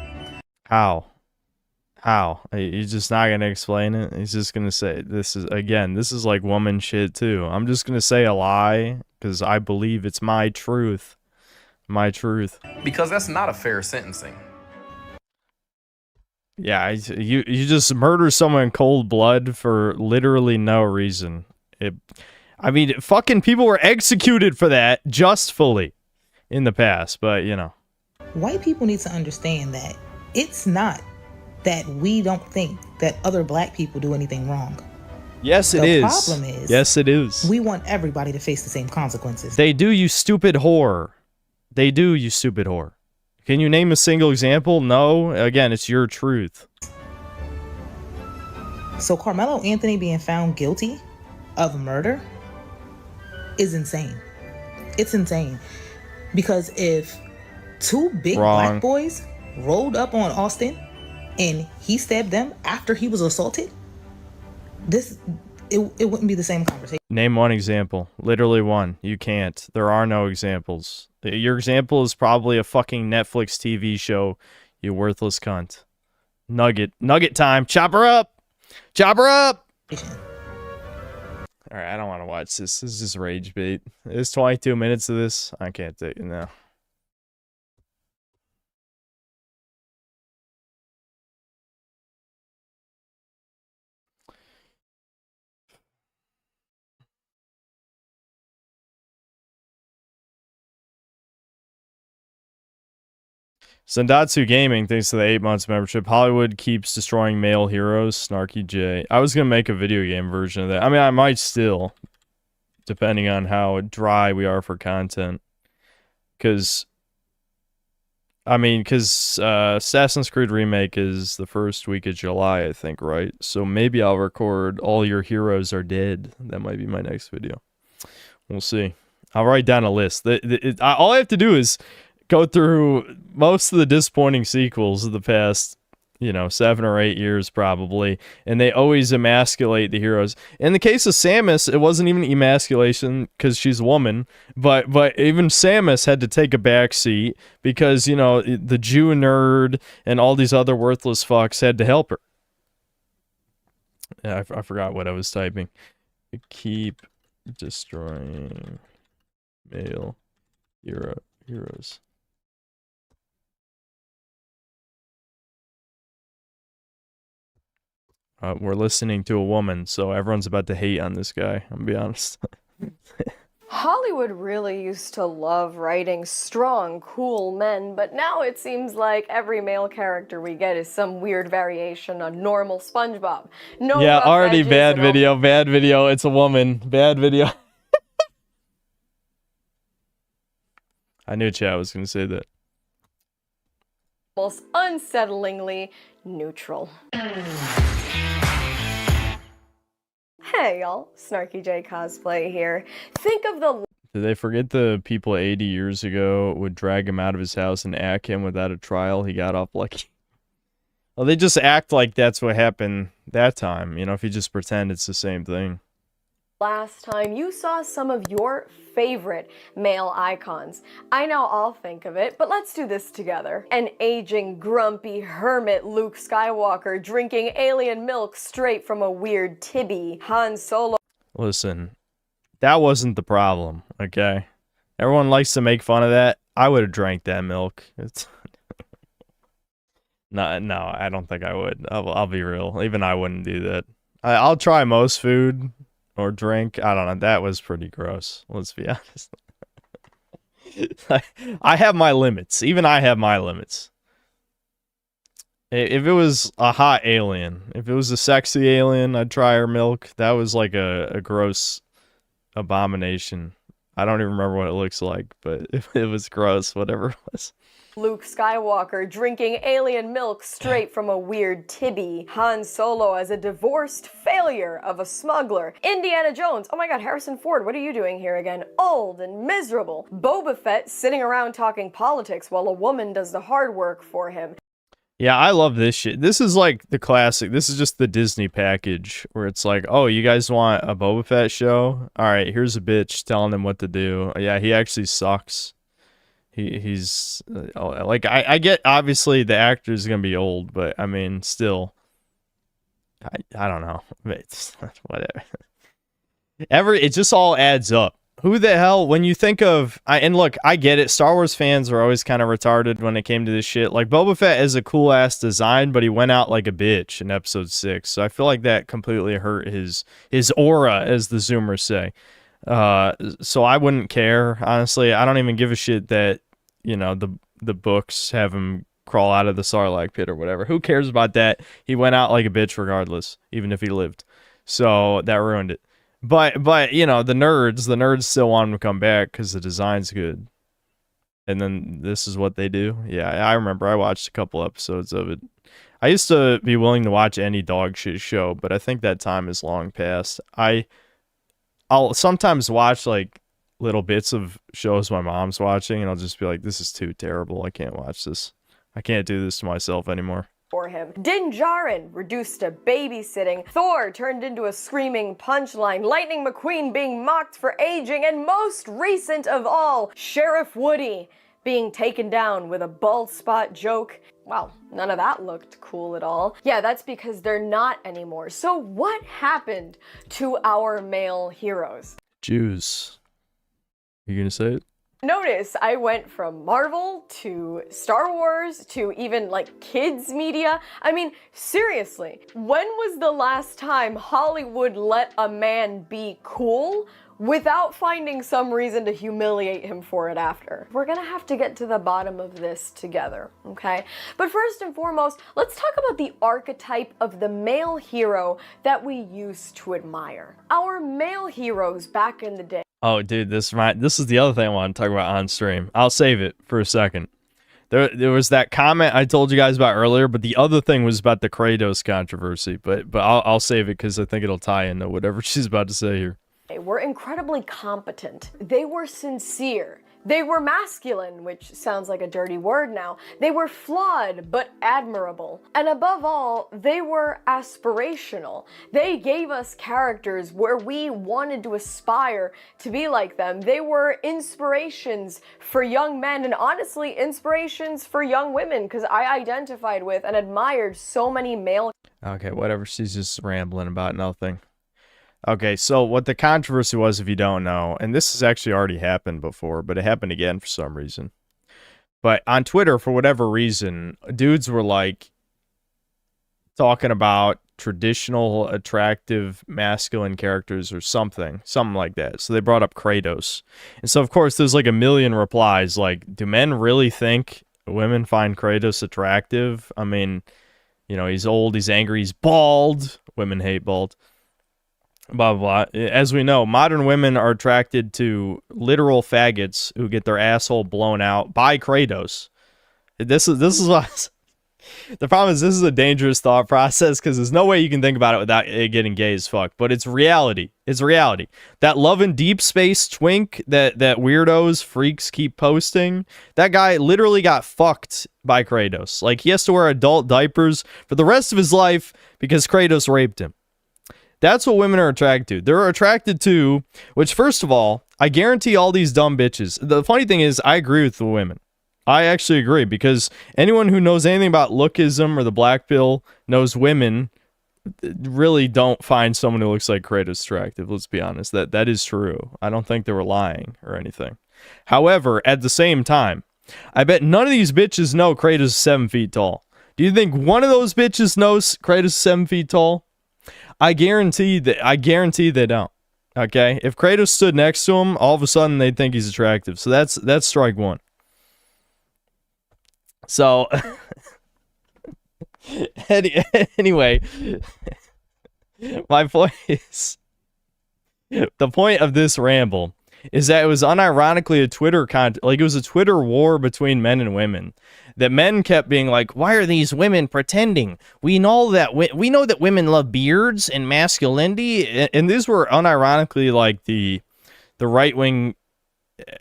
How? He's just not gonna explain it. He's just gonna say this is like woman shit too. I'm just gonna say a lie because I believe it's my truth. My truth. Because that's not a fair sentencing. Yeah, you just murder someone in cold blood for literally no reason. I mean, fucking people were executed for that justfully in the past, but you know. White people need to understand that it's not that we don't think that other black people do anything wrong. Yes, it is. The problem is, yes, it is. We want everybody to face the same consequences. They do, you stupid whore. They do, you stupid whore. Can you name a single example? No. Again, it's your truth. So Carmelo Anthony being found guilty of murder is insane. It's insane. Because if two big black boys rolled up on Austin and he stabbed them after he was assaulted, it wouldn't be the same conversation. Name one example. Literally one. You can't. There are no examples. Your example is probably a fucking Netflix TV show, you worthless cunt. Nugget time. Chop her up. Chop her up. Alright, I don't want to watch this. This is just rage bait. There's 22 minutes of this. I can't take it now. Sendatsu Gaming, thanks to the 8 months membership. Hollywood keeps destroying male heroes. Snarky J. I was going to make a video game version of that. I mean, I might still, depending on how dry we are for content. Because Assassin's Creed Remake is the first week of July, I think, right? So maybe I'll record All Your Heroes Are Dead. That might be my next video. We'll see. I'll write down a list. All I have to do is go through most of the disappointing sequels of the past, 7 or 8 years probably, and they always emasculate the heroes. In the case of Samus, it wasn't even emasculation because she's a woman, but even Samus had to take a back seat because, the Jew nerd and all these other worthless fucks had to help her. Yeah, I forgot what I was typing. Keep destroying male heroes. We're listening to a woman, so everyone's about to hate on this guy, I'm gonna be honest. Hollywood really used to love writing strong, cool men, but now it seems like every male character we get is some weird variation on normal SpongeBob. No yeah, rough already edges bad and video, it's a woman, bad video. I knew chat was gonna say that. almost unsettlingly neutral. Hey y'all, Snarky J Cosplay here. Think of the Did they forget the people 80 years ago would drag him out of his house and act him without a trial? He got off lucky. Well, they just act like that's what happened that time. If you just pretend it's the same thing. last time you saw some of your favorite male icons. I know I'll think of it, but let's do this together. An aging, grumpy hermit Luke Skywalker drinking alien milk straight from a weird Tibby Han Solo. Listen, that wasn't the problem, okay? Everyone likes to make fun of that. I would have drank that milk. It's no, I don't think I would. I'll be real. Even I wouldn't do that. I'll try most food or drink. I don't know. That was pretty gross. Let's be honest. I have my limits. Even I have my limits. If it was a hot alien, if it was a sexy alien, I'd try her milk. That was like a gross abomination. I don't even remember what it looks like, but it was gross, whatever it was. Luke Skywalker drinking alien milk straight from a weird tibby. Han Solo as a divorced failure of a smuggler. Indiana Jones. Oh my god, Harrison Ford, what are you doing here again? Old and miserable. Boba Fett sitting around talking politics while a woman does the hard work for him. Yeah, I love this shit. This is like the classic. This is just the Disney package where it's like, oh, you guys want a Boba Fett show? All right, here's a bitch telling him what to do. Yeah, he actually sucks. He's like, I get, obviously the actor is gonna be old, but I mean, still, I don't know. It's whatever. It just all adds up. Who the hell, when you think of, and look, I get it. Star Wars fans are always kind of retarded when it came to this shit. Like, Boba Fett is a cool ass design, but he went out like a bitch in episode 6. So I feel like that completely hurt his aura, as the Zoomers say. So I wouldn't care, honestly. I don't even give a shit that, you know, the books have him crawl out of the Sarlacc pit or whatever. Who cares about that? He went out like a bitch regardless, even if he lived. So that ruined it. But you know, the nerds still want him to come back because the design's good. And then this is what they do. Yeah, I remember I watched a couple episodes of it. I used to be willing to watch any dog shit show, but I think that time is long past. I'll sometimes watch like little bits of shows my mom's watching, and I'll just be like, this is too terrible. I can't watch this. I can't do this to myself anymore. For him. Din Djarin reduced to babysitting. Thor turned into a screaming punchline. Lightning McQueen being mocked for aging. And most recent of all, Sheriff Woody being taken down with a bald spot joke. Well, none of that looked cool at all. Yeah, that's because they're not anymore. So what happened to our male heroes? Jews. You gonna say it? Notice I went from Marvel to Star Wars to even like kids media. I mean, seriously, when was the last time Hollywood let a man be cool without finding some reason to humiliate him for it after? We're gonna have to get to the bottom of this together, okay? But first and foremost, let's talk about the archetype of the male hero that we used to admire. Our male heroes back in the day. Oh, dude, this is the other thing I want to talk about on stream. I'll save it for a second. There was that comment I told you guys about earlier, but the other thing was about the Kratos controversy. But I'll save it because I think it'll tie into whatever she's about to say here. They were incredibly competent. They were sincere. They were masculine, which sounds like a dirty word now. They were flawed, but admirable. And above all, they were aspirational. They gave us characters where we wanted to aspire to be like them. They were inspirations for young men, and honestly, inspirations for young women, because I identified with and admired so many male. Okay, whatever. She's just rambling about nothing. Okay, so what the controversy was, if you don't know, and this has actually already happened before, but it happened again for some reason. But on Twitter, for whatever reason, dudes were like talking about traditional, attractive, masculine characters or something like that. So they brought up Kratos. And so, of course, there's like a million replies like, do men really think women find Kratos attractive? I mean, you know, he's old, he's angry, he's bald. Women hate bald. Blah, blah, blah. As we know, modern women are attracted to literal faggots who get their asshole blown out by Kratos. This is what... The problem is this is a dangerous thought process because there's no way you can think about it without it getting gay as fuck. But it's reality. It's reality. That Love in Deep Space twink that weirdos, freaks keep posting, that guy literally got fucked by Kratos. Like, he has to wear adult diapers for the rest of his life because Kratos raped him. That's what women are attracted to. They're attracted to, which, first of all, I guarantee all these dumb bitches. The funny thing is, I agree with the women. I actually agree, because anyone who knows anything about lookism or the black pill knows women really don't find someone who looks like Kratos attractive. Let's be honest. That is true. I don't think they were lying or anything. However, at the same time, I bet none of these bitches know Kratos is 7 feet tall. Do you think one of those bitches knows Kratos is 7 feet tall? I guarantee they don't. Okay? If Kratos stood next to him, all of a sudden they'd think he's attractive. So that's strike one. So anyway, my point is, the point of this ramble is that it was unironically a Twitter it was a Twitter war between men and women. That men kept being like, "Why are these women pretending? We know that women love beards and masculinity." And these were unironically like the right wing.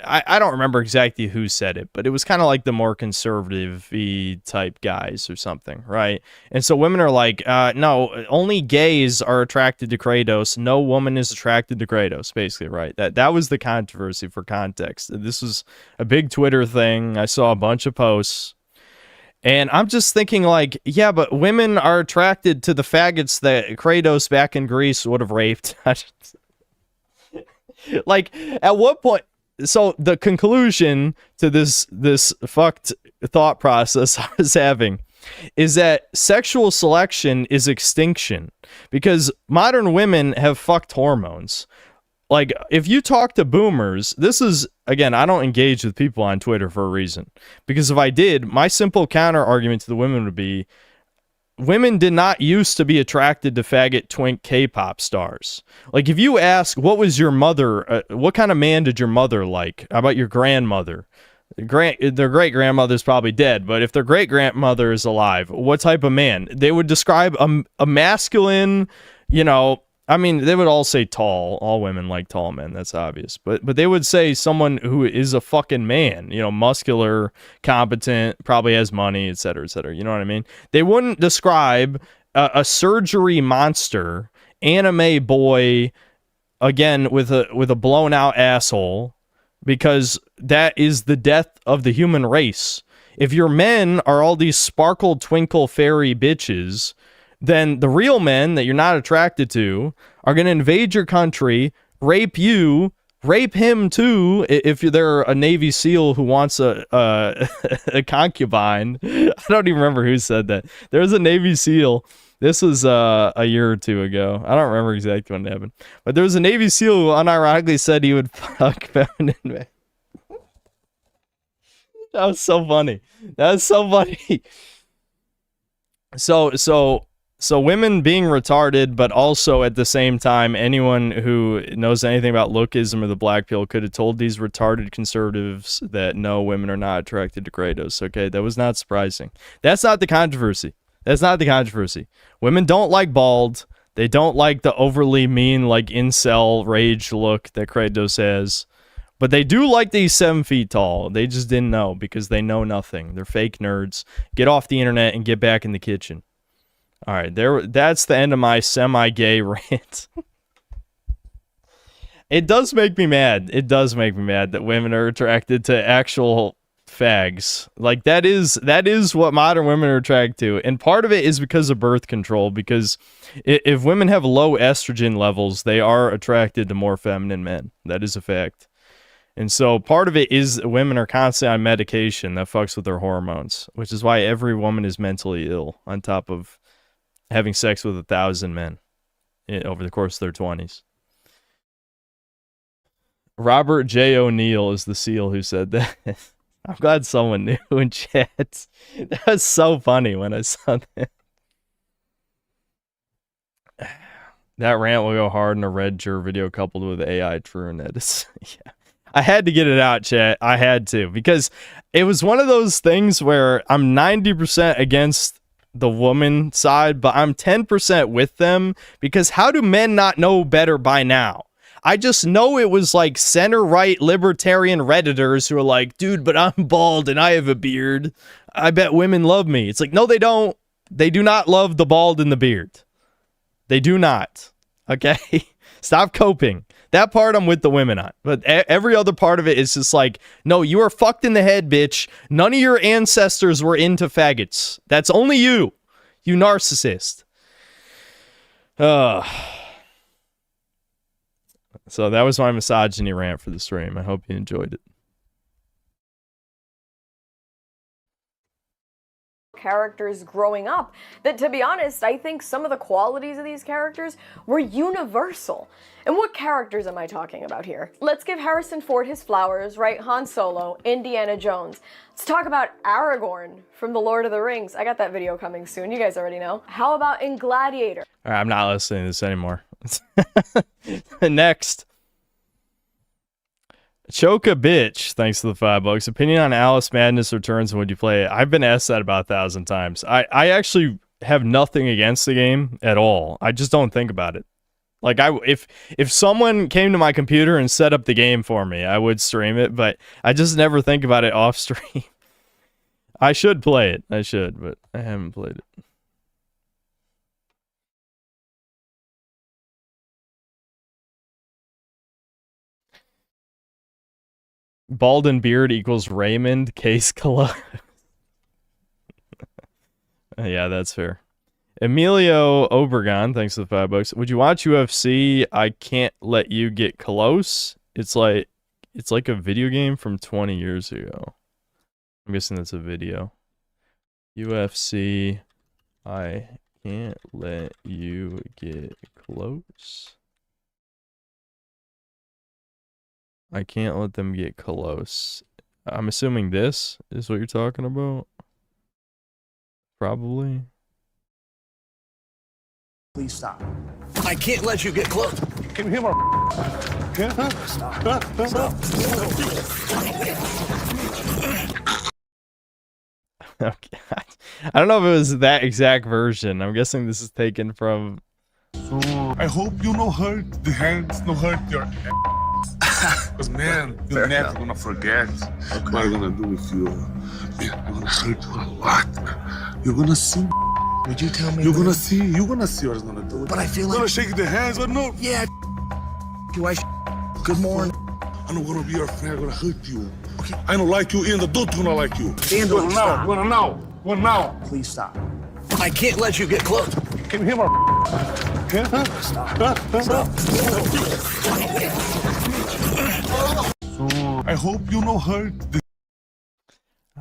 I don't remember exactly who said it, but it was kind of like the more conservative-y type guys or something, right? And so women are like, no, only gays are attracted to Kratos. No woman is attracted to Kratos, basically, right? That was the controversy for context. This was a big Twitter thing. I saw a bunch of posts. And I'm just thinking like, yeah, but women are attracted to the faggots that Kratos back in Greece would have raped. Like, at what point... So the conclusion to this fucked thought process I was having is that sexual selection is extinction because modern women have fucked hormones. Like, if you talk to boomers, this is, again, I don't engage with people on Twitter for a reason. Because if I did, my simple counter argument to the women would be, women did not used to be attracted to faggot twink K-pop stars. Like, if you ask, what was your mother, what kind of man did your mother like? How about your grandmother? Their great-grandmother's probably dead, but if their great-grandmother is alive, what type of man? They would describe a masculine, you know, I mean, they would all say tall. All women like tall men, that's obvious. But they would say someone who is a fucking man, you know, muscular, competent, probably has money, et cetera, you know what I mean? They wouldn't describe a surgery monster, anime boy, again, with a blown out asshole, because that is the death of the human race. If your men are all these sparkle, twinkle, fairy bitches, then the real men that you're not attracted to are going to invade your country, rape you, rape him too, if they're a Navy SEAL who wants a concubine. I don't even remember who said that. There was a Navy SEAL. This was a year or two ago. I don't remember exactly when it happened. But there was a Navy SEAL who unironically said he would fuck feminine men. That was so funny. So women being retarded, but also at the same time, anyone who knows anything about lookism or the black pill could have told these retarded conservatives that no, women are not attracted to Kratos. Okay, that was not surprising. That's not the controversy. Women don't like bald. They don't like the overly mean, like incel rage look that Kratos has. But they do like these 7 feet tall. They just didn't know because they know nothing. They're fake nerds. Get off the internet and get back in the kitchen. All right, that's the end of my semi-gay rant. It does make me mad. That women are attracted to actual fags. Like, that is what modern women are attracted to. And part of it is because of birth control, because if women have low estrogen levels, they are attracted to more feminine men. That is a fact. And so part of it is women are constantly on medication that fucks with their hormones, which is why every woman is mentally ill on top of having sex with 1,000 men over the course of their 20s. Robert J. O'Neill is the SEAL who said that. I'm glad someone knew in chat. That was so funny when I saw that. That rant will go hard in a red jur video coupled with AI true and that is yeah. I had to get it out, chat. I had to, because it was one of those things where I'm 90% against the woman side, but I'm 10% with them, because how do men not know better by now? I just know it was like center-right libertarian Redditors who are like, dude, but I'm bald and I have a beard. I bet women love me. It's like, no, they don't. They do not love the bald and the beard. They do not. Okay? Stop coping. That part I'm with the women on. But every other part of it is just like, no, you are fucked in the head, bitch. None of your ancestors were into faggots. That's only you. You narcissist. So that was my misogyny rant for the stream. I hope you enjoyed it. characters growing up that, to be honest, I think some of the qualities of these characters were universal. And what characters am I talking about here? Let's give Harrison Ford his flowers, right? Han Solo, Indiana Jones. Let's talk about Aragorn from The Lord of the Rings. I got that video coming soon, you guys already know. How about in Gladiator? All right, I'm not listening to this anymore. Next. Choke a bitch, thanks to the $5. Opinion on Alice Madness Returns and would you play it? I've been asked that about 1,000 times. I actually have nothing against the game at all. I just don't think about it. Like, if someone came to my computer and set up the game for me, I would stream it, but I just never think about it off stream. I should play it. I should, but I haven't played it. Bald and beard equals Raymond Case Cologne. Yeah, that's fair. Emilio Obregon, thanks for the $5. Would you watch UFC? I Can't Let You Get Close. It's like a video game from 20 years ago. I'm guessing that's a video. UFC, I Can't Let You Get Close. I can't let them get close. I'm assuming this is what you're talking about. Probably. Please stop. I can't let you get close. Can you hear my? Stop. Okay. I don't know if it was that exact version. I'm guessing this is taken from. I hope you no hurt the hands, no hurt your. Because man, you're never gonna forget what I'm gonna do with you. Man, I'm gonna hurt you a lot. You're gonna see. Would you tell me? You're gonna see what I'm gonna do. But I feel like. I'm gonna shake the hands, but no. Yeah. Good morning. I'm not gonna be your friend. I'm gonna hurt you. Okay. I don't like you, and the dude's gonna like you. Andrew, stop. What now? Please stop. I can't let you get close. Can you hear my? Stop. I hope you no hurt.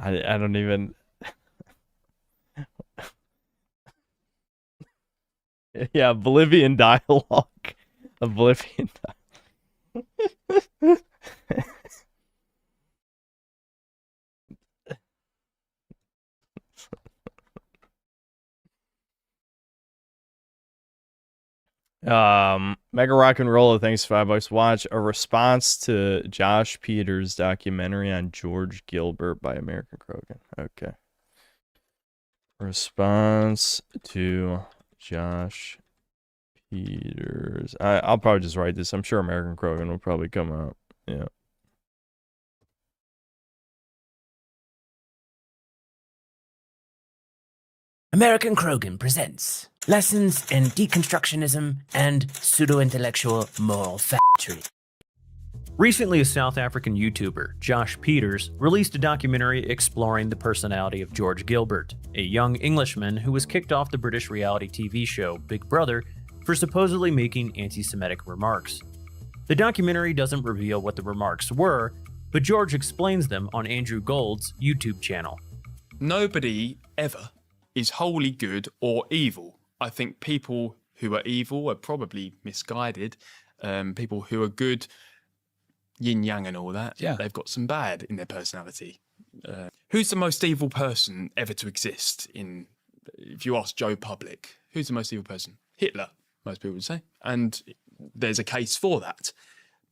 I don't even. Yeah, Oblivion dialogue. Oblivion dialogue. Mega Rock and Roller, thanks for $5. Watch a response to Josh Peters' documentary on George Gilbert by American Krogan. Okay. Response to Josh Peters. I'll probably just write this. I'm sure American Krogan will probably come up. Yeah. American Krogan presents Lessons in Deconstructionism and Pseudo-Intellectual Moral Factory. Recently, a South African YouTuber, Josh Peters, released a documentary exploring the personality of George Gilbert, a young Englishman who was kicked off the British reality TV show Big Brother for supposedly making anti-Semitic remarks. The documentary doesn't reveal what the remarks were, but George explains them on Andrew Gold's YouTube channel. Nobody ever is wholly good or evil. I think people who are evil are probably misguided. People who are good, yin yang and all that, they've got some bad in their personality. Who's the most evil person ever to exist? If you ask Joe Public, who's the most evil person? Hitler, most people would say. And there's a case for that.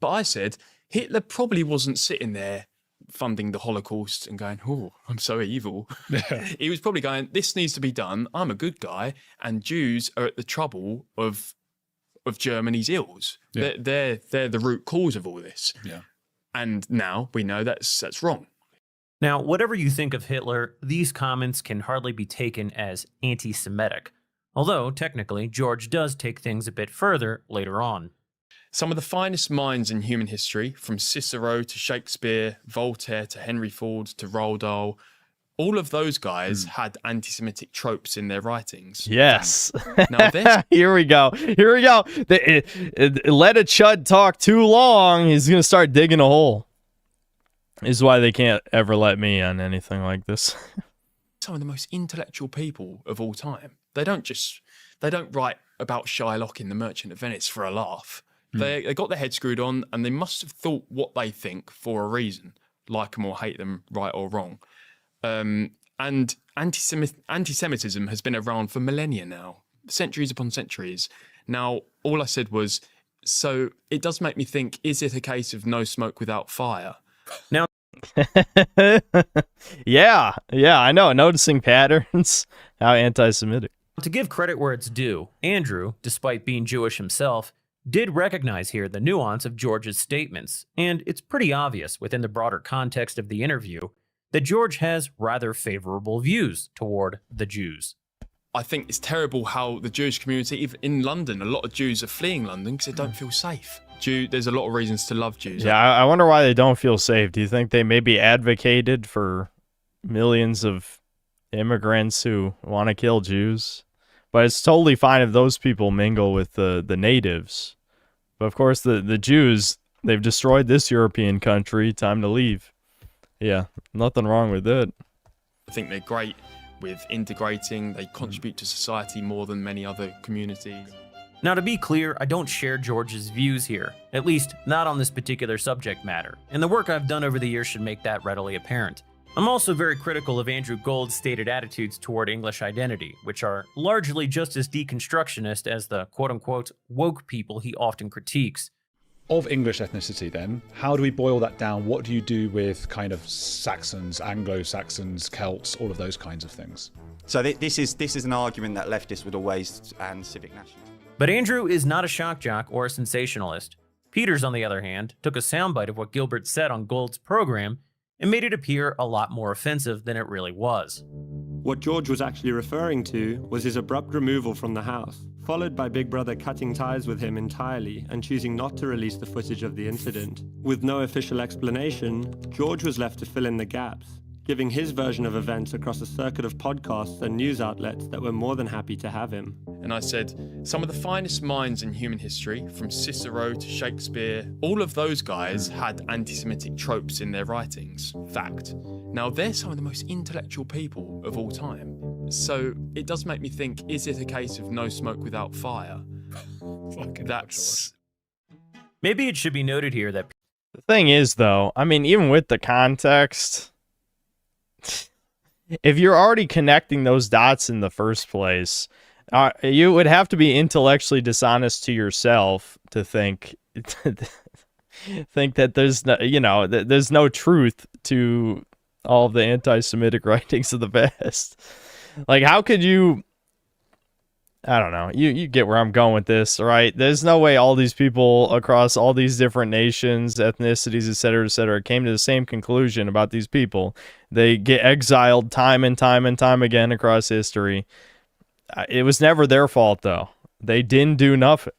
But I said, Hitler probably wasn't sitting there funding the Holocaust and going, oh, I'm so evil. He was probably going, this needs to be done. I'm a good guy. And Jews are at the trouble of Germany's ills. Yeah. They're the root cause of all this. Yeah. And now we know that's wrong. Now, whatever you think of Hitler, these comments can hardly be taken as anti-Semitic. Although, technically, George does take things a bit further later on. Some of the finest minds in human history, from Cicero to Shakespeare, Voltaire to Henry Ford to Roald Dahl, all of those guys had anti-Semitic tropes in their writings. Yes. Now Here we go. Let a chud talk too long. He's going to start digging a hole. This is why they can't ever let me on anything like this. some of the most intellectual people of all time. They don't write about Shylock in The Merchant of Venice for a laugh. They got their head screwed on, and they must have thought what they think for a reason, like them or hate them, right or wrong. And anti-Semitism has been around for millennia now, centuries upon centuries. Now, all I said was, so it does make me think, is it a case of no smoke without fire? Now, yeah, I know. Noticing patterns, how anti-Semitic. to give credit where it's due, Andrew, despite being Jewish himself, did recognize here the nuance of George's statements, and it's pretty obvious within the broader context of the interview that George has rather favorable views toward the Jews. I think it's terrible how the Jewish community, even in London, a lot of Jews are fleeing London because they don't feel safe. There's a lot of reasons to love Jews. Yeah, I wonder why they don't feel safe. Do you think they maybe advocated for millions of immigrants who want to kill Jews? But it's totally fine if those people mingle with the natives. But of course, the Jews, they've destroyed this European country. Time to leave. Yeah, nothing wrong with it. I think they're great with integrating. They contribute to society more than many other communities. Now, to be clear, I don't share George's views here, at least not on this particular subject matter, and the work I've done over the years should make that readily apparent. I'm also very critical of Andrew Gold's stated attitudes toward English identity, which are largely just as deconstructionist as the quote-unquote woke people he often critiques. Of English ethnicity then, how do we boil that down? What do you do with kind of Saxons, Anglo-Saxons, Celts, all of those kinds of things? So this is an argument that leftists would always, and civic nationalists. But Andrew is not a shock jock or a sensationalist. Peters, on the other hand, took a soundbite of what Gilbert said on Gold's program and made it appear a lot more offensive than it really was. What George was actually referring to was his abrupt removal from the house, followed by Big Brother cutting ties with him entirely and choosing not to release the footage of the incident. With no official explanation, George was left to fill in the gaps, giving his version of events across a circuit of podcasts and news outlets that were more than happy to have him. And I said, some of the finest minds in human history, from Cicero to Shakespeare, all of those guys had anti-Semitic tropes in their writings. Fact. Now, they're some of the most intellectual people of all time. So it does make me think, is it a case of no smoke without fire? That's... Maybe it should be noted here that... The thing is, though, I mean, even with the context... If you're already connecting those dots in the first place, you would have to be intellectually dishonest to yourself to think that there's no, there's no truth to all of the anti-Semitic writings of the past. Like, how could you? I don't know. You get where I'm going with this, right? There's no way all these people across all these different nations, ethnicities, et cetera, came to the same conclusion about these people. They get exiled time and time and time again across history. It was never their fault, though. They didn't do nothing.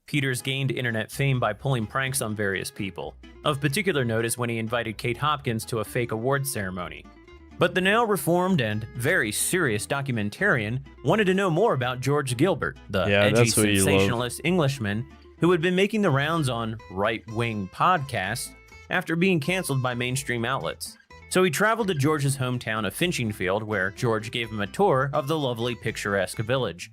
Peters gained internet fame by pulling pranks on various people. Of particular note is when he invited Kate Hopkins to a fake award ceremony. But the now reformed and very serious documentarian wanted to know more about George Gilbert, the edgy sensationalist Englishman who had been making the rounds on right-wing podcasts after being canceled by mainstream outlets. So he traveled to George's hometown of Finchingfield, where George gave him a tour of the lovely picturesque village.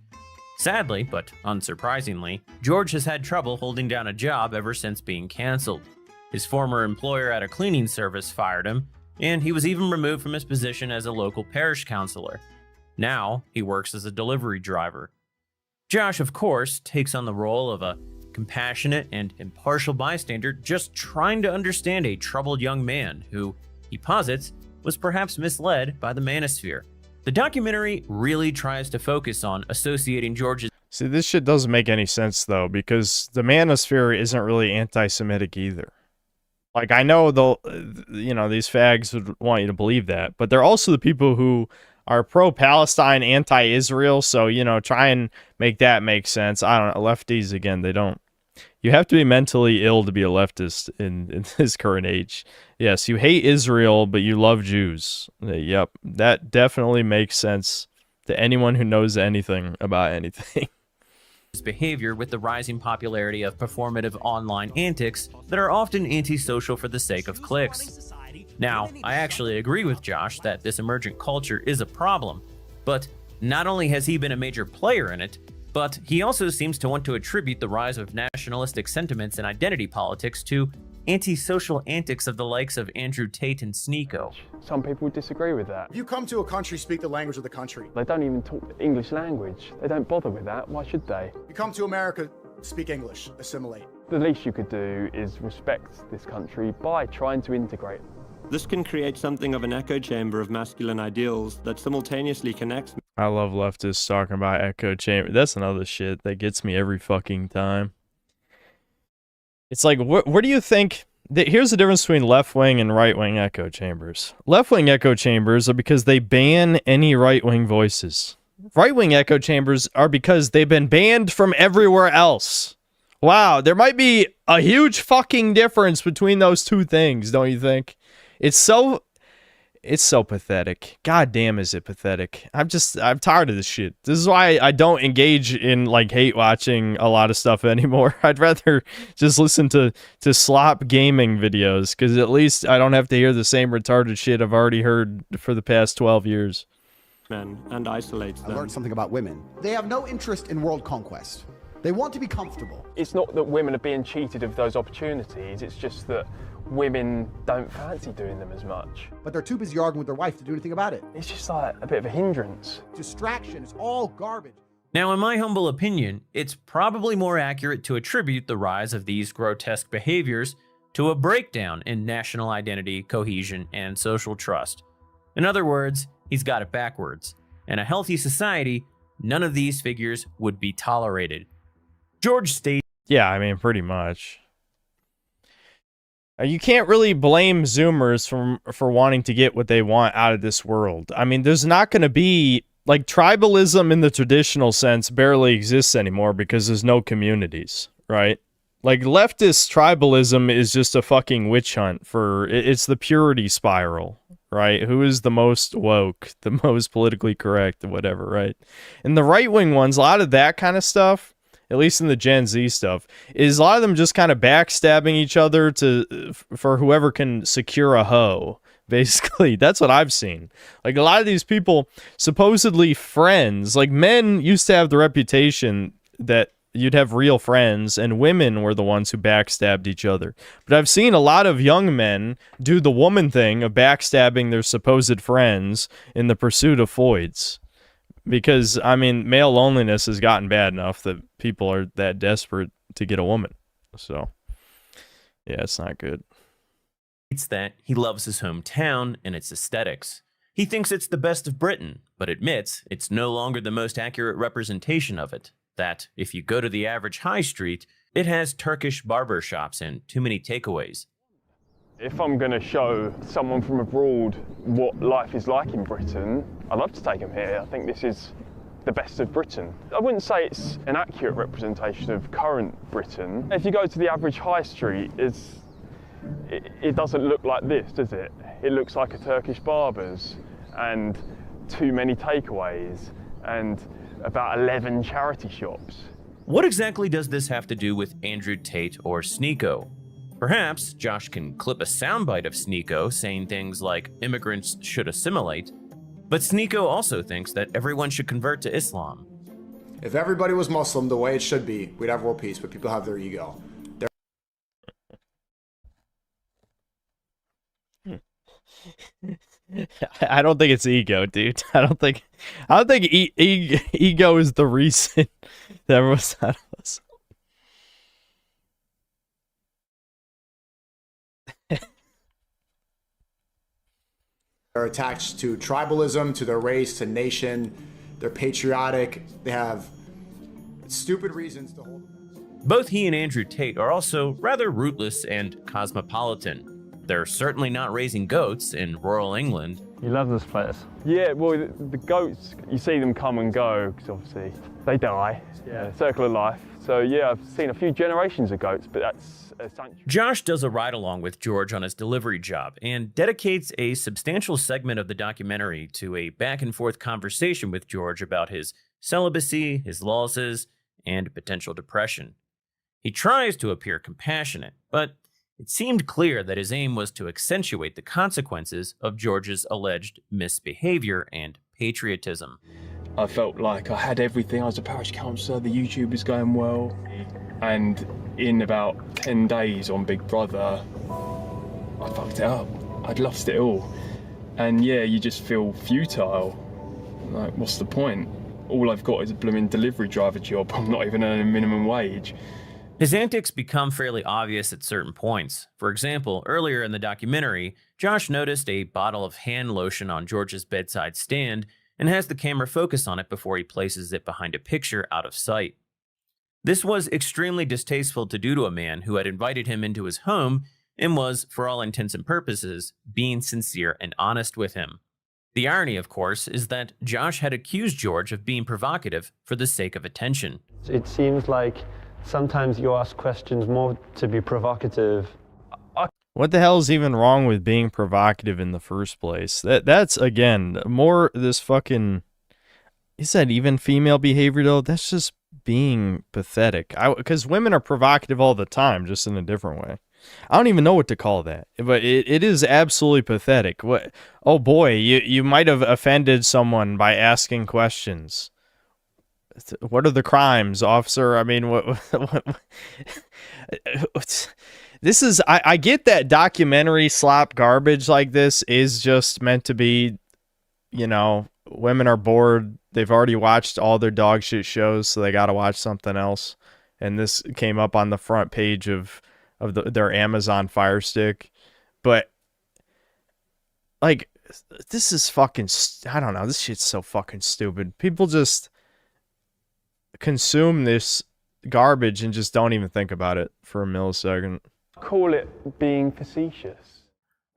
Sadly, but unsurprisingly, George has had trouble holding down a job ever since being canceled. His former employer at a cleaning service fired him, and he was even removed from his position as a local parish councilor. Now, he works as a delivery driver. Josh, of course, takes on the role of a compassionate and impartial bystander just trying to understand a troubled young man who, he posits, was perhaps misled by the manosphere. The documentary really tries to focus on associating George's... See, this shit doesn't make any sense, though, because the manosphere isn't really anti-Semitic either. Like, I know these fags would want you to believe that, but they're also the people who are pro-Palestine, anti-Israel, so, try and make that make sense. I don't know, lefties, again, they don't. You have to be mentally ill to be a leftist in this current age. Yes, you hate Israel, but you love Jews. Yep, that definitely makes sense to anyone who knows anything about anything. Behavior with the rising popularity of performative online antics that are often antisocial for the sake of clicks. Now, I actually agree with Josh that this emergent culture is a problem, but not only has he been a major player in it, but he also seems to want to attribute the rise of nationalistic sentiments and identity politics to antisocial antics of the likes of Andrew Tate and Sneeko. Some people disagree with that. If you come to a country, speak the language of the country. They don't even talk the English language. They don't bother with that. Why should they? You come to America, speak English, assimilate. The least you could do is respect this country by trying to integrate. This can create something of an echo chamber of masculine ideals that simultaneously connects. I love leftists talking about echo chamber. That's another shit that gets me every fucking time. It's like, where do you think... Here's the difference between left-wing and right-wing echo chambers. Left-wing echo chambers are because they ban any right-wing voices. Right-wing echo chambers are because they've been banned from everywhere else. Wow, there might be a huge fucking difference between those two things, don't you think? It's so pathetic. God damn, is it pathetic. I'm tired of this shit. This is why I don't engage in, like, hate watching a lot of stuff anymore. I'd rather just listen to slop gaming videos, because at least I don't have to hear the same retarded shit I've already heard for the past 12 years. Men and isolates them. I learned something about women. They have no interest in world conquest. They want to be comfortable. It's not that women are being cheated of those opportunities, it's just that women don't fancy doing them as much. But they're too busy arguing with their wife to do anything about it. It's just like a bit of a hindrance. Distraction is all garbage. Now, in my humble opinion, it's probably more accurate to attribute the rise of these grotesque behaviors to a breakdown in national identity, cohesion, and social trust. In other words, he's got it backwards. In a healthy society, none of these figures would be tolerated. George states... Yeah, I mean, pretty much. You can't really blame Zoomers for wanting to get what they want out of this world. I mean, there's not going to be... Like, tribalism in the traditional sense barely exists anymore because there's no communities, right? Like, leftist tribalism is just a fucking witch hunt for... It's the purity spiral, right? Who is the most woke, the most politically correct, whatever, right? And the right-wing ones, a lot of that kind of stuff... At least in the Gen Z stuff, is a lot of them just kind of backstabbing each other for whoever can secure a hoe. Basically, that's what I've seen. Like, a lot of these people, supposedly friends, like, men used to have the reputation that you'd have real friends, and women were the ones who backstabbed each other. But I've seen a lot of young men do the woman thing of backstabbing their supposed friends in the pursuit of foids. Because, I mean, male loneliness has gotten bad enough that people are that desperate to get a woman. So, yeah, it's not good. It's that he loves his hometown and its aesthetics. He thinks it's the best of Britain, but admits it's no longer the most accurate representation of it. That, if you go to the average high street, it has Turkish barber shops and too many takeaways. If I'm going to show someone from abroad what life is like in Britain, I'd love to take them here. I think this is the best of Britain. I wouldn't say it's an accurate representation of current Britain. If you go to the average high street, it doesn't look like this, does it? It looks like a Turkish barber's and too many takeaways and about 11 charity shops. What exactly does this have to do with Andrew Tate or Sneeko? Perhaps Josh can clip a soundbite of Sneeko saying things like immigrants should assimilate, but Sneeko also thinks that everyone should convert to Islam. If everybody was Muslim the way it should be, we'd have world peace, but people have their ego. I don't think it's ego, dude. I don't think ego is the reason that everyone's not Muslim. They're attached to tribalism, to their race, to nation. They're patriotic. They have stupid reasons to hold them. Both he and Andrew Tate are also rather rootless and cosmopolitan. They're certainly not raising goats in rural England. You love this place. Yeah, well, the goats, you see them come and go, because obviously they die. Yeah, circle of life. So yeah, I've seen a few generations of goats, but that's a sanctuary. Josh does a ride-along with George on his delivery job and dedicates a substantial segment of the documentary to a back-and-forth conversation with George about his celibacy, his losses, and potential depression. He tries to appear compassionate, but It seemed clear that his aim was to accentuate the consequences of George's alleged misbehavior and patriotism. I felt like I had everything. I was a parish councillor, the YouTube was going well, and in about 10 days on Big Brother, I fucked it up. I'd lost it all. And yeah, you just feel futile. Like, what's the point? All I've got is a blooming delivery driver job. I'm not even earning minimum wage. His antics become fairly obvious at certain points. For example, earlier in the documentary, Josh noticed a bottle of hand lotion on George's bedside stand and has the camera focus on it before he places it behind a picture out of sight. This was extremely distasteful to do to a man who had invited him into his home and was, for all intents and purposes, being sincere and honest with him. The irony, of course, is that Josh had accused George of being provocative for the sake of attention. It seems like sometimes you ask questions more to be provocative. What the hell is even wrong with being provocative in the first place? That's, again, more this fucking... Is that even female behavior, though? That's just being pathetic. Because women are provocative all the time, just in a different way. I don't even know what to call that, but it is absolutely pathetic. What? Oh boy, you might have offended someone by asking questions. What are the crimes, officer? I mean, this is, I get that documentary slop garbage like this is just meant to be, you know, women are bored. They've already watched all their dog shit shows, so they got to watch something else. And this came up on the front page of their Amazon Fire Stick. But, like, this is fucking, I don't know, this shit's so fucking stupid. People just consume this garbage and just don't even think about it for a millisecond. Call it being facetious.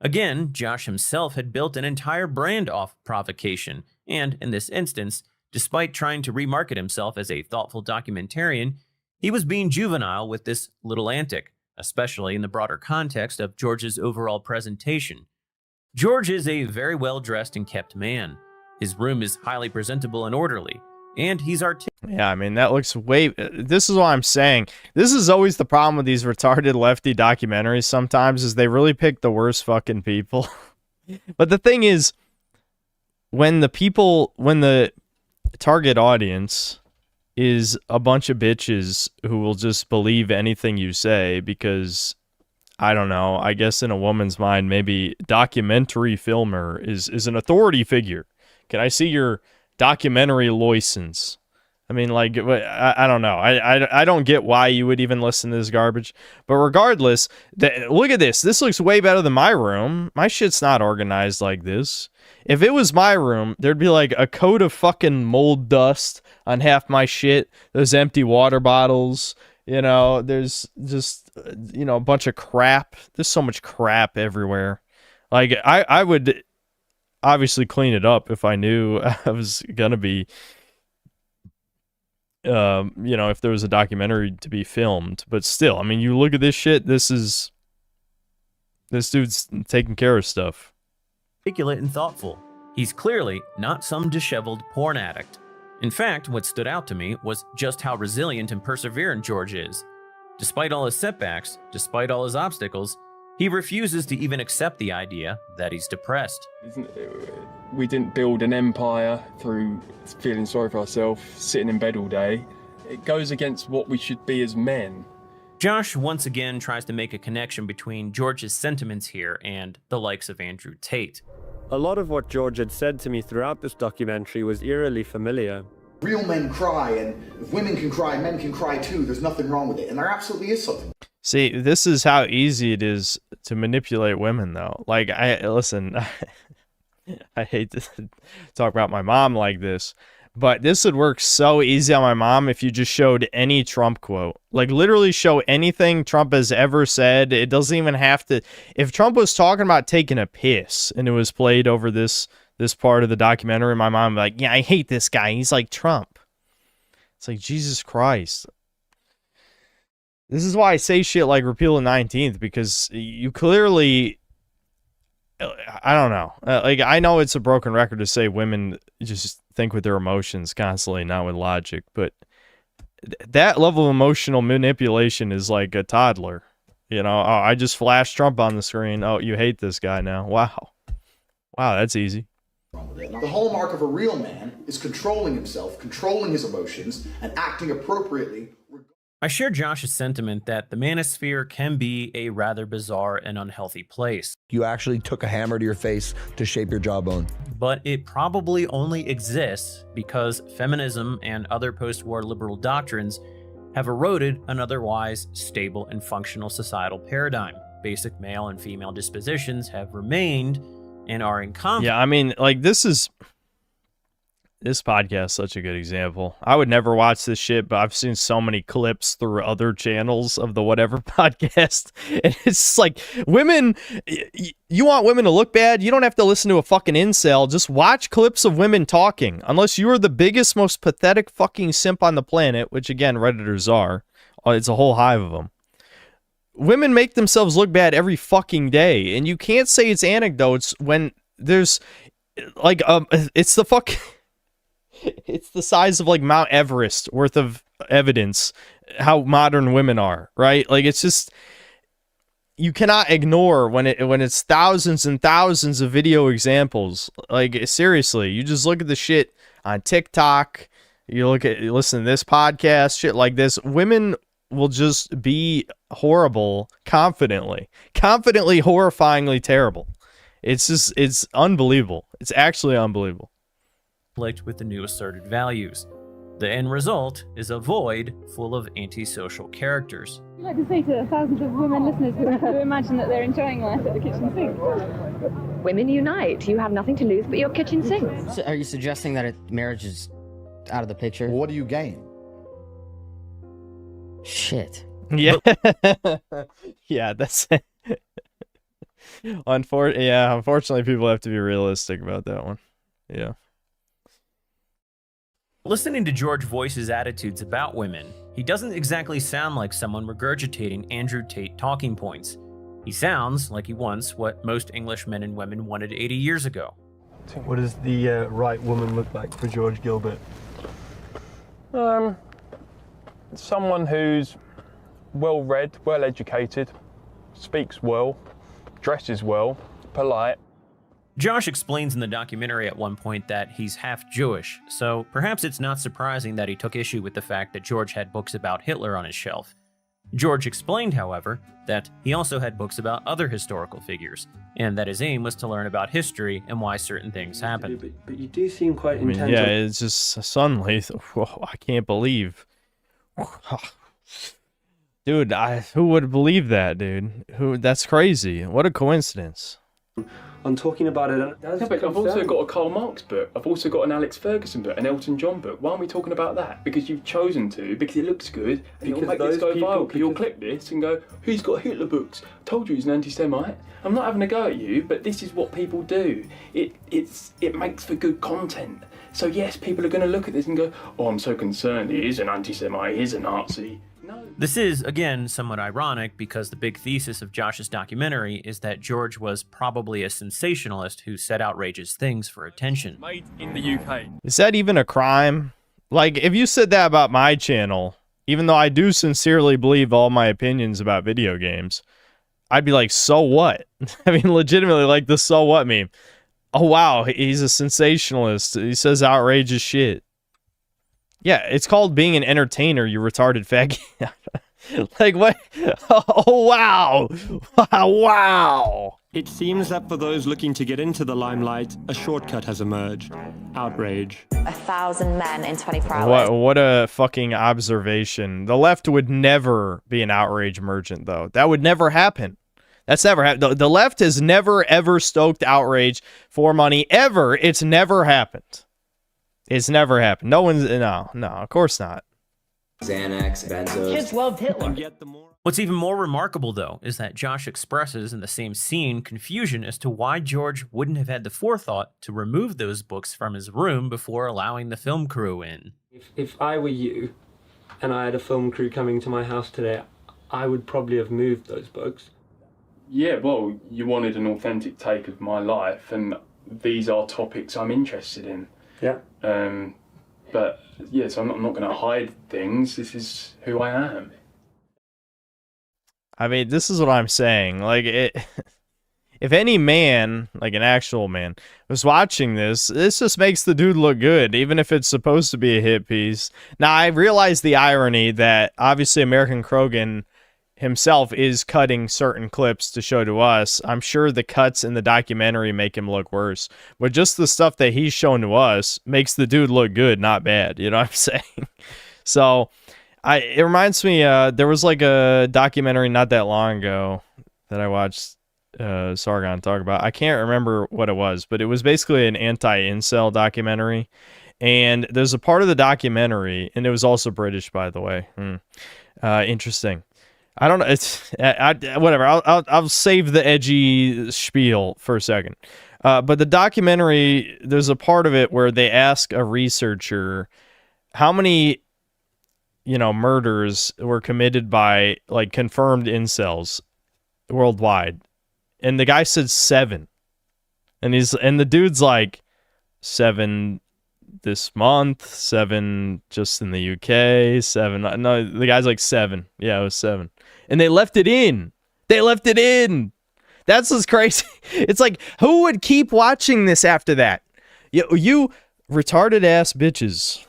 Again, Josh himself had built an entire brand off provocation, and in this instance, despite trying to remarket himself as a thoughtful documentarian, he was being juvenile with this little antic, especially in the broader context of George's overall presentation. George is a very well-dressed and kept man. His room is highly presentable and orderly, and he's articulate. Yeah, I mean, that looks way... This is what I'm saying. This is always the problem with these retarded lefty documentaries sometimes, is they really pick the worst fucking people. But the thing is, when the target audience is a bunch of bitches who will just believe anything you say because, I don't know, I guess in a woman's mind, maybe documentary filmer is an authority figure. Can I see your documentary license? I mean, like, I don't know. I don't get why you would even listen to this garbage. But regardless, look at this. This looks way better than my room. My shit's not organized like this. If it was my room, there'd be like a coat of fucking mold dust on half my shit. Those empty water bottles. You know, there's just, you know, a bunch of crap. There's so much crap everywhere. Like, I would obviously clean it up if I knew I was gonna be, you know, if there was a documentary to be filmed. But still, I mean, you look at this shit, this dude's taking care of stuff. Articulate and thoughtful. He's clearly not some disheveled porn addict. In fact, what stood out to me was just how resilient and perseverant George is. Despite all his setbacks, despite all his obstacles, he refuses to even accept the idea that he's depressed. We didn't build an empire through feeling sorry for ourselves, sitting in bed all day. It goes against what we should be as men. Josh once again tries to make a connection between George's sentiments here and the likes of Andrew Tate. A lot of what George had said to me throughout this documentary was eerily familiar. Real men cry, and if women can cry, men can cry too. There's nothing wrong with it, and there absolutely is something. See, this is how easy it is to manipulate women, though. Like, listen, I hate to talk about my mom like this, but this would work so easy on my mom if you just showed any Trump quote. Like, literally show anything Trump has ever said. It doesn't even have to... If Trump was talking about taking a piss and it was played over this part of the documentary, my mom would be like, yeah, I hate this guy. He's like Trump. It's like, Jesus Christ. This is why I say shit like repeal the 19th, because you clearly... I don't know. Like, I know it's a broken record to say women just think with their emotions constantly, not with logic, but that level of emotional manipulation is like a toddler. You know, oh, I just flashed Trump on the screen. Oh, you hate this guy now. Wow. Wow, that's easy. The hallmark of a real man is controlling himself, controlling his emotions, and acting appropriately. I share Josh's sentiment that the manosphere can be a rather bizarre and unhealthy place. You actually took a hammer to your face to shape your jawbone. But it probably only exists because feminism and other post-war liberal doctrines have eroded an otherwise stable and functional societal paradigm. Basic male and female dispositions have remained and are in conflict. Yeah, I mean, like, this podcast is such a good example. I would never watch this shit, but I've seen so many clips through other channels of the whatever podcast. And it's just like, women, you want women to look bad? You don't have to listen to a fucking incel. Just watch clips of women talking. Unless you are the biggest, most pathetic fucking simp on the planet, which again, Redditors are. It's a whole hive of them. Women make themselves look bad every fucking day. And you can't say it's anecdotes when there's like, it's the fuck... It's the size of like Mount Everest worth of evidence how modern women are, right? Like, it's just, you cannot ignore when it's thousands and thousands of video examples. Like, seriously, you just look at the shit on TikTok, you listen to this podcast, shit like this. Women will just be horrible confidently, horrifyingly terrible. It's unbelievable. It's actually unbelievable. With the new asserted values. The end result is a void full of antisocial characters. I'd like to say to thousands of women listeners who imagine that they're enjoying life at the kitchen sink. Women unite. You have nothing to lose but your kitchen sink. So are you suggesting that marriage is out of the picture? What do you gain? Shit. Yeah. Yeah, that's it. Unfortunately, people have to be realistic about that one. Yeah. Listening to George Voice's attitudes about women, he doesn't exactly sound like someone regurgitating Andrew Tate talking points. He sounds like he wants what most English men and women wanted 80 years ago. What does the right woman look like for George Gilbert? Someone who's well-read, well-educated, speaks well, dresses well, polite. Josh explains in the documentary at one point that he's half Jewish, so perhaps it's not surprising that he took issue with the fact that George had books about Hitler on his shelf. George explained, however, that he also had books about other historical figures, and that his aim was to learn about history and why certain things happened. But you do seem quite intense. Yeah, it's just suddenly, whoa, I can't believe. Dude, who would believe that, dude? That's crazy. What a coincidence. I'm talking about it. Yeah, but I've also got a Karl Marx book. I've also got an Alex Ferguson book, an Elton John book. Why aren't we talking about that? Because you've chosen to, because it looks good, and it'll make this go viral. Because you'll click this and go, who's got Hitler books? I told you he's an anti-Semite. I'm not having a go at you, but this is what people do. It makes for good content. So yes, people are going to look at this and go, oh, I'm so concerned. He is an anti-Semite, he is a Nazi. No. This is, again, somewhat ironic because the big thesis of Josh's documentary is that George was probably a sensationalist who said outrageous things for attention. Made in the UK. Is that even a crime? Like, if you said that about my channel, even though I do sincerely believe all my opinions about video games, I'd be like, so what? I mean, legitimately, like the so what meme. Oh, wow, he's a sensationalist. He says outrageous shit. Yeah, it's called being an entertainer, you retarded faggot. Like, what? Oh, wow. Wow. It seems that for those looking to get into the limelight, a shortcut has emerged. Outrage. 1,000 men in 24 hours. What a fucking observation. The left would never be an outrage merchant, though. That would never happen. That's never happened. The left has never, ever stoked outrage for money, ever. It's never happened. It's never happened. No, of course not. Xanax, benzos. Kids loved Hitler. What's even more remarkable, though, is that Josh expresses in the same scene confusion as to why George wouldn't have had the forethought to remove those books from his room before allowing the film crew in. If I were you, and I had a film crew coming to my house today, I would probably have moved those books. Yeah, well, you wanted an authentic take of my life, and these are topics I'm interested in. Yeah. But yes, I'm not going to hide things. This is who I am. I mean, this is what I'm saying. Like, if any man, like an actual man, was watching this just makes the dude look good, even if it's supposed to be a hit piece. Now, I realize the irony that obviously American Krogan himself is cutting certain clips to show to us. I'm sure the cuts in the documentary make him look worse, but just the stuff that he's shown to us makes the dude look good, not bad. You know what I'm saying? So, it reminds me, there was like a documentary not that long ago that I watched Sargon talk about. I can't remember what it was, but it was basically an anti-incel documentary. And there's a part of the documentary, and it was also British, by the way. Interesting. I don't know. It's whatever. I'll save the edgy spiel for a second. But the documentary, there's a part of it where they ask a researcher how many, murders were committed by like confirmed incels worldwide, and the guy said 7, and the dude's like 7 this month, 7 just in the UK, 7. No, the guy's like 7. Yeah, it was 7. And they left it in. That's what's crazy. It's like, who would keep watching this after that? You retarded ass bitches,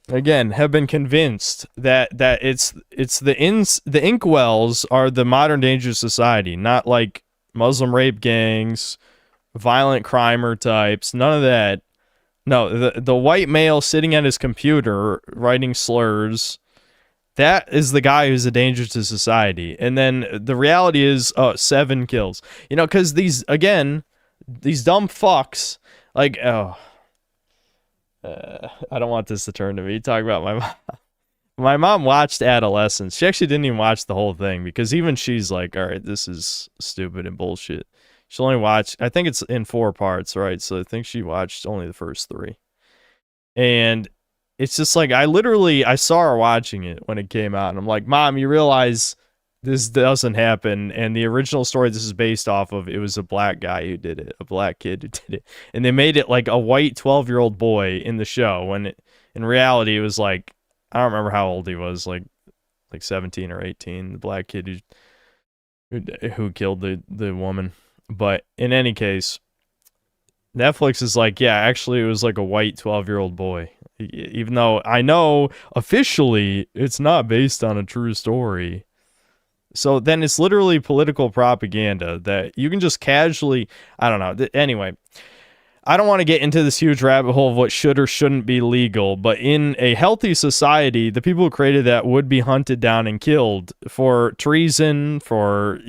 again, have been convinced that it's the inkwells are the modern dangerous society, not like Muslim rape gangs, violent crimer types, none of that. No, the white male sitting at his computer writing slurs, that is the guy who's a danger to society. And then the reality is 7 kills. Because these dumb fucks, like, I don't want this to turn to me. Talk about my mom. My mom watched Adolescence. She actually didn't even watch the whole thing because even she's like, all right, this is stupid and bullshit. She only watched, I think it's in 4 parts, right? So I think she watched only the first 3. And it's just like, I saw her watching it when it came out. And I'm like, Mom, you realize this doesn't happen. And the original story this is based off of, it was a black guy who did it, a black kid who did it. And they made it like a white 12-year-old boy in the show. When in reality, it was like, I don't remember how old he was, like 17 or 18, the black kid who killed the woman. But in any case, Netflix is like, yeah, actually it was like a white 12-year-old boy. Even though I know officially it's not based on a true story. So then it's literally political propaganda that you can just casually, I don't know. Anyway, I don't want to get into this huge rabbit hole of what should or shouldn't be legal, but in a healthy society, the people who created that would be hunted down and killed for treason, for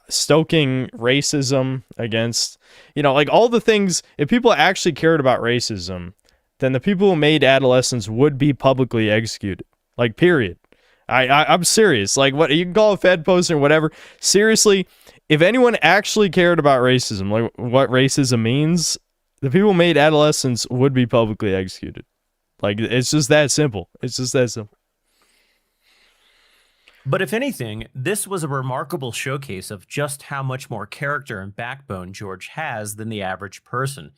stoking racism against, like all the things. If people actually cared about racism, then the people who made Adolescence would be publicly executed. Like, period. I'm serious. Like, what you can call a Fed post or whatever. Seriously, if anyone actually cared about racism, like what racism means, the people who made Adolescence would be publicly executed. Like, it's just that simple. It's just that simple. But if anything, this was a remarkable showcase of just how much more character and backbone George has than the average person.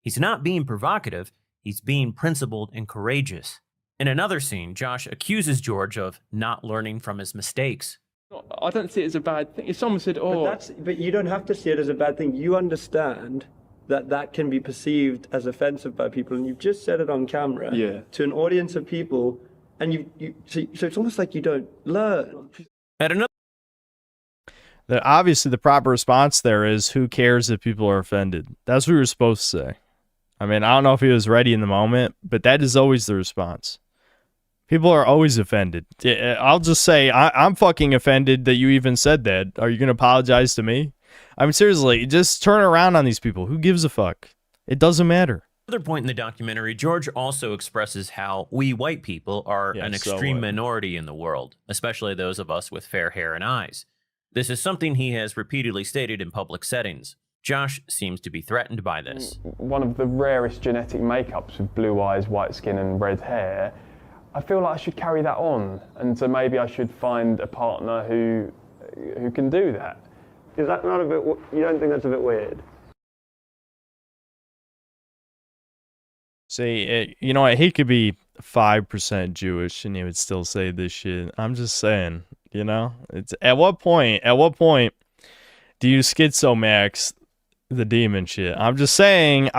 He's not being provocative, he's being principled and courageous. In another scene, Josh accuses George of not learning from his mistakes. I don't see it as a bad thing. If someone said, But you don't have to see it as a bad thing. You understand that can be perceived as offensive by people, and you've just said it on camera to an audience of people, and so it's almost like you don't learn. At another, obviously the proper response there is, who cares if people are offended? That's what you're supposed to say. I mean, I don't know if he was ready in the moment, but that is always the response. People are always offended. I'll just say, I'm fucking offended that you even said that. Are you going to apologize to me? I mean, seriously, just turn around on these people. Who gives a fuck? It doesn't matter. Another point in the documentary, George also expresses how we white people are an extreme minority in the world, especially those of us with fair hair and eyes. This is something he has repeatedly stated in public settings. Josh seems to be threatened by this. One of the rarest genetic makeups with blue eyes, white skin and red hair. I feel like I should carry that on, and so maybe I should find a partner who can do that. Is that not a bit, you don't think that's a bit weird? See, you know what, he could be 5% Jewish and he would still say this shit. I'm just saying, You know, it's at what point do you schizomax the demon shit? I'm just saying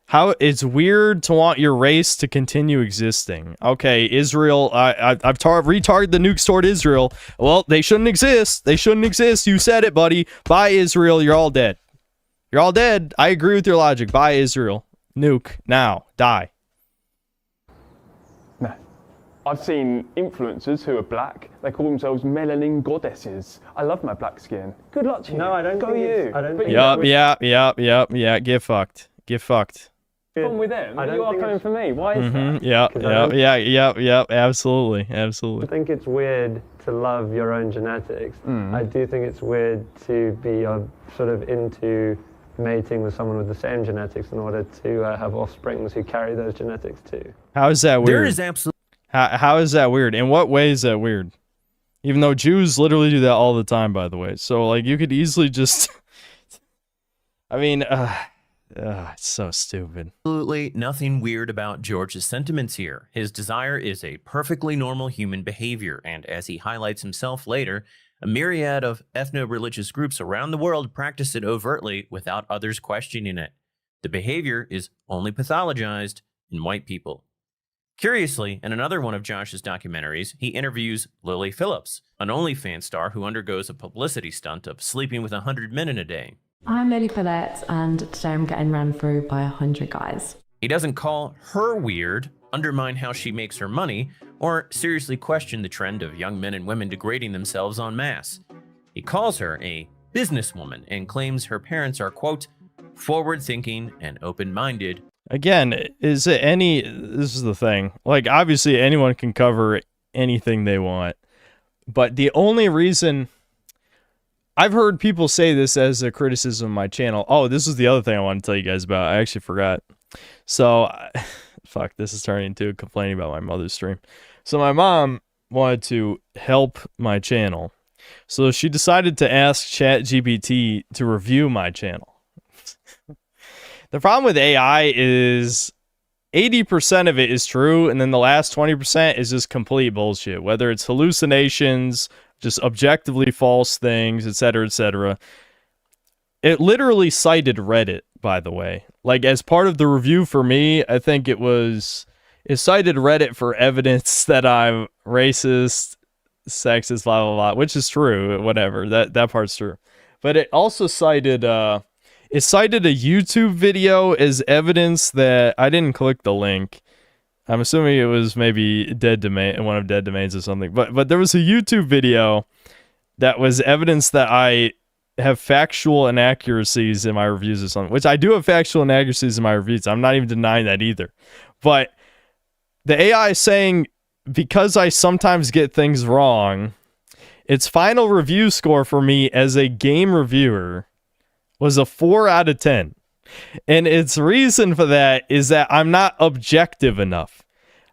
how it's weird to want your race to continue existing. Okay, Israel, I've retargeted the nukes toward Israel. Well, they shouldn't exist. They shouldn't exist. You said it, buddy. Bye, Israel. You're all dead. You're all dead. I agree with your logic. Bye, Israel. Nuke. Now. Die. No. I've seen influencers who are black. They call themselves melanin goddesses. I love my black skin. Good luck to you. No, I don't Go think you. it's- I don't think Yep. Get fucked. Get fucked. Come with them. I don't You are think coming it's- for me. Why is that? Yep. Absolutely. I think it's weird to love your own genetics. I do think it's weird to be sort of into mating with someone with the same genetics in order to have offsprings who carry those genetics too. How is that weird? There is absolutely. How is that weird? In what way is that weird? Even though Jews literally do that all the time, by the way. So, like, you could easily just... I mean, it's so stupid. Absolutely nothing weird about George's sentiments here. His desire is a perfectly normal human behavior, and as he highlights himself later, a myriad of ethno-religious groups around the world practice it overtly without others questioning it. The behavior is only pathologized in white people. Curiously, in another one of Josh's documentaries, he interviews Lily Phillips, an OnlyFans star who undergoes a publicity stunt of sleeping with 100 men in a day. I'm Lily Phillips, and today I'm getting ran through by 100 guys. He doesn't call her weird, undermine how she makes her money, or seriously question the trend of young men and women degrading themselves en masse. He calls her a businesswoman and claims her parents are, quote, forward-thinking and open-minded. Again, this is the thing. Like, obviously, anyone can cover anything they want. But the only reason... I've heard people say this as a criticism of my channel. Oh, this is the other thing I want to tell you guys about. I actually forgot. So, fuck, this is turning into complaining about my mother's stream. So my mom wanted to help my channel. So she decided to ask ChatGPT to review my channel. The problem with AI is 80% of it is true, and then the last 20% is just complete bullshit. Whether it's hallucinations, just objectively false things, etc., etc. It literally cited Reddit, by the way. Like, as part of the review for me, I think it cited Reddit for evidence that I'm racist, sexist, blah, blah, blah, which is true, whatever. That part's true. But it also cited... It cited a YouTube video as evidence that I didn't click the link. I'm assuming it was maybe dead domain, one of dead domains or something. But there was a YouTube video that was evidence that I have factual inaccuracies in my reviews or something. Which I do have factual inaccuracies in my reviews. I'm not even denying that either. But the AI is saying, because I sometimes get things wrong, its final review score for me as a game reviewer was a 4 out of 10. And its reason for that is that I'm not objective enough.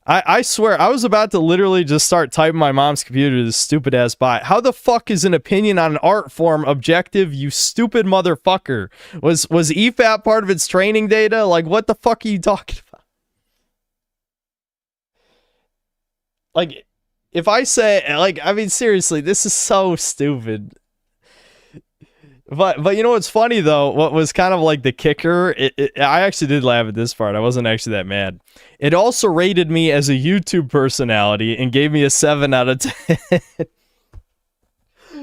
I swear, I was about to literally just start typing my mom's computer to this stupid-ass bot. How the fuck is an opinion on an art form objective, you stupid motherfucker? Was EFAP part of its training data? Like, what the fuck are you talking about? Like, if I say, like, I mean, seriously, this is so stupid. But you know what's funny, though? What was kind of like the kicker? I actually did laugh at this part. I wasn't actually that mad. It also rated me as a YouTube personality and gave me a 7 out of 10.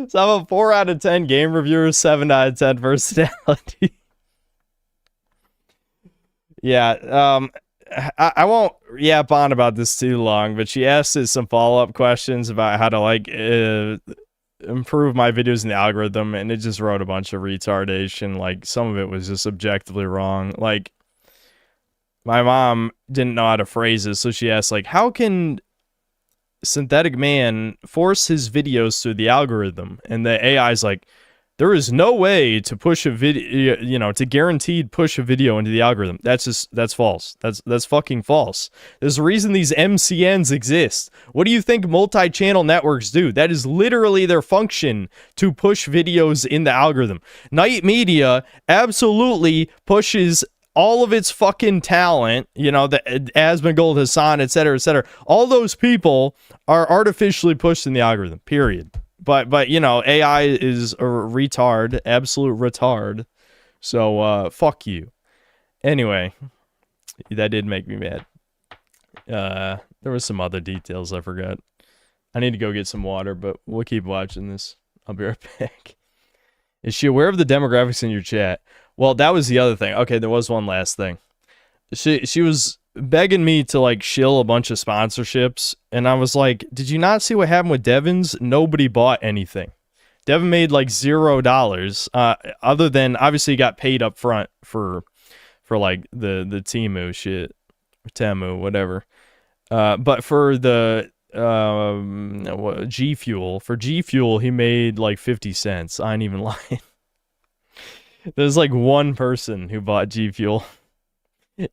So I'm a 4 out of 10 game reviewer, 7 out of 10 personality. Yeah, I won't yap on about this too long, but she asked us some follow-up questions about how to, like, improve my videos in the algorithm, and it just wrote a bunch of retardation. Like, some of it was just objectively wrong. Like, my mom didn't know how to phrase it, so she asked, like, how can Synthetic Man force his videos through the algorithm? And the AI's like, there is no way to push a video, you know, to guaranteed push a video into the algorithm. That's false. That's fucking false. There's a reason these MCNs exist. What do you think multi-channel networks do? That is literally their function, to push videos in the algorithm. Night Media absolutely pushes all of its fucking talent, you know, the Asmongold, Hassan, et cetera, all those people are artificially pushed in the algorithm, period. But you know, AI is a retard, absolute retard. So, fuck you. Anyway, that did make me mad. There was some other details I forgot. I need to go get some water, but we'll keep watching this. I'll be right back. Is she aware of the demographics in your chat? Well, that was the other thing. Okay, there was one last thing. She was begging me to like shill a bunch of sponsorships, and I was like, did you not see what happened with Devon's? Nobody bought anything. Devon made like $0, other than obviously he got paid up front for like the Temu shit, Temu, whatever. But for the G Fuel, he made like 50 cents. I ain't even lying. There's like one person who bought G Fuel.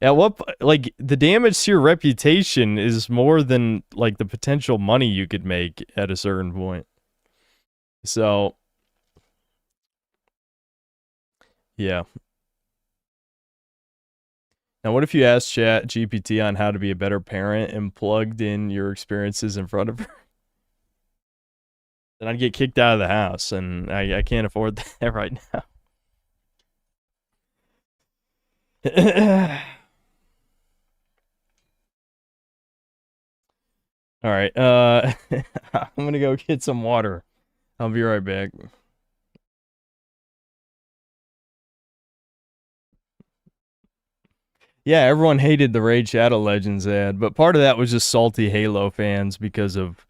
At what, like, the damage to your reputation is more than like the potential money you could make at a certain point. So, yeah. Now, what if you asked Chat GPT on how to be a better parent and plugged in your experiences in front of her? Then I'd get kicked out of the house, and I can't afford that right now. All right, I'm gonna go get some water. I'll be right back. Yeah, everyone hated the Raid Shadow Legends ad, but part of that was just salty Halo fans because of,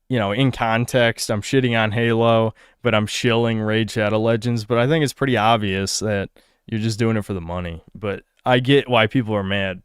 you know, in context, I'm shitting on Halo, but I'm shilling Raid Shadow Legends. But I think it's pretty obvious that you're just doing it for the money. But I get why people are mad.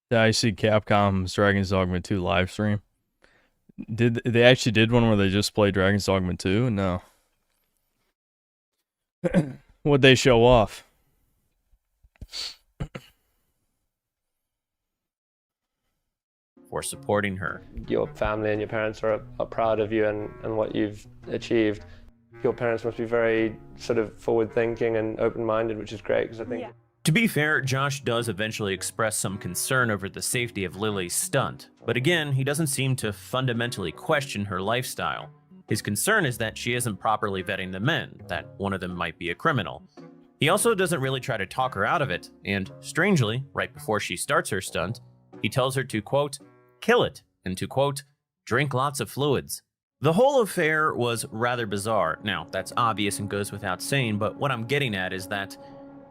Yeah, I see Capcom's Dragon's Dogma 2 live stream. Did they actually did one where they just played Dragon's Dogma 2? No. What'd they show off? For supporting her. Your family and your parents are proud of you and what you've achieved. Your parents must be very sort of forward-thinking and open-minded, which is great, because I think... Yeah. To be fair, Josh does eventually express some concern over the safety of Lily's stunt, but again, he doesn't seem to fundamentally question her lifestyle. His concern is that she isn't properly vetting the men, that one of them might be a criminal. He also doesn't really try to talk her out of it, and strangely, right before she starts her stunt, he tells her to, quote, kill it, and to, quote, drink lots of fluids. The whole affair was rather bizarre. Now, that's obvious and goes without saying, but what I'm getting at is that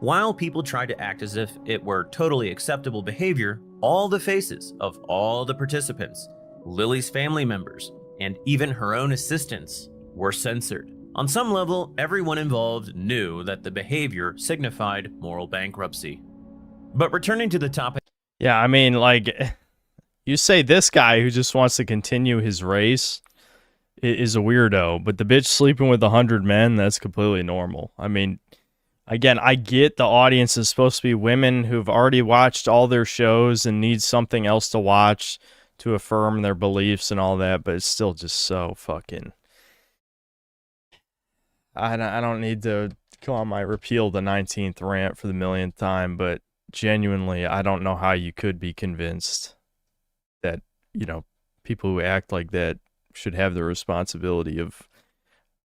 while people tried to act as if it were totally acceptable behavior, all the faces of all the participants, Lily's family members, and even her own assistants were censored On some level, everyone involved knew that the behavior signified moral bankruptcy. But returning to the topic... Yeah, I mean, like, you say this guy who just wants to continue his race is a weirdo, but the bitch sleeping with 100 men, that's completely normal. I mean, again, I get the audience is supposed to be women who've already watched all their shows and need something else to watch to affirm their beliefs and all that, but it's still just so fucking... I don't need to go on my repeal the 19th rant for the millionth time, but genuinely, I don't know how you could be convinced that, you know, people who act like that should have the responsibility of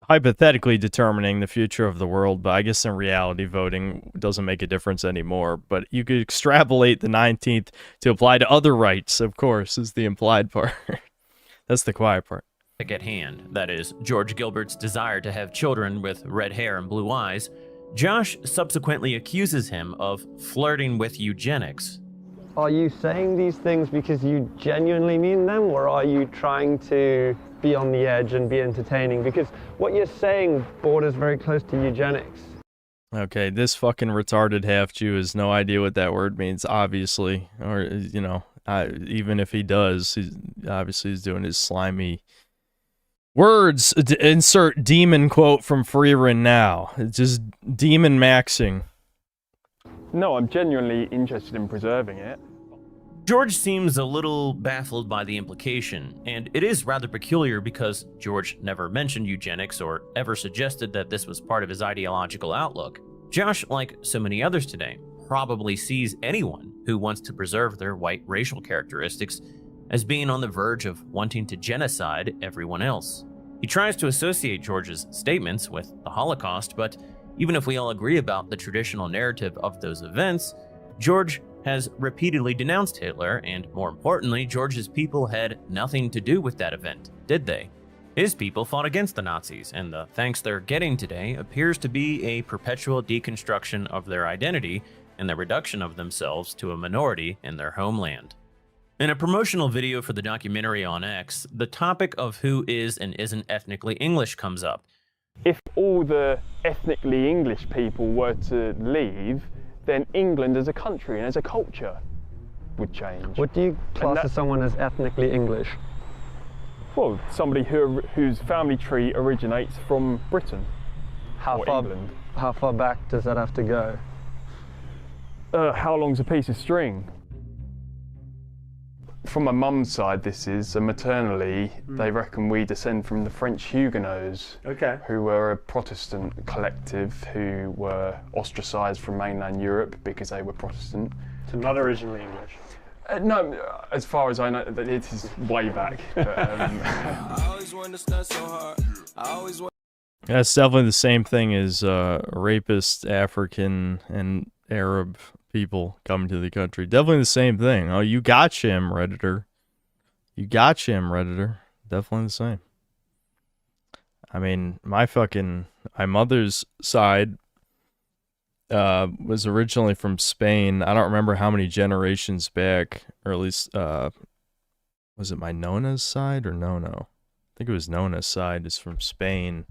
hypothetically determining the future of the world. But I guess in reality, voting doesn't make a difference anymore. But you could extrapolate the 19th to apply to other rights, of course, is the implied part. That's the quiet part. At hand, that is, George Gilbert's desire to have children with red hair and blue eyes, Josh subsequently accuses him of flirting with eugenics. Are you saying these things because you genuinely mean them, or are you trying to be on the edge and be entertaining? Because what you're saying borders very close to eugenics. Okay, this fucking retarded half-Jew has no idea what that word means, obviously. Or, you know, even if he does, he's doing his slimy... words. Insert demon quote from Freerin now. It's just demon maxing. No, I'm genuinely interested in preserving it. George seems a little baffled by the implication, and it is rather peculiar because George never mentioned eugenics or ever suggested that this was part of his ideological outlook. Josh, like so many others today, probably sees anyone who wants to preserve their white racial characteristics as being on the verge of wanting to genocide everyone else. He tries to associate George's statements with the Holocaust, but even if we all agree about the traditional narrative of those events, George has repeatedly denounced Hitler, and more importantly, George's people had nothing to do with that event, did they? His people fought against the Nazis, and the thanks they're getting today appears to be a perpetual deconstruction of their identity and the reduction of themselves to a minority in their homeland. In a promotional video for the documentary on X, the topic of who is and isn't ethnically English comes up. If all the ethnically English people were to leave, then England as a country and as a culture would change. What do you class as someone as ethnically English? Well, somebody whose family tree originates from Britain or England. How far back does that have to go? How long's a piece of string? From my mum's side, this is maternally, they reckon we descend from the French Huguenots, who were a Protestant collective who were ostracised from mainland Europe because they were Protestant. So not originally English? No, as far as I know, it is way back. That's definitely the same thing as rapist African and Arab people coming to the country. Definitely the same thing. Oh, you gotcha him, Redditor. You gotcha him, Redditor. Definitely the same. I mean, my mother's side was originally from Spain. I don't remember how many generations back, or at least, was it my Nona's side or no? I think it was Nona's side is from Spain.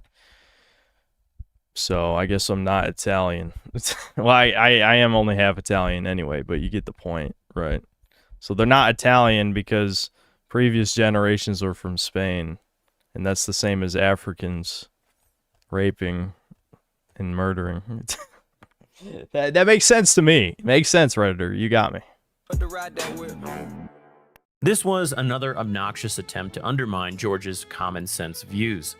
So I guess I'm not Italian. Well, I am only half Italian anyway, but you get the point, right? So they're not Italian because previous generations were from Spain, and that's the same as Africans raping and murdering. That makes sense to me. Makes sense, Redditor. You got me. This was another obnoxious attempt to undermine George's common sense views.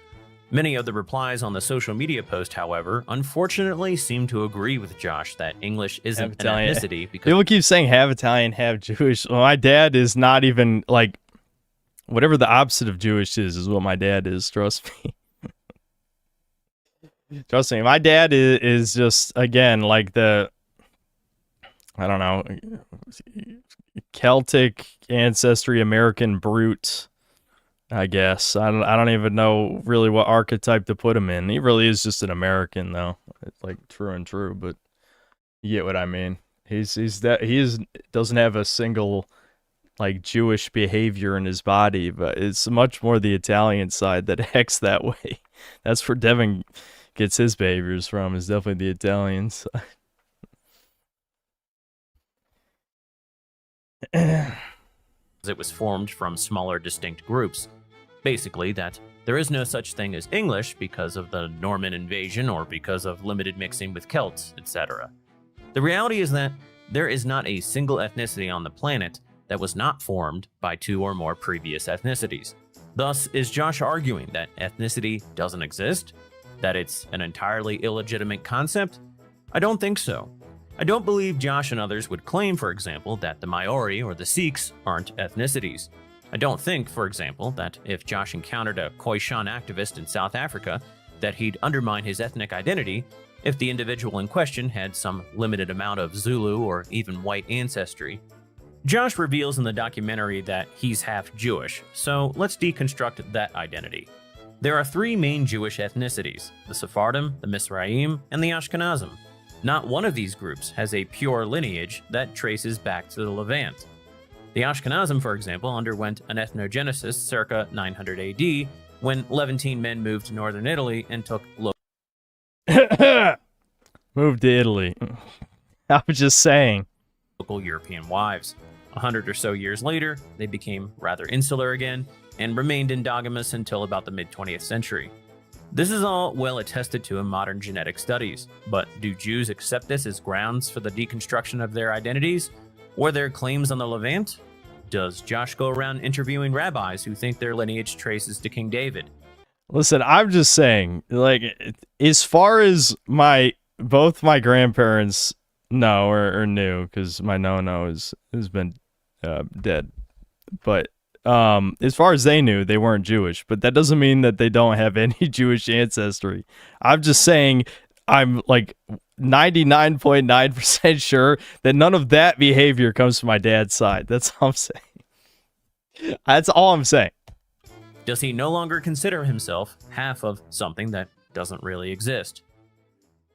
Many of the replies on the social media post, however, unfortunately seem to agree with Josh that English isn't an ethnicity because people keep saying half Italian, half Jewish. Well, my dad is not even like whatever the opposite of Jewish is what my dad is. Trust me. Trust me. My dad is just again like the I don't know Celtic ancestry American brute. I guess. I don't even know really what archetype to put him in. He really is just an American though. It's like true and true, but you get what I mean. He doesn't have a single like Jewish behavior in his body, but it's much more the Italian side that acts that way. That's where Devin gets his behaviors from, is definitely the Italian side. It was formed from smaller distinct groups. Basically, that there is no such thing as English because of the Norman invasion or because of limited mixing with Celts, etc. The reality is that there is not a single ethnicity on the planet that was not formed by 2 or more previous ethnicities. Thus, is Josh arguing that ethnicity doesn't exist? That it's an entirely illegitimate concept? I don't think so. I don't believe Josh and others would claim, for example, that the Maori or the Sikhs aren't ethnicities. I don't think, for example, that if Josh encountered a Khoisan activist in South Africa, that he'd undermine his ethnic identity if the individual in question had some limited amount of Zulu or even white ancestry. Josh reveals in the documentary that he's half Jewish, so let's deconstruct that identity. There are 3 main Jewish ethnicities: the Sephardim, the Mizraim, and the Ashkenazim. Not one of these groups has a pure lineage that traces back to the Levant. The Ashkenazim, for example, underwent an ethnogenesis circa 900 AD when Levantine men moved to northern Italy and took Moved to Italy. I was just saying. Local European wives. 100 or so years later, they became rather insular again and remained endogamous until about the mid-20th century. This is all well attested to in modern genetic studies, but do Jews accept this as grounds for the deconstruction of their identities or their claims on the Levant? Does Josh go around interviewing rabbis who think their lineage traces to King David? Listen, I'm just saying, like, as far as both my grandparents know or knew, because my no has been dead, but as far as they knew, they weren't Jewish, but that doesn't mean that they don't have any Jewish ancestry. I'm just saying, I'm like 99.9% sure that none of that behavior comes from my dad's side. That's all I'm saying. That's all I'm saying. Does he no longer consider himself half of something that doesn't really exist?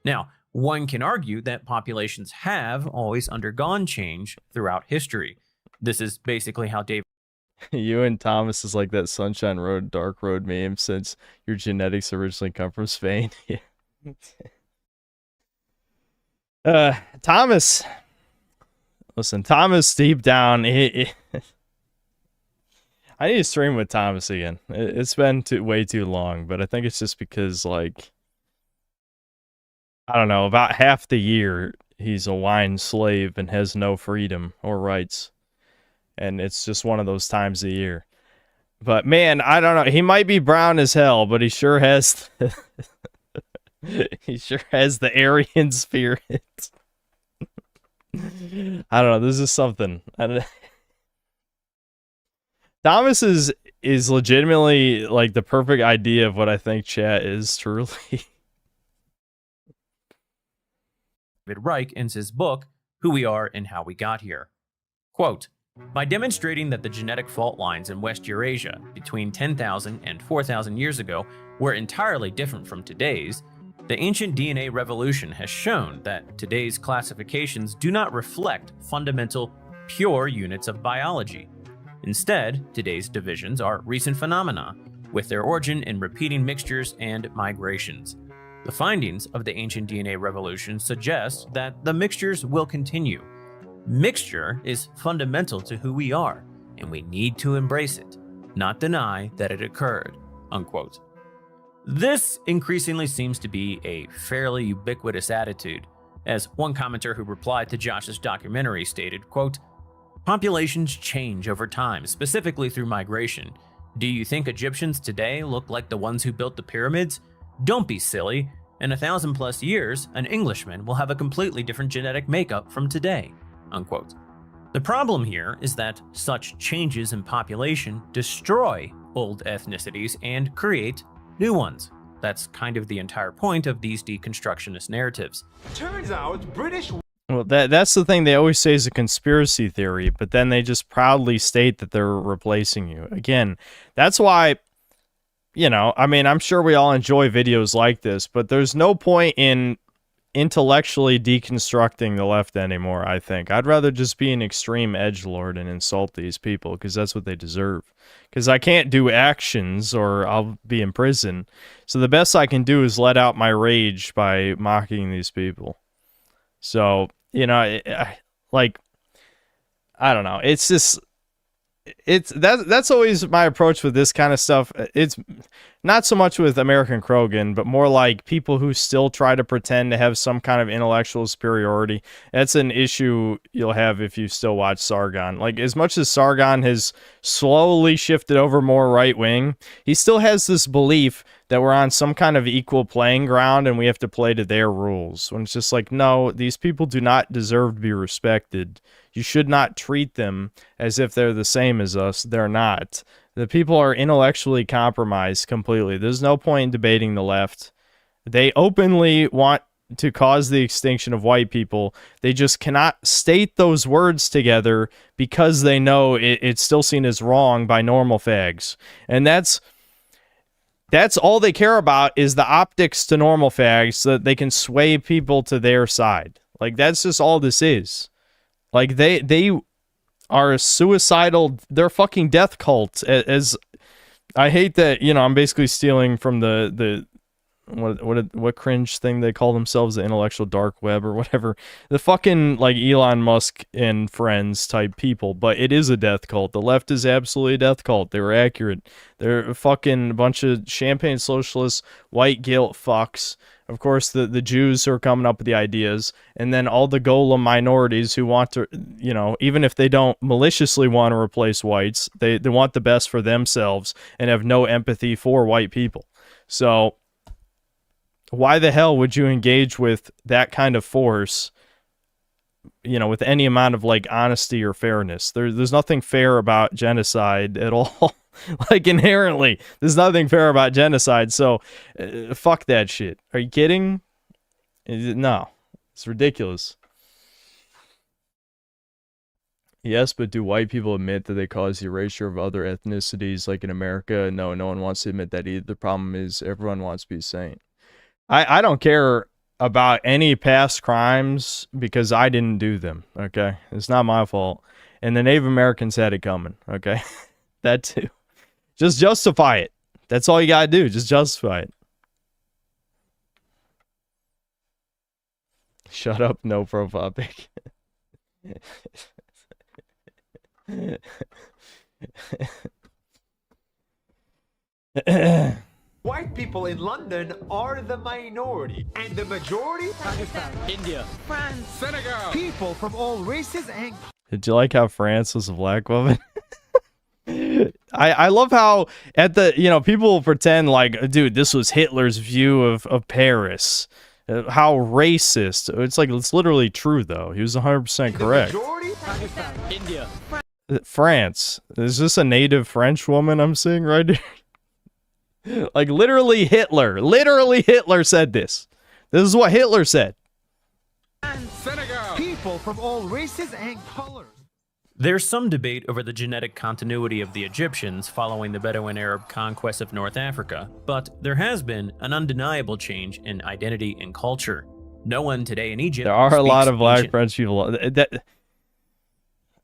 Now, one can argue that populations have always undergone change throughout history. This is basically how David You and Thomas is like that Sunshine Road, Dark Road meme, since your genetics originally come from Spain. Thomas. Listen, Thomas, deep down, I need to stream with Thomas again. It's been way too long, but I think it's just because, like, I don't know, about half the year he's a wine slave and has no freedom or rights. And it's just one of those times a year. But man, I don't know. He might be brown as hell, but he sure has he sure has the Aryan spirit. I don't know. This is something. Thomas is legitimately like the perfect idea of what I think chat is truly. David Reich ends his book, Who We Are and How We Got Here. Quote, by demonstrating that the genetic fault lines in West Eurasia between 10,000 and 4,000 years ago were entirely different from today's, the ancient DNA revolution has shown that today's classifications do not reflect fundamental, pure units of biology. Instead, today's divisions are recent phenomena, with their origin in repeating mixtures and migrations. The findings of the ancient DNA revolution suggest that the mixtures will continue. Mixture is fundamental to who we are, and we need to embrace it, not deny that it occurred, unquote. This increasingly seems to be a fairly ubiquitous attitude, as one commenter who replied to Josh's documentary stated, quote, populations change over time, specifically through migration. Do you think Egyptians today look like the ones who built the pyramids? Don't be silly. In 1,000+ years, an Englishman will have a completely different genetic makeup from today, unquote. The problem here is that such changes in population destroy old ethnicities and create new ones. That's kind of the entire point of these deconstructionist narratives. Turns out British... Well, that's the thing they always say is a conspiracy theory, but then they just proudly state that they're replacing you. Again, that's why, you know, I mean, I'm sure we all enjoy videos like this, but there's no point in intellectually deconstructing the left anymore, I think. I'd rather just be an extreme edgelord and insult these people, because that's what they deserve. Because I can't do actions or I'll be in prison. So the best I can do is let out my rage by mocking these people. So, you know, like, I don't know. It's just... that's always my approach with this kind of stuff. It's not so much with American Krogan, but more like people who still try to pretend to have some kind of intellectual superiority. That's an issue you'll have if you still watch Sargon. Like, as much as Sargon has slowly shifted over more right wing, he still has this belief that we're on some kind of equal playing ground and we have to play to their rules. When it's just like, no, these people do not deserve to be respected. You should not treat them as if they're the same as us. They're not. The people are intellectually compromised completely. There's no point in debating the left. They openly want to cause the extinction of white people. They just cannot state those words together because they know it's still seen as wrong by normal fags. And that's all they care about, is the optics to normal fags so that they can sway people to their side. Like, that's just all this is. Like, they are a suicidal, they're a fucking death cult. As I hate that, you know, I'm basically stealing from the what cringe thing they call themselves, the intellectual dark web or whatever. The fucking, like, Elon Musk and friends type people, but it is a death cult. The left is absolutely a death cult. They were accurate. They're a fucking bunch of champagne socialists, white guilt fucks. Of course, the Jews are coming up with the ideas, and then all the golem minorities who want to, you know, even if they don't maliciously want to replace whites, they want the best for themselves and have no empathy for white people. So why the hell would you engage with that kind of force, you know, with any amount of, like, honesty or fairness? There's nothing fair about genocide at all. Like, inherently, there's nothing fair about genocide, so fuck that shit. Are you kidding? No, it's ridiculous. Yes, but do white people admit that they cause the erasure of other ethnicities, like in America? No, no one wants to admit that either. The problem is everyone wants to be a saint. I don't care about any past crimes because I didn't do them, okay? It's not my fault. And the Native Americans had it coming, okay? That too. Just justify it. That's all you gotta do. Just justify it. Shut up, no profile pic. White people in London are the minority, and the majority? Pakistan, India, France, Senegal. People from all races and... Did you like how France was a black woman? I love how at the, you know, people pretend like, dude, this was Hitler's view of Paris. How racist. It's like, it's literally true, though. He was 100% correct. Majority? Pakistan, India, France. Is this a native French woman I'm seeing right here? Like, literally Hitler. Literally Hitler said this. This is what Hitler said. Senegal. People from all races and colors. There's some debate over the genetic continuity of the Egyptians following the Bedouin Arab conquest of North Africa, but there has been an undeniable change in identity and culture. No one today in Egypt There are a lot of black ancient. French people.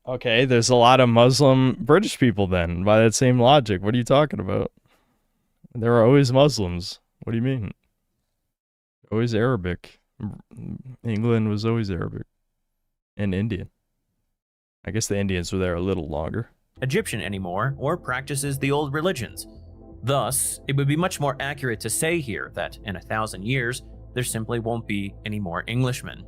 Okay, there's a lot of Muslim British people then, by that same logic. What are you talking about? There are always Muslims. What do you mean? Always Arabic. England was always Arabic. And Indian. I guess the Indians were there a little longer. Egyptian anymore, or practices the old religions. Thus, it would be much more accurate to say here that in 1,000 years, there simply won't be any more Englishmen.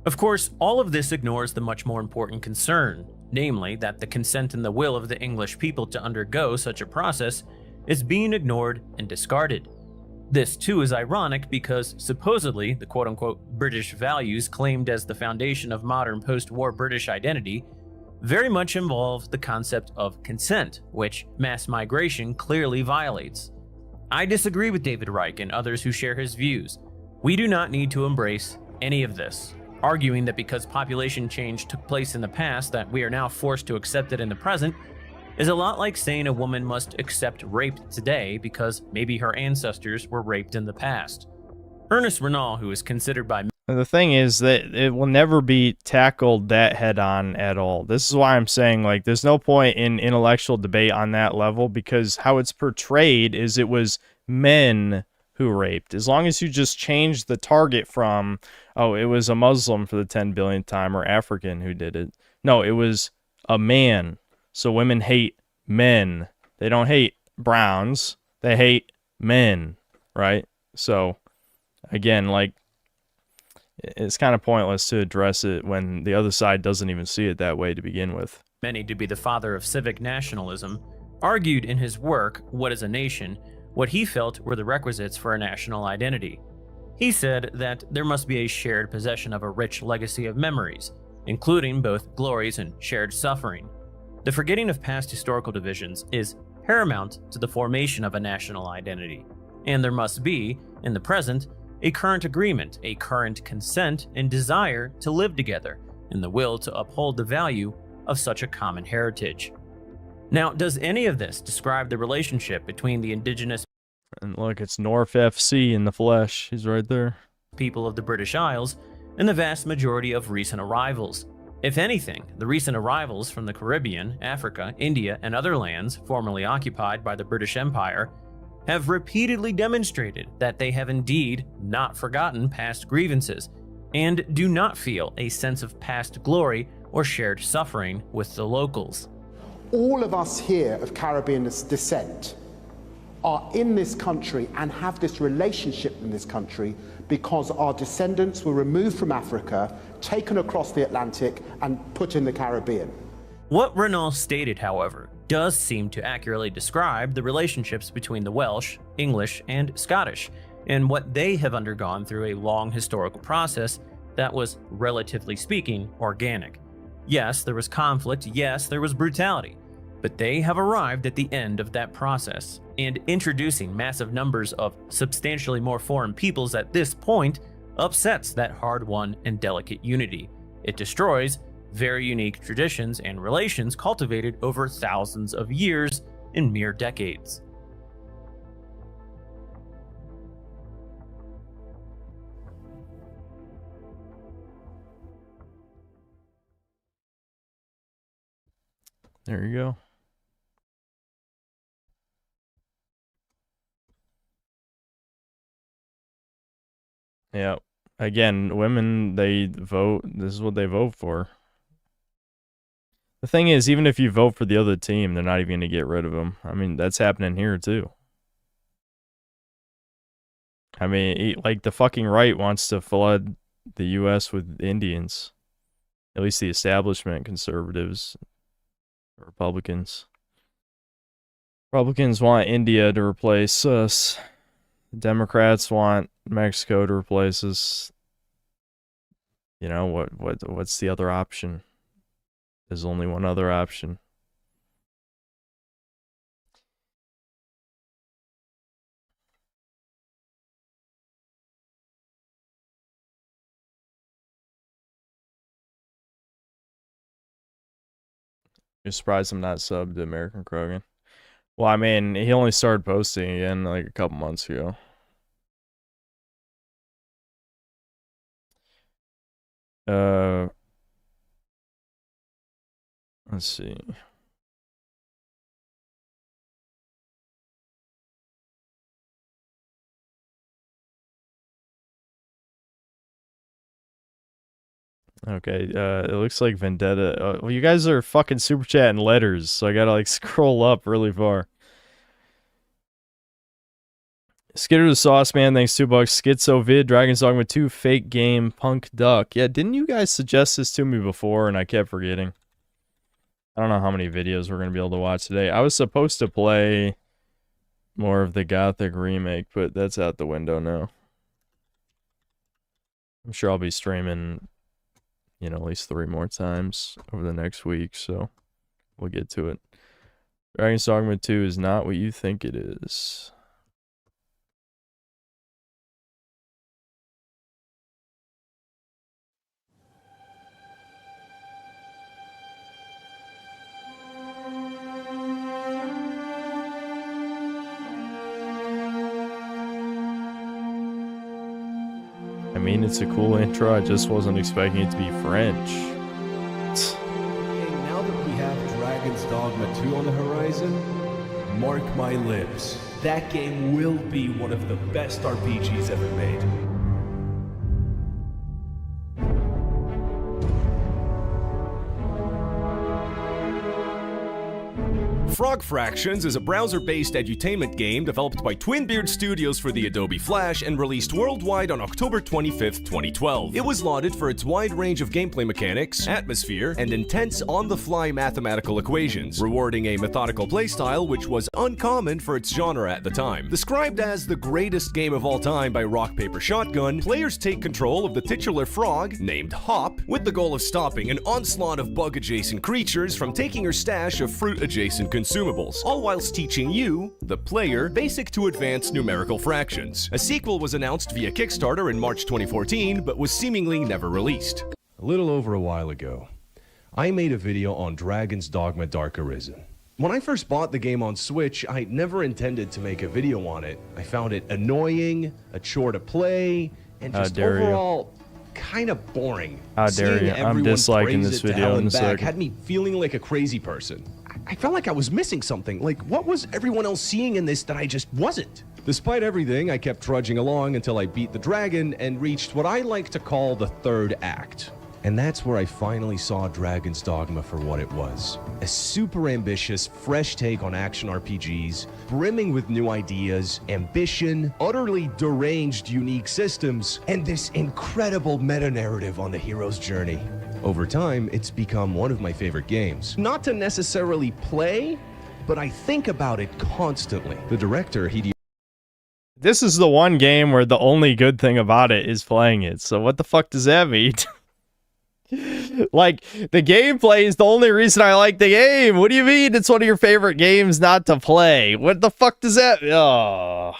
Of course, all of this ignores the much more important concern, namely that the consent and the will of the English people to undergo such a process is being ignored and discarded. This too is ironic because supposedly the quote-unquote British values claimed as the foundation of modern post-war British identity very much involve the concept of consent, which mass migration clearly violates. I disagree with David Reich and others who share his views. We do not need to embrace any of this, arguing that because population change took place in the past that we are now forced to accept it in the present is a lot like saying a woman must accept rape today because maybe her ancestors were raped in the past. Ernest Renan, who is considered by And the thing is that it will never be tackled that head on at all. This is why I'm saying, like, there's no point in intellectual debate on that level, because how it's portrayed is it was men who raped. As long as you just change the target from, oh, it was a Muslim for the 10 billionth time or African who did it. No, it was a man. So women hate men. They don't hate browns. They hate men, right? So, again, like, it's kind of pointless to address it when the other side doesn't even see it that way to begin with. Many to be the father of civic nationalism, argued in his work, What is a Nation, what he felt were the requisites for a national identity. He said that there must be a shared possession of a rich legacy of memories, including both glories and shared suffering. The forgetting of past historical divisions is paramount to the formation of a national identity, and there must be, in the present, a current agreement, a current consent and desire to live together, and the will to uphold the value of such a common heritage. Now, does any of this describe the relationship between the indigenous And look, it's North FC in the flesh. He's right there. people of the British Isles and the vast majority of recent arrivals? If anything, the recent arrivals from the Caribbean, Africa, India, and other lands formerly occupied by the British Empire have repeatedly demonstrated that they have indeed not forgotten past grievances and do not feel a sense of past glory or shared suffering with the locals. All of us here of Caribbean descent are in this country and have this relationship in this country because our descendants were removed from Africa, taken across the Atlantic, and put in the Caribbean. What Renault stated, however, does seem to accurately describe the relationships between the Welsh, English, and Scottish, and what they have undergone through a long historical process that was, relatively speaking, organic. Yes, there was conflict, yes, there was brutality, but they have arrived at the end of that process, and introducing massive numbers of substantially more foreign peoples at this point upsets that hard-won and delicate unity. It destroys very unique traditions and relations cultivated over thousands of years in mere decades. There you go. Yeah. Again, women, they vote. This is what they vote for. The thing is, even if you vote for the other team, they're not even going to get rid of them. I mean, that's happening here, too. I mean, like, the fucking right wants to flood the U.S. with Indians. At least the establishment, conservatives, Republicans. Republicans want India to replace us. Democrats want Mexico to replace us. You know, what's the other option? There's only one other option. You're surprised I'm not subbed to American Krogan? Well, I mean, he only started posting again like a couple months ago. Let's see. Okay, it looks like Vendetta. Well, you guys are fucking super chatting letters, so I gotta like scroll up really far. Skitter the Sauce Man, thanks $2. Schizo Vid, Dragon's Dogma 2, Fake Game, Punk Duck. Yeah, didn't you guys suggest this to me before and I kept forgetting? I don't know how many videos we're gonna be able to watch today. I was supposed to play more of the Gothic remake, but that's out the window now. I'm sure I'll be streaming, you know, at least 3 more times over the next week, so we'll get to it. Dragon's Dogma 2 is not what you think it is. I mean, it's a cool intro. I just wasn't expecting it to be French. Now that we have Dragon's Dogma 2 on the horizon, mark my lips, that game will be one of the best RPGs ever made. Frog Fractions is a browser-based edutainment game developed by Twinbeard Studios for the Adobe Flash and released worldwide on October 25th, 2012. It was lauded for its wide range of gameplay mechanics, atmosphere, and intense on-the-fly mathematical equations, rewarding a methodical playstyle which was uncommon for its genre at the time. Described as the greatest game of all time by Rock Paper Shotgun, players take control of the titular frog, named Hop, with the goal of stopping an onslaught of bug-adjacent creatures from taking her stash of fruit-adjacent consumables, all whilst teaching you, the player, basic to advanced numerical fractions. A sequel was announced via Kickstarter in March 2014, but was seemingly never released. A little over a while ago, I made a video on Dragon's Dogma Dark Arisen. When I first bought the game on Switch, I never intended to make a video on it. I found it annoying, a chore to play, and just overall kind of boring. How dare you? I'm disliking this video in a second. Had me feeling like a crazy person. I felt like I was missing something. Like, what was everyone else seeing in this that I just wasn't? Despite everything, I kept trudging along until I beat the dragon and reached what I like to call the third act. And that's where I finally saw Dragon's Dogma for what it was. A super ambitious, fresh take on action RPGs, brimming with new ideas, ambition, utterly deranged unique systems, and this incredible meta-narrative on the hero's journey. Over time, it's become one of my favorite games. Not to necessarily play, but I think about it constantly. The director, Hideo... This is the one game where the only good thing about it is playing it. So what the fuck does that mean? Like, the gameplay is the only reason I like the game. What do you mean it's one of your favorite games not to play? What the fuck does that... Oh...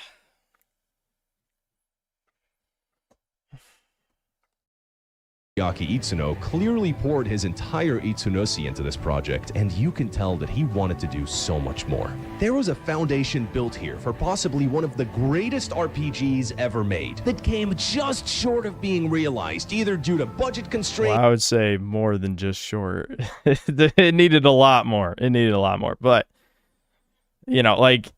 Hideaki Itsuno clearly poured his entire Itsunosi into this project, and you can tell that he wanted to do so much more. There was a foundation built here for possibly one of the greatest RPGs ever made that came just short of being realized, either due to budget constraints... Well, I would say more than just short. It needed a lot more. It needed a lot more. But, you know, like,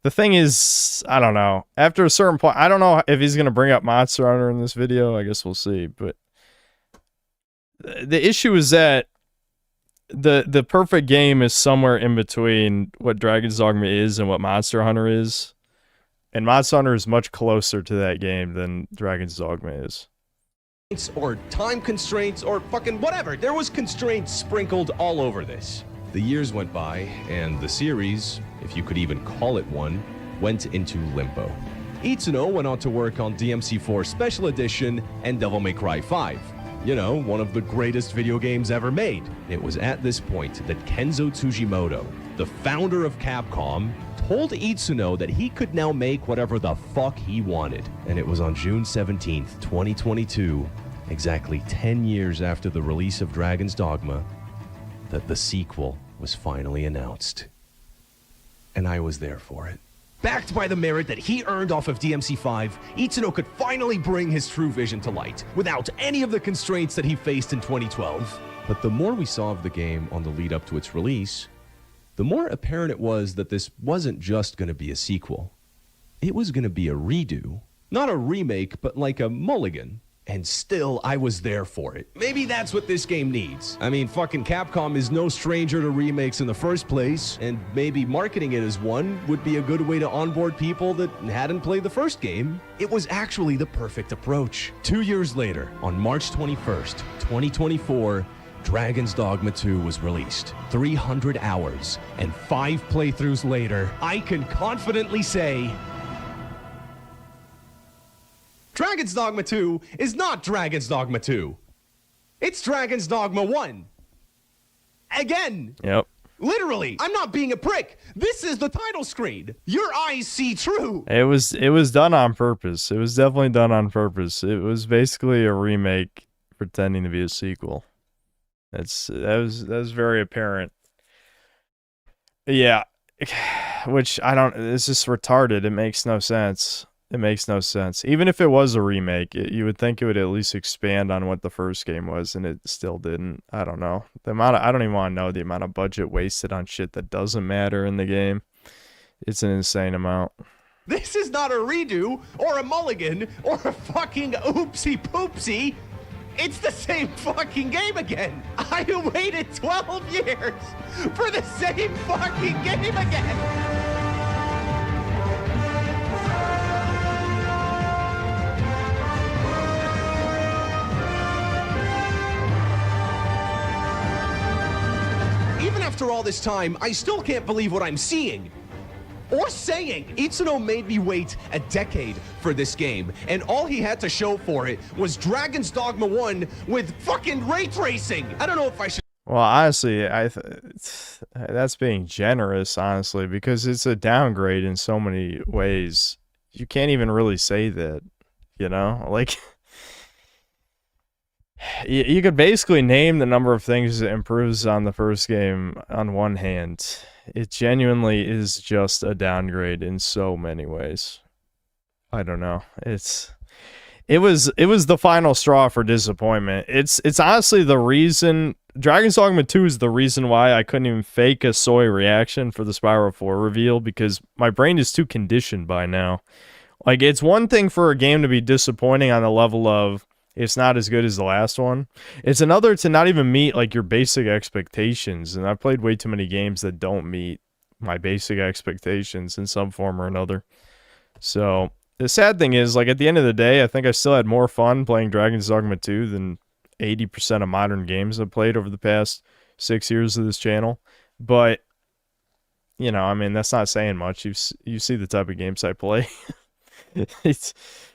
the thing is, I don't know. After a certain point, I don't know if he's going to bring up Monster Hunter in this video. I guess we'll see. But the issue is that the perfect game is somewhere in between what Dragon's Dogma is and what Monster Hunter is. And Monster Hunter is much closer to that game than Dragon's Dogma is. Or time constraints or fucking whatever. There was constraints sprinkled all over this. The years went by, and the series, if you could even call it one, went into limbo. Itsuno went on to work on DMC4 Special Edition and Devil May Cry 5. You know, one of the greatest video games ever made. It was at this point that Kenzo Tsujimoto, the founder of Capcom, told Itsuno that he could now make whatever the fuck he wanted. And it was on June 17th, 2022, exactly 10 years after the release of Dragon's Dogma, that the sequel was finally announced. And I was there for it. Backed by the merit that he earned off of DMC5, Itsuno could finally bring his true vision to light, without any of the constraints that he faced in 2012. But the more we saw of the game on the lead up to its release, the more apparent it was that this wasn't just going to be a sequel. It was going to be a redo. Not a remake, but like a mulligan. And still, I was there for it. Maybe that's what this game needs. I mean, fucking Capcom is no stranger to remakes in the first place, and maybe marketing it as one would be a good way to onboard people that hadn't played the first game. It was actually the perfect approach. 2 years later, on March 21st, 2024, Dragon's Dogma 2 was released. 300 hours and 5 playthroughs later, I can confidently say, Dragon's Dogma 2 is not Dragon's Dogma 2. It's Dragon's Dogma 1. Again. Yep. Literally. I'm not being a prick. This is the title screen. Your eyes see true. It was done on purpose. It was definitely done on purpose. It was basically a remake pretending to be a sequel. That was very apparent. Yeah. Which it's just retarded. It makes no sense. It makes no sense. Even if it was a remake, you would think it would at least expand on what the first game was, and it still didn't. I don't know. I don't even want to know the amount of budget wasted on shit that doesn't matter in the game. It's an insane amount. This is not a redo or a mulligan or a fucking oopsie poopsie. It's the same fucking game again. I waited 12 years for the same fucking game again. Even after all this time, I still can't believe what I'm seeing. Or saying. Itsuno made me wait a decade for this game, and all he had to show for it was Dragon's Dogma 1 with fucking ray tracing. I don't know if I should... Well, honestly, that's being generous, honestly, because it's a downgrade in so many ways. You can't even really say that, you know? Like... You could basically name the number of things it improves on the first game on one hand. It genuinely is just a downgrade in so many ways. I don't know. It was the final straw for disappointment. It's honestly the reason Dragon's Dogma 2 is the reason why I couldn't even fake a soy reaction for the Spyro 4 reveal, because my brain is too conditioned by now. Like, it's one thing for a game to be disappointing on the level of it's not as good as the last one. It's another to not even meet like your basic expectations. And I've played way too many games that don't meet my basic expectations in some form or another. So the sad thing is, like, at the end of the day, I think I still had more fun playing Dragon's Dogma 2 than 80% of modern games I've played over the past 6 years of this channel. But, you know, I mean, that's not saying much. You see the type of games I play.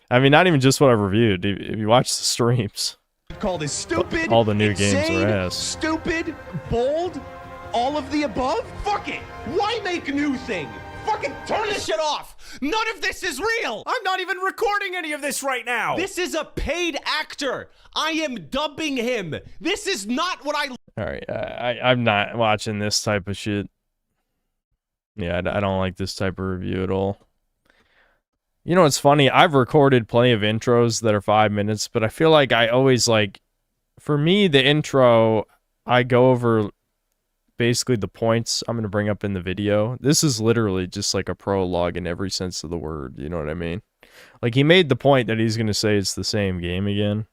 I mean, not even just what I've reviewed. If you watch the streams, called as stupid, all the new insane, games are ass. Stupid, bold, all of the above. Fuck it. Why make a new thing? Fucking turn this shit off. None of this is real. I'm not even recording any of this right now. This is a paid actor. I am dubbing him. This is not what I... All right, I'm not watching this type of shit. Yeah, I don't like this type of review at all. You know what's funny? I've recorded plenty of intros that are 5 minutes, but I feel like I always, like, for me, the intro, I go over basically the points I'm going to bring up in the video. This is literally just like a prologue in every sense of the word, you know what I mean? Like, he made the point that he's going to say it's the same game again.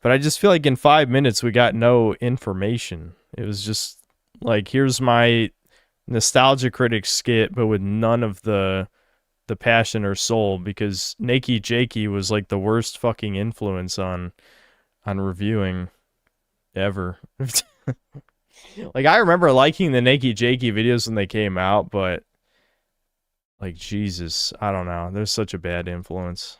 But I just feel like in 5 minutes, we got no information. It was just, like, here's my Nostalgia Critic skit, but with none of the passion or soul, because Nakey Jakey was like the worst fucking influence on reviewing ever. Like, I remember liking the Nakey Jakey videos when they came out, but like, Jesus, I don't know. There's such a bad influence.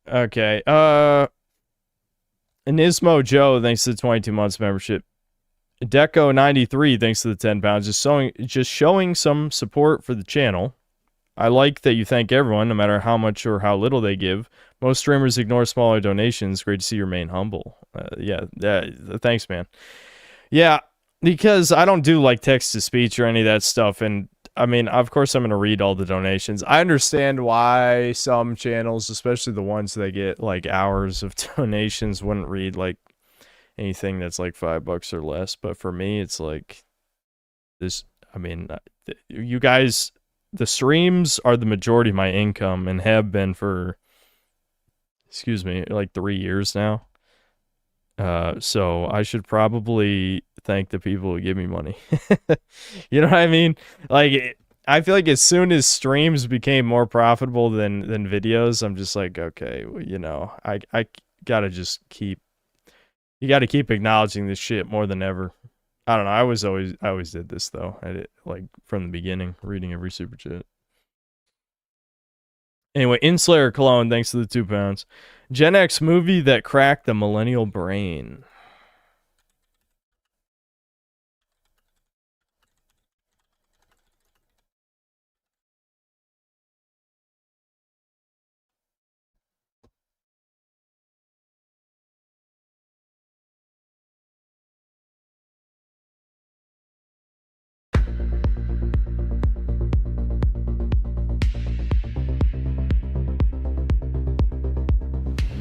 Okay, Anismo Joe, thanks to the 22 months membership. Deco93, thanks to the 10 pounds, just showing some support for the channel. I like that you thank everyone, no matter how much or how little they give. Most streamers ignore smaller donations. Great to see you remain humble. Yeah, thanks, man. Yeah, because I don't do, like, text-to-speech or any of that stuff, and, I mean, of course I'm going to read all the donations. I understand why some channels, especially the ones that get, like, hours of donations, wouldn't read, like, anything that's like $5 or less, but for me, it's like this. I mean, you guys, the streams are the majority of my income and have been for, excuse me, like 3 years now. So I should probably thank the people who give me money. You know what I mean? Like, I feel like as soon as streams became more profitable than videos, I'm just like, okay, well, you know, I gotta just keep. You got to keep acknowledging this shit more than ever. I don't know. I always did this though. I did, like, from the beginning, reading every super chat. Anyway, Inslayer Cologne, thanks to the 2 pounds. Gen X movie that cracked the millennial brain.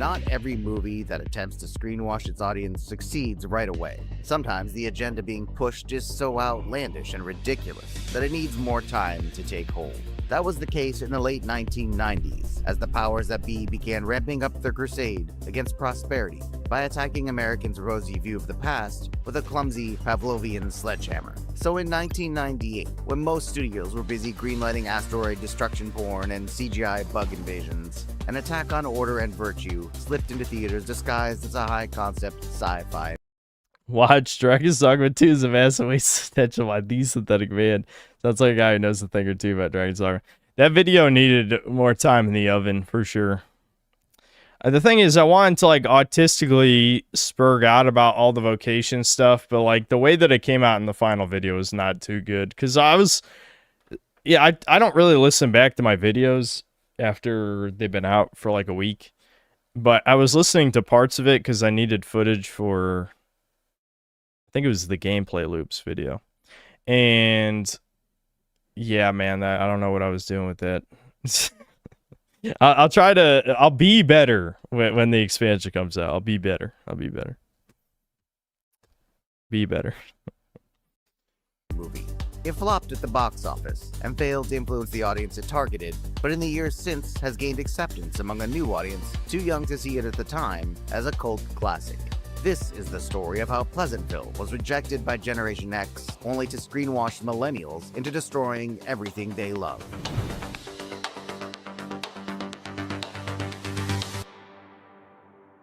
not every movie that attempts to screenwash its audience succeeds right away. Sometimes the agenda being pushed is so outlandish and ridiculous that it needs more time to take hold. That was the case in the late 1990s, as the powers that be began ramping up their crusade against prosperity by attacking Americans' rosy view of the past with a clumsy Pavlovian sledgehammer. So in 1998, when most studios were busy greenlighting asteroid destruction porn and CGI bug invasions, an attack on order and virtue slipped into theaters disguised as a high-concept sci-fi. Watch Dragon's Dogma 2 is a massive waste of potential by the synthetic man. Sounds like a guy who knows a thing or two about Dragon's Dogma. That video needed more time in the oven, for sure. The thing is, I wanted to, like, autistically spurg out about all the vocation stuff, but, like, the way that it came out in the final video was not too good. Because I was... Yeah, I don't really listen back to my videos after they've been out for, like, a week. But I was listening to parts of it because I needed footage for... I think it was the gameplay loops video. And... yeah, man, I don't know what I was doing with that. I'll be better when the expansion comes out. I'll be better. Be better. Movie. It flopped at the box office and failed to influence the audience it targeted, but in the years since has gained acceptance among a new audience too young to see it at the time as a cult classic. This is the story of how Pleasantville was rejected by Generation X, only to screenwash millennials into destroying everything they love.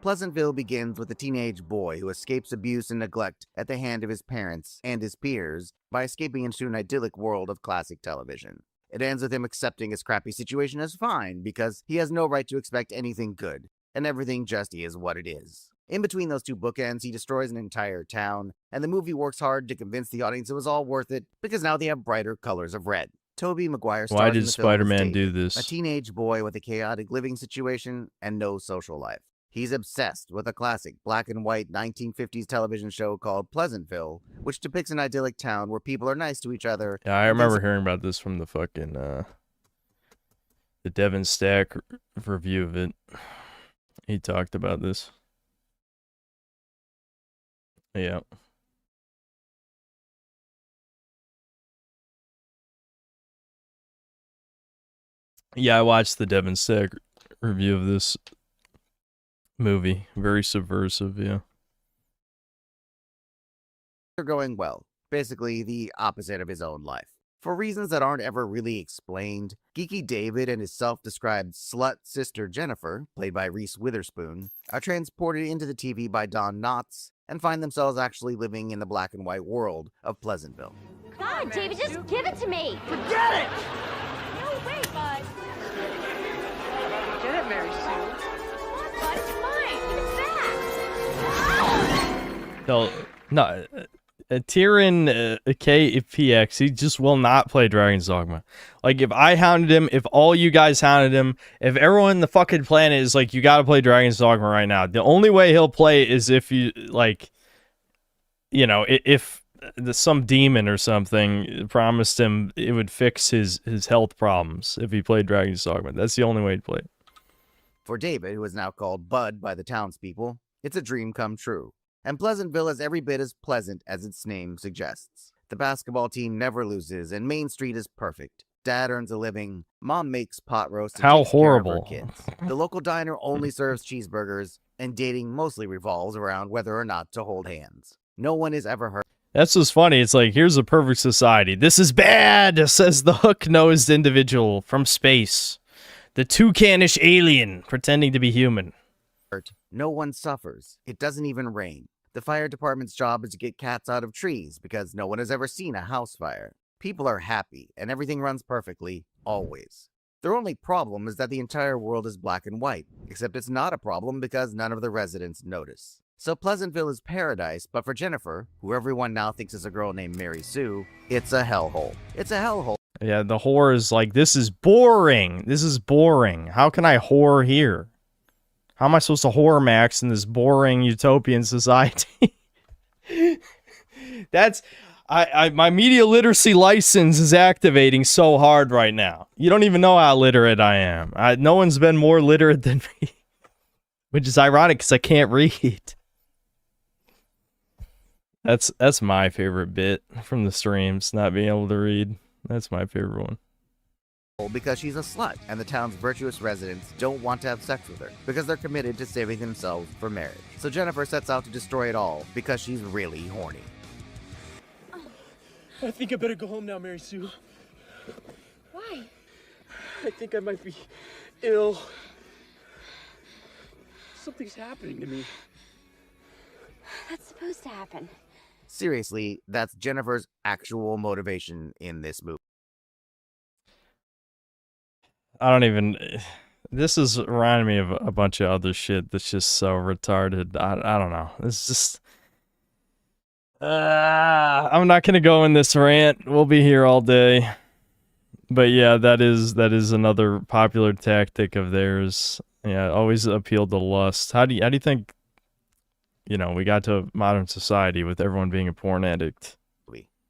Pleasantville begins with a teenage boy who escapes abuse and neglect at the hand of his parents and his peers by escaping into an idyllic world of classic television. It ends with him accepting his crappy situation as fine because he has no right to expect anything good, and everything just is what it is. In between those two bookends, he destroys an entire town, and the movie works hard to convince the audience it was all worth it because now they have brighter colors of red. Tobey Maguire stars Why in did the Spider-Man film as do Dave, this? a teenage boy with a chaotic living situation and no social life. He's obsessed with a classic black and white 1950s television show called Pleasantville, which depicts an idyllic town where people are nice to each other. Yeah, I remember hearing about this from the fucking the Devin Stack review of it. He talked about this. Yeah. Yeah, I watched the Devin Stack review of this movie. Very subversive, yeah. They're going well. Basically the opposite of his own life. For reasons that aren't ever really explained, Geeky David and his self-described slut sister Jennifer, played by Reese Witherspoon, are transported into the TV by Don Knotts and find themselves actually living in the black and white world of Pleasantville. God, David, just give it to me. Forget it! No way, Bud. Get it, Mary Sue. What, Bud? It's mine. Give it back. No, Tyrion KPX, he just will not play Dragon's Dogma. Like, if I hounded him, if all you guys hounded him, if everyone on the fucking planet is like, you gotta play Dragon's Dogma right now, the only way he'll play is if you, like, you know, if some demon or something promised him it would fix his health problems if he played Dragon's Dogma. That's the only way to play it. For David, who is now called Bud by the townspeople, it's a dream come true. And Pleasantville is every bit as pleasant as its name suggests. The basketball team never loses, and Main Street is perfect. Dad earns a living, Mom makes pot roast and How takes care of her horrible. kids. The local diner only serves cheeseburgers, and dating mostly revolves around whether or not to hold hands. No one is ever hurt. That's what's funny. It's like, here's a perfect society. This is bad, says the hook-nosed individual from space. The toucan-ish alien pretending to be human. No one suffers. It doesn't even rain. The fire department's job is to get cats out of trees because no one has ever seen a house fire. People are happy and everything runs perfectly, always. Their only problem is that the entire world is black and white, except it's not a problem because none of the residents notice. So Pleasantville is paradise, but for Jennifer, who everyone now thinks is a girl named Mary Sue, it's a hellhole. It's a hellhole. Yeah, the whore is like, this is boring. This is boring. How can I whore here? How am I supposed to whore max in this boring utopian society? That's... my media literacy license is activating so hard right now. You don't even know how literate I am. No one's been more literate than me. which is ironic because I can't read. That's my favorite bit from the streams, not being able to read. That's my favorite one. Because she's a slut, and the town's virtuous residents don't want to have sex with her because they're committed to saving themselves for marriage. So Jennifer sets out to destroy it all because she's really horny. I think I better go home now, Mary Sue. Why? I think I might be ill. Something's happening to me. That's supposed to happen. Seriously, that's Jennifer's actual motivation in this movie. I don't even. This is reminding me of a bunch of other shit that's just so retarded. I don't know. It's just. I'm not gonna go in this rant. We'll be here all day. But yeah, that is another popular tactic of theirs. Yeah, always appeal to lust. How do you think? You know, we got to modern society with everyone being a porn addict.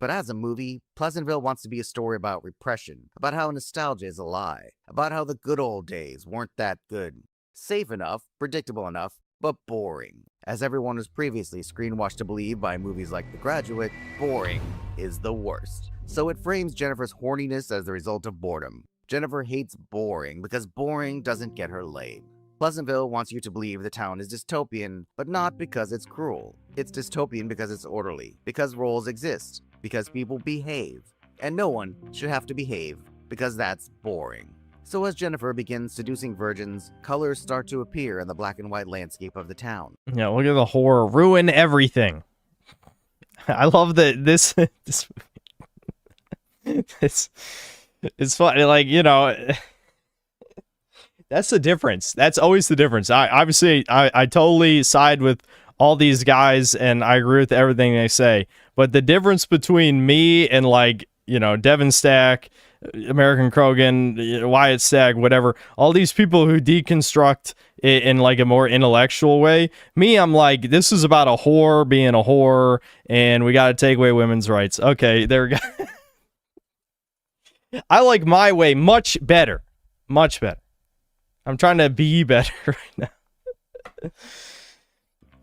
But as a movie, Pleasantville wants to be a story about repression, about how nostalgia is a lie, about how the good old days weren't that good. Safe enough, predictable enough, but boring. As everyone was previously screenwashed to believe by movies like The Graduate, boring is the worst. So it frames Jennifer's horniness as the result of boredom. Jennifer hates boring because boring doesn't get her laid. Pleasantville wants you to believe the town is dystopian, but not because it's cruel. It's dystopian because it's orderly, because roles exist, because people behave, and no one should have to behave because that's boring. So as Jennifer begins seducing virgins, colors start to appear in the black and white landscape of the town. Yeah, look at the horror. Ruin everything. I love that this it's funny, like, you know, that's the difference. That's always the difference. I totally side with all these guys and I agree with everything they say. But the difference between me and, like, you know, Devin Stack, American Krogan, Wyatt Stagg, whatever, all these people who deconstruct it in like a more intellectual way. Me, I'm like, this is about a whore being a whore and we got to take away women's rights. Okay, there we go. I like my way much better. Much better. I'm trying to be better right now.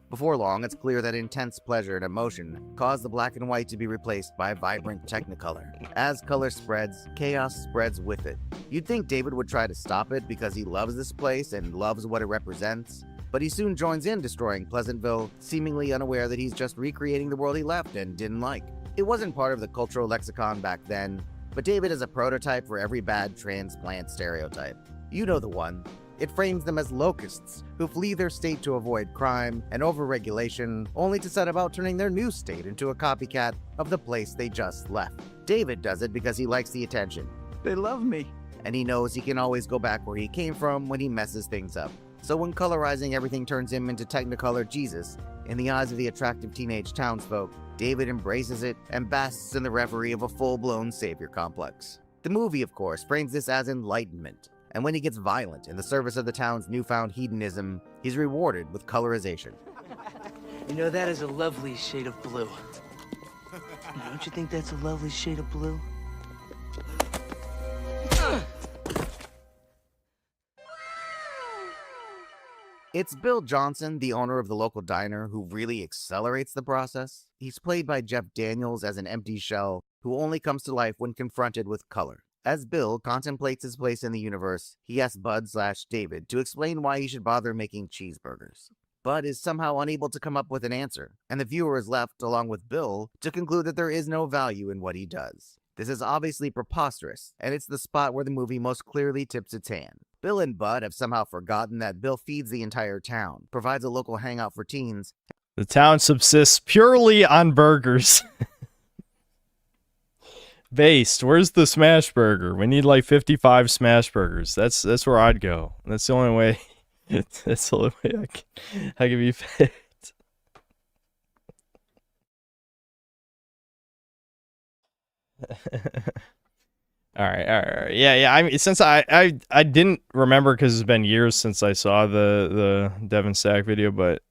Before long, it's clear that intense pleasure and emotion cause the black and white to be replaced by vibrant technicolor. As color spreads, chaos spreads with it. You'd think David would try to stop it because he loves this place and loves what it represents, but he soon joins in destroying Pleasantville, seemingly unaware that he's just recreating the world he left and didn't like. It wasn't part of the cultural lexicon back then, but David is a prototype for every bad transplant stereotype. You know the one. It frames them as locusts who flee their state to avoid crime and overregulation, only to set about turning their new state into a copycat of the place they just left. David does it because he likes the attention. They love me. And he knows he can always go back where he came from when he messes things up. So when colorizing everything turns him into Technicolor Jesus, in the eyes of the attractive teenage townsfolk, David embraces it and basks in the reverie of a full-blown savior complex. The movie, of course, frames this as enlightenment. And when he gets violent in the service of the town's newfound hedonism, he's rewarded with colorization. You know, that is a lovely shade of blue. Don't you think that's a lovely shade of blue? It's Bill Johnson, the owner of the local diner, who really accelerates the process. He's played by Jeff Daniels as an empty shell who only comes to life when confronted with color. As Bill contemplates his place in the universe, he asks Bud/David to explain why he should bother making cheeseburgers. Bud is somehow unable to come up with an answer, and the viewer is left, along with Bill, to conclude that there is no value in what he does. This is obviously preposterous, and it's the spot where the movie most clearly tips its hand. Bill and Bud have somehow forgotten that Bill feeds the entire town, provides a local hangout for teens. The town subsists purely on burgers. Based, where's the smash burger? We need like 55 smash burgers. That's where I'd go. That's the only way. That's the only way I can be fed. All right. Yeah. I mean, since I didn't remember because it's been years since I saw the Devin Stack video, but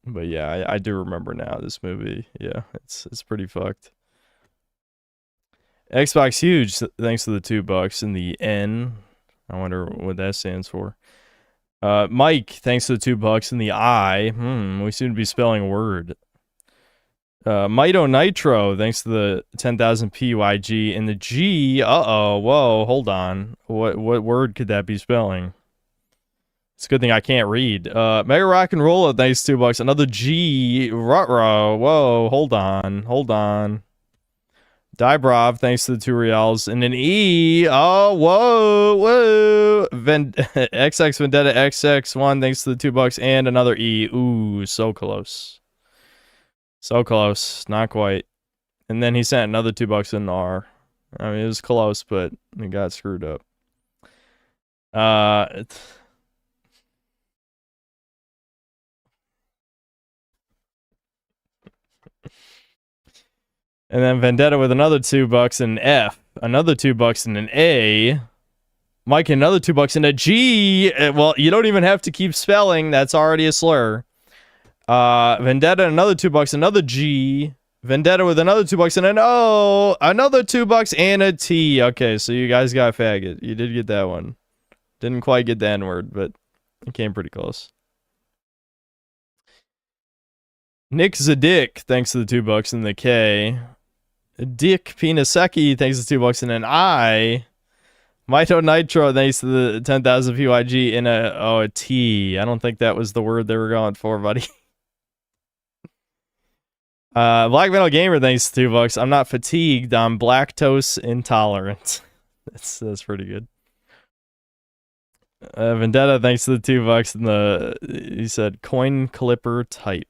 yeah, I do remember now this movie. Yeah, it's pretty fucked. Xbox huge, thanks to the $2 and the N. I wonder what that stands for. Mike, thanks to the $2 in the I. We seem to be spelling a word. Mito Nitro, thanks to the 10,000 PYG. And the G, whoa, hold on. What word could that be spelling? It's a good thing I can't read. Mega Rock and Rolla, thanks to $2. Another G, Rutrow, whoa, hold on. Dybrov, thanks to the 2 reals. And an E, whoa. XX Vendetta XX1, thanks to the $2. And another E, ooh, so close. So close, not quite. And then he sent another $2 in R. I mean, it was close, but it got screwed up. And then Vendetta with another $2 and F. Another $2 and an A. Mike, another $2 and a G. Well, you don't even have to keep spelling. That's already a slur. Vendetta, another $2, another G. Vendetta with another $2 and an O. Another $2 and a T. Okay, so you guys got faggot. You did get that one. Didn't quite get the N word, but it came pretty close. Nick Zadik, thanks to the $2 and the K. Dick Pinaseki, thanks to $2 and an I. Mito Nitro, thanks to the 10,000 PYG and a T. I don't think that was the word they were going for, buddy. Black Metal Gamer, thanks to $2. I'm not fatigued. I'm lactose intolerant. That's pretty good. Vendetta, thanks to the $2 and he said coin clipper type.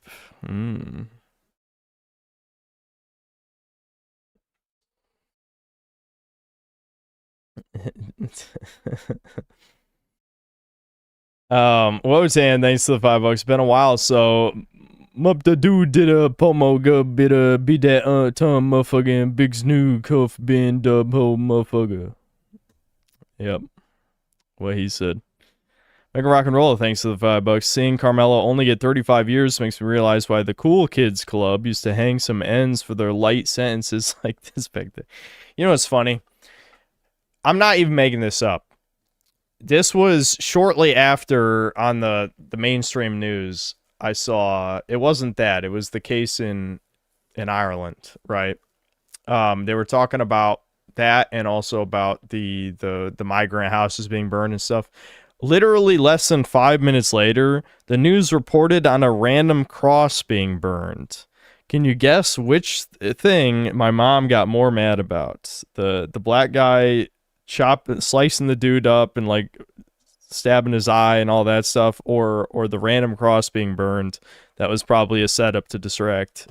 What was saying? Thanks to the $5. Been a while, so Mup the dude did a pomo go bit be that Tom motherfucking big snoo cuff bin dub ho motherfucker. Yep. What he said. Mega Rock and Roll, thanks to the $5. Seeing Carmelo only get 35 years makes me realize why the Cool Kids Club used to hang some ends for their light sentences like this back then. You know what's funny? I'm not even making this up. This was shortly after on the mainstream news. I saw it wasn't that. It was the case in Ireland, right? They were talking about that and also about the migrant houses being burned and stuff. Literally less than 5 minutes later, the news reported on a random cross being burned. Can you guess which thing my mom got more mad about? The black guy slicing the dude up and like stabbing his eye and all that stuff, or the random cross being burned that was probably a setup to distract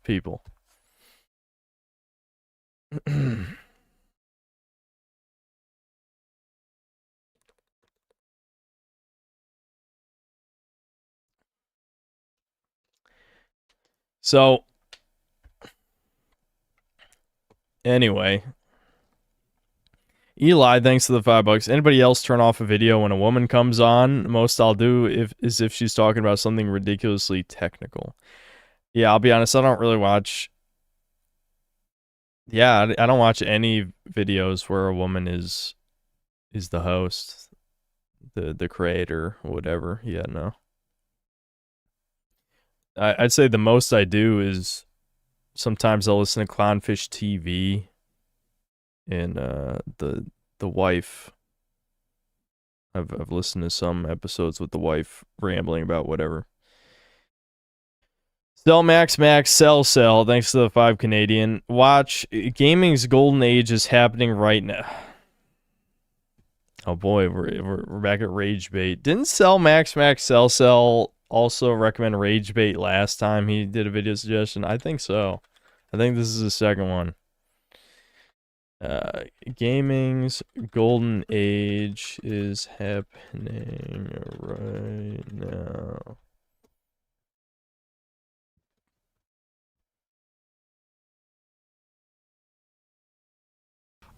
people. So anyway, Eli, thanks to the $5. Anybody else turn off a video when a woman comes on? Most I'll do is if she's talking about something ridiculously technical. Yeah, I'll be honest, I don't really watch. Yeah, I don't watch any videos where a woman is the host, the creator, or whatever. Yeah, no. I'd say the most I do is sometimes I'll listen to Clownfish TV. And the wife, I've listened to some episodes with the wife rambling about whatever. Cell Max Cell, thanks to the 5 Canadian. Watch, gaming's golden age is happening right now. Oh boy, we're back at Rage Bait. Didn't Cell Max Cell also recommend Rage Bait last time he did a video suggestion? I think so. I think this is the second one. Gaming's golden age is happening right now.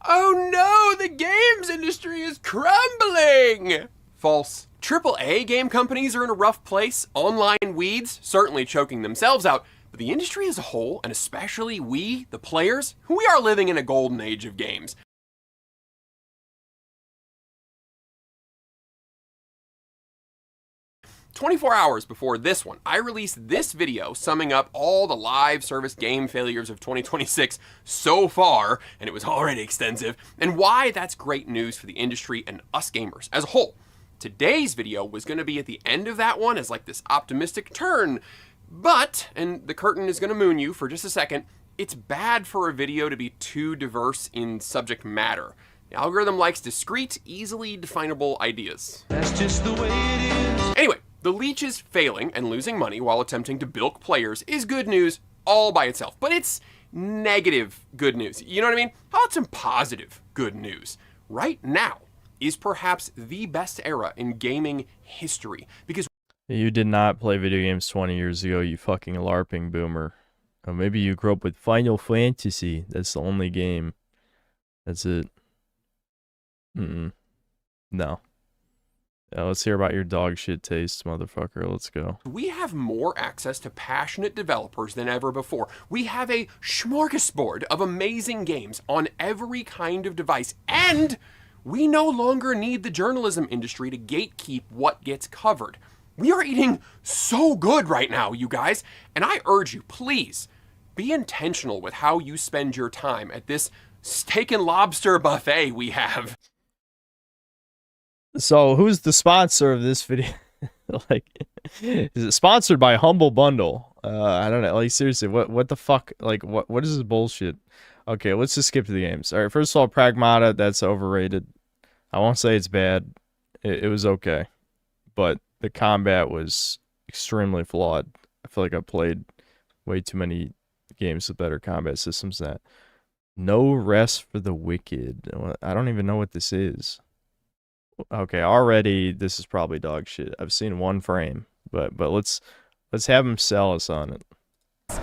Oh no, the games industry is crumbling! False. AAA game companies are in a rough place. Online weeds certainly choking themselves out. But the industry as a whole, and especially we, the players, we are living in a golden age of games. 24 hours before this one, I released this video summing up all the live service game failures of 2026 so far, and it was already extensive, and why that's great news for the industry and us gamers as a whole. Today's video was going to be at the end of that one as like this optimistic turn, but, and the curtain is going to moon you for just a second, it's bad for a video to be too diverse in subject matter. The algorithm likes discrete, easily definable ideas. That's just the way it is. Anyway, the leeches failing and losing money while attempting to bilk players is good news all by itself, but it's negative good news. You know what I mean? How about some positive good news? Right now is perhaps the best era in gaming history because you did not play video games 20 years ago, you fucking LARPing boomer. Or maybe you grew up with Final Fantasy. That's the only game. That's it. No. Yeah, let's hear about your dog shit taste, motherfucker. Let's go. we have more access to passionate developers than ever before. We have a smorgasbord of amazing games on every kind of device, and we no longer need the journalism industry to gatekeep what gets covered. We are eating so good right now, you guys, and I urge you, please, be intentional with how you spend your time at this steak and lobster buffet we have. So, who's the sponsor of this video? Like, is it sponsored by Humble Bundle? I don't know. Like, seriously, what the fuck? Like, what is this bullshit? Okay, let's just skip to the games. All right, first of all, Pragmata, that's overrated. I won't say it's bad. It was okay, but the combat was extremely flawed. I feel like I played way too many games with better combat systems than that. No Rest for the Wicked. I don't even know what this is. Okay, already this is probably dog shit. I've seen one frame, but let's have him sell us on it.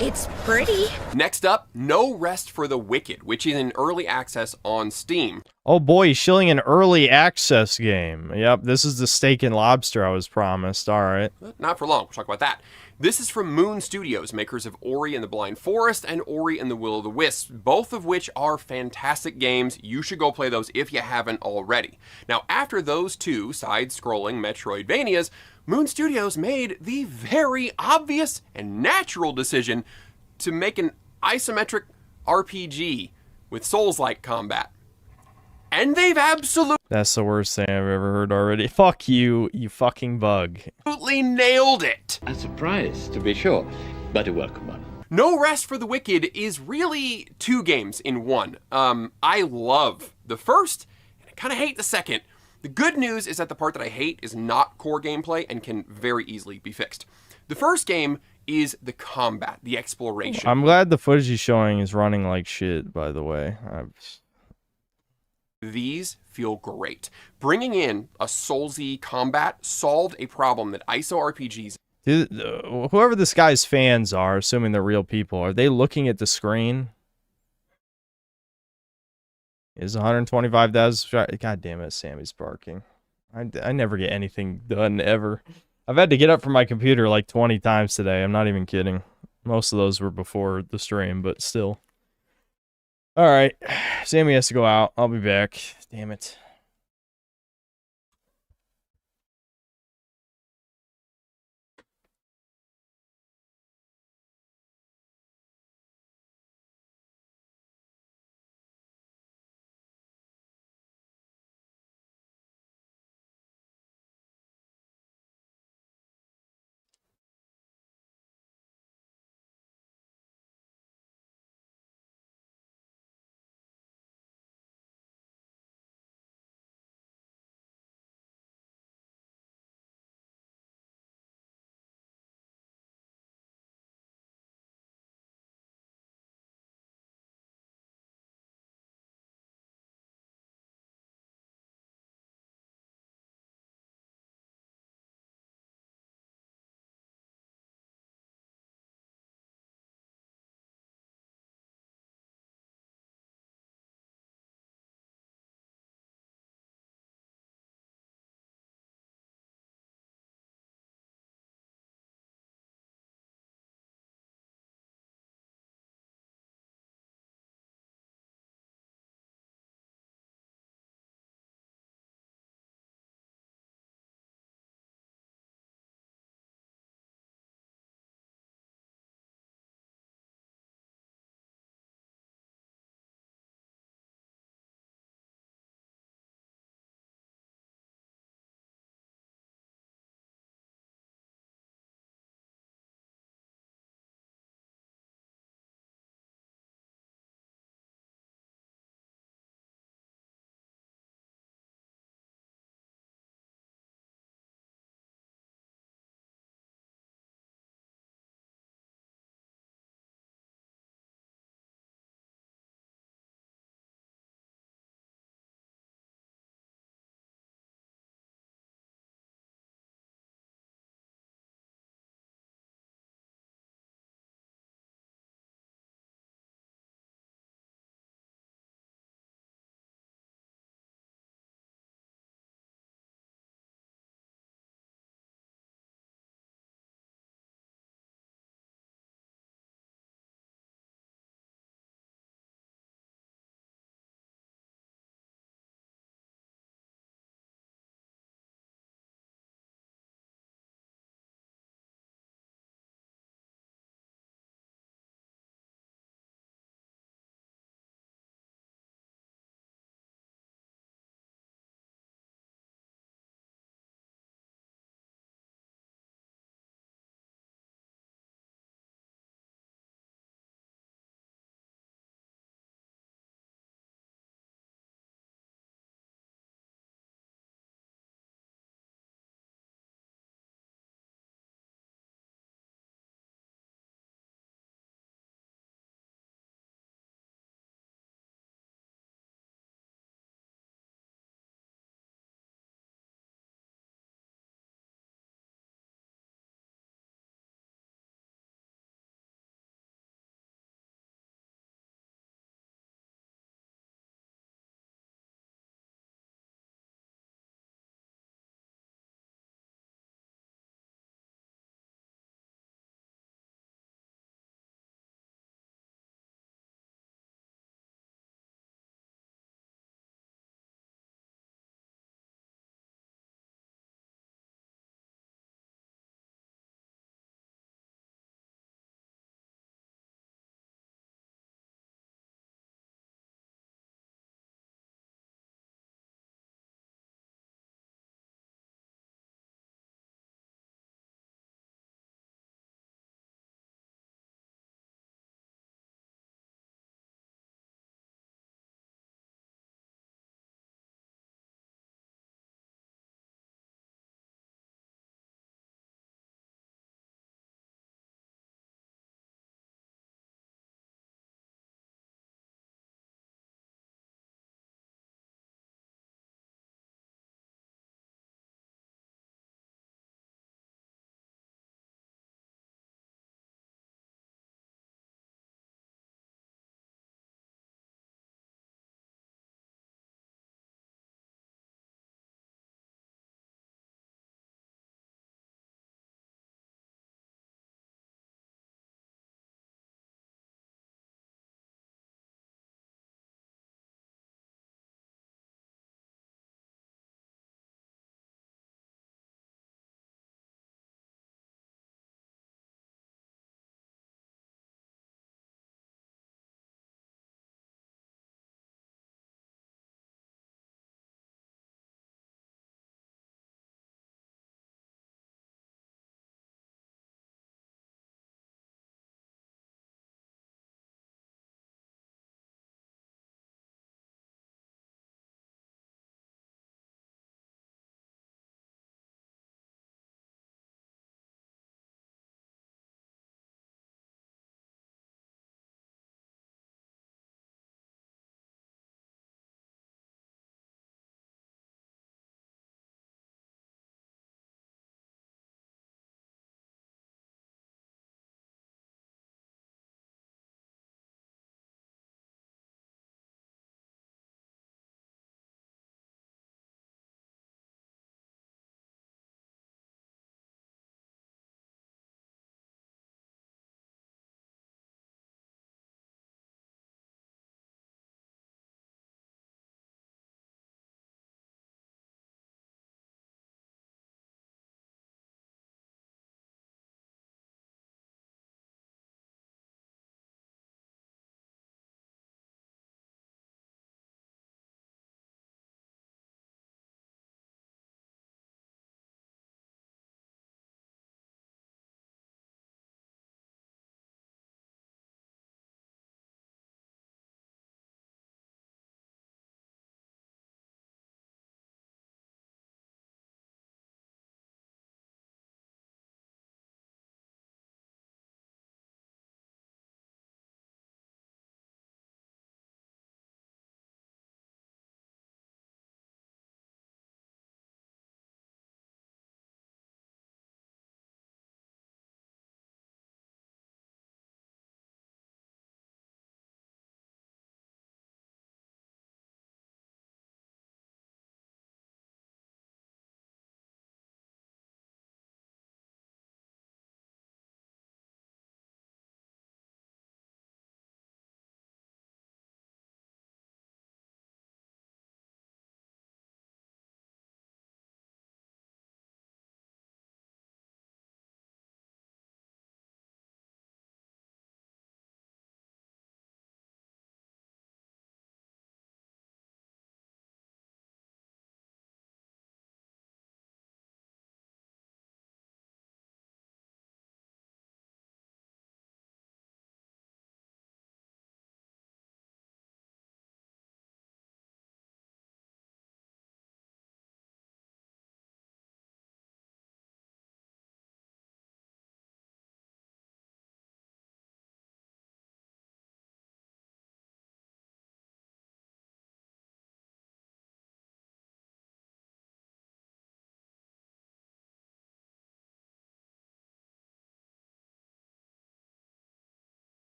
It's pretty. Next up, No Rest for the Wicked, which is in early access on Steam. Oh boy, he's shilling an early access game. Yep, this is the steak and lobster I was promised. All right. Not for long. We'll talk about that. This is from Moon Studios, makers of Ori and the Blind Forest and Ori and the Will of the Wisps, both of which are fantastic games. You should go play those if you haven't already. Now, after those two side-scrolling Metroidvanias, Moon Studios made the very obvious and natural decision to make an isometric RPG with Souls-like combat. And they've absolutely That's the worst thing I've ever heard already. Fuck you, you fucking bug. nailed it. A surprise, to be sure, but a welcome one. No Rest for the Wicked is really two games in one. I love the first, and I kind of hate the second. The good news is that the part that I hate is not core gameplay and can very easily be fixed. The first game is the combat, the exploration. I'm glad the footage he's showing is running like shit, by the way. These feel great. Bringing in a Soulsy combat solved a problem that ISO RPGs... Whoever this guy's fans are, assuming they're real people, are they looking at the screen? Is 125,000... God damn it, Sammy's barking. I never get anything done, ever. I've had to get up from my computer like 20 times today. I'm not even kidding. Most of those were before the stream, but still. Alright. Sammy has to go out. I'll be back. Damn it.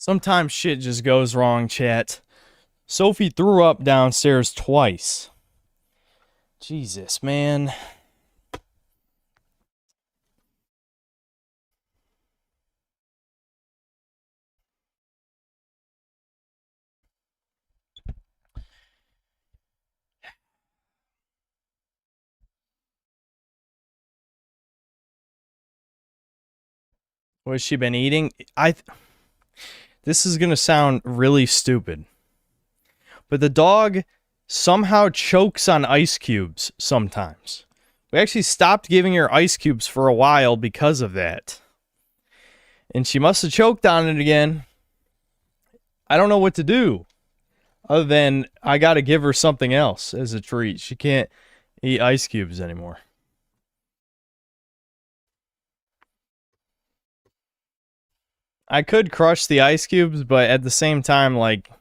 Sometimes shit just goes wrong, chat. Sophie threw up downstairs twice. Jesus, man. What has she been eating? This is going to sound really stupid. But the dog somehow chokes on ice cubes sometimes. We actually stopped giving her ice cubes for a while because of that. And she must have choked on it again. I don't know what to do. Other than I got to give her something else as a treat. She can't eat ice cubes anymore. I could crush the ice cubes, but at the same time, like,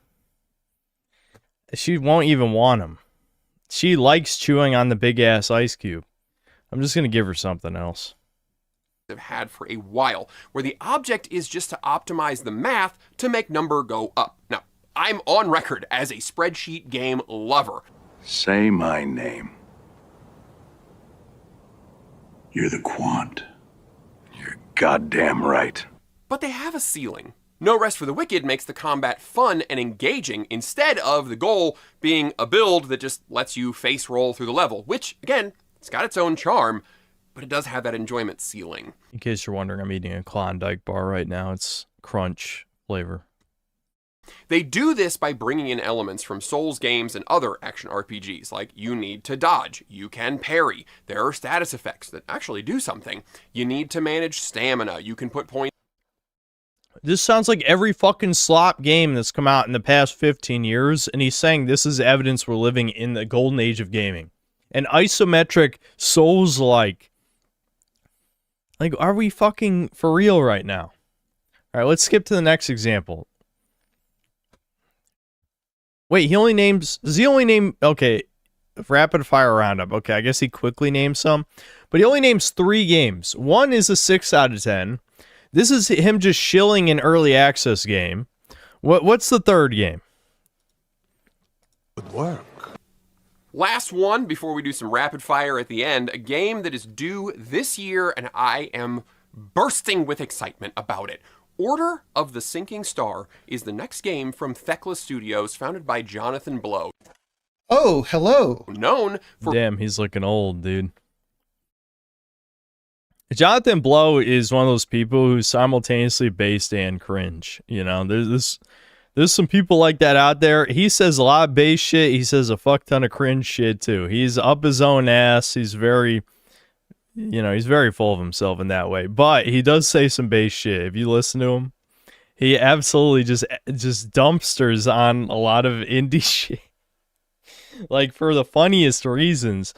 she won't even want them. She likes chewing on the big-ass ice cube. I'm just going to give her something else. Have had for a while, where the object is just to optimize the math to make number go up. Now, I'm on record as a spreadsheet game lover. Say my name. You're the Quant. You're goddamn right. But they have a ceiling. No Rest for the Wicked makes the combat fun and engaging instead of the goal being a build that just lets you face roll through the level, which, again, it's got its own charm, but it does have that enjoyment ceiling. In case you're wondering, I'm eating a Klondike bar right now. It's crunch flavor. They do this by bringing in elements from Souls games and other action RPGs, like you need to dodge, you can parry, there are status effects that actually do something, you need to manage stamina, you can put points. This sounds like every fucking slop game that's come out in the past 15 years, and he's saying this is evidence we're living in the golden age of gaming. An isometric Souls-like. Like, are we fucking for real right now? Alright, let's skip to the next example. Wait, does he only name, okay, rapid fire roundup. Okay, I guess he quickly names some. But he only names 3 games. One is a 6 out of 10. This is him just shilling an early access game. What's the third game? Good work. Last one, before we do some rapid fire at the end, a game that is due this year, and I am bursting with excitement about it. Order of the Sinking Star is the next game from Thekla Studios, founded by Jonathan Blow. Oh, hello. Known for... Damn, he's looking old, dude. Jonathan Blow is one of those people who's simultaneously based and cringe. You know, there's some people like that out there. He says a lot of base shit. He says a fuck ton of cringe shit too. He's up his own ass. He's very, he's very full of himself in that way. But he does say some base shit. If you listen to him, he absolutely just dumpsters on a lot of indie shit. Like, for the funniest reasons.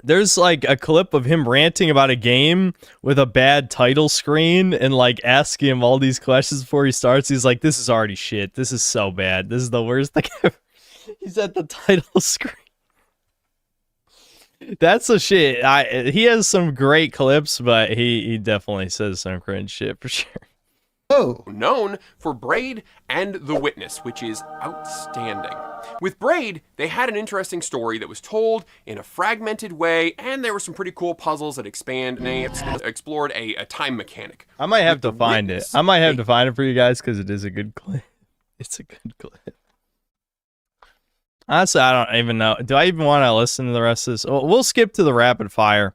There's like a clip of him ranting about a game with a bad title screen and like asking him all these questions before he starts. He's like, this is already shit. This is so bad. This is the worst thing ever. He's at the title screen. That's the shit. He has some great clips, but he definitely says some cringe shit for sure. Oh. Known for Braid and The Witness, which is outstanding. With Braid, they had an interesting story that was told in a fragmented way, and there were some pretty cool puzzles that explored a time mechanic. I might have to find it. I might have to find it for you guys because it is a good clip. It's a good clip. Honestly, I don't even know. Do I even want to listen to the rest of this? We'll skip to the rapid fire.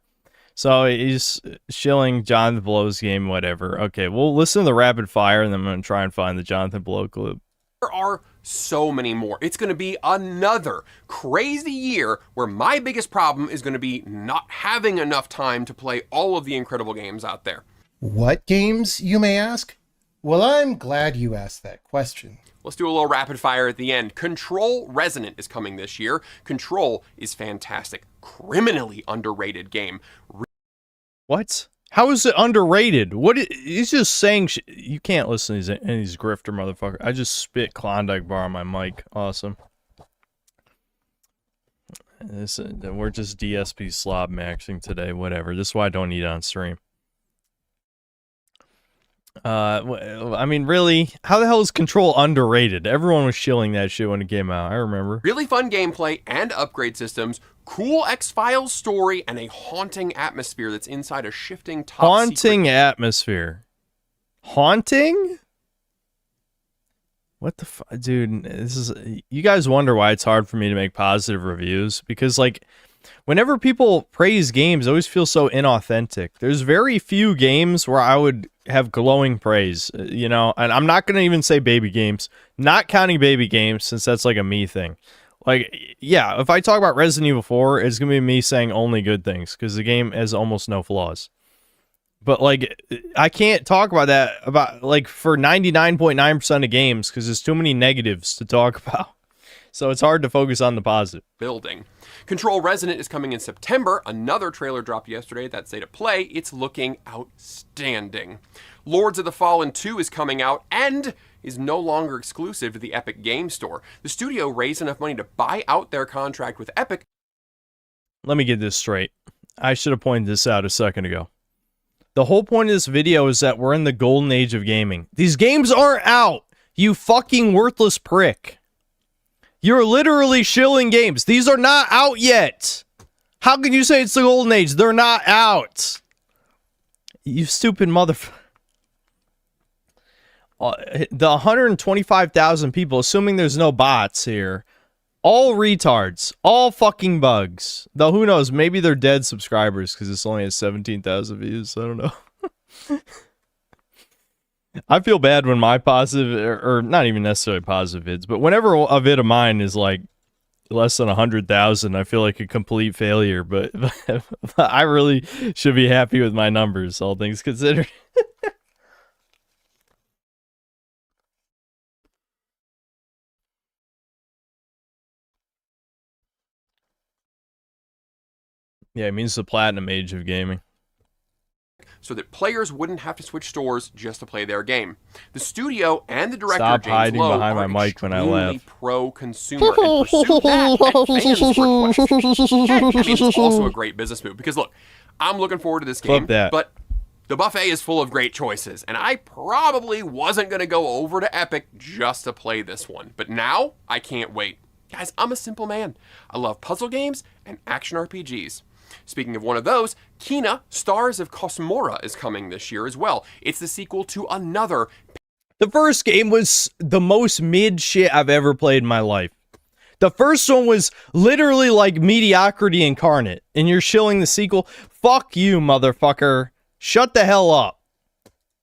So he's shilling Jonathan Blow's game, whatever. Okay, we'll listen to the rapid fire, and then I'm going to try and find the Jonathan Blow clip. There are so many more. It's going to be another crazy year where my biggest problem is going to be not having enough time to play all of the incredible games out there. What games, you may ask? Well, I'm glad you asked that question. Let's do a little rapid fire at the end. Control Resonant is coming this year. Control is fantastic. Criminally underrated game. What? How is it underrated? He's just saying you can't listen to these grifter motherfucker. I just spit Klondike bar on my mic. Awesome. We're just DSP slob maxing today. Whatever. This is why I don't eat on stream. I mean, really? How the hell is Control underrated? Everyone was shilling that shit when it came out. I remember. Really fun gameplay and upgrade systems, cool X-Files story, and a haunting atmosphere that's inside a shifting top Haunting secret. atmosphere. Haunting? What the fuck? Dude, this is... You guys wonder why it's hard for me to make positive reviews? Because, like, whenever people praise games, it always feels so inauthentic. There's very few games where I would have glowing praise, you know? And I'm not going to even say baby games. Not counting baby games, since that's like a me thing. Like, yeah, if I talk about Resident Evil 4, it's going to be me saying only good things, because the game has almost no flaws. But, like, I can't talk about that, about like, for 99.9% of games, because there's too many negatives to talk about. So it's hard to focus on the positive. Building. Control Resonant is coming in September. Another trailer dropped yesterday. That's State of Play. It's looking outstanding. Lords of the Fallen 2 is coming out and is no longer exclusive to the Epic Game Store. The studio raised enough money to buy out their contract with Epic. Let me get this straight. I should have pointed this out a second ago. The whole point of this video is that we're in the golden age of gaming. These games aren't out, you fucking worthless prick. You're literally shilling games. These are not out yet. How can you say it's the golden age? They're not out. You stupid motherfucker. The 125,000 people, assuming there's no bots here, all retards, all fucking bugs. Though who knows, maybe they're dead subscribers because this only has 17,000 views. I don't know. I feel bad when my positive, or not even necessarily positive vids, but whenever a vid of mine is like less than 100,000, I feel like a complete failure. But I really should be happy with my numbers, all things considered. Yeah, it means the platinum age of gaming. So that players wouldn't have to switch stores just to play their game. The studio and the director, Stop James hiding Lowe, behind are my mic when I laugh. pro-consumer and pursue that at fans' request. And, I mean, it's also a great business move because, look, I'm looking forward to this game, but the buffet is full of great choices, and I probably wasn't going to go over to Epic just to play this one. But now, I can't wait. Guys, I'm a simple man. I love puzzle games and action RPGs. Speaking of one of those, Kena, Stars of Cosmora is coming this year as well. It's the sequel to another. The first game was the most mid shit I've ever played in my life. The first one was literally like mediocrity incarnate, and you're shilling the sequel? Fuck you, motherfucker. Shut the hell up.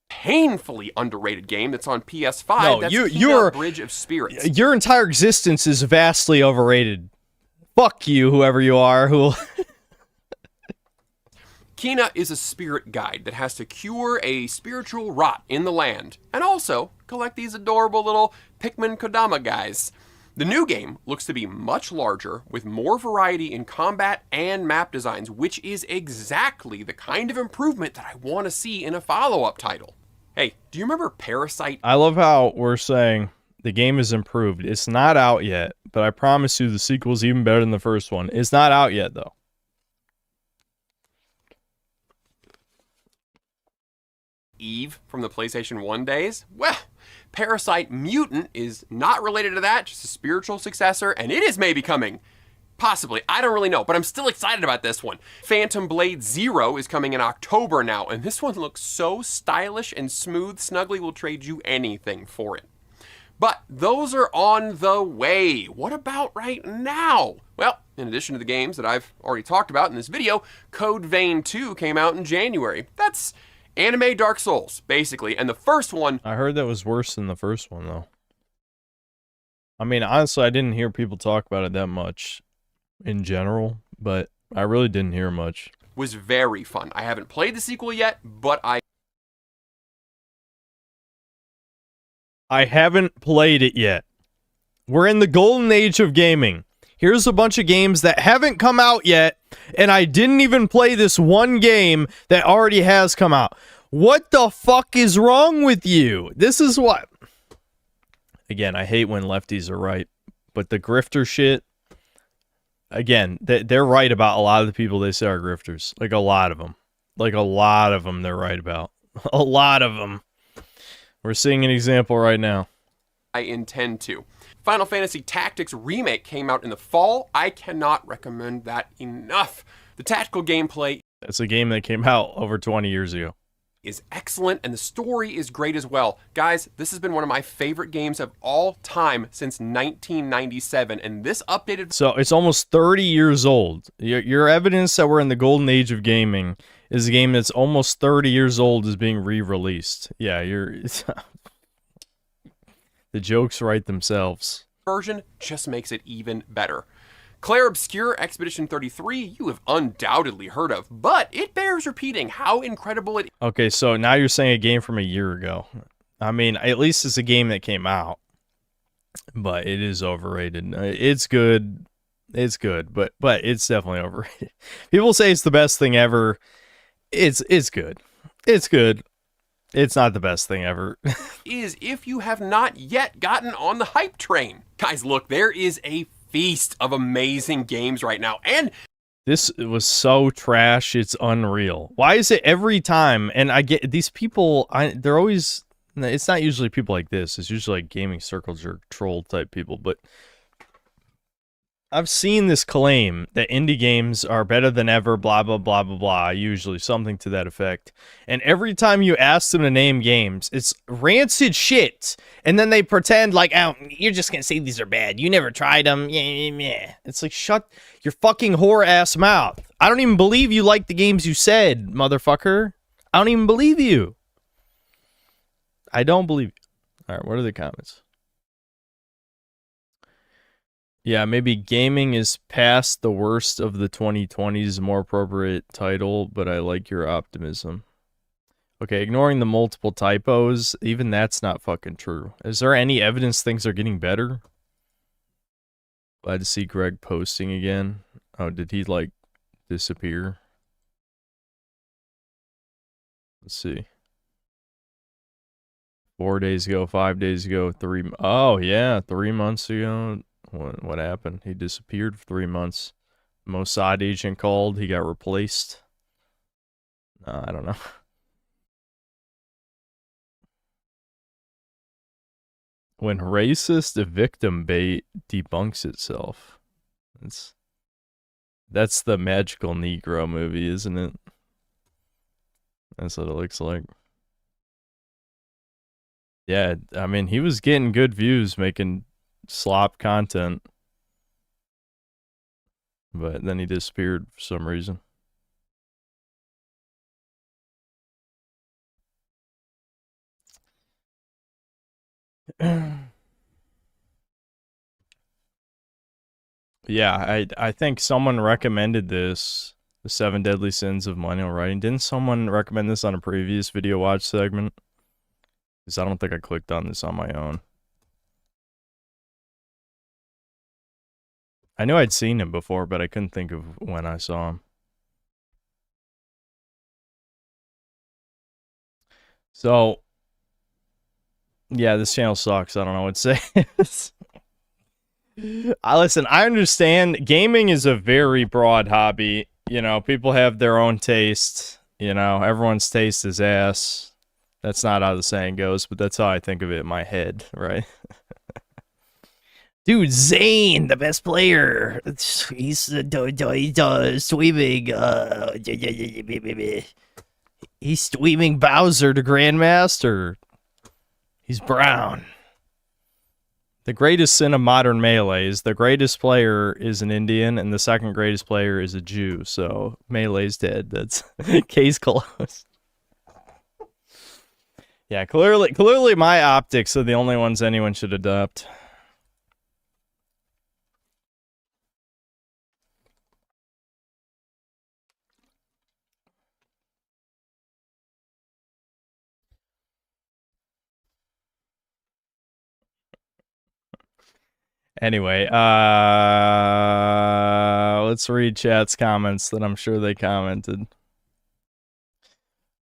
Painfully underrated game that's on PS5. No, that's you're Bridge of Spirits. Your entire existence is vastly overrated. Fuck you, whoever you are, who... Kena is a spirit guide that has to cure a spiritual rot in the land, and also collect these adorable little Pikmin Kodama guys. The new game looks to be much larger, with more variety in combat and map designs, which is exactly the kind of improvement that I want to see in a follow-up title. Hey, do you remember Parasite? I love how we're saying the game is improved. It's not out yet, but I promise you the sequel's even better than the first one. It's not out yet, though. Eve from the PlayStation 1 days? Well, Parasite Mutant is not related to that, just a spiritual successor, and it is maybe coming. Possibly, I don't really know, but I'm still excited about this one. Phantom Blade Zero is coming in October now, and this one looks so stylish and smooth, Snuggly will trade you anything for it. But those are on the way. What about right now? Well, in addition to the games that I've already talked about in this video, Code Vein 2 came out in January. That's anime Dark Souls, basically, and the first one... I heard that was worse than the first one, though. I mean, honestly, I didn't hear people talk about it that much in general, but I really didn't hear much. Was very fun. I haven't played the sequel yet, but I haven't played it yet. We're in the golden age of gaming. Here's a bunch of games that haven't come out yet, and I didn't even play this one game that already has come out. What the fuck is wrong with you? This is what... Again, I hate when lefties are right, but the grifter shit... Again, they're right about a lot of the people they say are grifters. Like, a lot of them. Like, a lot of them they're right about. A lot of them. We're seeing an example right now. I intend to. Final Fantasy Tactics Remake came out in the fall. I cannot recommend that enough. The tactical gameplay It's a game that came out over 20 years ago. Is excellent, and the story is great as well. Guys, this has been one of my favorite games of all time since 1997, and this updated... So it's almost 30 years old. Your evidence that we're in the golden age of gaming is a game that's almost 30 years old is being re-released. Yeah, the jokes write themselves. Version just makes it even better. Claire Obscure Expedition 33, you have undoubtedly heard of, but it bears repeating how incredible it is. Okay, so now you're saying a game from a year ago. I mean, at least it's a game that came out, but it is overrated. It's good. It's good, but it's definitely overrated. People say it's the best thing ever. It's good. It's good. It's not the best thing ever. Is if you have not yet gotten on the hype train. Guys, look, there is a feast of amazing games right now, and this was so trash, it's unreal. Why is it every time? And I get these people, they're always, it's not usually people like this, it's usually like gaming circles or troll type people, but I've seen this claim that indie games are better than ever, blah, blah, blah, blah, blah, usually something to that effect. And every time you ask them to name games, it's rancid shit. And then they pretend like, oh, you're just going to say these are bad. You never tried them. Yeah. It's like, shut your fucking whore-ass mouth. I don't even believe you like the games you said, motherfucker. I don't even believe you. I don't believe you. All right, what are the comments? Yeah, maybe gaming is past the worst of the 2020s, more appropriate title, but I like your optimism. Okay, ignoring the multiple typos, even that's not fucking true. Is there any evidence things are getting better? Glad to see Greg posting again. Oh, did he, like, disappear? Let's see. 4 days ago, 5 days ago, oh, yeah, 3 months ago. What happened? He disappeared for 3 months. Mossad agent called. He got replaced. I don't know. When racist victim bait debunks itself. That's the Magical Negro movie, isn't it? That's what it looks like. Yeah, I mean, he was getting good views making slop content, but then he disappeared for some reason. Yeah, I think someone recommended this, the 7 Deadly Sins of Millennial Writing. Didn't someone recommend this on a previous video watch segment? Because I don't think I clicked on this on my own. I knew I'd seen him before, but I couldn't think of when I saw him. So, yeah, this channel sucks. I don't know what to say. Listen, I understand gaming is a very broad hobby. You know, people have their own taste. You know, everyone's taste is ass. That's not how the saying goes, but that's how I think of it in my head, right? Dude, Zane, the best player. He's sweeping. He's sweeping Bowser to Grandmaster. He's brown. The greatest sin of modern Melee is the greatest player is an Indian, and the second greatest player is a Jew. So Melee's dead. That's case closed. Yeah, clearly my optics are the only ones anyone should adopt. Anyway, let's read chat's comments that I'm sure they commented.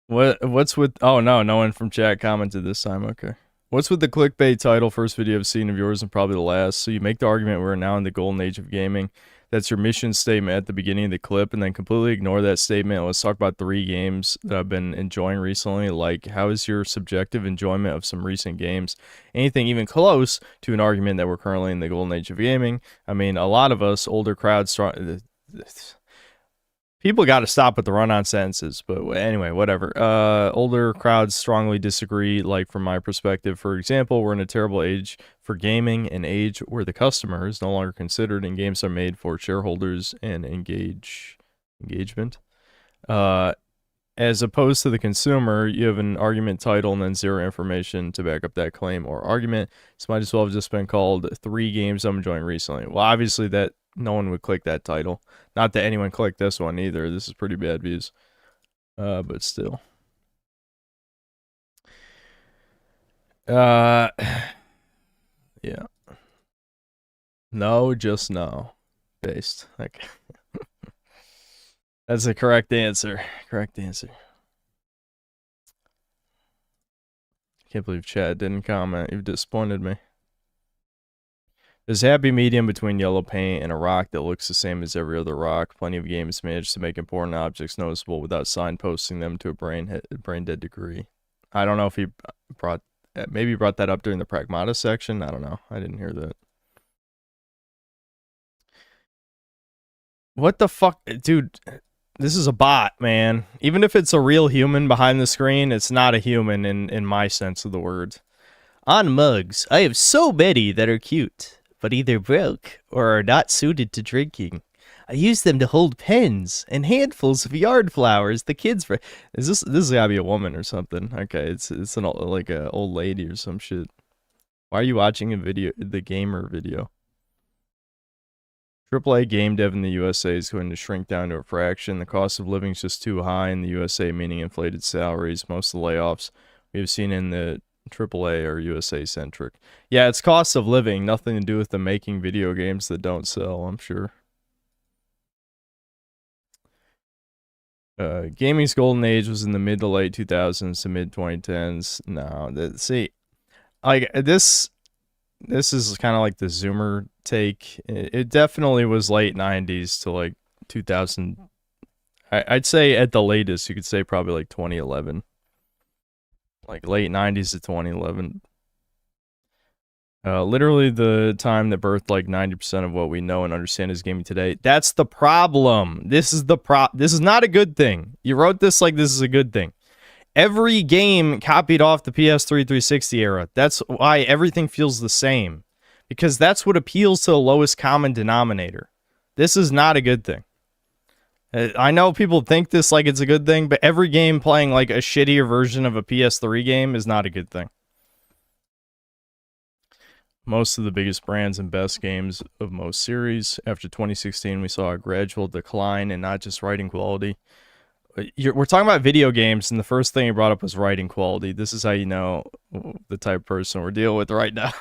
What's with... Oh, no one from chat commented this time. Okay. What's with the clickbait title? First video I've seen of yours and probably the last. So you make the argument we're now in the golden age of gaming. that's your mission statement at the beginning of the clip, and then completely ignore that statement. Let's talk about 3 games that I've been enjoying recently. Like, how is your subjective enjoyment of some recent games? Anything even close to an argument that we're currently in the golden age of gaming? I mean, a lot of us, older crowds, people got to stop with the run-on sentences, but anyway, whatever. Older crowds strongly disagree. Like, from my perspective, for example, we're in a terrible age for gaming, an age where the customer is no longer considered and games are made for shareholders and engagement. As opposed to the consumer, you have an argument title and then zero information to back up that claim or argument. So might as well have just been called 3 games I'm enjoying recently. Well, obviously that no one would click that title. Not that anyone clicked this one either. This is pretty bad views. But still. Yeah. No, just no. Based. Okay. That's the correct answer. Correct answer. Can't believe Chad didn't comment. You've disappointed me. There's a happy medium between yellow paint and a rock that looks the same as every other rock. Plenty of games manage to make important objects noticeable without signposting them to a brain-dead degree. I don't know if he maybe brought that up during the Pragmata section. I don't know. I didn't hear that. What the fuck? Dude, this is a bot, man. Even if it's a real human behind the screen, it's not a human in my sense of the word. On mugs, I have so many that are cute, but either broke or are not suited to drinking. I use them to hold pens and handfuls of yard flowers the kids. This gotta be a woman or something? Okay, it's like a old lady or some shit. Why are you watching the gamer video? AAA game dev in the USA is going to shrink down to a fraction. The cost of living is just too high in the USA, meaning inflated salaries. Most of the layoffs we have seen in the AAA are USA-centric. Yeah, it's cost of living. Nothing to do with them making video games that don't sell, I'm sure. Gaming's golden age was in the mid to late 2000s to mid 2010s. No, see, like this is kind of like the Zoomer take. It definitely was late 90s to like 2000. I'd say at the latest, you could say probably like 2011. Like late 90s to 2011. Literally the time that birthed like 90% of what we know and understand as gaming today. That's the problem. This is not a good thing. You wrote this like this is a good thing. Every game copied off the PS3 360 era. That's why everything feels the same. Because that's what appeals to the lowest common denominator. This is not a good thing. I know people think this like it's a good thing, but every game playing like a shittier version of a PS3 game is not a good thing. Most of the biggest brands and best games of most series. After 2016, we saw a gradual decline in not just writing quality. We're talking about video games, and the first thing you brought up was writing quality. This is how you know the type of person we're dealing with right now.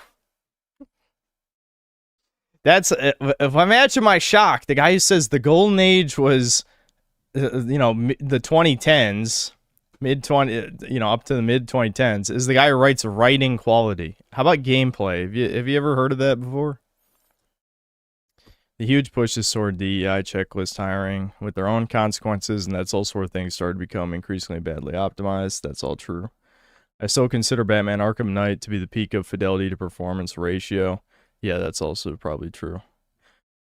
That's, if I'm matching my shock, the guy who says the golden age was, you know, the 2010s, up to the mid 2010s, is the guy who writes writing quality. How about gameplay? Have you ever heard of that before? The huge pushes toward DEI checklist hiring with their own consequences, and that's also where things started to become increasingly badly optimized. That's all true. I still consider Batman Arkham Knight to be the peak of fidelity to performance ratio. Yeah, that's also probably true.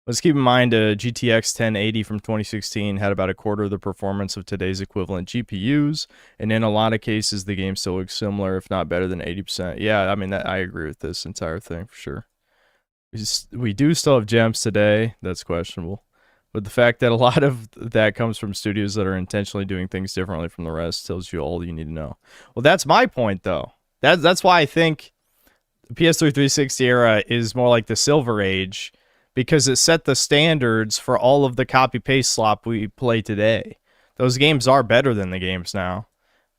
Let's keep in mind a GTX 1080 from 2016 had about a quarter of the performance of today's equivalent GPUs, and in a lot of cases, the game still looks similar, if not better than 80%. Yeah, I mean, I agree with this entire thing for sure. We do still have gems today. That's questionable. But the fact that a lot of that comes from studios that are intentionally doing things differently from the rest tells you all you need to know. Well, that's my point, though. That's why I think the PS3 360 era is more like the Silver Age, because it set the standards for all of the copy-paste slop we play today. Those games are better than the games now.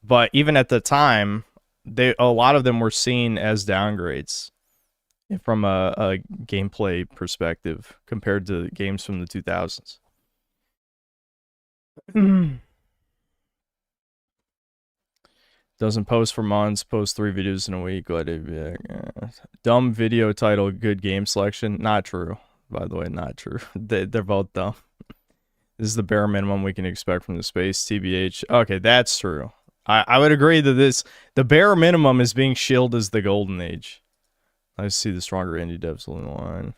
But even at the time, a lot of them were seen as downgrades from a gameplay perspective compared to games from the 2000s. Doesn't post for months, post 3 videos in a week. Glad to be back. Dumb video title, good game selection. Not true. by the way, not true. They're both dumb. This is the bare minimum we can expect from the space, TBH. Okay, that's true. I would agree that the bare minimum is being shilled as the golden age. I see the stronger indie devs in the line.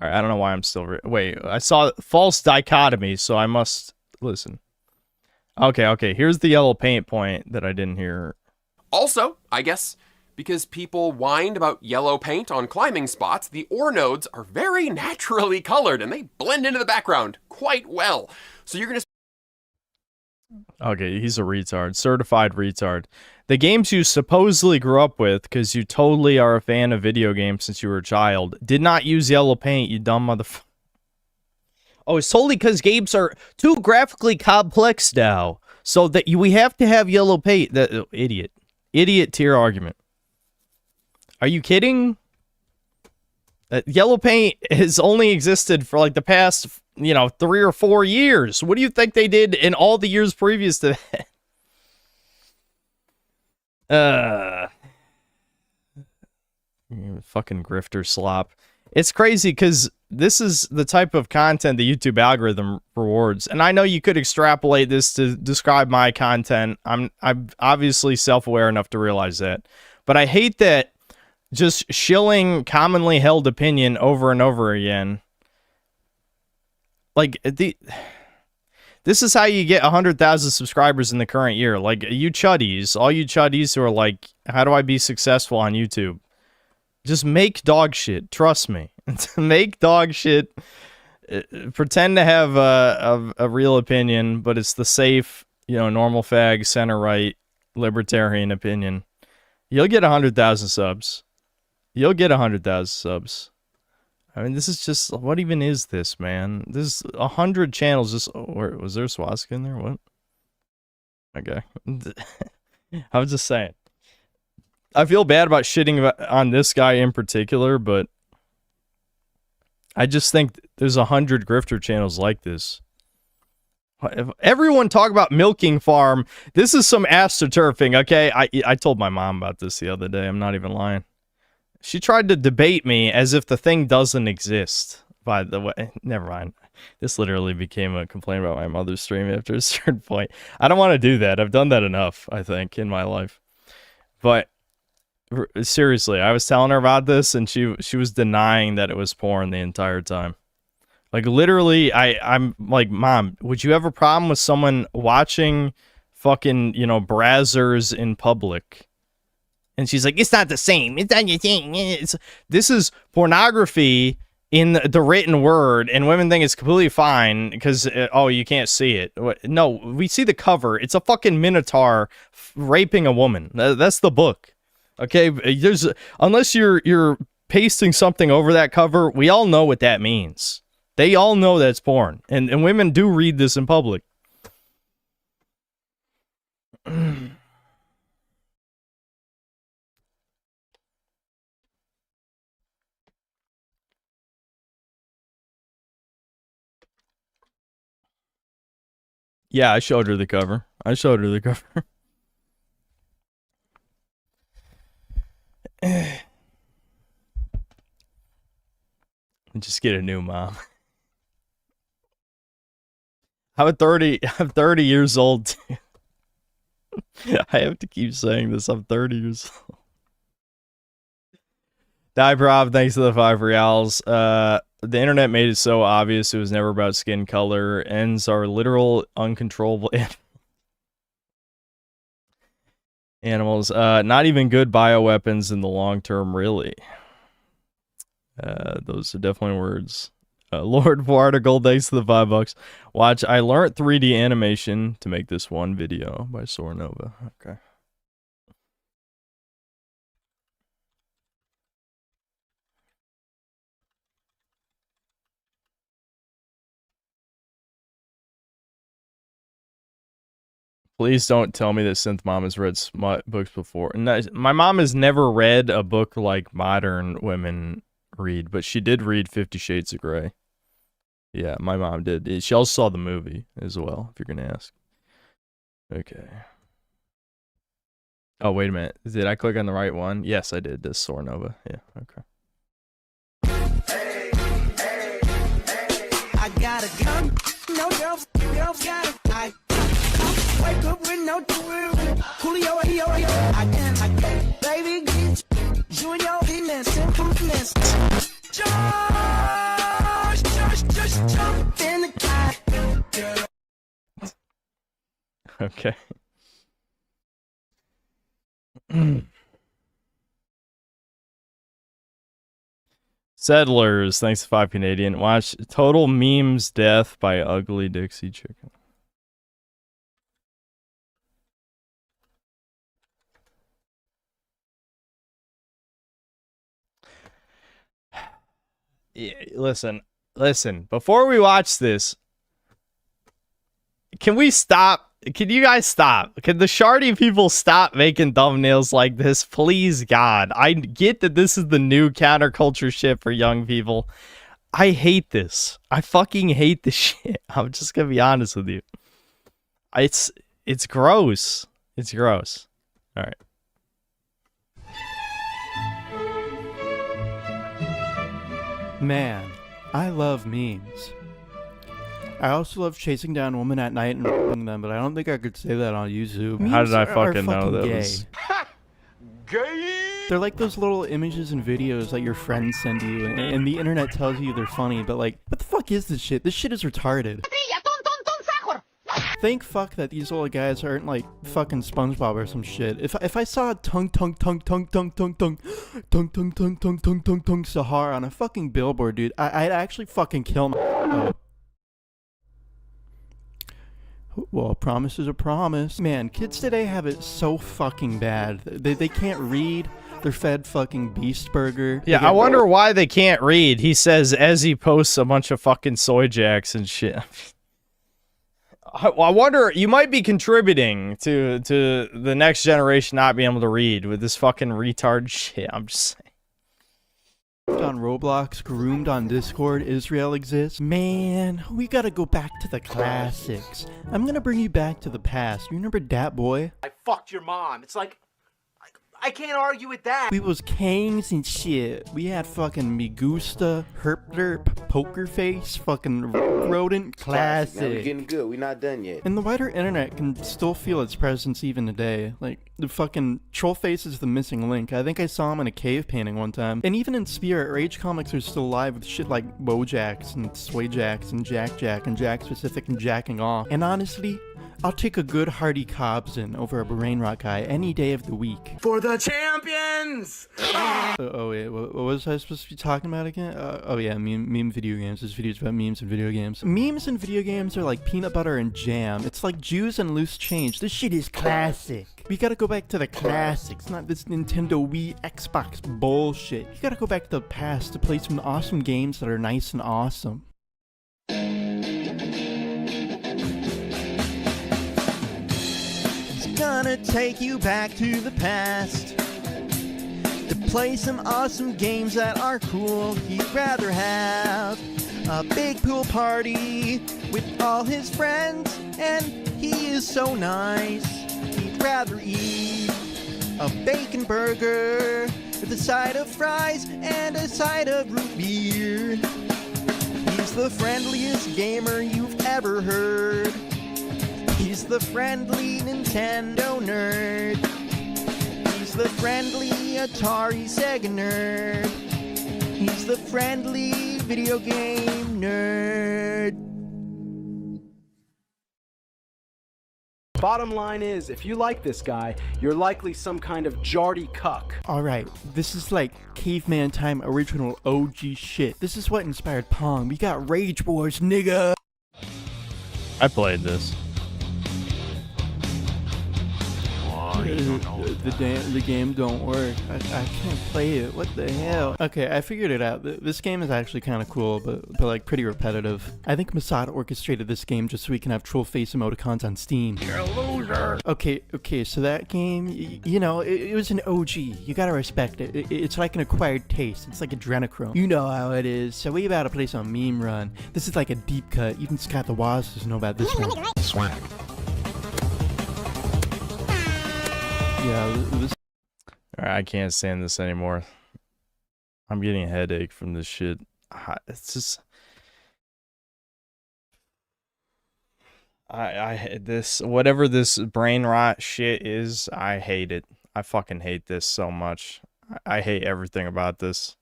All right, I don't know why I'm still... Wait, I saw false dichotomy, so I must listen. Okay, here's the yellow paint point that I didn't hear. Also, I guess, because people whined about yellow paint on climbing spots, the ore nodes are very naturally colored, and they blend into the background quite well. So you're going to... Okay, he's a retard. Certified retard. The games you supposedly grew up with, because you totally are a fan of video games since you were a child, did not use yellow paint, you dumb motherfucker. Oh, it's totally because games are too graphically complex now. So that we have to have yellow paint. Idiot. Idiot tier argument. Are you kidding? Yellow paint has only existed for like the past, 3 or 4 years. What do you think they did in all the years previous to that? Fucking grifter slop. It's crazy because this is the type of content the YouTube algorithm rewards. And I know you could extrapolate this to describe my content. I'm obviously self-aware enough to realize that. But I hate that just shilling commonly held opinion over and over again. Like, this is how you get 100,000 subscribers in the current year. Like, you chuddies, all you chuddies who are like, how do I be successful on YouTube? Just make dog shit. Trust me. Make dog shit. Pretend to have a real opinion, but it's the safe, normal fag, center-right, libertarian opinion. You'll get 100,000 subs. You'll get 100,000 subs. I mean, this is just... What even is this, man? There's 100 channels just... was there a swastika in there? What? Okay. I was just saying. I feel bad about shitting on this guy in particular, but I just think there's 100 grifter channels like this. If everyone talk about milking farm, this is some astroturfing, okay? I told my mom about this the other day. I'm not even lying. She tried to debate me as if the thing doesn't exist. By the way, never mind. This literally became a complaint about my mother's stream after a certain point. I don't want to do that. I've done that enough, I think, in my life. But seriously, I was telling her about this, and she was denying that it was porn the entire time. Like, literally, I'm like, Mom, would you have a problem with someone watching fucking, Brazzers in public? And she's like, it's not the same. It's not your thing. This is pornography in the written word, and women think it's completely fine because, you can't see it. No, we see the cover. It's a fucking minotaur raping a woman. That's the book. Okay, unless you're pasting something over that cover, we all know what that means. They all know that's porn, and women do read this in public. Yeah, I showed her the cover. Just get a new mom. I'm 30 years old too. I have to keep saying this. I'm 30 years old. Diprob, thanks to the 5 reals. The internet made it so obvious it was never about skin color. Ends are literal, uncontrollable animals. Not even good bioweapons in the long term, really. Those are definitely words. Lord Varticle, thanks to the $5. Watch, I learned 3D animation to make this one video by Sornova. Okay. Please don't tell me that Synth Mom has read smut books before. My mom has never read a book like modern women read, but she did read 50 Shades of Grey. Yeah, my mom did. She also saw the movie as well, if you're going to ask. Okay. Oh, wait a minute. Did I click on the right one? Yes, I did. This Sornova. Yeah, okay. girls got it. I wake up with no doing. Julio, I can. Baby, get you and your penis and compliments. Just jump in the car. Okay. Settlers, thanks to 5 Canadian. Watch Total Memes Death by Ugly Dixie Chicken. Yeah, listen. Before we watch this, can we stop? Can you guys stop? Can the Shardy people stop making thumbnails like this? Please, God. I get that this is the new counterculture shit for young people. I hate this. I fucking hate this shit. I'm just gonna be honest with you. It's gross. It's gross. All right. Man, I love memes. I also love chasing down women at night and raping them, but I don't think I could say that on YouTube. How did I Memes fucking know that gay. was... They're like those little images and videos that your friends send you, and the internet tells you they're funny, but like, what the fuck is this shit? This shit is retarded. Thank fuck that these little guys aren't like fucking SpongeBob or some shit. If I saw tongue Sahara on a fucking billboard, dude, I'd actually fucking kill my... Well, a promise is a promise. Man, kids today have it so fucking bad. They can't read. They're fed fucking Beast Burger. Yeah, I wonder why they can't read. He says as he posts a bunch of fucking soy jacks and shit. I wonder, you might be contributing to the next generation not being able to read with this fucking retard shit. I'm just saying. On Roblox, groomed on Discord, Israel exists. Man, we gotta go back to the classics. I'm gonna bring you back to the past. You remember Dat Boy? I fucked your mom. It's like, I can't argue with that. We was kings and shit. We had fucking Migusta, Herpderp, Poker Face, fucking Rodent, classic. Man, we're getting good. We're not done yet. And the wider internet can still feel its presence even today. Like, the fucking Trollface is the missing link. I think I saw him in a cave painting one time. And even in spirit, Rage Comics are still alive with shit like Wojacks and Swayjacks and Jack and Jack Specific and Jacking Off. And honestly, I'll take a good hearty Cobson over a Brain Rock guy any day of the week. For the champions! Oh wait, what was I supposed to be talking about again? Oh yeah, meme video games. This video's about memes and video games. Memes and video games are like peanut butter and jam. It's like Jews and loose change. This shit is classic. We gotta go back to the classics, not this Nintendo Wii Xbox bullshit. You gotta go back to the past to play some awesome games that are nice and awesome. Gonna take you back to the past to play some awesome games that are cool. He'd rather have a big pool party with all his friends, and he is so nice. He'd rather eat a bacon burger with a side of fries and a side of root beer. He's the friendliest gamer you've ever heard. He's the friendly Nintendo nerd. He's the friendly Atari Sega nerd. He's the friendly video game nerd. Bottom line is, if you like this guy, you're likely some kind of jardy cuck. Alright, this is like caveman time original OG shit. This is what inspired Pong. We got Rage Wars, nigga! I played this. The game don't work. I can't play it. What the hell? Okay, I figured it out. This game is actually kind of cool, but like pretty repetitive. I think Masada orchestrated this game just so we can have troll face emoticons on Steam. You're a loser. Okay, so that game, you know, it was an OG. You gotta respect it. It's like an acquired taste. It's like adrenochrome. You know how it is. So we about to play some meme run. This is like a deep cut. Even Scott the Woz doesn't know about this one. Swag. Yeah, this... Alright, I can't stand this anymore. I'm getting a headache from this shit. It's just... I this whatever this brain rot shit is, I hate it. I fucking hate this so much. I hate everything about this.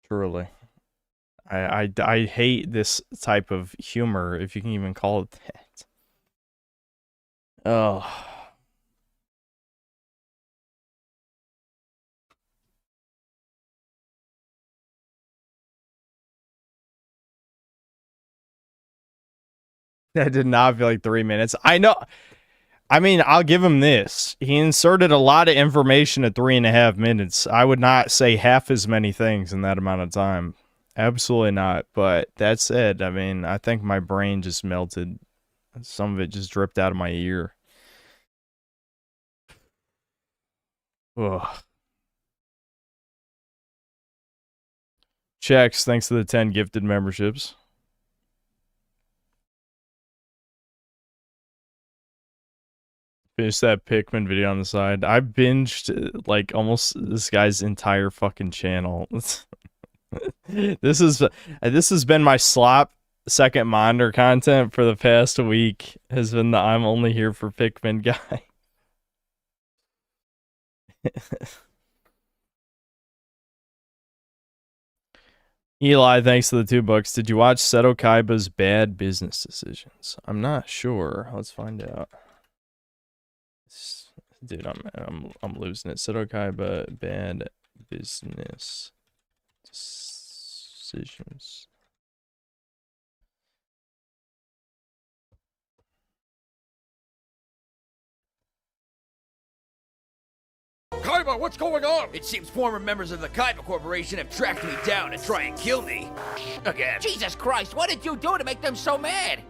Truly. I hate this type of humor, if you can even call it that. Oh. That did not feel like 3 minutes. I know. I mean, I'll give him this. He inserted a lot of information at 3.5 minutes. I would not say half as many things in that amount of time. Absolutely not. But that said, I mean, I think my brain just melted. Some of it just dripped out of my ear. Ugh. Checks, thanks to the 10 gifted memberships. Finish that Pikmin video on the side. I binged like almost this guy's entire fucking channel. This has been my slop second monitor content for the past week. Has been the I'm only here for Pikmin guy. Eli, thanks to the $2. Did you watch Seto Kaiba's Bad Business Decisions? I'm not sure. Let's find out. Dude, I'm losing it. Seto Kaiba Bad Business Decisions. Kaiba, what's going on? It seems former members of the Kaiba Corporation have tracked me down to try and kill me. Again. Jesus Christ, what did you do to make them so mad?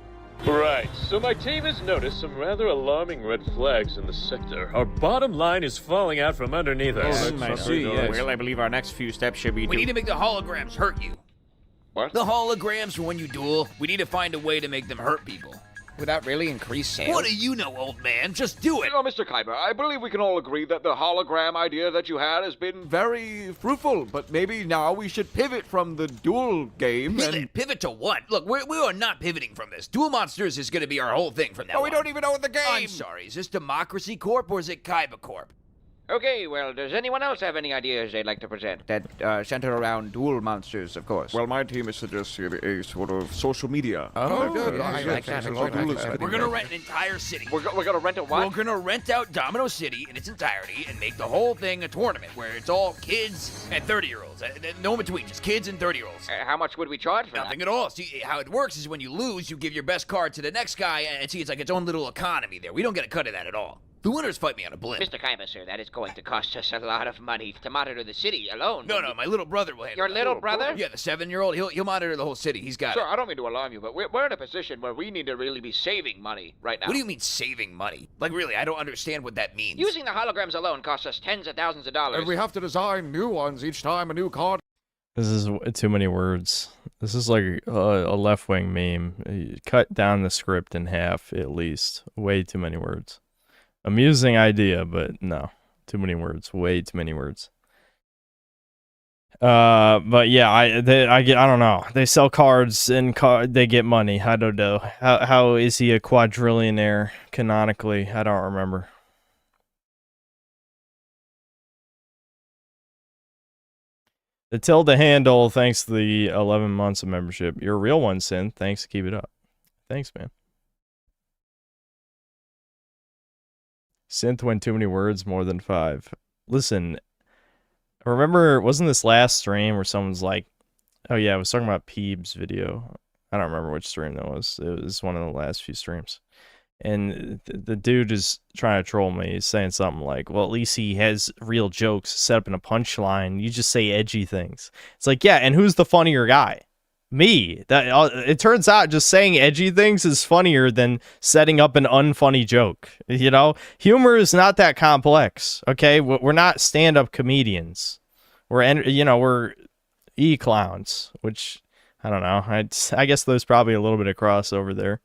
Right, so my team has noticed some rather alarming red flags in the sector. Our bottom line is falling out from underneath us. I see, yes. Well, I believe our next few steps should be... We need to make the holograms hurt you. What? The holograms for when you duel, we need to find a way to make them hurt people. Would that really increase sales? What do you know, old man? Just do it! You know, Mr. Kaiba, I believe we can all agree that the hologram idea that you had has been very fruitful, but maybe now we should pivot from the duel game Pivot to what? Look, we are not pivoting from this. Duel Monsters is going to be our whole thing from now on. we don't even know the game! I'm sorry, is this Democracy Corp or is it Kaiba Corp? Okay, well, does anyone else have any ideas they'd like to present? That center around Duel Monsters, of course. Well, my team is suggesting a sort of social media. Oh, good. I like that. We're going to rent an entire city. We're going to rent a what? We're going to rent out Domino City in its entirety and make the whole thing a tournament where it's all kids and 30-year-olds. No in between, just kids and 30-year-olds. How much would we charge for Nothing at all. See, how it works is when you lose, you give your best card to the next guy, and see, it's like its own little economy there. We don't get a cut of that at all. The winners fight me on a blimp. Mr. Kaiba, sir, that is going to cost us a lot of money to monitor the city alone. No, my little brother will handle Your little brother? Yeah, the 7-year-old. He'll monitor the whole city. He's got Sir, it. I don't mean to alarm you, but we're in a position where we need to really be saving money right now. What do you mean saving money? Like, really, I don't understand what that means. Using the holograms alone costs us tens of thousands of dollars. And we have to design new ones each time a new card. This is too many words. This is like a left-wing meme. You cut down the script in half, at least. Way too many words. Amusing idea, but no. Too many words. Way too many words. But yeah, I don't know. They sell cards and they get money. I don't know. How is he a quadrillionaire canonically? I don't remember. The Tilda handle, thanks to the 11 months of membership. You're a real one, Sin. Thanks. Keep it up. Thanks, man. Synth went too many words, more than 5. Listen, I remember, wasn't this last stream where someone's like, oh yeah, I was talking about Peeb's video. I don't remember which stream that was. It was one of the last few streams. And the dude is trying to troll me. He's saying something like, well, at least he has real jokes set up in a punchline. You just say edgy things. It's like, yeah, and who's the funnier guy? Me. It turns out just saying edgy things is funnier than setting up an unfunny joke. You know, humor is not that complex. Okay, we're not stand-up comedians. We're e-clowns, which I don't know. I guess there's probably a little bit of crossover there.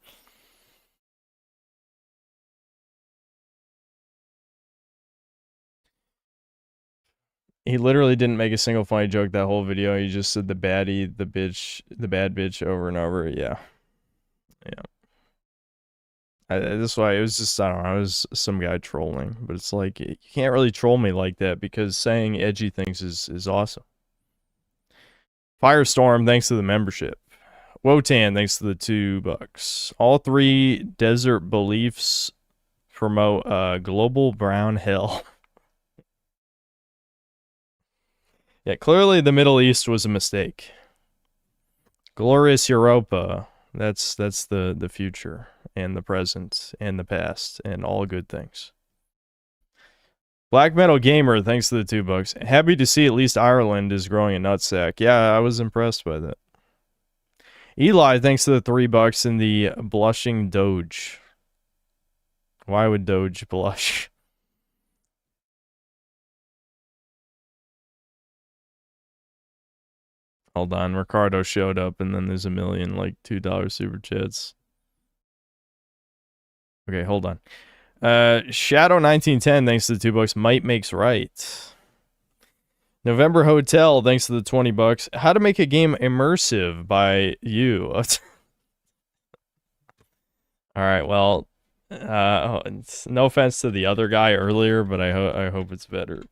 He literally didn't make a single funny joke that whole video. He just said the baddie, the bitch, the bad bitch over and over. Yeah. Yeah. That's why it was just, I don't know, it was some guy trolling. But it's like, you can't really troll me like that because saying edgy things is awesome. Firestorm, thanks to the membership. Wotan, thanks to the $2. All 3 desert beliefs promote global brown hell. Yeah, clearly the Middle East was a mistake. Glorious Europa, that's the future and the present and the past and all good things. Black Metal Gamer, thanks to the $2. Happy to see at least Ireland is growing a nutsack. Yeah, I was impressed by that. Eli, thanks to the $3 and the blushing Doge. Why would Doge blush? Hold on, Ricardo showed up and then there's a million like $2 super chats. Okay, hold on. Shadow 1910, thanks to the $2. Might makes right. November Hotel, thanks to the $20. How to make a game immersive by you. All right, well, no offense to the other guy earlier, but I hope it's better.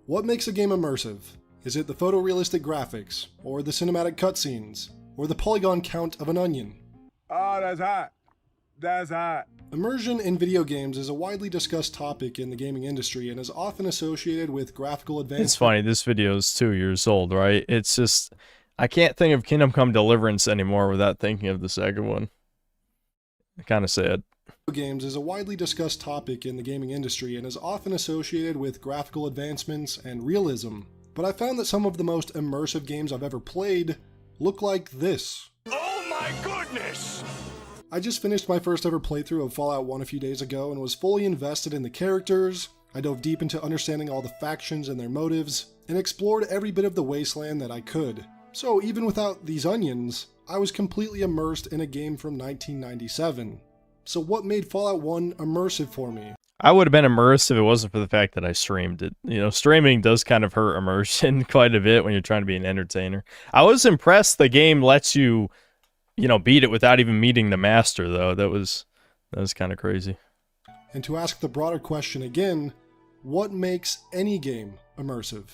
What makes a game immersive? Is it the photorealistic graphics, or the cinematic cutscenes, or the polygon count of an onion? Oh, that's hot. That's hot. Immersion in video games is a widely discussed topic in the gaming industry and is often associated with graphical advancements. It's funny, this video is 2 years old, right? It's just, I can't think of Kingdom Come Deliverance anymore without thinking of the second one. Kind of sad. Games is a widely discussed topic in the gaming industry and is often associated with graphical advancements and realism, but I found that some of the most immersive games I've ever played look like this. Oh my goodness! I just finished my first ever playthrough of Fallout 1 a few days ago and was fully invested in the characters. I dove deep into understanding all the factions and their motives, and explored every bit of the wasteland that I could. So even without these onions, I was completely immersed in a game from 1997. So what made Fallout 1 immersive for me? I would have been immersed if it wasn't for the fact that I streamed it. You know, streaming does kind of hurt immersion quite a bit when you're trying to be an entertainer. I was impressed the game lets you, you know, beat it without even meeting the master, though. That was kind of crazy. And to ask the broader question again, what makes any game immersive?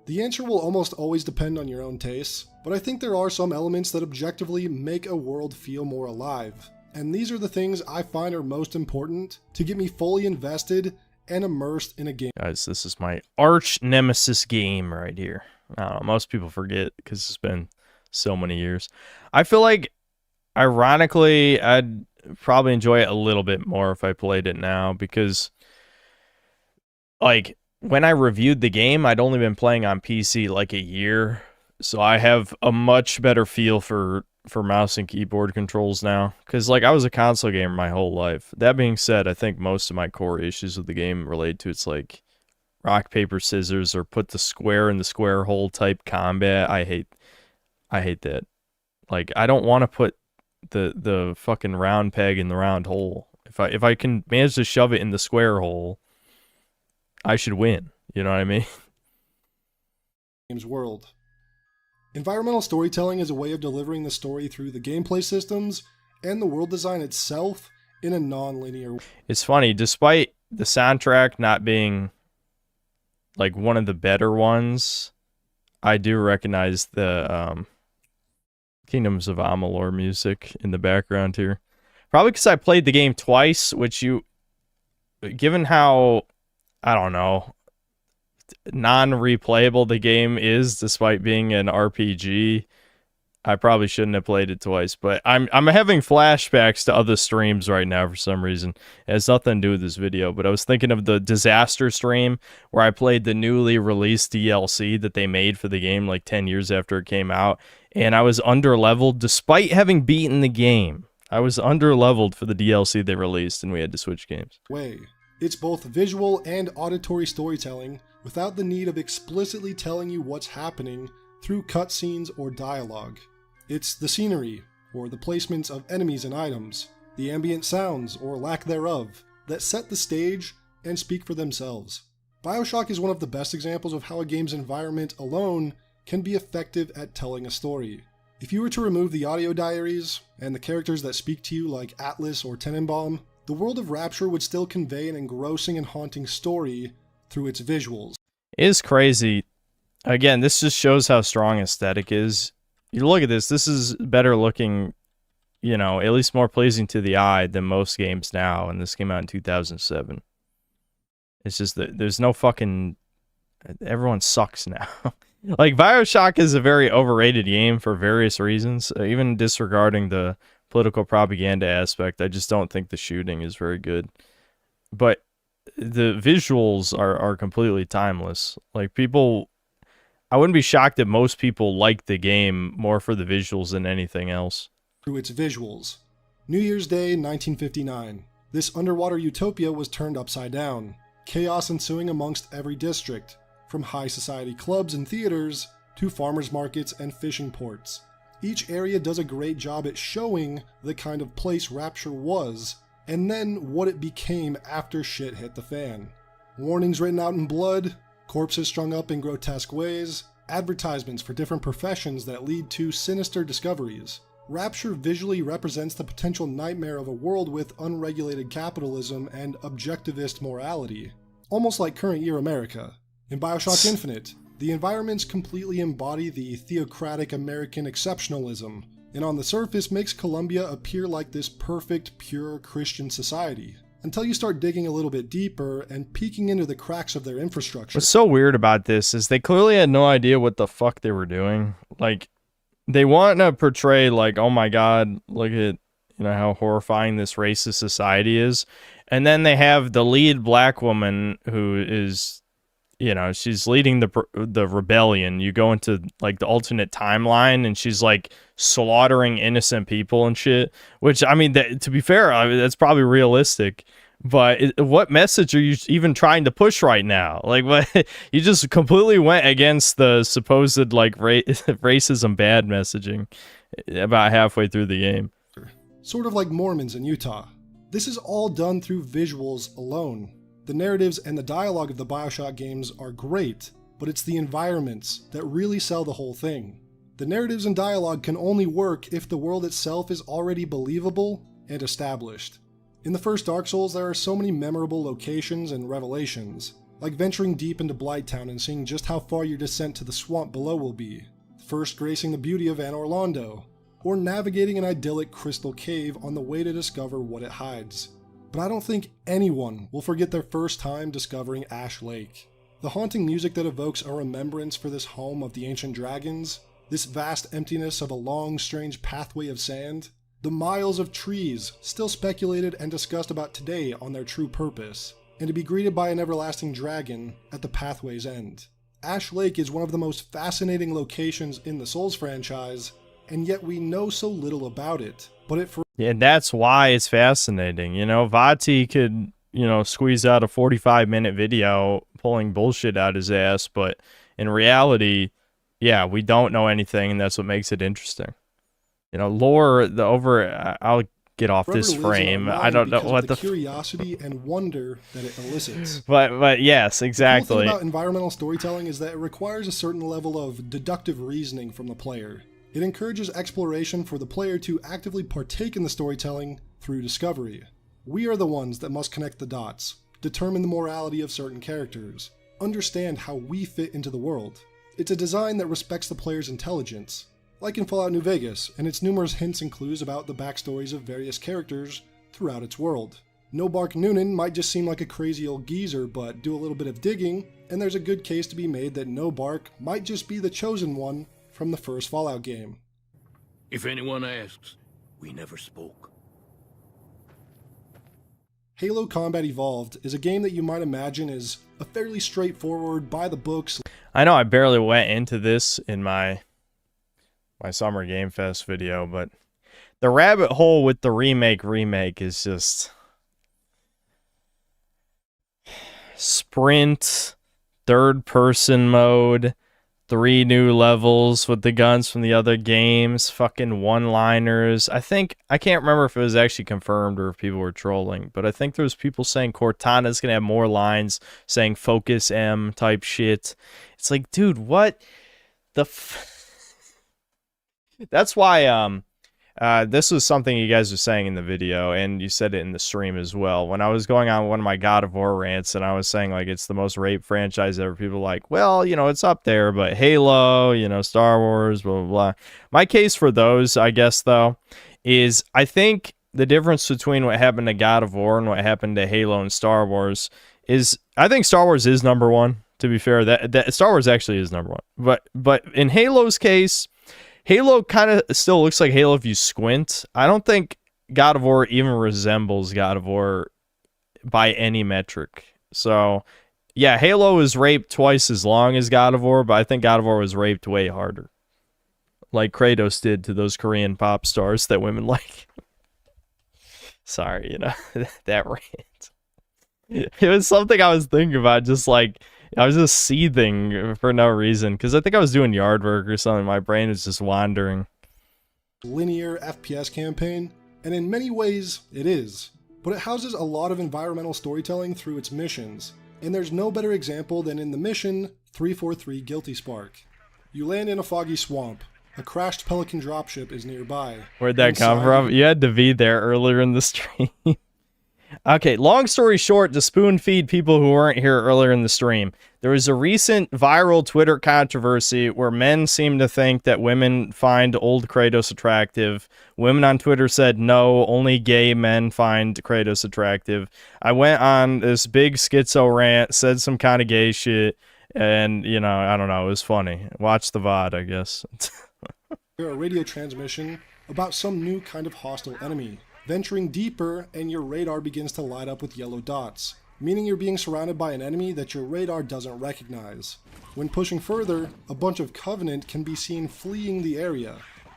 The answer will almost always depend on your own tastes, but I think there are some elements that objectively make a world feel more alive. And these are the things I find are most important to get me fully invested and immersed in a game. Guys, this is my arch nemesis game right here. I don't know, most people forget because it's been so many years. I feel like, ironically, I'd probably enjoy it a little bit more if I played it now because, like, when I reviewed the game, I'd only been playing on PC like a year, so I have a much better feel for mouse and keyboard controls now, because like I was a console gamer my whole life. That being said, I think most of my core issues with the game relate to its like rock paper scissors or put the square in the square hole type combat. I hate that. Like, I don't want to put the fucking round peg in the round hole. If I can manage to shove it in the square hole, I should win. You know what I mean? Games world. Environmental storytelling is a way of delivering the story through the gameplay systems and the world design itself in a non-linear way. It's funny, despite the soundtrack not being like one of the better ones, I do recognize the Kingdoms of Amalur music in the background here. Probably because I played the game twice, which given how, I don't know, non-replayable the game is, despite being an RPG, I probably shouldn't have played it twice. But I'm having flashbacks to other streams right now for some reason. It has nothing to do with this video, but I was thinking of the Disaster stream where I played the newly released DLC that they made for the game like 10 years after it came out, and I was under-leveled despite having beaten the game. I was under-leveled for the DLC they released, and we had to switch games. It's both visual and auditory storytelling without the need of explicitly telling you what's happening through cutscenes or dialogue. It's the scenery, or the placements of enemies and items, the ambient sounds, or lack thereof, that set the stage and speak for themselves. BioShock is one of the best examples of how a game's environment alone can be effective at telling a story. If you were to remove the audio diaries and the characters that speak to you like Atlas or Tenenbaum, the world of Rapture would still convey an engrossing and haunting story through its visuals. It is crazy. Again, this just shows how strong aesthetic is. You look at this is better looking, you know, at least more pleasing to the eye than most games now, and this came out in 2007. It's just that there's no fucking... Everyone sucks now. Like, BioShock is a very overrated game for various reasons, even disregarding the political propaganda aspect. I just don't think the shooting is very good. But the visuals are completely timeless. Like, people... I wouldn't be shocked that most people like the game more for the visuals than anything else. Through its visuals. New Year's Day, 1959. This underwater utopia was turned upside down. Chaos ensuing amongst every district, from high society clubs and theaters to farmers markets and fishing ports. Each area does a great job at showing the kind of place Rapture was, and then what it became after shit hit the fan. Warnings written out in blood, corpses strung up in grotesque ways, advertisements for different professions that lead to sinister discoveries. Rapture visually represents the potential nightmare of a world with unregulated capitalism and objectivist morality, almost like current year America. In BioShock Infinite, the environments completely embody the theocratic American exceptionalism, and on the surface makes Columbia appear like this perfect, pure Christian society, until you start digging a little bit deeper and peeking into the cracks of their infrastructure. What's so weird about this is they clearly had no idea what the fuck they were doing. Like, they want to portray, like, oh my god, look at, you know, how horrifying this racist society is. And then they have the lead black woman who is, you know, she's leading the rebellion. You go into, like, the alternate timeline, and she's, like, slaughtering innocent people and shit. Which, I mean, to be fair, I mean, that's probably realistic. But what message are you even trying to push right now? Like, what? You just completely went against the supposed, like, racism bad messaging about halfway through the game. Sort of like Mormons in Utah. This is all done through visuals alone. The narratives and the dialogue of the BioShock games are great, but it's the environments that really sell the whole thing. The narratives and dialogue can only work if the world itself is already believable and established. In the first Dark Souls, there are so many memorable locations and revelations, like venturing deep into Blighttown and seeing just how far your descent to the swamp below will be, first gracing the beauty of Anor Londo, or navigating an idyllic crystal cave on the way to discover what it hides. But I don't think anyone will forget their first time discovering Ash Lake. The haunting music that evokes a remembrance for this home of the ancient dragons, this vast emptiness of a long, strange pathway of sand, the miles of trees still speculated and discussed about today on their true purpose, and to be greeted by an everlasting dragon at the pathway's end. Ash Lake is one of the most fascinating locations in the Souls franchise, and yet we know so little about it. Yeah, that's why it's fascinating. You know, Vati could, you know, squeeze out a 45-minute video pulling bullshit out his ass, but in reality, yeah, we don't know anything, and that's what makes it interesting. You know, lore, I'll get off this frame. I don't know what the curiosity and wonder that it elicits. But yes, exactly. The cool thing about environmental storytelling is that it requires a certain level of deductive reasoning from the player. It encourages exploration for the player to actively partake in the storytelling through discovery. We are the ones that must connect the dots, determine the morality of certain characters, understand how we fit into the world. It's a design that respects the player's intelligence, like in Fallout New Vegas, and its numerous hints and clues about the backstories of various characters throughout its world. No Bark Noonan might just seem like a crazy old geezer, but do a little bit of digging, and there's a good case to be made that No Bark might just be the chosen one from the first Fallout game. If anyone asks, we never spoke. Halo Combat Evolved is a game that you might imagine is a fairly straightforward, by-the-books... I know I barely went into this in my Summer Game Fest video, but the rabbit hole with the remake is just... Sprint, third-person mode, 3 new levels with the guns from the other games, fucking one-liners. I can't remember if it was actually confirmed or if people were trolling, but I think there was people saying Cortana's gonna have more lines saying focus M type shit. It's like, dude, what the That's why this was something you guys were saying in the video, and you said it in the stream as well. When I was going on one of my God of War rants, and I was saying, like, it's the most raped franchise ever, people were like, well, you know, it's up there, but Halo, you know, Star Wars, blah, blah, blah. My case for those, I guess, though, is I think the difference between what happened to God of War and what happened to Halo and Star Wars is, I think Star Wars is number one, to be fair. That Star Wars actually is number one. But in Halo's case, Halo kind of still looks like Halo if you squint. I don't think God of War even resembles God of War by any metric. So, yeah, Halo was raped twice as long as God of War, but I think God of War was raped way harder. Like Kratos did to those Korean pop stars that women like. Sorry, you know, that rant. It was something I was thinking about, just like, I was just seething for no reason, because I think I was doing yard work or something. My brain was just wandering. Linear FPS campaign, and in many ways, it is. But it houses a lot of environmental storytelling through its missions, and there's no better example than in the mission 343 Guilty Spark. You land in a foggy swamp. A crashed Pelican dropship is nearby. Where'd that come from? You had to be there earlier in the stream. Okay, long story short, to spoon feed people who weren't here earlier in the stream, there was a recent viral Twitter controversy where men seem to think that women find old Kratos attractive. Women on Twitter said no, only gay men find Kratos attractive. I went on this big schizo rant, said some kind of gay shit, and, you know, I don't know, it was funny. Watch the VOD, I guess. A radio transmission about some new kind of hostile enemy. Venturing deeper, and your radar begins to light up with yellow dots, meaning you're being surrounded by an enemy that your radar doesn't recognize. When pushing further, a bunch of Covenant can be seen fleeing the area.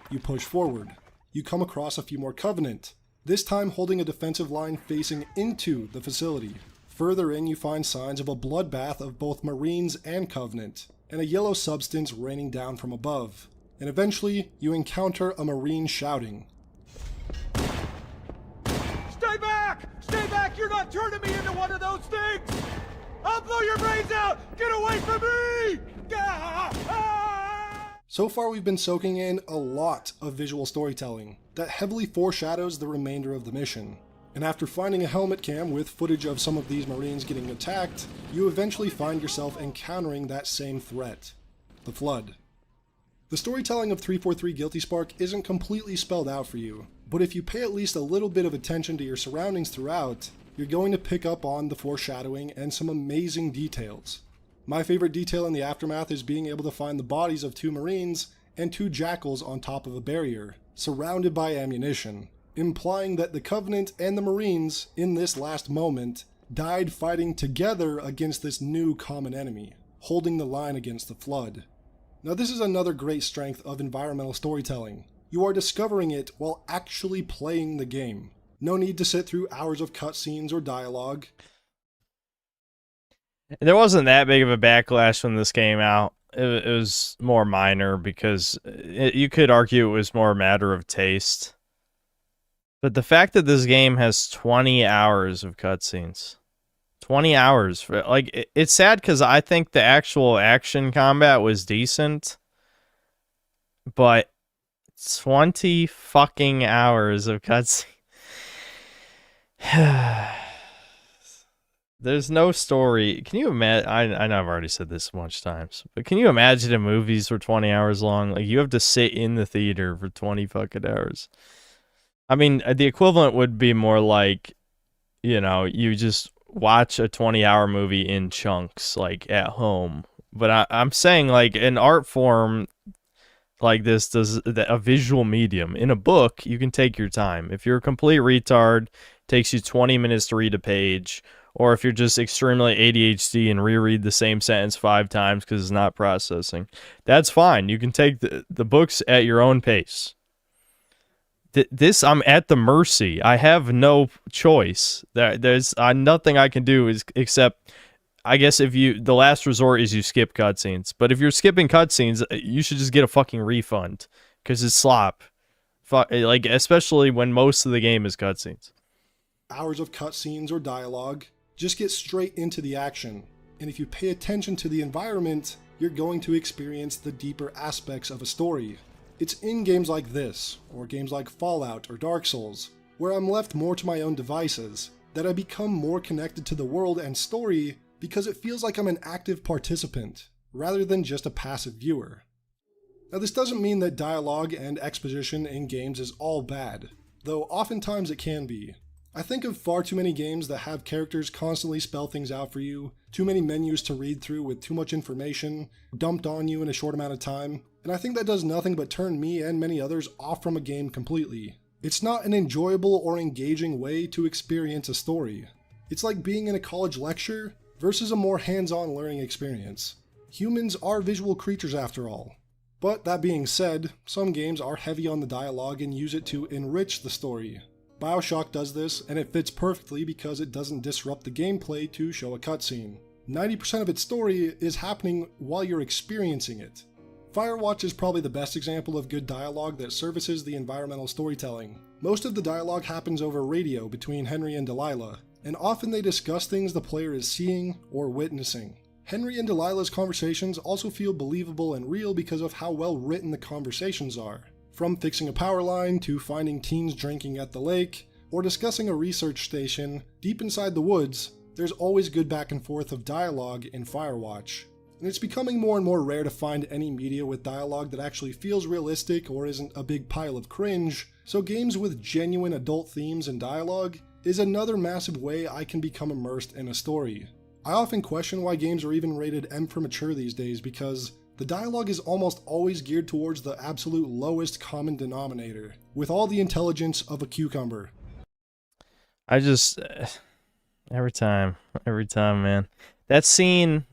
You push forward. You come across a few more Covenant, this time holding a defensive line facing into the facility. Further in, you find signs of a bloodbath of both Marines and Covenant, and a yellow substance raining down from above. And eventually, you encounter a Marine shouting, Stay back! Stay back! You're not turning me into one of those things! I'll blow your brains out! Get away from me! So far we've been soaking in a lot of visual storytelling that heavily foreshadows the remainder of the mission. And after finding a helmet cam with footage of some of these Marines getting attacked, you eventually find yourself encountering that same threat, the Flood. The storytelling of 343 Guilty Spark isn't completely spelled out for you, but if you pay at least a little bit of attention to your surroundings throughout, you're going to pick up on the foreshadowing and some amazing details. My favorite detail in the aftermath is being able to find the bodies of 2 Marines and 2 Jackals on top of a barrier, surrounded by ammunition, implying that the Covenant and the Marines, in this last moment, died fighting together against this new common enemy, holding the line against the Flood. Now this is another great strength of environmental storytelling. You are discovering it while actually playing the game. No need to sit through hours of cutscenes or dialogue. There wasn't that big of a backlash when this came out. It was more minor because you could argue it was more a matter of taste. But the fact that this game has 20 hours of cutscenes. 20 hours. For, like, it's sad because I think the actual action combat was decent. But 20 fucking hours of cutscenes. There's no story. Can you imagine? I know I've already said this a bunch of times, but can you imagine if movies were 20 hours long? Like, you have to sit in the theater for 20 fucking hours. I mean, the equivalent would be more like, you know, you just watch a 20-hour movie in chunks, like, at home. But I'm saying, like, an art form like this does a visual medium. In a book, you can take your time. If you're a complete retard, it takes you 20 minutes to read a page. Or if you're just extremely ADHD and reread the same sentence 5 times because it's not processing, that's fine. You can take the books at your own pace. This, I'm at the mercy. I have no choice. There's nothing I can do except I guess if the last resort is you skip cutscenes. But if you're skipping cutscenes, you should just get a fucking refund because it's slop. Like, especially when most of the game is cutscenes. Hours of cutscenes or dialogue, just get straight into the action. And if you pay attention to the environment, you're going to experience the deeper aspects of a story. It's in games like this, or games like Fallout or Dark Souls, where I'm left more to my own devices, that I become more connected to the world and story because it feels like I'm an active participant, rather than just a passive viewer. Now, this doesn't mean that dialogue and exposition in games is all bad, though oftentimes it can be. I think of far too many games that have characters constantly spell things out for you, too many menus to read through with too much information, dumped on you in a short amount of time, and I think that does nothing but turn me and many others off from a game completely. It's not an enjoyable or engaging way to experience a story. It's like being in a college lecture versus a more hands-on learning experience. Humans are visual creatures after all. But that being said, some games are heavy on the dialogue and use it to enrich the story. BioShock does this, and it fits perfectly because it doesn't disrupt the gameplay to show a cutscene. 90% of its story is happening while you're experiencing it. Firewatch is probably the best example of good dialogue that services the environmental storytelling. Most of the dialogue happens over radio between Henry and Delilah, and often they discuss things the player is seeing or witnessing. Henry and Delilah's conversations also feel believable and real because of how well written the conversations are. From fixing a power line to finding teens drinking at the lake, or discussing a research station deep inside the woods, there's always good back and forth of dialogue in Firewatch. And it's becoming more and more rare to find any media with dialogue that actually feels realistic or isn't a big pile of cringe, so games with genuine adult themes and dialogue is another massive way I can become immersed in a story. I often question why games are even rated M for mature these days because the dialogue is almost always geared towards the absolute lowest common denominator, with all the intelligence of a cucumber. I just... every time, man. That scene...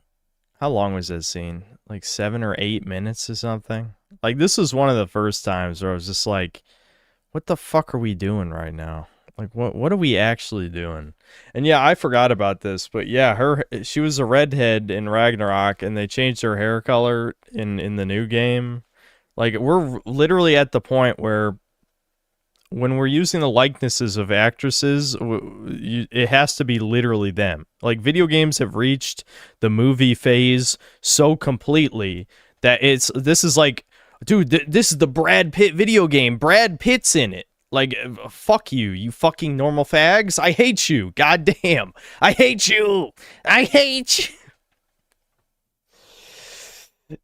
How long was that scene? Like 7 or 8 minutes or something? Like, this was one of the first times where I was just like, what the fuck are we doing right now? Like, what are we actually doing? And yeah, I forgot about this, but yeah, she was a redhead in Ragnarok, and they changed her hair color in the new game. Like, we're literally at the point where when we're using the likenesses of actresses, it has to be literally them. Like, video games have reached the movie phase so completely that this is like, dude, this is the Brad Pitt video game. Brad Pitt's in it. Like, fuck you, you fucking normal fags. I hate you. God damn. I hate you. I hate you.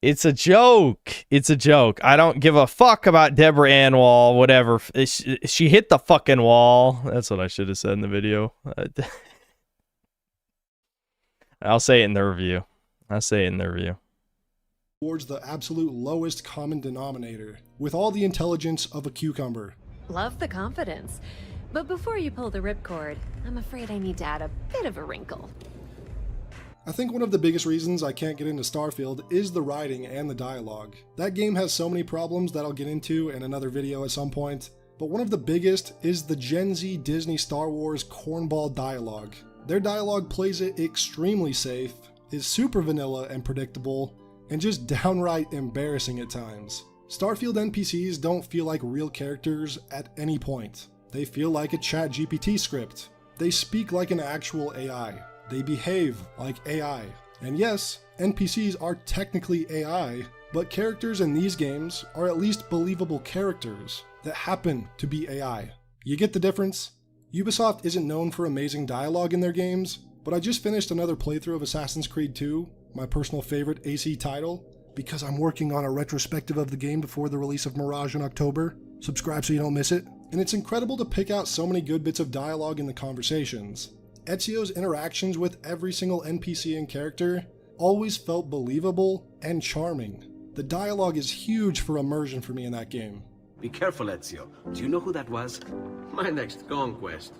It's a joke. It's a joke. I don't give a fuck about Deborah Ann Wall, whatever. She hit the fucking wall. That's what I should have said in the video. I'll say it in the review. Towards the absolute lowest common denominator, with all the intelligence of a cucumber. Love the confidence. But before you pull the ripcord, I'm afraid I need to add a bit of a wrinkle. I think one of the biggest reasons I can't get into Starfield is the writing and the dialogue. That game has so many problems that I'll get into in another video at some point, but one of the biggest is the Gen Z Disney Star Wars cornball dialogue. Their dialogue plays it extremely safe, is super vanilla and predictable, and just downright embarrassing at times. Starfield NPCs don't feel like real characters at any point. They feel like a ChatGPT script. They speak like an actual AI. They behave like AI. And yes, NPCs are technically AI, but characters in these games are at least believable characters that happen to be AI. You get the difference? Ubisoft isn't known for amazing dialogue in their games, but I just finished another playthrough of Assassin's Creed 2, my personal favorite AC title, because I'm working on a retrospective of the game before the release of Mirage in October. Subscribe so you don't miss it. And it's incredible to pick out so many good bits of dialogue in the conversations. Ezio's interactions with every single NPC and character always felt believable and charming. The dialogue is huge for immersion for me in that game. Be careful, Ezio. Do you know who that was? My next conquest.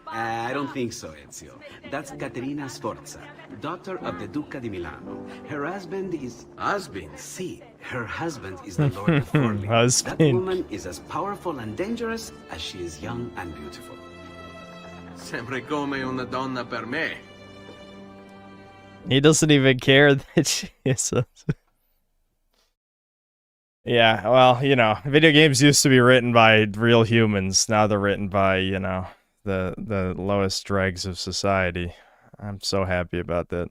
I don't think so, Ezio. That's Caterina Sforza, daughter of the Duca di Milano. Her husband is... Husband? Si, her husband is the Lord of Forli. Husband. That woman is as powerful and dangerous as she is young and beautiful. Sempre come una donna per me. He doesn't even care that she is. Yeah, well, you know, video games used to be written by real humans. Now they're written by, you know, the lowest dregs of society. I'm so happy about that.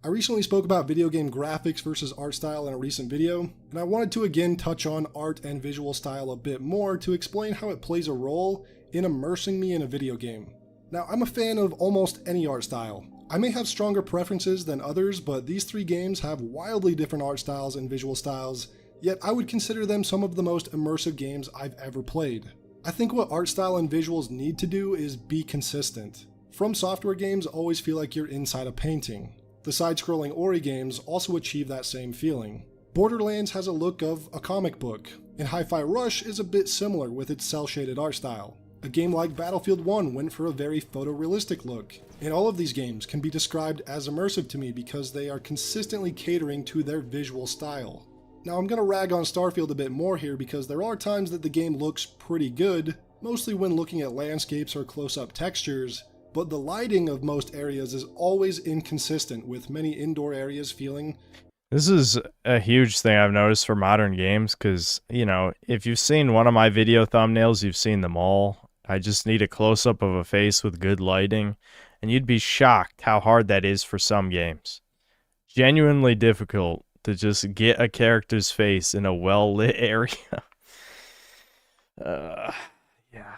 I recently spoke about video game graphics versus art style in a recent video, and I wanted to again touch on art and visual style a bit more to explain how it plays a role in immersing me in a video game. Now, I'm a fan of almost any art style. I may have stronger preferences than others, but these three games have wildly different art styles and visual styles, yet I would consider them some of the most immersive games I've ever played. I think what art style and visuals need to do is be consistent. From Software games always feel like you're inside a painting. The side-scrolling Ori games also achieve that same feeling. Borderlands has a look of a comic book, and Hi-Fi Rush is a bit similar with its cel-shaded art style. A game like Battlefield 1 went for a very photorealistic look, and all of these games can be described as immersive to me because they are consistently catering to their visual style. Now I'm gonna rag on Starfield a bit more here because there are times that the game looks pretty good, mostly when looking at landscapes or close-up textures, but the lighting of most areas is always inconsistent, with many indoor areas feeling... This is a huge thing I've noticed for modern games, because, you know, if you've seen one of my video thumbnails, you've seen them all. I just need a close-up of a face with good lighting, and you'd be shocked how hard that is for some games. Genuinely difficult to just get a character's face in a well-lit area. Yeah,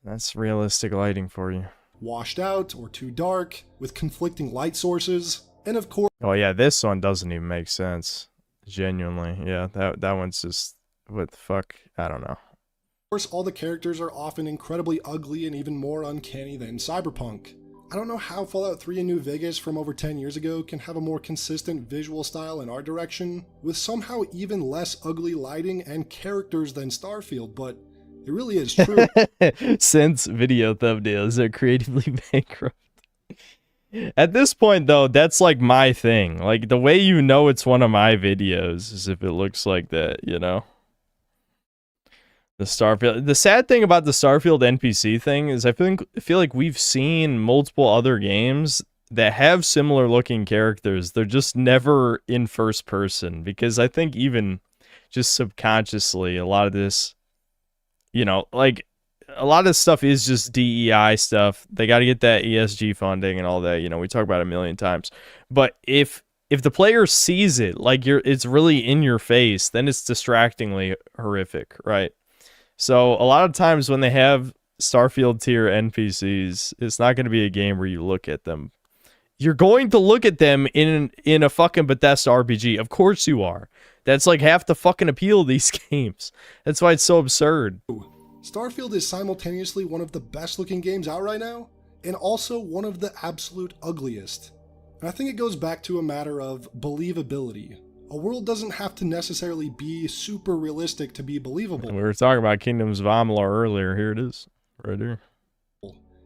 that's realistic lighting for you. Washed out or too dark, with conflicting light sources, and of course... Oh yeah, this one doesn't even make sense. Genuinely, yeah, that one's just... what the fuck? I don't know. Of course, all the characters are often incredibly ugly and even more uncanny than Cyberpunk. I don't know how Fallout 3 and New Vegas from over 10 years ago can have a more consistent visual style and art direction, with somehow even less ugly lighting and characters than Starfield, but it really is true. Since video thumbnails are creatively bankrupt. At this point, though, that's like my thing. Like, the way you know it's one of my videos is if it looks like that, you know? The Starfield. The sad thing about the Starfield NPC thing is I feel like we've seen multiple other games that have similar looking characters. They're just never in first person, because I think even just subconsciously a lot of this, you know, like a lot of this stuff is just DEI stuff. They got to get that ESG funding and all that, you know, we talk about it a million times. But if the player sees it like it's really in your face, then it's distractingly horrific, right? So a lot of times when they have Starfield tier NPCs, it's not going to be a game where you look at them. You're going to look at them in a fucking Bethesda RPG. Of course you are. That's like half the fucking appeal of these games. That's why it's so absurd. Starfield is simultaneously one of the best looking games out right now, and also one of the absolute ugliest. And I think it goes back to a matter of believability. A world doesn't have to necessarily be super realistic to be believable. We were talking about Kingdoms of Amalur earlier. Here it is, right here.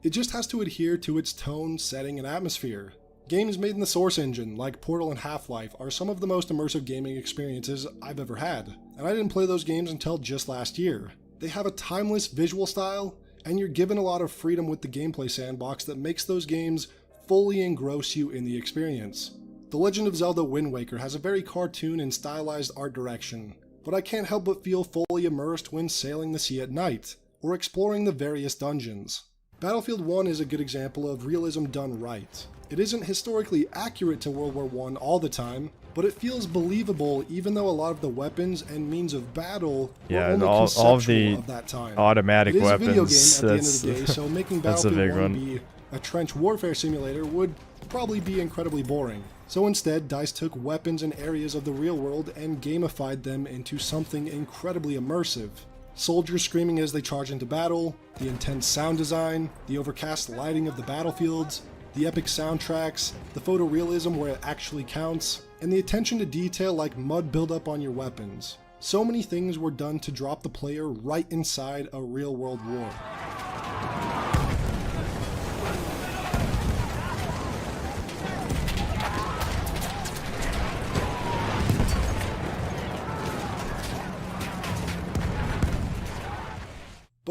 It just has to adhere to its tone, setting, and atmosphere. Games made in the Source engine, like Portal and Half-Life, are some of the most immersive gaming experiences I've ever had, and I didn't play those games until just last year. They have a timeless visual style, and you're given a lot of freedom with the gameplay sandbox that makes those games fully engross you in the experience. The Legend of Zelda Wind Waker has a very cartoon and stylized art direction, but I can't help but feel fully immersed when sailing the sea at night, or exploring the various dungeons. Battlefield 1 is a good example of realism done right. It isn't historically accurate to World War I all the time, but it feels believable even though a lot of the weapons and means of battle were only conceptual of the of that time. Automatic it is weapons. A video game at the end of the day, so making That's a Battlefield big 1 one. be a trench warfare simulator would probably be incredibly boring. So instead, DICE took weapons and areas of the real world and gamified them into something incredibly immersive. Soldiers screaming as they charge into battle, the intense sound design, the overcast lighting of the battlefields, the epic soundtracks, the photorealism where it actually counts, and the attention to detail like mud buildup on your weapons. So many things were done to drop the player right inside a real-world war.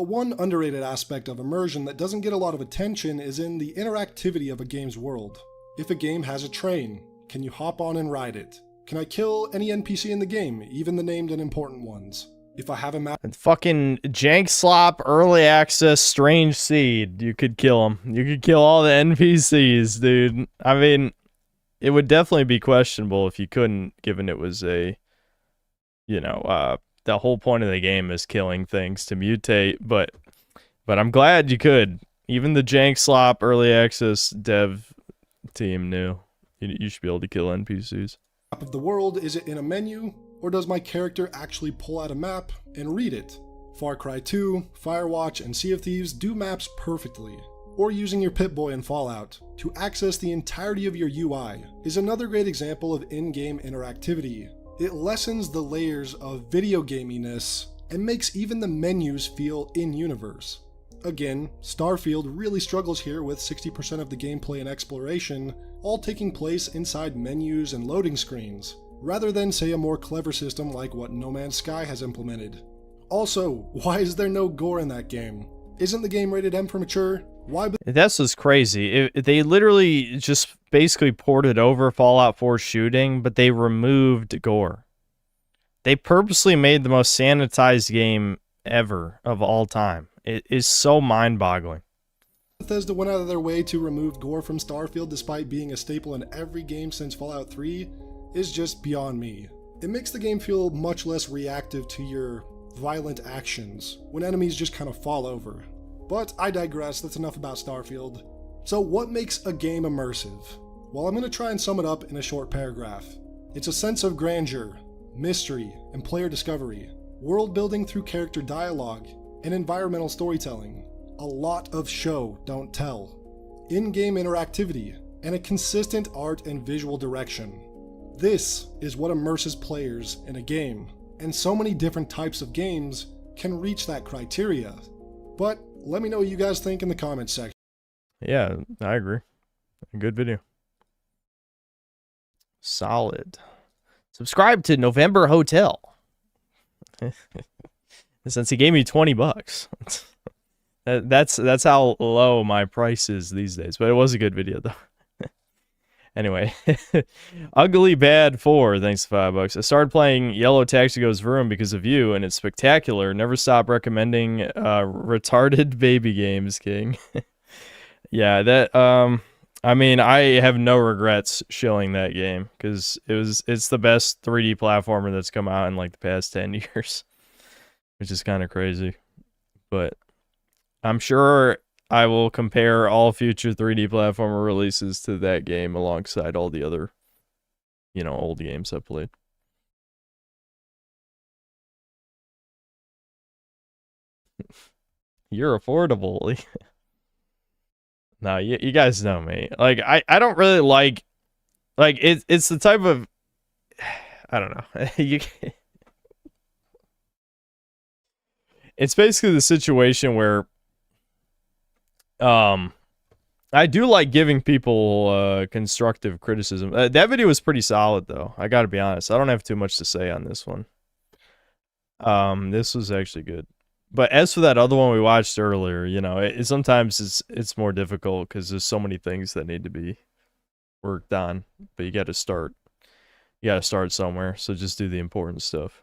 But one underrated aspect of immersion that doesn't get a lot of attention is in the interactivity of a game's world. If a game has a train, can you hop on and ride it? Can I kill any NPC in the game, even the named and important ones? If I have a map... And fucking Jank Slop, Early Access, Strange Seed, you could kill them. You could kill all the NPCs, dude. I mean, it would definitely be questionable if you couldn't, given it was a, you know, the whole point of the game is killing things to mutate, but I'm glad you could. Even the Jank Slop Early Access dev team knew you should be able to kill NPCs. Of the world, is it in a menu, or does my character actually pull out a map and read it? Far Cry 2, Firewatch, and Sea of Thieves do maps perfectly. Or using your Pip-Boy in Fallout to access the entirety of your UI is another great example of in-game interactivity. It lessens the layers of video gaminess and makes even the menus feel in-universe. Again, Starfield really struggles here with 60% of the gameplay and exploration all taking place inside menus and loading screens, rather than say a more clever system like what No Man's Sky has implemented. Also, why is there no gore in that game? Isn't the game rated M for mature? Why? That's just crazy. They literally just basically ported over Fallout 4 shooting, but they removed gore. They purposely made the most sanitized game ever of all time. It is so mind-boggling. Bethesda went out of their way to remove gore from Starfield despite being a staple in every game since Fallout 3 is just beyond me. It makes the game feel much less reactive to your violent actions when enemies just kind of fall over. But I digress, that's enough about Starfield. So what makes a game immersive? Well, I'm going to try and sum it up in a short paragraph. It's a sense of grandeur, mystery, and player discovery, world building through character dialogue, and environmental storytelling. A lot of show, don't tell. In-game interactivity, and a consistent art and visual direction. This is what immerses players in a game, and so many different types of games can reach that criteria. But let me know what you guys think in the comments section. Yeah, I agree. Good video. Solid. Subscribe to November Hotel. Since he gave me $20. That's how low my price is these days. But it was a good video though. Anyway, Ugly Bad 4, thanks to $5. I started playing Yellow Taxi Goes Vroom because of you, and it's spectacular. Never stop recommending retarded baby games, King. Yeah, that I mean, I have no regrets shilling that game because it's the best 3D platformer that's come out in like the past 10 years, which is kind of crazy. But I'm sure I will compare all future 3D platformer releases to that game alongside all the other, you know, old games I've played. You're affordable. No, you guys know me. Like, I don't really like it's the type of, I don't know. It's basically the situation where I do like giving people constructive criticism. That video was pretty solid though. I got to be honest. I don't have too much to say on this one. This was actually good. But as for that other one we watched earlier, you know, sometimes it's more difficult because there's so many things that need to be worked on. But you got to start. You got to start somewhere. So just do the important stuff.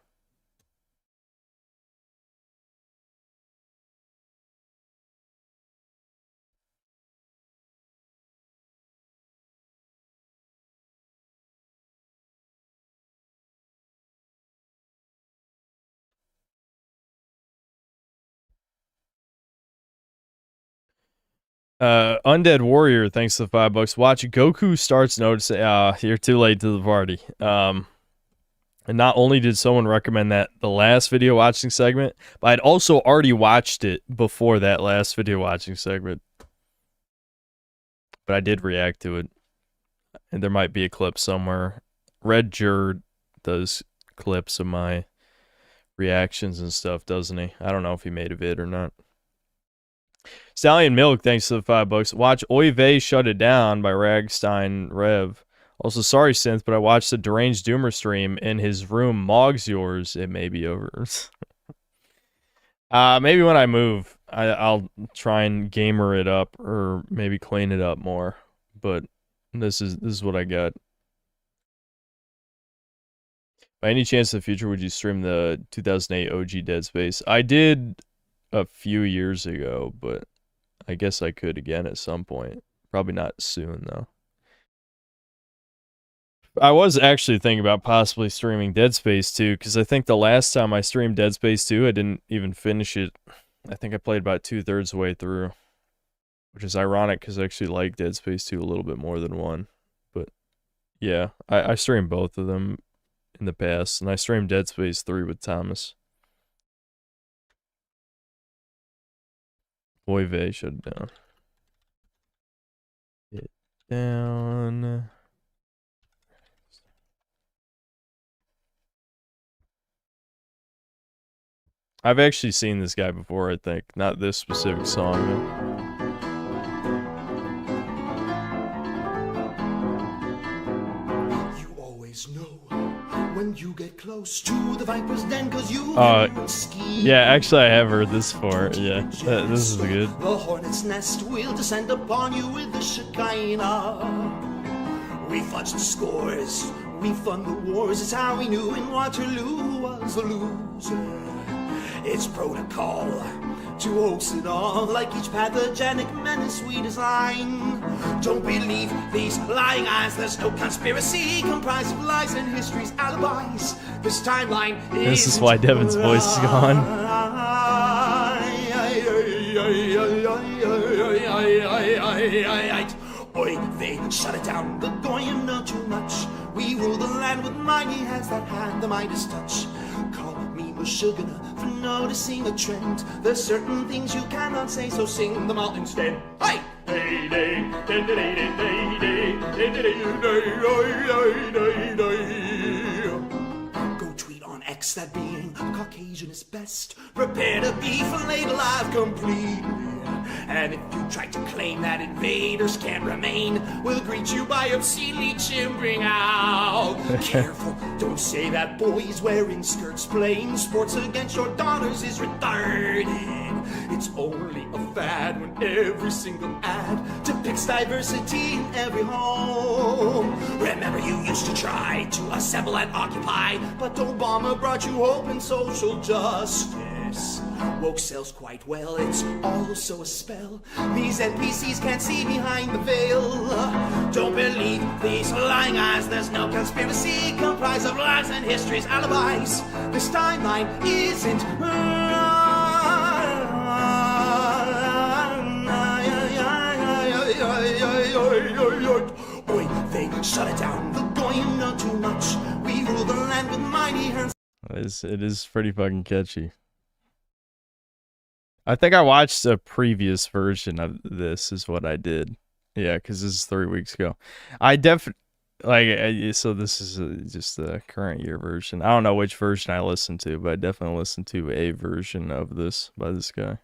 Undead Warrior, thanks to the $5. Watch Goku starts noticing. You're too late to the party. And not only did someone recommend that the last video watching segment, but I'd also already watched it before that last video watching segment. But I did react to it, and there might be a clip somewhere. Red Jerd does clips of my reactions and stuff, doesn't he? I don't know if he made a vid or not. Stallion Milk, thanks to the $5. Watch Oy Vey Shut It Down by Ragstein Rev. Also, sorry, Synth, but I watched the Deranged Doomer stream in his room. Mog's yours. It may be over. Maybe when I move, I'll try and gamer it up or maybe clean it up more. But this is what I got. By any chance in the future, would you stream the 2008 OG Dead Space? I did a few years ago, but I guess I could again at some point. Probably not soon, though. I was actually thinking about possibly streaming Dead Space 2, because I think the last time I streamed Dead Space 2, I didn't even finish it. I think I played about 2/3 of the way through, which is ironic, because I actually like Dead Space 2 a little bit more than 1. But yeah, I streamed both of them in the past, and I streamed Dead Space 3 with Thomas. Boy, Vey, shut it down. It down. I've actually seen this guy before, I think. Not this specific song, though. You always know when you get close to the Viper's den, cause you yeah, actually I have heard this before. Yeah, this is good. The hornet's nest will descend upon you with the Shekinah. We fudged the scores, we fund the wars. It's how we knew in Waterloo was a loser. It's protocol to hoax it all, like each pathogenic menace we design. Don't believe these lying eyes, there's no conspiracy comprised of lies and history's alibis. This timeline This is why Devin's voice is gone. Oi, they shut it down, the Goyim know too much. We rule the land with mighty hands that had the Midas touch. Call me Meshuggah for noticing a trend. There's certain things you cannot say, so sing them all instead. Hey! Go tweet on X that being a Caucasian is best. Prepare to be filleted alive completely. And if you try to claim that invaders can't remain, we'll greet you by obscenely chimbering out. Careful, don't say that boys wearing skirts playing sports against your daughters is retarded. It's only a fad when every single ad depicts diversity in every home. Remember, you used to try to assemble and occupy, but Obama brought you hope and social justice. Woke sells quite well, it's also a spell. These NPCs can't see behind the veil. Don't believe these lying eyes, there's no conspiracy comprised of lies and history's alibis. This timeline isn't Oi, they shut it down, the Goyim know too much. We rule the land with mighty hands. It is pretty fucking catchy. I think I watched a previous version of this is what I did. Yeah, because this is 3 weeks ago. So this is just the current year version. I don't know which version I listened to, but I definitely listened to a version of this by this guy.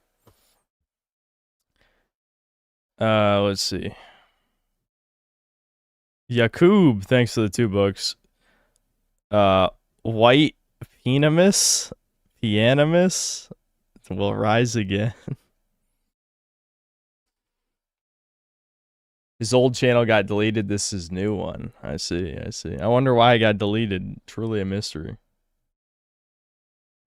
Let's see. Yakub, thanks for the $2. White Pianimus will rise again. His old channel got deleted. This is new one. I see. I wonder why it got deleted. Truly a mystery.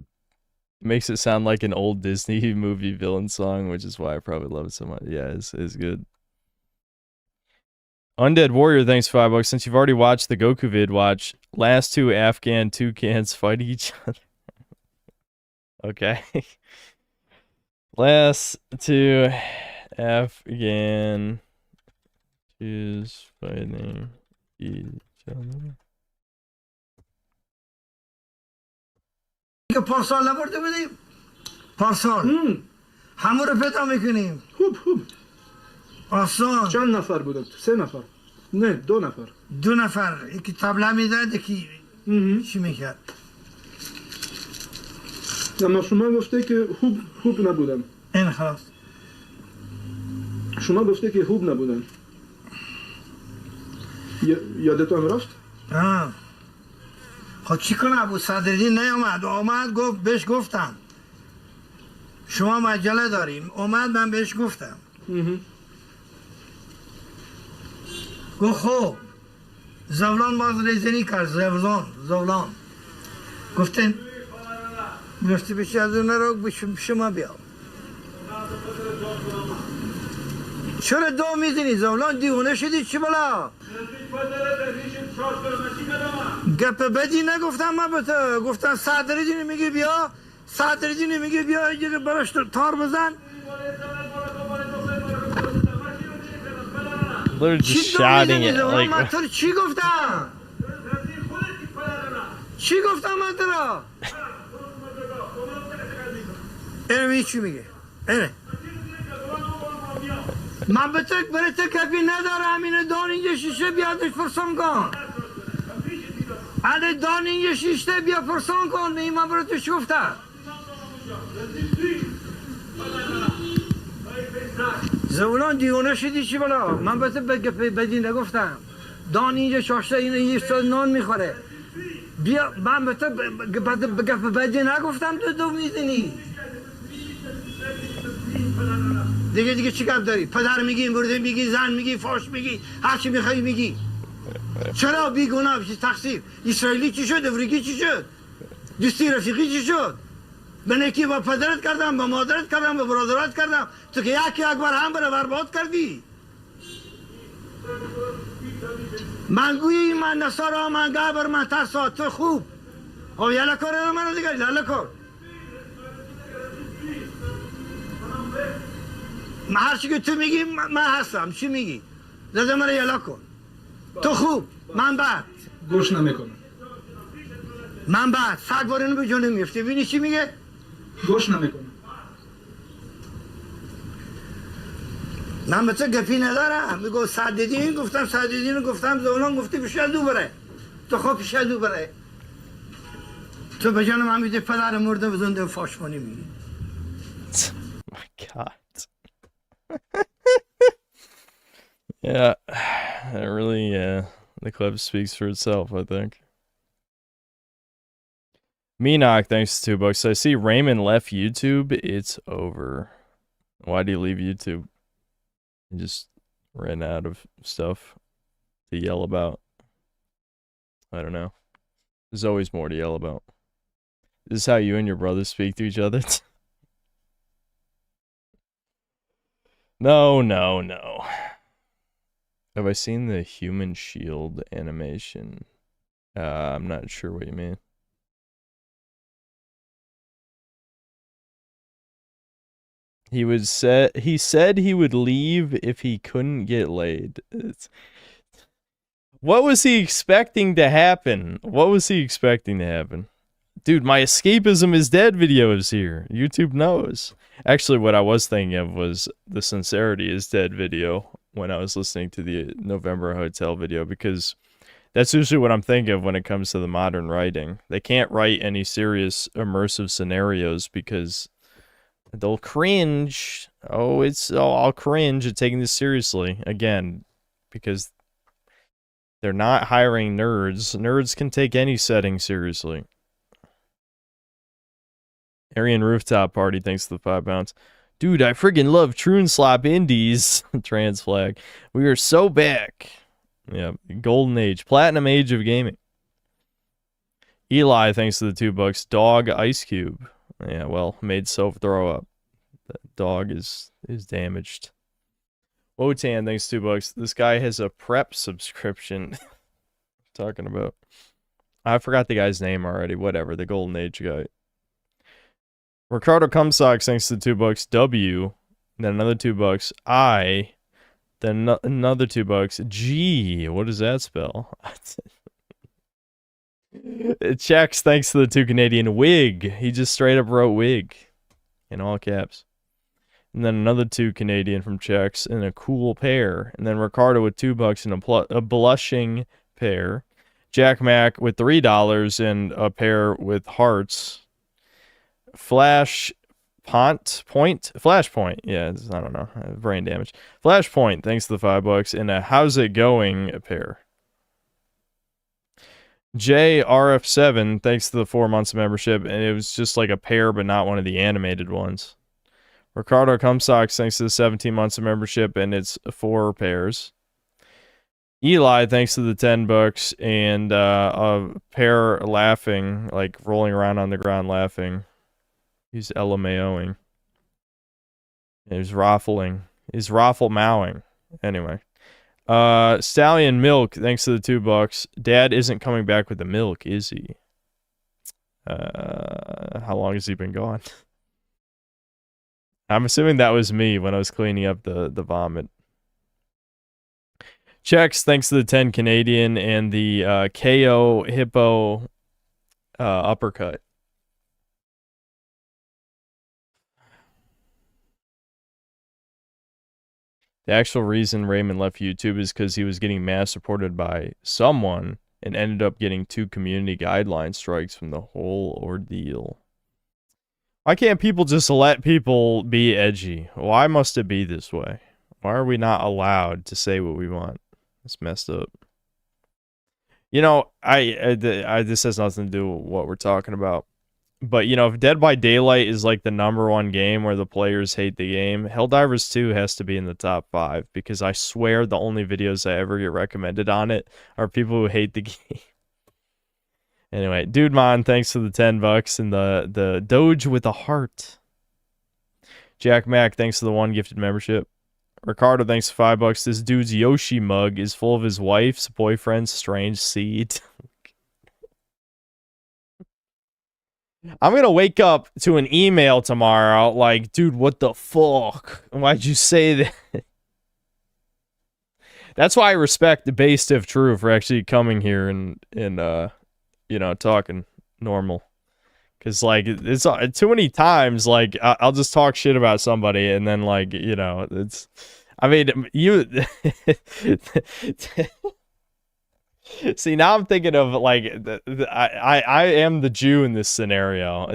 It makes it sound like an old Disney movie villain song, which is why I probably love it so much. Yeah, it's good. Undead Warrior, thanks for $5. Since you've already watched the Goku vid, watch last two Afghan toucans fight each other. Okay. Last two Afghan is fighting each other. پارسال نبرده بودیم پارسال همه رو پیدا میکنیم خوب آسان چند نفر بودن 3 نفر نه 2 نفر 2 نفر یکی تبله میزد یکی چی میکرد اما شما گفته که خوب نبودن این خلاص شما گفته که خوب نبودن یادتون رفت خب چی کنه ابو صدرالدین نیامد گفت بهش گفتم شما مجله داریم اومد من بهش گفتم گفت خب زولان باز ریزنی کرد زولان گفتن گفتی بشه از اون رو شما بیا چرا دو میزنی زولان دیونه شدی چی بلا گپ بدی نگفتم من به تو گفتم صدری نمیگی بیا صدری نمیگی بیا یه براش تار بزن Literally just shouting it like. من تو چی گفتم چی گفتم من تو را اینه چی میگه اینه من به تو برای تو کپی ندارم اینه دان اینجا شیشه بیادش فرسان کن اینه دان اینجا شیشه بیا فرسان کن این من برای تو چی گفتم زولان دیونه شدی چی بلا من به تو بدی نگفتم دان اینجا شاشته اینه یه نان میخوره بیا من به تو گپ بدی نگفتم تو دو میزنی دیگه چی گپ داری پدر میگی مرده میگی زن میگی فاش میگی هر چی میخوای میگی چرا بیگناه بشی تقصیر اسرائیلی چی شد افریقی چی شد دوستی رفیقی چی شد من یکی با پدرت کردم با مادرت کردم با برادرات کردم تو که یکی اکبر هم بره برباد کردی من گویی من نصارا من گابر من ترسا تو خوب او یالا کار من دیگه یالا کار من هر چی که تو میگی من هستم چی میگی زده من یالا کن تو خوب من بعد گوش نمیکنم من بعد سگ وارینو به جونه میفته بینی چی میگه گوش نمیکنم من به تو گپی ندارم میگو سعددین گفتم سعددین گفتم زولان گفتی پیش دو بره تو خب پیش دو بره تو به جان من میده پدر مرده و زنده فاش کنی میگی My God. Yeah, that really, the clip speaks for itself, I think. Meenock, thanks to $2. I see Raymond left YouTube. It's over. Why did he leave YouTube? He just ran out of stuff to yell about. I don't know. There's always more to yell about. This is how you and your brothers speak to each other? No. Have I seen the Human Shield animation? I'm not sure what you mean. He said he would leave if he couldn't get laid. What was he expecting to happen? Dude, my escapism is dead video is here. YouTube knows. Actually, what I was thinking of was the sincerity is dead video when I was listening to the November Hotel video, because that's usually what I'm thinking of when it comes to the modern writing. They can't write any serious immersive scenarios because they'll cringe. I'll cringe at taking this seriously again, because they're not hiring nerds. Nerds can take any setting seriously. Aryan Rooftop Party, thanks to the 5 pounds. Dude, I friggin' love Troon Slop Indies. Trans flag. We are so back. Yeah, golden age. Platinum age of gaming. Eli, thanks to the $2. Dog Ice Cube. Yeah, well, made Soph throw up. That dog is damaged. Wotan, thanks to $2. This guy has a prep subscription. Talking about. I forgot the guy's name already. Whatever, the golden age guy. Ricardo Cumsock, thanks to the $2. W, then another $2. I, then another $2. G, what does that spell? It checks, thanks to the 2 Canadian. Wig, he just straight up wrote wig in all caps. And then another 2 Canadian from Checks and a cool pair. And then Ricardo with $2 and a blushing pair. Jack Mac with $3 and a pair with hearts. Flashpoint, yeah, I don't know, brain damage. Flashpoint, thanks to the $5, and a how's it going pair. JRF7, thanks to the 4 months of membership, and it was just like a pair, but not one of the animated ones. Ricardo Cumsox, thanks to the 17 months of membership, and it's 4 pairs. Eli, thanks to the $10, and a pair laughing, like rolling around on the ground laughing. He's LMAOing. He's raffling. He's raffle mowing. Anyway. Stallion Milk, thanks to the $2. Dad isn't coming back with the milk, is he? How long has he been gone? I'm assuming that was me when I was cleaning up the vomit. Checks, thanks to the 10 Canadian and the KO Hippo uppercut. The actual reason Raymond left YouTube is because he was getting mass supported by someone and ended up getting 2 community guideline strikes from the whole ordeal. Why can't people just let people be edgy? Why must it be this way? Why are we not allowed to say what we want? It's messed up. You know, this has nothing to do with what we're talking about. But, you know, if Dead by Daylight is like the #1 game where the players hate the game, Helldivers 2 has to be in the top 5, because I swear the only videos I ever get recommended on it are people who hate the game. Anyway, Dude Mon, thanks for the $10 and the Doge with a heart. Jack Mack, thanks for the 1 gifted membership. Ricardo, thanks for $5. This dude's Yoshi mug is full of his wife's boyfriend's strange seed. I'm going to wake up to an email tomorrow like, dude, what the fuck? Why'd you say that? That's why I respect the Bay Stiff True for actually coming here and you know, talking normal. Because, like, it's too many times, like, I'll just talk shit about somebody and then, like, you know, it's... I mean, you... See, now I'm thinking of, like, I am the Jew in this scenario.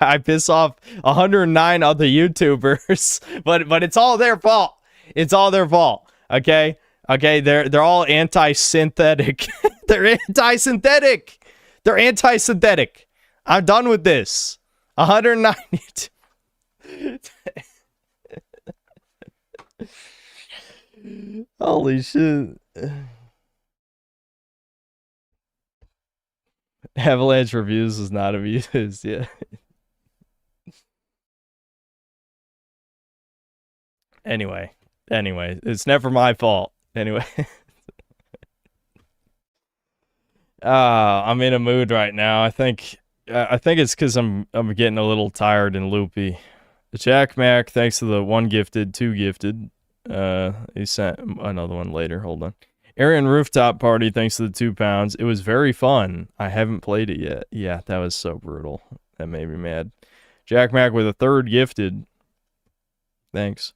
I piss off 109 other YouTubers, but it's all their fault. It's all their fault, okay? Okay, they're all anti-synthetic. They're anti-synthetic. They're anti-synthetic. I'm done with this. 190. Holy shit. Avalanche Reviews is not abused, yeah. Anyway, it's never my fault. Anyway. I'm in a mood right now. I think it's because I'm getting a little tired and loopy. Jack Mac, thanks to the 1 gifted, 2 gifted. He sent another one later. Hold on. Arian Rooftop Party, thanks to the 2 pounds. It was very fun. I haven't played it yet. Yeah, that was so brutal. That made me mad. Jack Mac with a 3rd gifted. Thanks.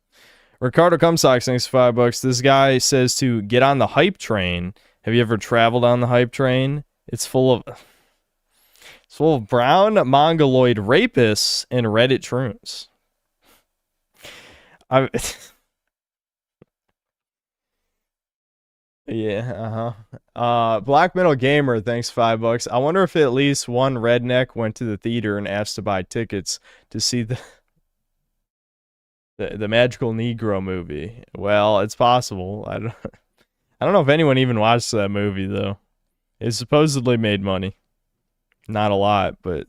Ricardo Cumsox, thanks for $5. This guy says to get on the hype train. Have you ever traveled on the hype train? It's full of brown mongoloid rapists and Reddit troons. Yeah, Black Metal Gamer, thanks $5. I wonder if at least one redneck went to the theater and asked to buy tickets to see the Magical Negro movie. Well, it's possible. I don't know if anyone even watched that movie though. It supposedly made money. Not a lot, but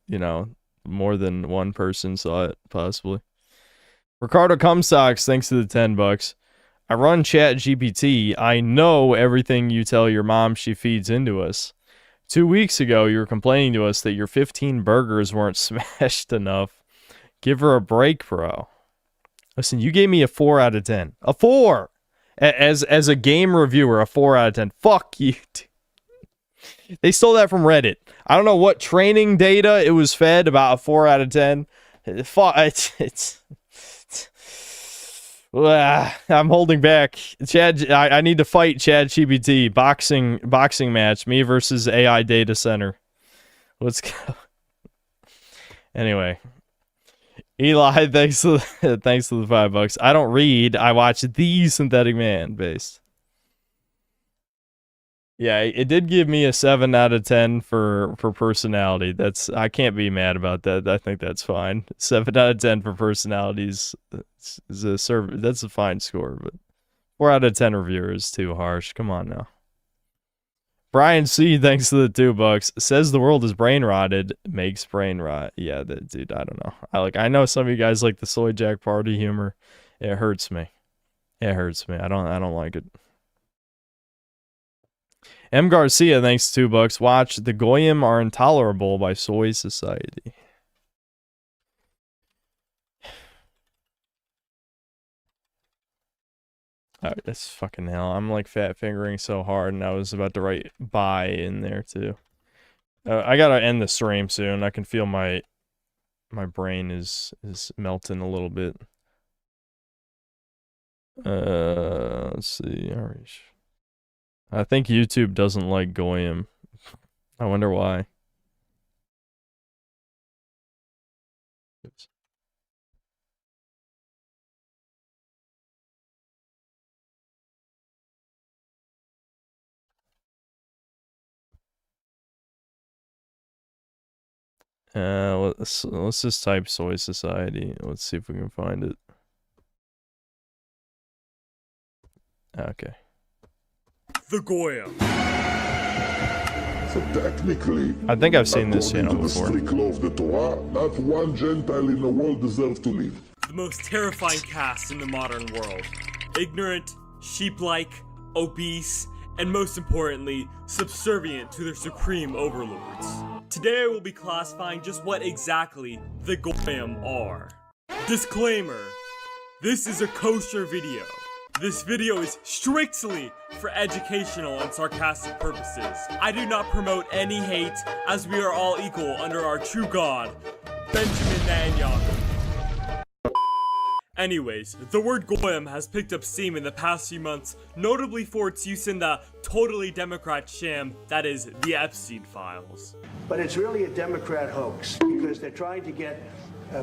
you know, more than one person saw it, possibly. Ricardo Cumsox, thanks to the $10. I run ChatGPT. I know everything you tell your mom she feeds into us. 2 weeks ago, you were complaining to us that your 15 burgers weren't smashed enough. Give her a break, bro. Listen, you gave me a 4 out of 10. A 4! As a game reviewer, a 4 out of 10. Fuck you. They stole that from Reddit. I don't know what training data it was fed about a 4 out of 10. I'm holding back. I need to fight ChatGPT. Boxing match. Me versus AI data center. Let's go. Anyway. Eli, thanks to the $5. I don't read. I watch The Synthetic Man based. Yeah, it did give me a 7 out of 10 for personality. I can't be mad about that. I think that's fine. 7 out of 10 for personalities is that's a fine score, but 4 out of 10 reviewer is too harsh. Come on now. Brian C, thanks to the $2, says the world is brain rotted, makes brain rot. Yeah, dude, I don't know. I know some of you guys like the Soy Jack party humor. It hurts me. It hurts me. I don't like it. M. Garcia, thanks to $2. Watch The Goyim Are Intolerable by Soy Society. Oh, that's fucking hell. I'm like fat fingering so hard, and I was about to write bye in there too. I gotta end the stream soon. I can feel my brain is melting a little bit. Let's see. I think YouTube doesn't like Goyim. I wonder why. Oops. Let's just type Soy Society. Let's see if we can find it. Okay. The Goyim. So technically, I think I've seen this channel according to before. the strict law of the Torah, not one Gentile in the world deserves to live. The most terrifying caste in the modern world. Ignorant, sheep-like, obese, and most importantly, subservient to their supreme overlords. Today I will be classifying just what exactly the Goyim are. Disclaimer: this is a kosher video. This video is strictly for educational and sarcastic purposes. I do not promote any hate, as we are all equal under our true God, Benjamin Netanyahu. Anyways, the word Goyim has picked up steam in the past few months, notably for its use in the totally Democrat sham that is the Epstein Files. But it's really a Democrat hoax, because they're trying to get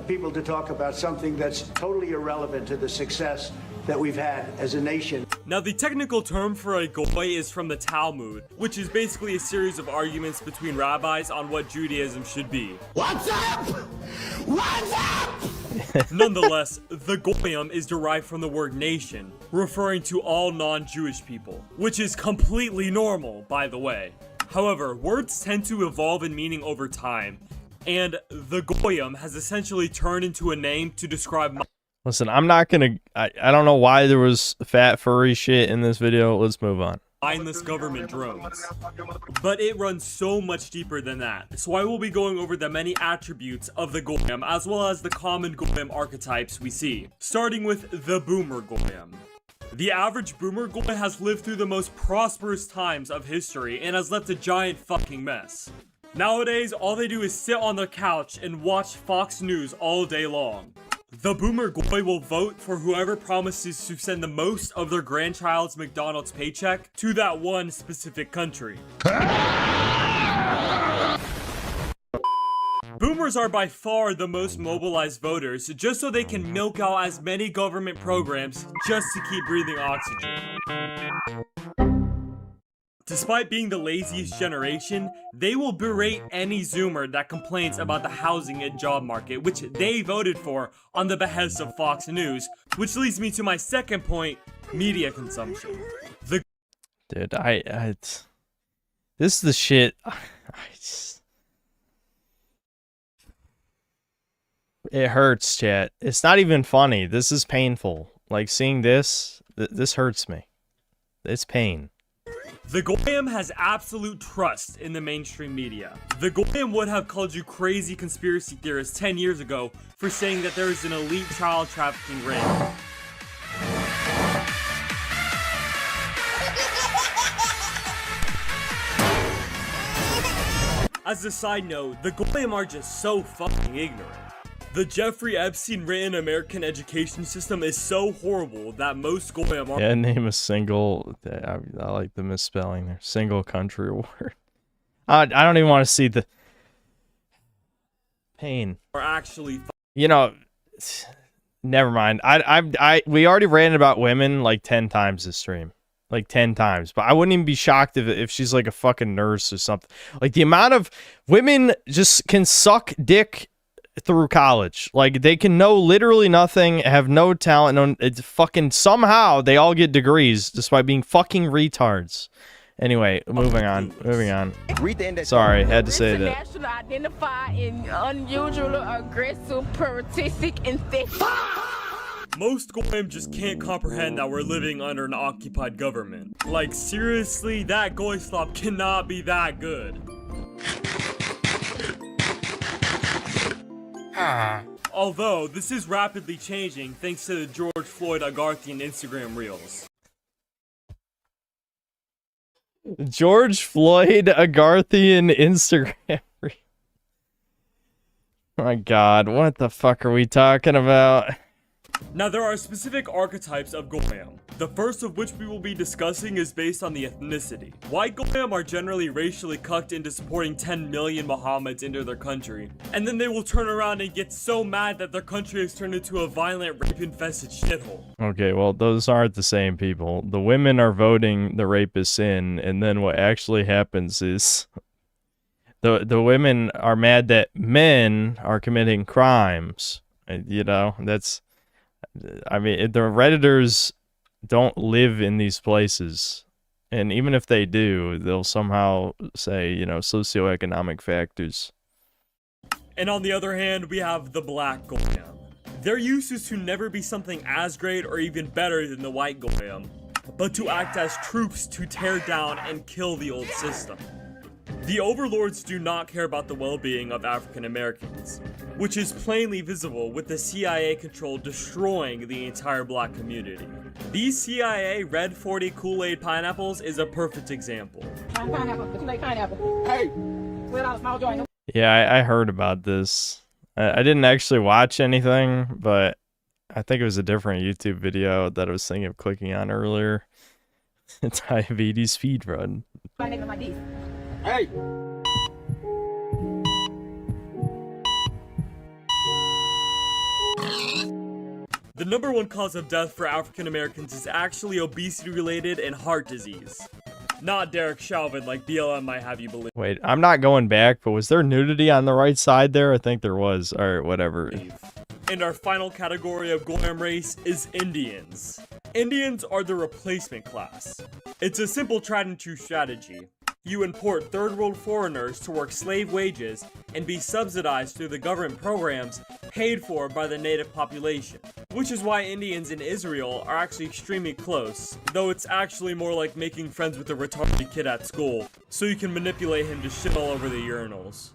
people to talk about something that's totally irrelevant to the success that we've had as a nation. Now, the technical term for a goy is from the Talmud, which is basically a series of arguments between rabbis on what Judaism should be. What's up? What's up? Nonetheless, the Goyim is derived from the word nation, referring to all non-Jewish people, which is completely normal, by the way. However, words tend to evolve in meaning over time, and the Goyim has essentially turned into a name to describe Listen, I'm not gonna... I don't know why there was fat furry shit in this video. Let's move on. mindless government drones. But it runs so much deeper than that, so I will be going over the many attributes of the Goyim, as well as the common Goyim archetypes we see, starting with the Boomer Goyim. The average Boomer Goy has lived through the most prosperous times of history and has left a giant fucking mess. Nowadays, all they do is sit on their couch and watch Fox News all day long. The Boomer Goy will vote for whoever promises to send the most of their grandchild's McDonald's paycheck to that one specific country. Boomers are by far the most mobilized voters, just so they can milk out as many government programs just to keep breathing oxygen. Despite being the laziest generation, they will berate any Zoomer that complains about the housing and job market, which they voted for on the behest of Fox News, which leads me to my second point, media consumption. Dude, this is the shit. It hurts, chat. It's not even funny. This is painful. Like, seeing this, this hurts me. It's pain. The Goyim has absolute trust in the mainstream media. The Goyim would have called you crazy conspiracy theorists 10 years ago for saying that there is an elite child trafficking ring. As a side note, the Goyim are just so fucking ignorant. The Jeffrey Epstein written American education system is so horrible that most Goyim are— Yeah, name a single— I like the misspelling there. Single country award. I don't even want to see the pain. Are actually— You know, never mind. We already ranted about women like 10 times this stream. like 10 times, but I wouldn't even be shocked if she's like a fucking nurse or something. Like the amount of women just can suck dick through college. Like they can know literally nothing, have no talent, it's fucking somehow they all get degrees despite being fucking retards. Anyway, moving on. Sorry, had to say that. International identify in unusual, aggressive, parasitic, infectious. Most Goyim just can't comprehend that we're living under an occupied government. Like seriously, that Goyslop cannot be that good. Although, this is rapidly changing thanks to the George Floyd Agarthian Instagram Reels. George Floyd Agarthian Instagram. Oh my god, what the fuck are we talking about? Now there are specific archetypes of Goyim. The first of which we will be discussing is based on the ethnicity. White Goyim are generally racially cucked into supporting 10 million Mohammeds into their country, and then they will turn around and get so mad that their country has turned into a violent, rape-infested shithole. Okay, well, those aren't the same people. The women are voting the rapists in, and then what actually happens is the women are mad that men are committing crimes. You know, that's... I mean, the Redditors don't live in these places. And even if they do, they'll somehow say, you know, socioeconomic factors. And on the other hand, we have the Black Goyim. Their use is to never be something as great or even better than the White Goyim, but to act as troops to tear down and kill the old system. The overlords do not care about the well-being of African Americans, which is plainly visible with the CIA control destroying the entire black community. These CIA Red 40 Kool-Aid pineapples is a perfect example. Yeah, I heard about this. I didn't actually watch anything, but I think it was a different YouTube video that I was thinking of clicking on earlier. Diabetes speedrun. Hey! The number one cause of death for African Americans is actually obesity-related and heart disease. Not Derek Chauvin like BLM might have you believe. Wait, I'm not going back, but was there nudity on the right side there? I think there was. Alright, whatever. And our final category of Goyim race is Indians. Indians are the replacement class. It's a simple tried and true strategy. You import third world foreigners to work slave wages and be subsidized through the government programs paid for by the native population. Which is why Indians in Israel are actually extremely close, though it's actually more like making friends with a retarded kid at school, so you can manipulate him to shit all over the urinals.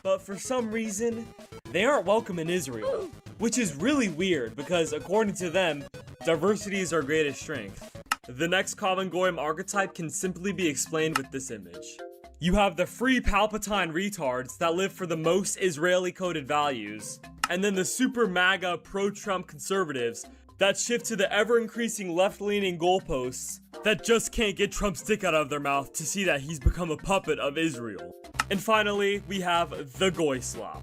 But for some reason, they aren't welcome in Israel, which is really weird because according to them, diversity is our greatest strength. The next common Goyim archetype can simply be explained with this image. You have the free Palpatine retards that live for the most Israeli-coded values, and then the super MAGA pro-Trump conservatives that shift to the ever-increasing left-leaning goalposts that just can't get Trump's dick out of their mouth to see that he's become a puppet of Israel. And finally, we have the Goyslop.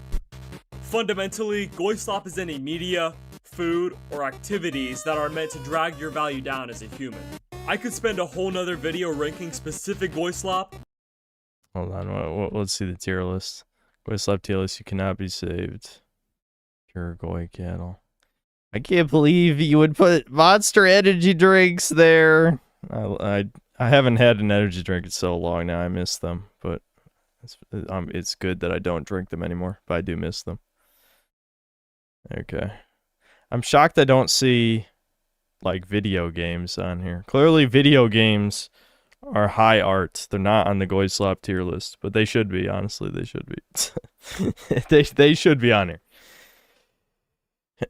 Fundamentally, Goyslop is any media, food, or activities that are meant to drag your value down as a human. I could spend a whole nother video ranking specific Goyslop. Hold on, let's see the tier list. Goyslop tier list, you cannot be saved. Pure Goy cattle. I can't believe you would put Monster energy drinks there. I haven't had an energy drink in so long now, I miss them. But it's good that I don't drink them anymore, but I do miss them. Okay. I'm shocked I don't see, like, video games on here. Clearly, video games are high art. They're not on the Goyslop tier list, but they should be. Honestly, they should be. they should be on here.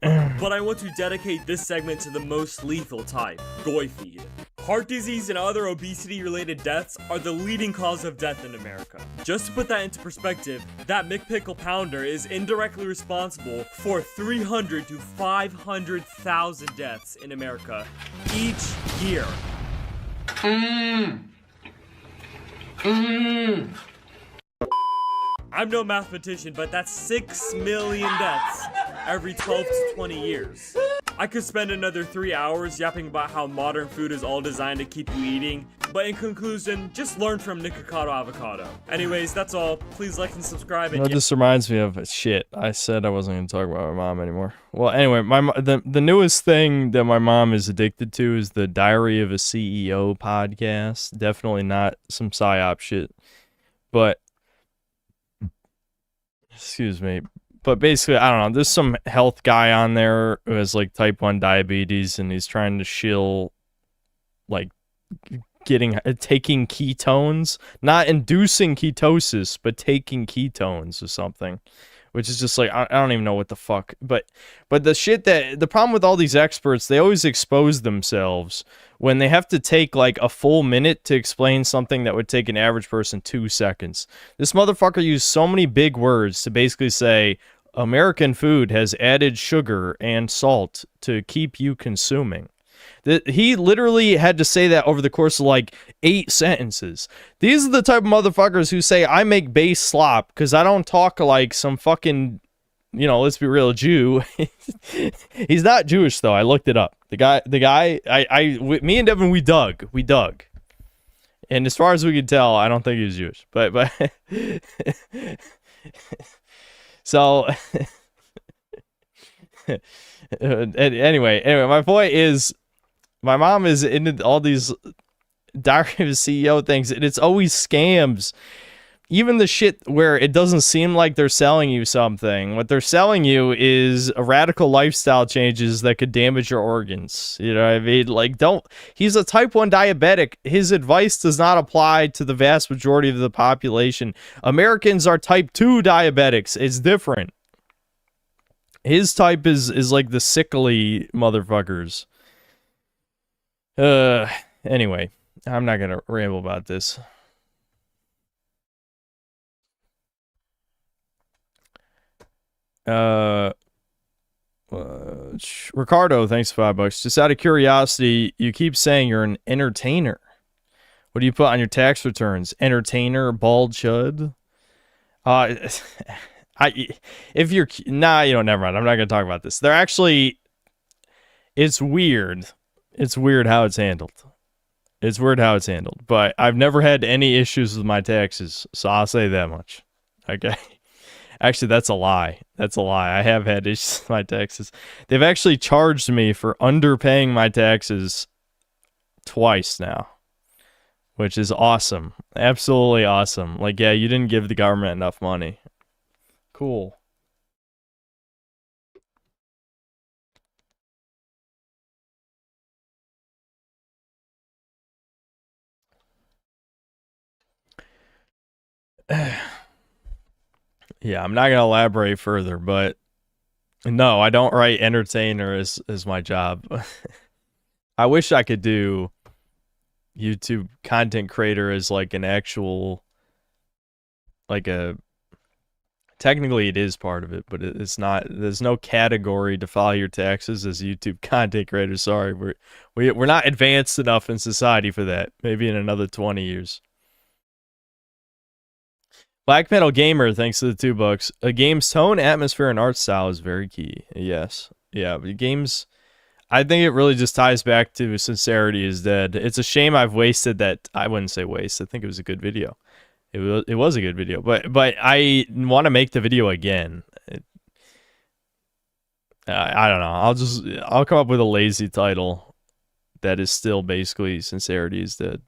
But I want to dedicate this segment to the most lethal type, Goy feed. Heart disease and other obesity-related deaths are the leading cause of death in America. Just to put that into perspective, that McPickle Pounder is indirectly responsible for 300 to 500,000 deaths in America each year. I'm no mathematician, but that's 6 million deaths every 12 to 20 years. I could spend another 3 hours yapping about how modern food is all designed to keep you eating, but in conclusion, just learn from Nikocado Avocado. Anyways, that's all. Please like and subscribe. You know, this reminds me of shit. I said I wasn't going to talk about my mom anymore. Well, anyway, the newest thing that my mom is addicted to is the Diary of a CEO podcast. Definitely not some psyop shit, but excuse me. But basically, I don't know. There's some health guy on there who has like type 1 diabetes, and he's trying to shill like taking ketones, not inducing ketosis, but taking ketones or something, which is just like I don't even know what the fuck. But the shit the problem with all these experts, they always expose themselves when they have to take like a full minute to explain something that would take an average person 2 seconds. This motherfucker used so many big words to basically say American food has added sugar and salt to keep you consuming. He literally had to say that over the course of like 8 sentences. These are the type of motherfuckers who say I make base slop because I don't talk like some fucking, you know, let's be real, Jew. He's not Jewish though. I looked it up. The guy, me and Devin, we dug. And as far as we could tell, I don't think he was Jewish. But so anyway, my point is my mom is into all these Diary of a CEO things, and it's always scams. Even the shit where it doesn't seem like they're selling you something. What they're selling you is a radical lifestyle changes that could damage your organs. You know what I mean? Like, he's a type 1 diabetic. His advice does not apply to the vast majority of the population. Americans are type 2 diabetics. It's different. His type is like the sickly motherfuckers. Anyway, I'm not gonna ramble about this. Ricardo, thanks for $5. Just out of curiosity, you keep saying you're an entertainer. What do you put on your tax returns? Entertainer, bald chud? If you're, nah, you know, never mind. I'm not gonna talk about this. They're actually, it's weird. It's weird how it's handled. It's weird how it's handled. But I've never had any issues with my taxes, so I'll say that much. Okay. Actually, that's a lie. That's a lie. I have had issues with my taxes. They've actually charged me for underpaying my taxes twice now, which is awesome. Absolutely awesome. Like, yeah, you didn't give the government enough money. Cool. Yeah, I'm not going to elaborate further, but no, I don't write entertainer as my job. I wish I could do YouTube content creator as like an actual, like technically it is part of it, but it's not, there's no category to file your taxes as YouTube content creator. Sorry, we're not advanced enough in society for that. Maybe in another 20 years. Black Metal Gamer, thanks to the $2. A game's tone, atmosphere, and art style is very key. Yes. Yeah, but games, I think it really just ties back to sincerity is dead. It's a shame I've wasted that. I wouldn't say waste. I think it was a good video. It was a good video, but I want to make the video again. I don't know. I'll come up with a lazy title that is still basically sincerity is dead.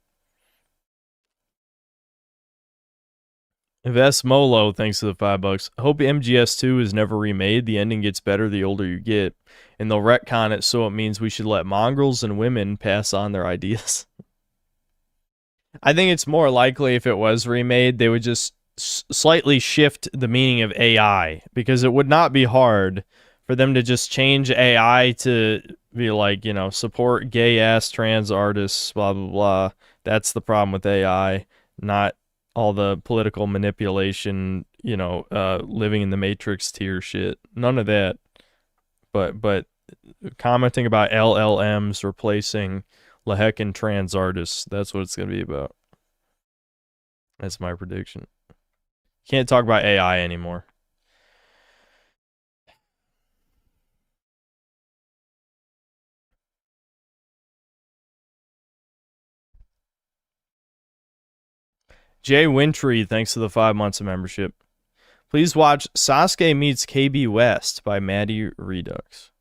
Vest Molo, thanks to the $5. I hope MGS2 is never remade. The ending gets better the older you get. And they'll retcon it so it means we should let mongrels and women pass on their ideas. I think it's more likely if it was remade, they would just slightly shift the meaning of AI. Because it would not be hard for them to just change AI to be like, you know, support gay-ass trans artists, blah, blah, blah. That's the problem with AI, not all the political manipulation, you know, living in the Matrix tier shit. None of that. But commenting about LLMs replacing Laheckin trans artists, that's what it's going to be about. That's my prediction. Can't talk about AI anymore. Jay Wintry, thanks for the 5 months of membership. Please watch Sasuke Meets KB West by Maddie Redux.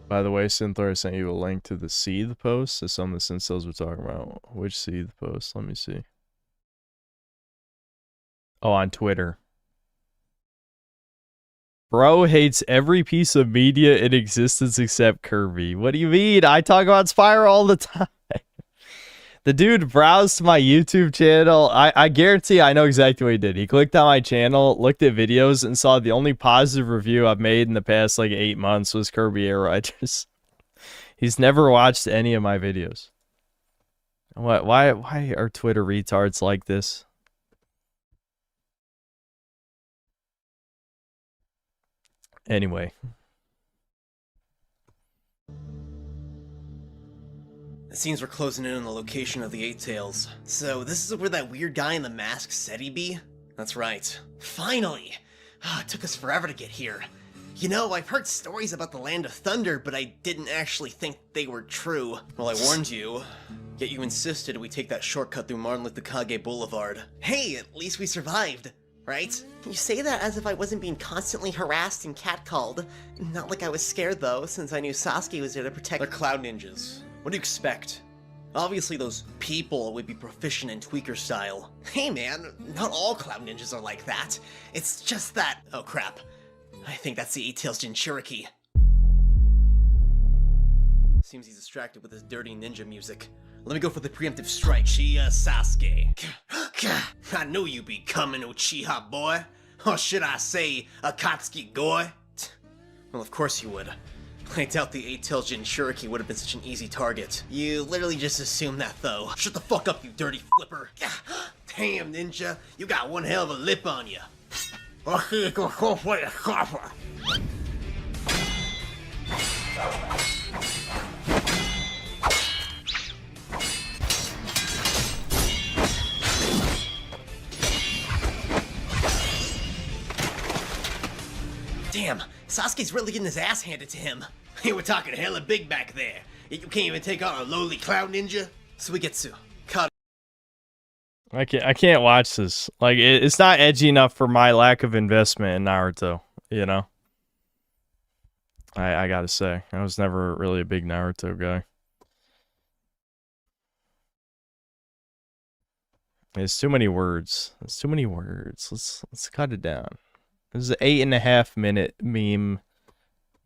By the way, Synthler, I sent you a link to the Seethe post. That's some of the Syncels we're talking about. Which Seethe post? Let me see. Oh, on Twitter. Bro hates every piece of media in existence except Kirby. What do you mean? I talk about Spyro all the time. The dude browsed my YouTube channel. I guarantee I know exactly what he did. He clicked on my channel, looked at videos, and saw the only positive review I've made in the past like 8 months was Kirby Air Riders. He's never watched any of my videos. What? Why are Twitter retards like this? Anyway. It seems we're closing in on the location of the Eight Tails. So this is where that weird guy in the mask said he'd be? That's right. Finally! It took us forever to get here. You know, I've heard stories about the Land of Thunder, but I didn't actually think they were true. Well, I warned you. Yet you insisted we take that shortcut through Martin Luther King Boulevard. Hey, at least we survived, right? You say that as if I wasn't being constantly harassed and catcalled. Not like I was scared though, since I knew Sasuke was there to protect— They're cloud ninjas. What do you expect? Obviously those people would be proficient in tweaker style. Hey man, not all cloud ninjas are like that. It's just that— oh crap. I think that's the Eight Tails Jinchuriki. Seems he's distracted with his dirty ninja music. Let me go for the preemptive strike. Uchiha Sasuke. I knew you'd be coming, Uchiha boy. Or should I say, Akatsuki Goi? Well, of course you would. I doubt the Eight Tails Jinchuriki would have been such an easy target. You literally just assumed that, though. Shut the fuck up, you dirty flipper. Damn, ninja. You got one hell of a lip on you. Damn, Sasuke's really getting his ass handed to him. Hey, we're talking hella big back there. You can't even take on a lowly cloud ninja. Suigetsu, cut. I can't watch this. Like, it's not edgy enough for my lack of investment in Naruto, you know? I gotta say, I was never really a big Naruto guy. It's too many words. It's too many words. Let's cut it down. This is an 8.5 minute meme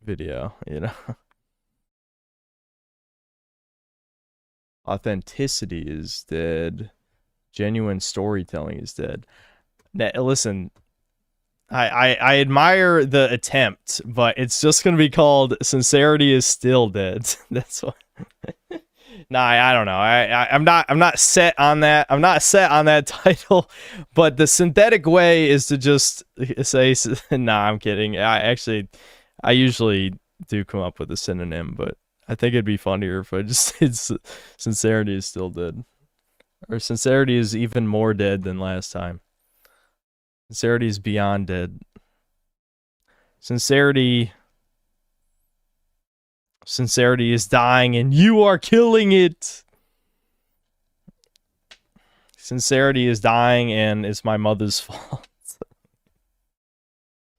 video, you know? Authenticity is dead. Genuine storytelling is dead. Now, listen, I admire the attempt, but it's just gonna be called "Sincerity is Still Dead." That's what. Nah, I don't know. I'm not set on that. I'm not set on that title, but the synthetic way is to just say, "Nah, I'm kidding." I usually do come up with a synonym, but I think it'd be funnier if I just said "Sincerity is Still Dead," or "Sincerity is even more dead than last time." Sincerity is beyond dead. Sincerity is dying and you are killing it. Sincerity is dying and it's my mother's fault.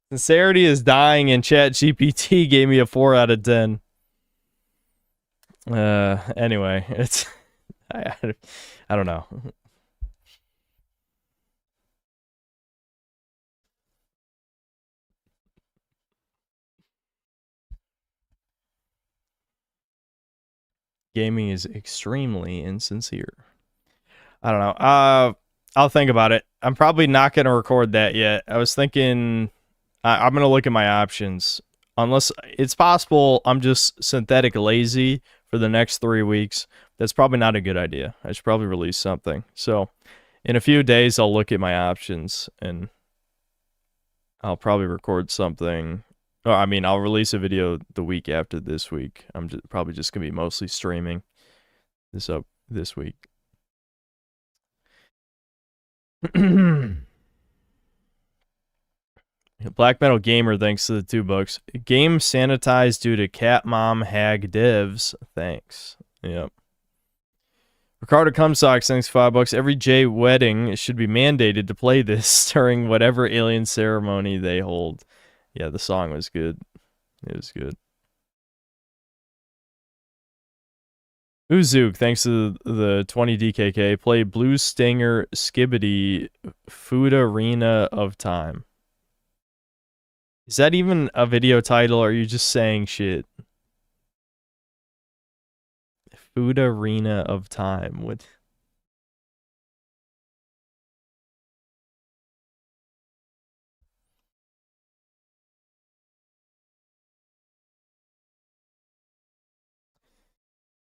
Sincerity is dying and ChatGPT gave me a 4 out of 10. Anyway, it's I don't know. Gaming is extremely insincere. I don't know. I'll think about it. I'm probably not going to record that yet. I was thinking I'm going to look at my options. Unless it's possible I'm just synthetic lazy for the next 3 weeks. That's probably not a good idea. I should probably release something. So in a few days, I'll look at my options and I'll probably record something Oh, I mean, I'll release a video the week after this week. I'm probably just gonna be mostly streaming this week. Black Metal Gamer, thanks to the $2. Game sanitized due to cat mom hag divs. Thanks. Yep. Ricardo Cumsocks, thanks $5. Every J wedding should be mandated to play this during whatever alien ceremony they hold. Yeah, the song was good. It was good. Uzook, thanks to the 20 DKK. Play Blue Stinger Skibbity Food Arena of Time. Is that even a video title, or are you just saying shit? Food Arena of Time. What?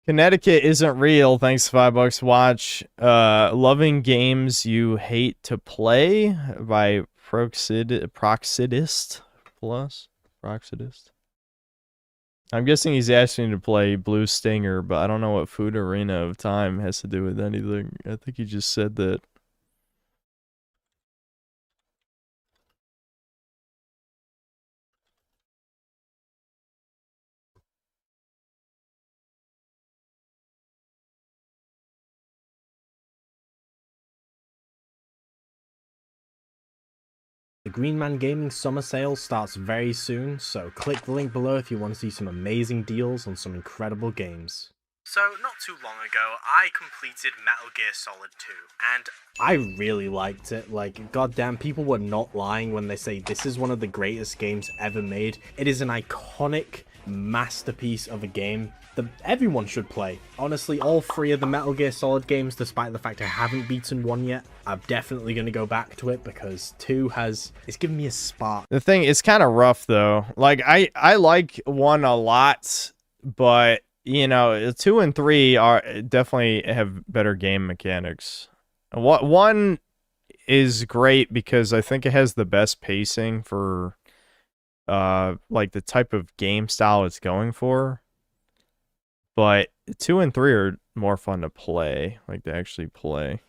Connecticut isn't real. Thanks, $5. Watch Loving Games You Hate to Play by Proxidist Plus. Proxidist. I'm guessing he's asking to play Blue Stinger, but I don't know what Food Arena of Time has to do with anything. I think he just said that. The Green Man Gaming summer sale starts very soon, so click the link below if you want to see some amazing deals on some incredible games. So, not too long ago, I completed Metal Gear Solid 2, and I really liked it. Like, goddamn, people were not lying when they say this is one of the greatest games ever made. It is an iconic masterpiece of a game that everyone should play. Honestly, all three of the Metal Gear Solid games, despite the fact I haven't beaten 1 yet, I'm definitely going to go back to it because 2 it's given me a spark. The thing, it's kind of rough though. Like, I like 1 a lot, but you know, 2 and 3 are definitely have better game mechanics. 1 is great because I think it has the best pacing for like the type of game style it's going for. But 2 and 3 are more fun to play, like to actually play.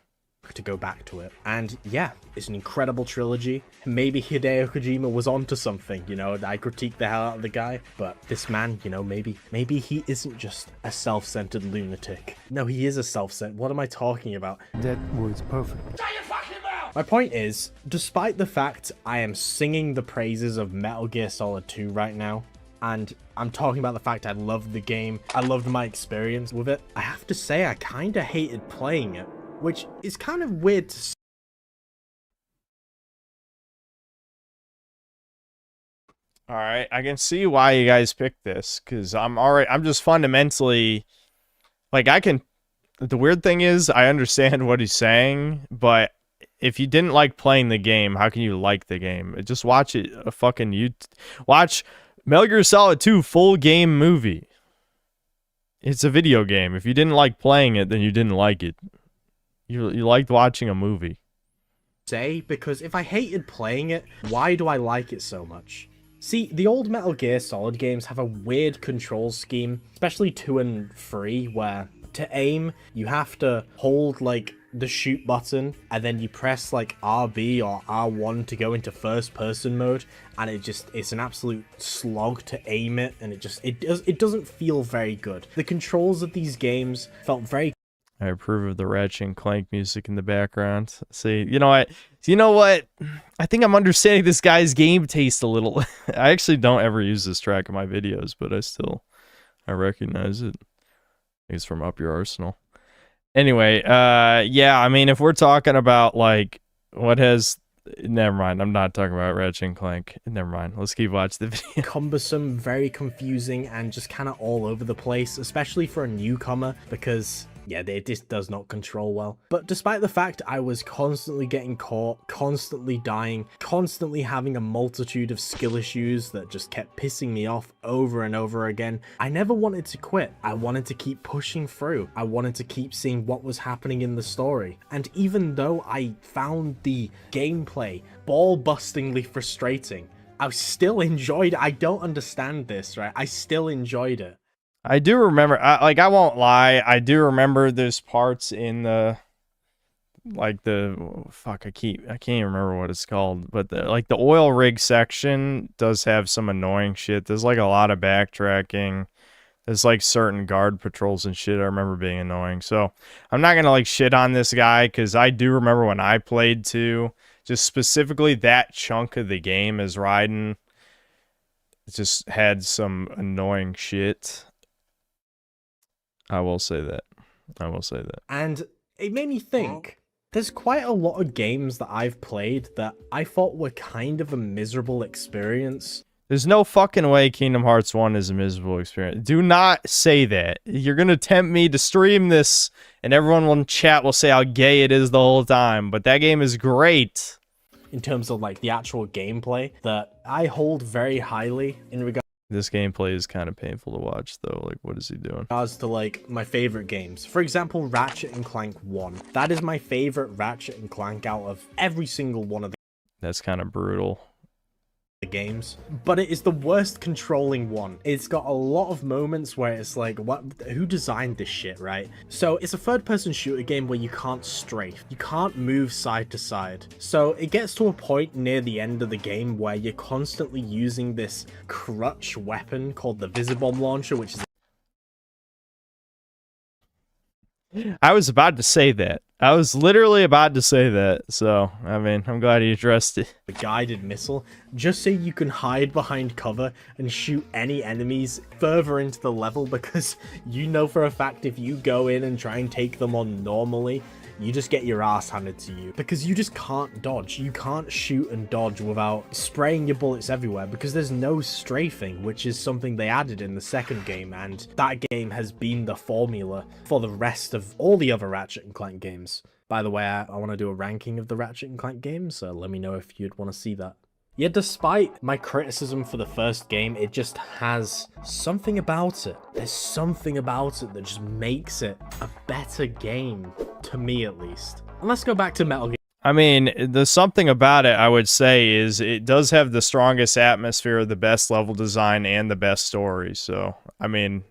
To go back to it. And yeah, it's an incredible trilogy. Maybe Hideo Kojima was onto something, you know, I critique the hell out of the guy, but this man, you know, maybe he isn't just a self-centered lunatic. No, he is a self-centered. What am I talking about? That was perfect. My point is, despite the fact I am singing the praises of Metal Gear Solid 2 right now, and I'm talking about the fact I loved the game, I loved my experience with it, I have to say I kinda hated playing it. Which is kind of weird to say. Alright, I can see why you guys picked this, because I'm just fundamentally, like, the weird thing is, I understand what he's saying, but if you didn't like playing the game, how can you like the game? Just watch it, watch Metal Gear Solid 2 full game movie. It's a video game. If you didn't like playing it, then you didn't like it. You liked watching a movie. Because if I hated playing it, why do I like it so much? See, the old Metal Gear Solid games have a weird control scheme, especially 2 and 3, where to aim, you have to hold, like, the shoot button, and then you press, like, RB or R1 to go into first-person mode, and it's an absolute slog to aim it, and it doesn't feel very good. The controls of these games felt very... I approve of the Ratchet and Clank music in the background. See, you know what? I think I'm understanding this guy's game taste a little. I actually don't ever use this track in my videos, but I recognize it. It's from Up Your Arsenal. Anyway, yeah, I mean, if we're talking about, like, never mind, I'm not talking about Ratchet and Clank. Never mind, let's keep watching the video. Cumbersome, very confusing, and just kind of all over the place, especially for a newcomer, because... yeah, this does not control well. But despite the fact I was constantly getting caught, constantly dying, constantly having a multitude of skill issues that just kept pissing me off over and over again, I never wanted to quit. I wanted to keep pushing through. I wanted to keep seeing what was happening in the story. And even though I found the gameplay ball-bustingly frustrating, I still enjoyed it. I don't understand this, right? I still enjoyed it. I do remember, I won't lie, I do remember there's parts in the, like fuck, I can't even remember what it's called, but like the oil rig section does have some annoying shit. There's like a lot of backtracking. There's like certain guard patrols and shit I remember being annoying. So I'm not gonna like shit on this guy, because I do remember when I played too, just specifically that chunk of the game as Raiden, it just had some annoying shit. I will say that. And it made me think, there's quite a lot of games that I've played that I thought were kind of a miserable experience. There's no fucking way Kingdom Hearts 1 is a miserable experience. Do not say that. You're gonna tempt me to stream this, and everyone in chat will say how gay it is the whole time, but that game is great. In terms of like the actual gameplay, that I hold very highly in regards. This gameplay is kind of painful to watch, though. Like, what is he doing? As to like my favorite games, for example, Ratchet and Clank 1. That is my favorite Ratchet and Clank out of every single one of That's kind of brutal. the games, but it is the worst controlling one. It's got a lot of moments where it's like, what? Who designed this shit, right? So it's a third-person shooter game where you can't strafe, you can't move side to side. So it gets to a point near the end of the game where you're constantly using this crutch weapon called the Visibomb launcher, which is I was about to say that. I was literally about to say that. So, I mean, I'm glad he addressed it. a guided missile, just so you can hide behind cover and shoot any enemies further into the level, because you know for a fact if you go in and try and take them on normally, you just get your ass handed to you, because you just can't dodge. You can't shoot and dodge without spraying your bullets everywhere, because there's no strafing, which is something they added in the second game, and that game has been the formula for the rest of all the other Ratchet and Clank games. By the way, I want to do a ranking of the Ratchet and Clank games, so let me know if you'd want to see that. Yeah, despite my criticism for the first game, it just has something about it. There's something about it that just makes it a better game, to me at least. And let's go back to Metal Gear. I mean, the something about it, I would say, is it does have the strongest atmosphere, the best level design, and the best story. So, I mean,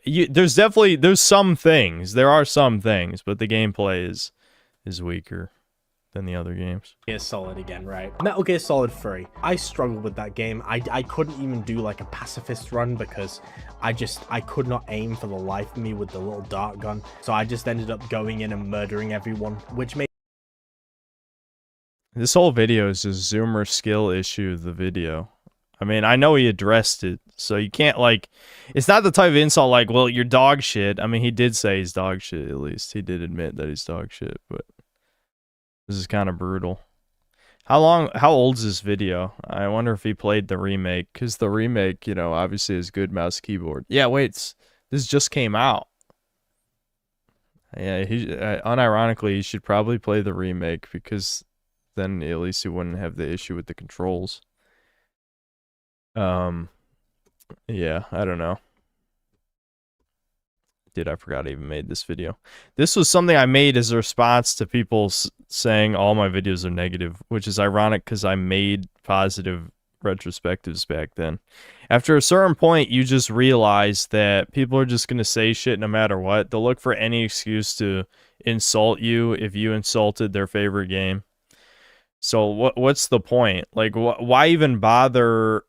there's some things. There are some things, but the gameplay is weaker than the other games. Gear Solid again, right? Metal Gear Solid 3. I struggled with that game. I couldn't even do like a pacifist run because I could not aim for the life of me with the little dart gun. So I just ended up going in and murdering everyone, which made this whole video is just Zoomer's skill issue of the video. I mean, I know he addressed it, so you can't, like, it's not the type of insult like, well, you're dog shit. I mean, he did say he's dog shit, at least. He did admit that he's dog shit, but this is kind of brutal. How old is this video? I wonder if he played the remake, because the remake, you know, obviously is good mouse keyboard. Yeah, wait, this just came out. Yeah, unironically, he should probably play the remake, because then at least he wouldn't have the issue with the controls. Yeah, I don't know. I forgot I even made this video. This was something I made as a response to people saying all my videos are negative, which is ironic because I made positive retrospectives back then. After a certain point, you just realize that people are just going to say shit no matter what. They'll look for any excuse to insult you if you insulted their favorite game. So what's the point? Like, why even bother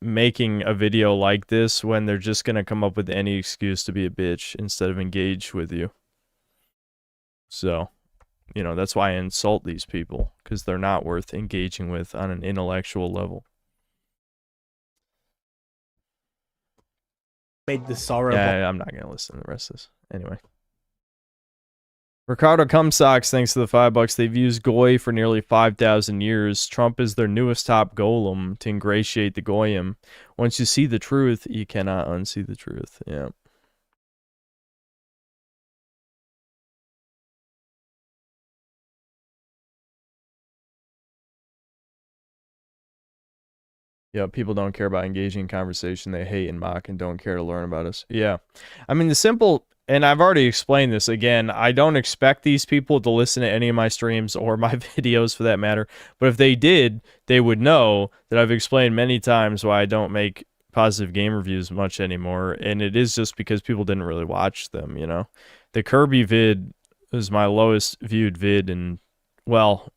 making a video like this when they're just gonna come up with any excuse to be a bitch instead of engage with you? So, you know, that's why I insult these people, because they're not worth engaging with on an intellectual level. made the sorrow. Yeah, I'm not gonna listen to the rest of this anyway. Ricardo Cumstocks, thanks to the $5. They've used Goy for nearly 5,000 years. Trump is their newest top golem to ingratiate the Goyim. Once you see the truth, you cannot unsee the truth. Yeah. Yeah, people don't care about engaging in conversation. They hate and mock and don't care to learn about us. Yeah. I mean, the simple, and I've already explained this again, I don't expect these people to listen to any of my streams or my videos for that matter. But if they did, they would know that I've explained many times why I don't make positive game reviews much anymore. And it is just because people didn't really watch them, you know? The Kirby vid is my lowest viewed vid, and, well,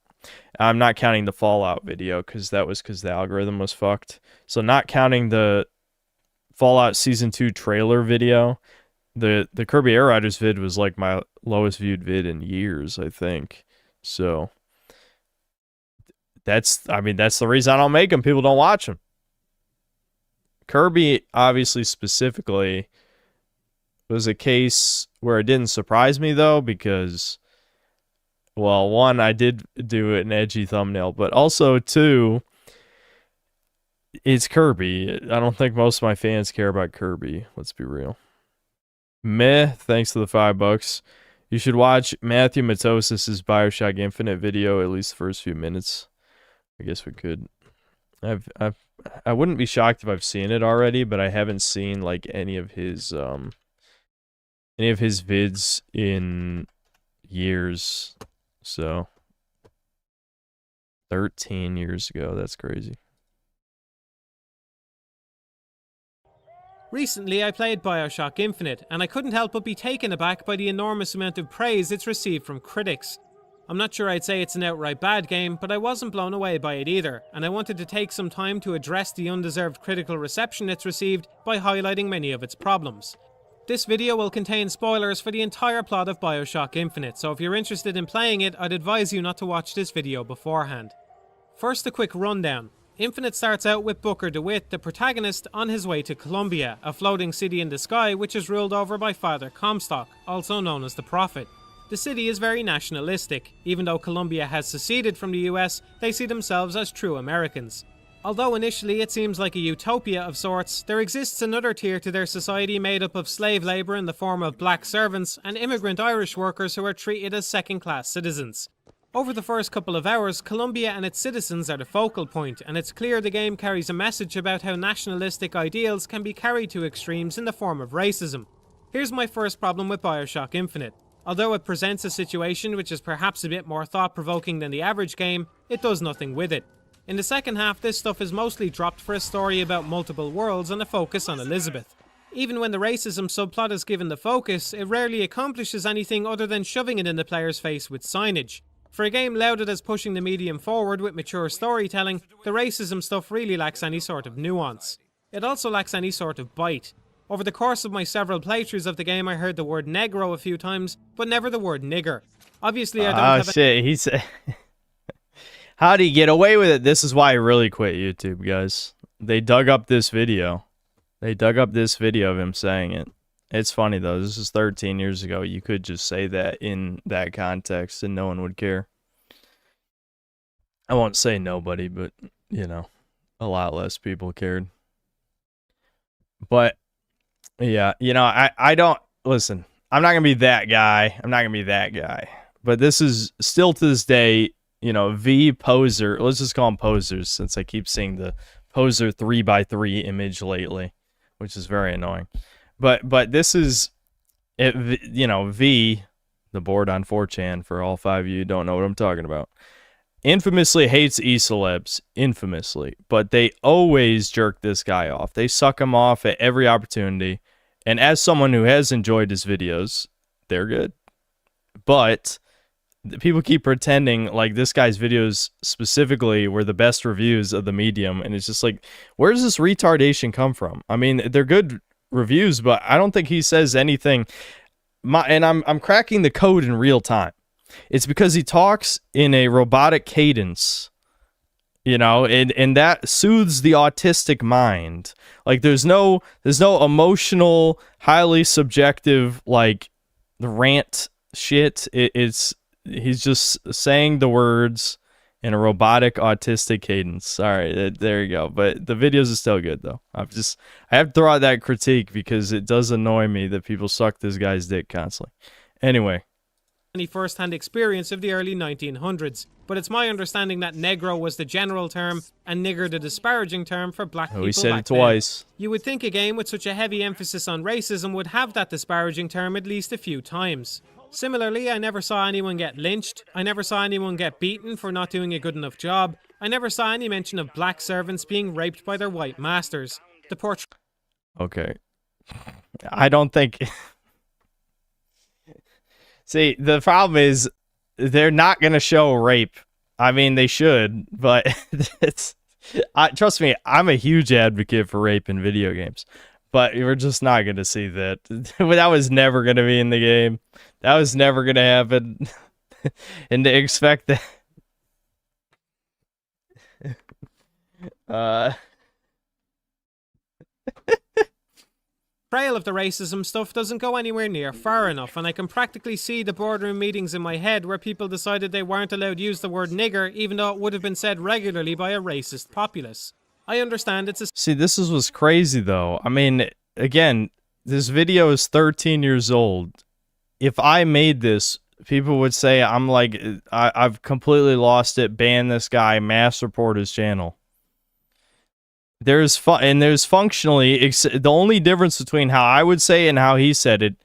I'm not counting the Fallout video because that was because the algorithm was fucked. So not counting the Fallout Season 2 trailer video, the Kirby Air Riders vid was like my lowest viewed vid in years, I think. So that's the reason I don't make them. People don't watch them. Kirby, obviously, specifically, was a case where it didn't surprise me, though, because, well, one, I did do an edgy thumbnail, but also, two, it's Kirby. I don't think most of my fans care about Kirby. Let's be real. Meh, thanks to the $5. You should watch Matthew Matosis' Bioshock Infinite video, at least the first few minutes. I guess we could. I wouldn't be shocked if I've seen it already, but I haven't seen like any of his vids in years. So 13 years ago, that's crazy. Recently, I played Bioshock Infinite, and I couldn't help but be taken aback by the enormous amount of praise it's received from critics. I'm not sure I'd say it's an outright bad game, but I wasn't blown away by it either, and I wanted to take some time to address the undeserved critical reception it's received by highlighting many of its problems. This video will contain spoilers for the entire plot of Bioshock Infinite, so if you're interested in playing it, I'd advise you not to watch this video beforehand. First, a quick rundown. Infinite starts out with Booker DeWitt, the protagonist, on his way to Columbia, a floating city in the sky which is ruled over by Father Comstock, also known as the Prophet. The city is very nationalistic. Even though Columbia has seceded from the US, they see themselves as true Americans. Although initially it seems like a utopia of sorts, there exists another tier to their society made up of slave labour in the form of black servants and immigrant Irish workers who are treated as second-class citizens. Over the first couple of hours, Columbia and its citizens are the focal point, and it's clear the game carries a message about how nationalistic ideals can be carried to extremes in the form of racism. Here's my first problem with Bioshock Infinite. Although it presents a situation which is perhaps a bit more thought-provoking than the average game, it does nothing with it. In the second half, this stuff is mostly dropped for a story about multiple worlds and a focus on Elizabeth. Even when the racism subplot is given the focus, it rarely accomplishes anything other than shoving it in the player's face with signage. For a game lauded as pushing the medium forward with mature storytelling, the racism stuff really lacks any sort of nuance. It also lacks any sort of bite. Over the course of my several playthroughs of the game, I heard the word negro a few times, but never the word nigger. Obviously, I don't have... Oh, shit, he said... How'd he get away with it? This is why I really quit YouTube, guys. They dug up this video. They dug up this video of him saying it. It's funny, though. This is 13 years ago. You could just say that in that context and no one would care. I won't say nobody, but, you know, a lot less people cared. But, yeah, you know, I don't... Listen, I'm not going to be that guy. I'm not going to be that guy. But this is still to this day, you know, V Poser. Let's just call them posers since I keep seeing the Poser 3x3 image lately, which is very annoying. But this is, you know, V, the board on 4chan, for all 5 of you who don't know what I'm talking about, infamously hates e-celebs, infamously. But they always jerk this guy off. They suck him off at every opportunity. And as someone who has enjoyed his videos, they're good. But people keep pretending like this guy's videos specifically were the best reviews of the medium. And it's just like, where does this retardation come from? I mean, they're good reviews, but I don't think he says anything. And I'm cracking the code in real time. It's because he talks in a robotic cadence, you know, and that soothes the autistic mind. Like there's no emotional, highly subjective, like the rant shit. He's just saying the words in a robotic autistic cadence. All right, there you go. But the videos are still good though. I have to throw out that critique because it does annoy me that people suck this guy's dick constantly. Anyway, any first-hand experience of the early 1900s, but it's my understanding that negro was the general term and nigger the disparaging term for black people. We said back it twice. then. You would think a game with such a heavy emphasis on racism would have that disparaging term at least a few times. Similarly, I never saw anyone get lynched, I never saw anyone get beaten for not doing a good enough job, I never saw any mention of black servants being raped by their white masters. The portrait... Okay. I don't think... See, the problem is they're not going to show rape. I mean, they should, but trust me, I'm a huge advocate for rape in video games, but we're just not going to see that. That was never going to be in the game. That was never going to happen. And to expect that... Trail of the racism stuff doesn't go anywhere near far enough, and I can practically see the boardroom meetings in my head where people decided they weren't allowed to use the word nigger even though it would have been said regularly by a racist populace. I understand it's a... See, this is what's crazy though. I mean, again, this video is 13 years old. If I made this, people would say I'm like, I've completely lost it, ban this guy, mass report his channel. There's functionally, the only difference between how I would say it and how he said it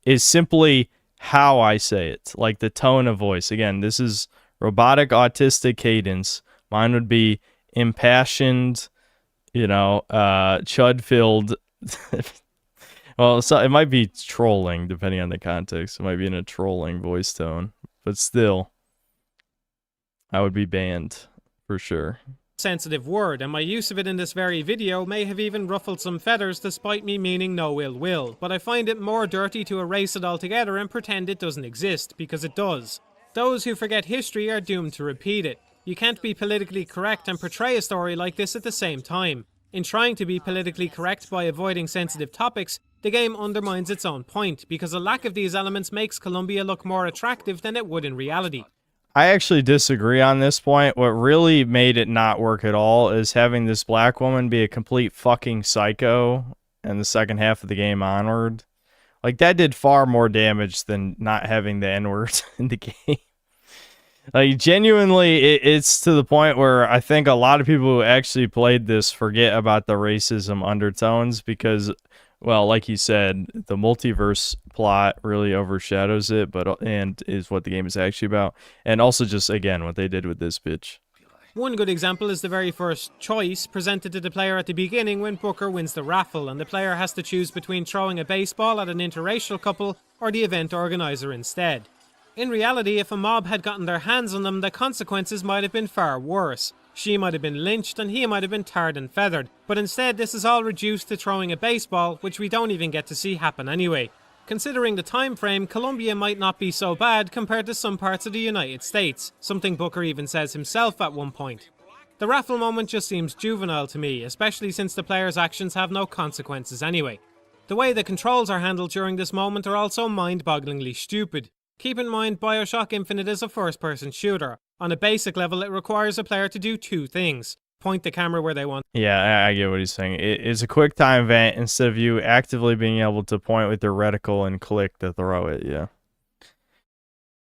is simply how I say it, like the tone of voice. Again, this is robotic autistic cadence. Mine would be impassioned, you know, chud-filled. Well, so it might be trolling, depending on the context. It might be in a trolling voice tone, but still, I would be banned for sure. Sensitive word, and my use of it in this very video may have even ruffled some feathers despite me meaning no ill will, but I find it more dirty to erase it altogether and pretend it doesn't exist, because it does. Those who forget history are doomed to repeat it. You can't be politically correct and portray a story like this at the same time. In trying to be politically correct by avoiding sensitive topics, the game undermines its own point, because a lack of these elements makes Colombia look more attractive than it would in reality. I actually disagree on this point. What really made it not work at all is having this black woman be a complete fucking psycho in the second half of the game onward. Like, that did far more damage than not having the N-word in the game. Like, genuinely, it's to the point where I think a lot of people who actually played this forget about the racism undertones because, well, like you said, the multiverse plot really overshadows it, and is what the game is actually about. And also just, again, what they did with this bitch. One good example is the very first choice presented to the player at the beginning when Booker wins the raffle, and the player has to choose between throwing a baseball at an interracial couple or the event organizer instead. In reality, if a mob had gotten their hands on them, the consequences might have been far worse. She might have been lynched and he might have been tarred and feathered, but instead this is all reduced to throwing a baseball, which we don't even get to see happen anyway. Considering the time frame, Colombia might not be so bad compared to some parts of the United States, something Booker even says himself at one point. The raffle moment just seems juvenile to me, especially since the player's actions have no consequences anyway. The way the controls are handled during this moment are also mind-bogglingly stupid. Keep in mind, BioShock Infinite is a first-person shooter. On a basic level, it requires a player to do two things. Point the camera where they want. Yeah, I get what he's saying. It's a quick time event instead of you actively being able to point with your reticle and click to throw it, yeah.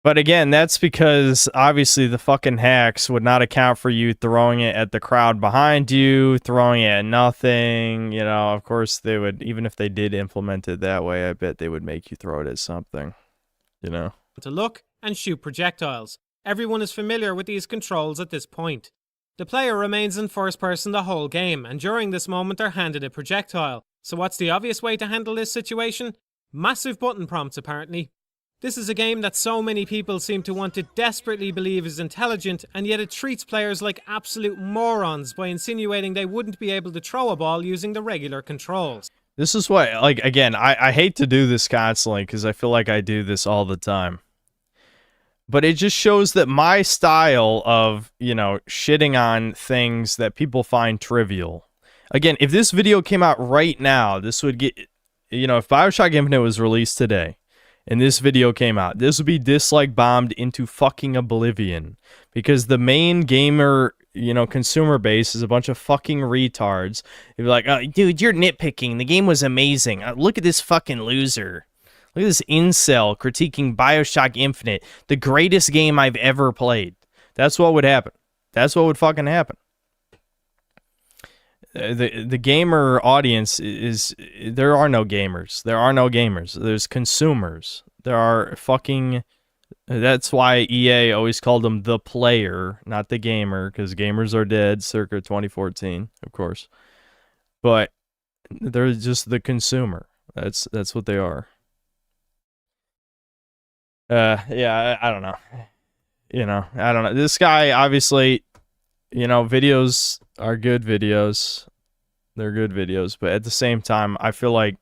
But again, that's because obviously the fucking hacks would not account for you throwing it at the crowd behind you, throwing it at nothing. You know, of course they would, even if they did implement it that way, I bet they would make you throw it at something, you know. To look and shoot projectiles. Everyone is familiar with these controls at this point. The player remains in first person the whole game, and during this moment they're handed a projectile. So what's the obvious way to handle this situation? Massive button prompts, apparently. This is a game that so many people seem to want to desperately believe is intelligent, and yet it treats players like absolute morons by insinuating they wouldn't be able to throw a ball using the regular controls. This is what, like, again, I hate to do this constantly because I feel like I do this all the time. But it just shows that my style of, you know, shitting on things that people find trivial. Again, if this video came out right now, this would get, you know, if BioShock Infinite was released today, and this video came out, this would be dislike bombed into fucking oblivion. Because the main gamer, you know, consumer base is a bunch of fucking retards. They'd be like, oh, dude, you're nitpicking. The game was amazing. Look at this fucking loser. Look at this incel critiquing BioShock Infinite, the greatest game I've ever played. That's what would happen. That's what would fucking happen. The gamer audience is, there are no gamers. There are no gamers. There's consumers. There are fucking, that's why EA always called them the player, not the gamer, because gamers are dead circa 2014, of course. But they're just the consumer. That's what they are. Yeah, I don't know. I don't know. This guy, obviously, videos are good videos. They're good videos, but at the same time, I feel like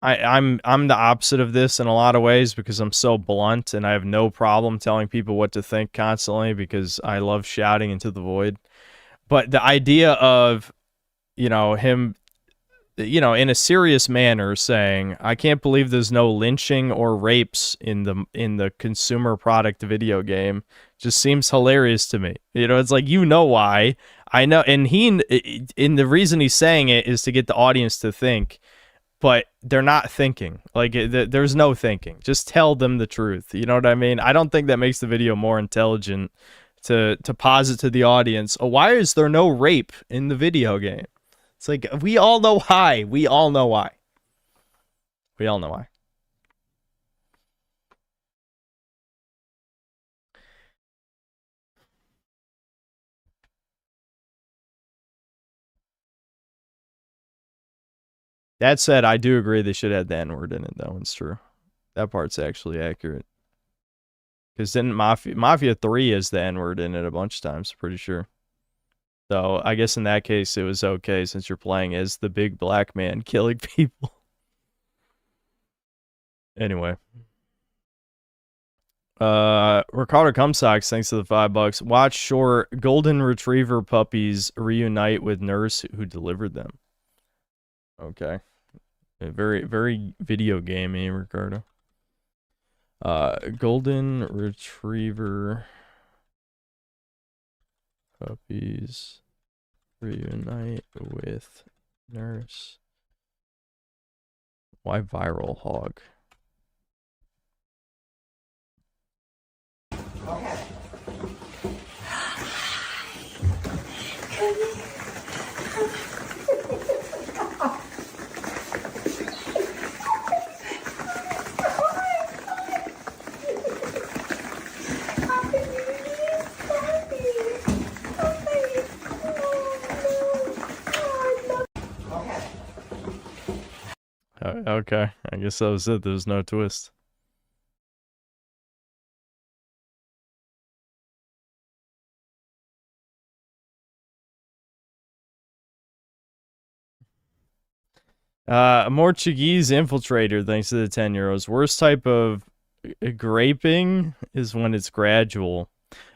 I'm the opposite of this in a lot of ways because I'm so blunt and I have no problem telling people what to think constantly because I love shouting into the void. But the idea of, him, in a serious manner saying, I can't believe there's no lynching or rapes in the consumer product video game just seems hilarious to me. It's like, why. I know, and the reason he's saying it is to get the audience to think, but they're not thinking. Like, there's no thinking. Just tell them the truth. You know what I mean? I don't think that makes the video more intelligent to posit to the audience, why is there no rape in the video game? It's like, we all know why. We all know why. We all know why. That said, I do agree they should have the N-word in it. That one's true. That part's actually accurate. Because didn't Mafia 3 is the N-word in it a bunch of times, pretty sure. So I guess in that case it was okay since you're playing as the big black man killing people. Anyway. Ricardo Cumsox, thanks to the $5. Watch short golden retriever puppies reunite with nurse who delivered them. Okay. Very, very video gamey, Ricardo. Golden retriever puppies reunite with nurse. Why viral hog? Okay, I guess that was it. There was no twist. Morchigese Infiltrator, thanks to the 10 euros. Worst type of graping is when it's gradual.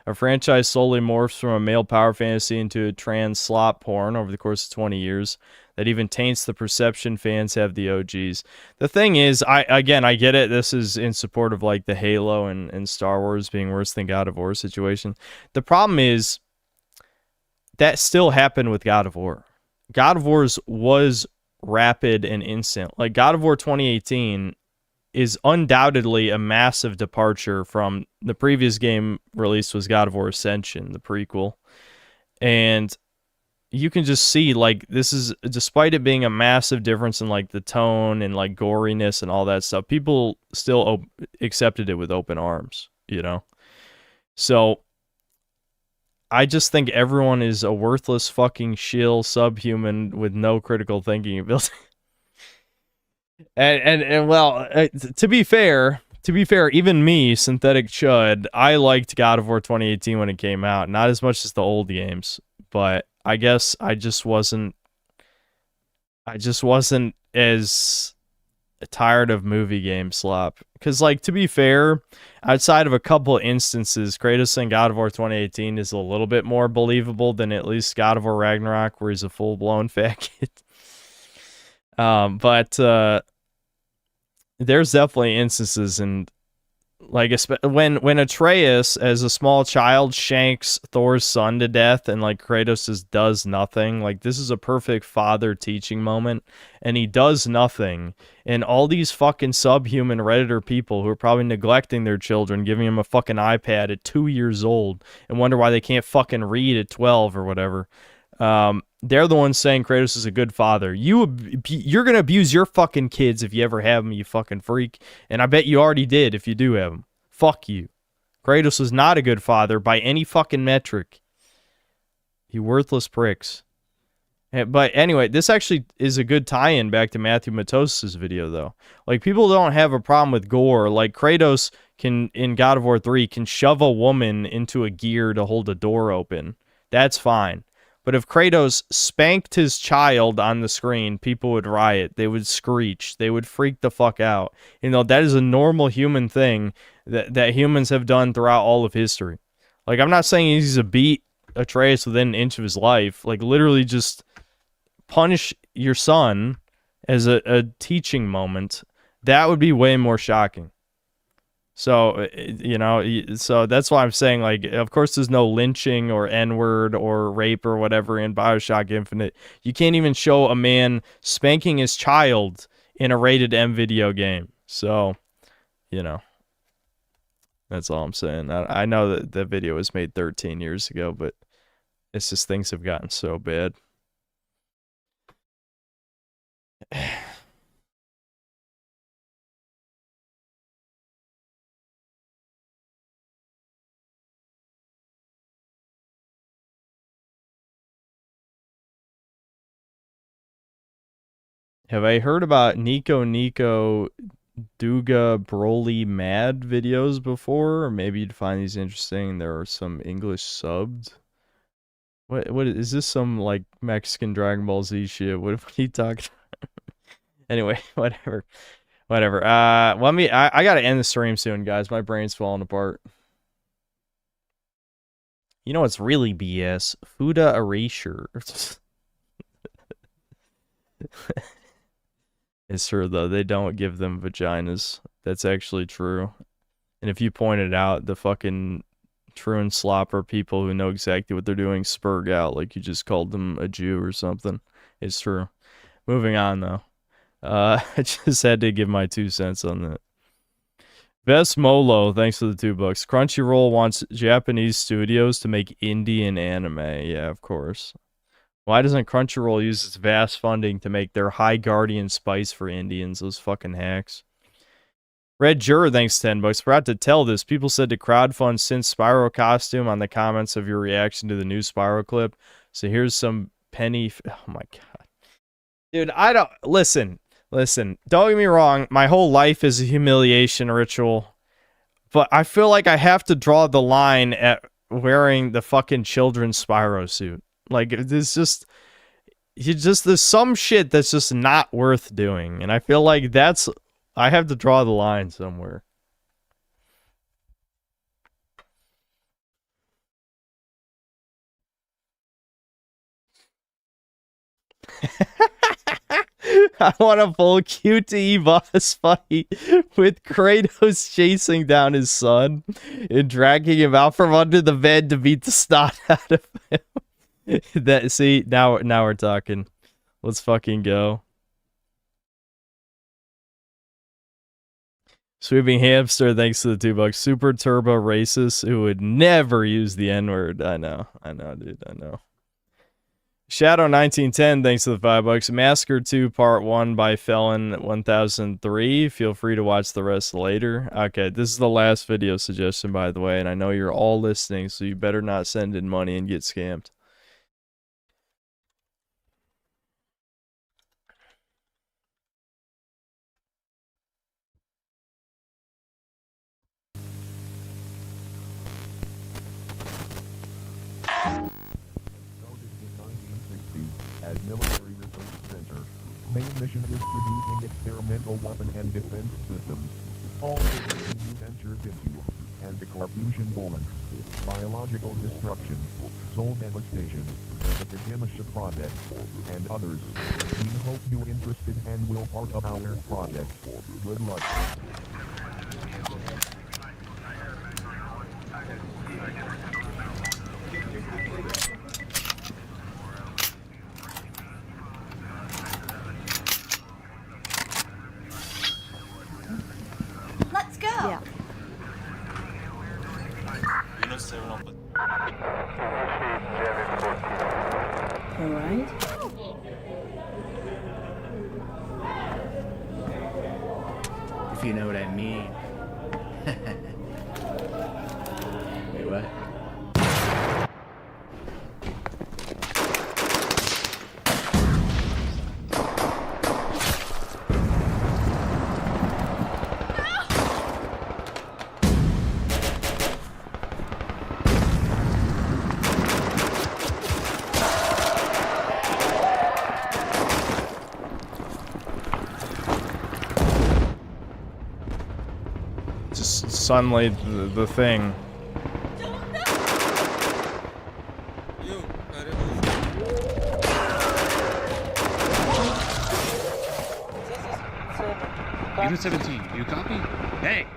A franchise slowly morphs from a male power fantasy into a trans slop porn over the course of 20 years. That even taints the perception fans have the OGs. The thing is, I get it. This is in support of like the Halo and Star Wars being worse than God of War situation. The problem is that still happened with God of War. God of War's was rapid and instant. Like God of War 2018 is undoubtedly a massive departure from the previous game released was God of War Ascension, the prequel. And you can just see, like, this is, despite it being a massive difference in, like, the tone and, like, goriness and all that stuff, people still accepted it with open arms, So, I just think everyone is a worthless fucking shill subhuman with no critical thinking ability. and well, to be fair, even me, Synthetic Chud, I liked God of War 2018 when it came out. Not as much as the old games, but I guess I just wasn't as tired of movie game slop. Because, like, to be fair, outside of a couple instances, Kratos in God of War 2018 is a little bit more believable than at least God of War Ragnarok, where he's a full-blown faggot. But there's definitely instances, and Like, when Atreus, as a small child, shanks Thor's son to death, and like Kratos just does nothing. Like, this is a perfect father teaching moment, and he does nothing. And all these fucking subhuman Redditor people who are probably neglecting their children, giving them a fucking iPad at 2 years old, and wonder why they can't fucking read at 12 or whatever. They're the ones saying Kratos is a good father. You're gonna abuse your fucking kids if you ever have them, you fucking freak. And I bet you already did if you do have them. Fuck you. Kratos is not a good father by any fucking metric. You worthless pricks. But anyway, this actually is a good tie-in back to Matthew Matos' video, though. Like, people don't have a problem with gore. Like, Kratos can, in God of War 3, can shove a woman into a gear to hold a door open. That's fine. But if Kratos spanked his child on the screen, people would riot. They would screech. They would freak the fuck out. You know, that is a normal human thing that humans have done throughout all of history. Like, I'm not saying he's to beat Atreus within an inch of his life. Like, literally just punish your son as a teaching moment. That would be way more shocking. So, you know, so that's why I'm saying, like, of course there's no lynching or N-word or rape or whatever in BioShock Infinite. You can't even show a man spanking his child in a rated M video game. So, you know, that's all I'm saying. I know that the video was made 13 years ago, but it's just things have gotten so bad. Have I heard about Nico Duga Broly Mad videos before? Or maybe you'd find these interesting. There are some English subbed. What is this, some like Mexican Dragon Ball Z shit? What are you talking about? Anyway, whatever. I gotta end the stream soon, guys. My brain's falling apart. You know what's really BS? Fuda erasure. It's true, though. They don't give them vaginas. That's actually true. And if you pointed out, the fucking true and slopper people who know exactly what they're doing spurg out like you just called them a Jew or something. It's true. Moving on, though. I just had to give my 2 cents on that. Best Molo, thanks for the $2. Crunchyroll wants Japanese studios to make Indian anime. Yeah, of course. Why doesn't Crunchyroll use its vast funding to make their High Guardian Spice for Indians? Those fucking hacks. Red Juror, thanks $10. Forgot to tell this. People said to crowdfund Synth Spyro costume on the comments of your reaction to the new Spyro clip. So here's some penny. Oh my god. Dude, I don't. Listen. Don't get me wrong. My whole life is a humiliation ritual. But I feel like I have to draw the line at wearing the fucking children's Spyro suit. Like, there's there's some shit that's just not worth doing. And I feel like I have to draw the line somewhere. I want a full QTE boss fight with Kratos chasing down his son and dragging him out from under the bed to beat the snot out of him. See, now we're talking. Let's fucking go. Sweeping Hamster, thanks to the $2. Super Turbo Racist who would never use the N-word. I know, dude, I know. Shadow 1910, thanks to the $5. Massacre 2 Part 1 by Felon 1003. Feel free to watch the rest later. Okay, this is the last video suggestion, by the way, and I know you're all listening, so you better not send in money and get scammed. As military research center, main mission is producing experimental weapon and defense systems. All the new ventures into anti-corruption biological destruction, soul devastation, the Kagemusha project, and others. We hope you're interested and will part of our project. Good luck. If you know what I mean. Wait, what? Just suddenly the thing. Unit 17, you copy? Hey!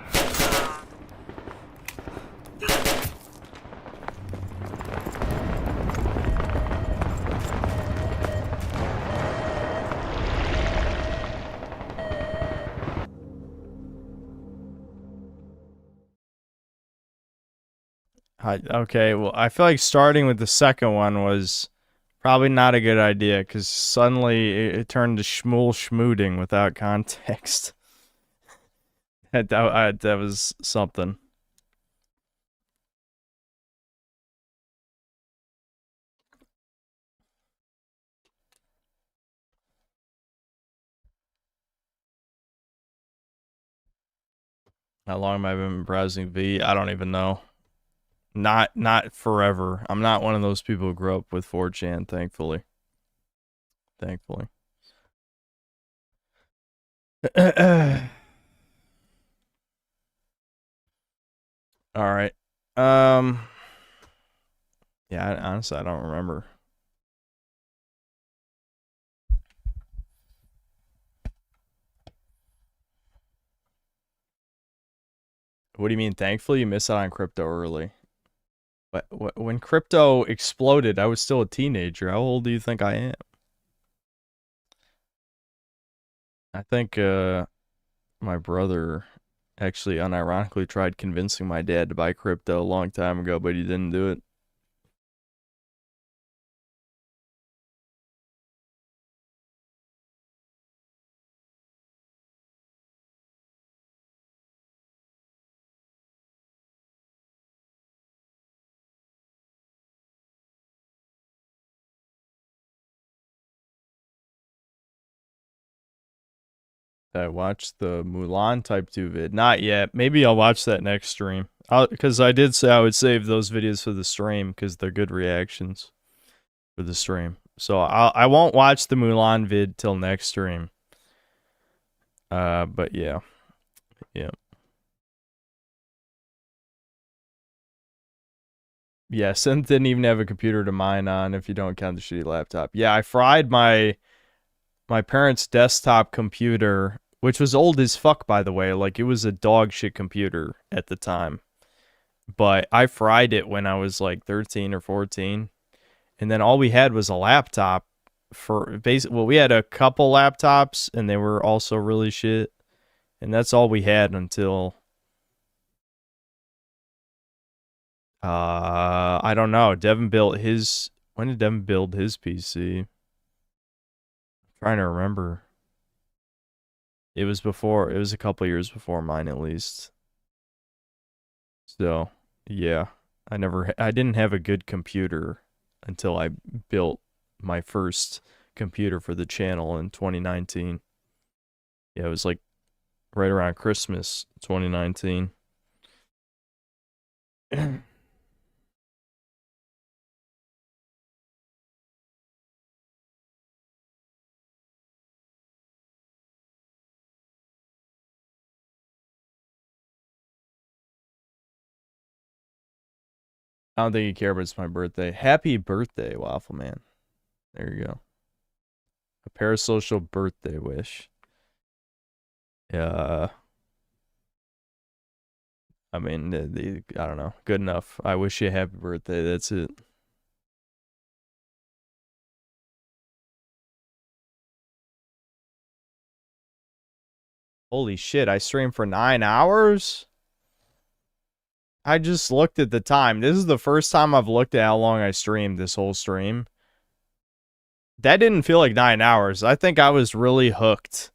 Okay, well, I feel like starting with the second one was probably not a good idea because suddenly it turned to schmool schmooting without context. that was something. How long have I been browsing V? I don't even know. Not forever. I'm not one of those people who grew up with 4chan, thankfully. Thankfully. All right. Yeah, honestly, I don't remember. What do you mean, thankfully? You missed out on crypto early. When crypto exploded, I was still a teenager. How old do you think I am? I think my brother actually unironically tried convincing my dad to buy crypto a long time ago, but he didn't do it. I watched the Mulan Type 2 vid. Not yet. Maybe I'll watch that next stream. Because I did say I would save those videos for the stream because they're good reactions for the stream. So I won't watch the Mulan vid till next stream. But yeah. Yeah. Yeah, Synth didn't even have a computer to mine on if you don't count the shitty laptop. Yeah, I fried my parents' desktop computer, which was old as fuck, by the way. Like, it was a dog shit computer at the time. But I fried it when I was like 13 or 14. And then all we had was a laptop for basically, well, we had a couple laptops and they were also really shit. And that's all we had until I don't know. Devin built his, when did Devin build his PC? I'm trying to remember. It was a couple years before mine at least. So, yeah. I didn't have a good computer until I built my first computer for the channel in 2019. Yeah, it was like right around Christmas 2019. I don't think you care, but it's my birthday. Happy birthday, Waffle Man. There you go. A parasocial birthday wish. Yeah. I mean, I don't know. Good enough. I wish you a happy birthday. That's it. Holy shit, I streamed for 9 hours? I just looked at the time. This is the first time I've looked at how long I streamed this whole stream. That didn't feel like 9 hours. I think I was really hooked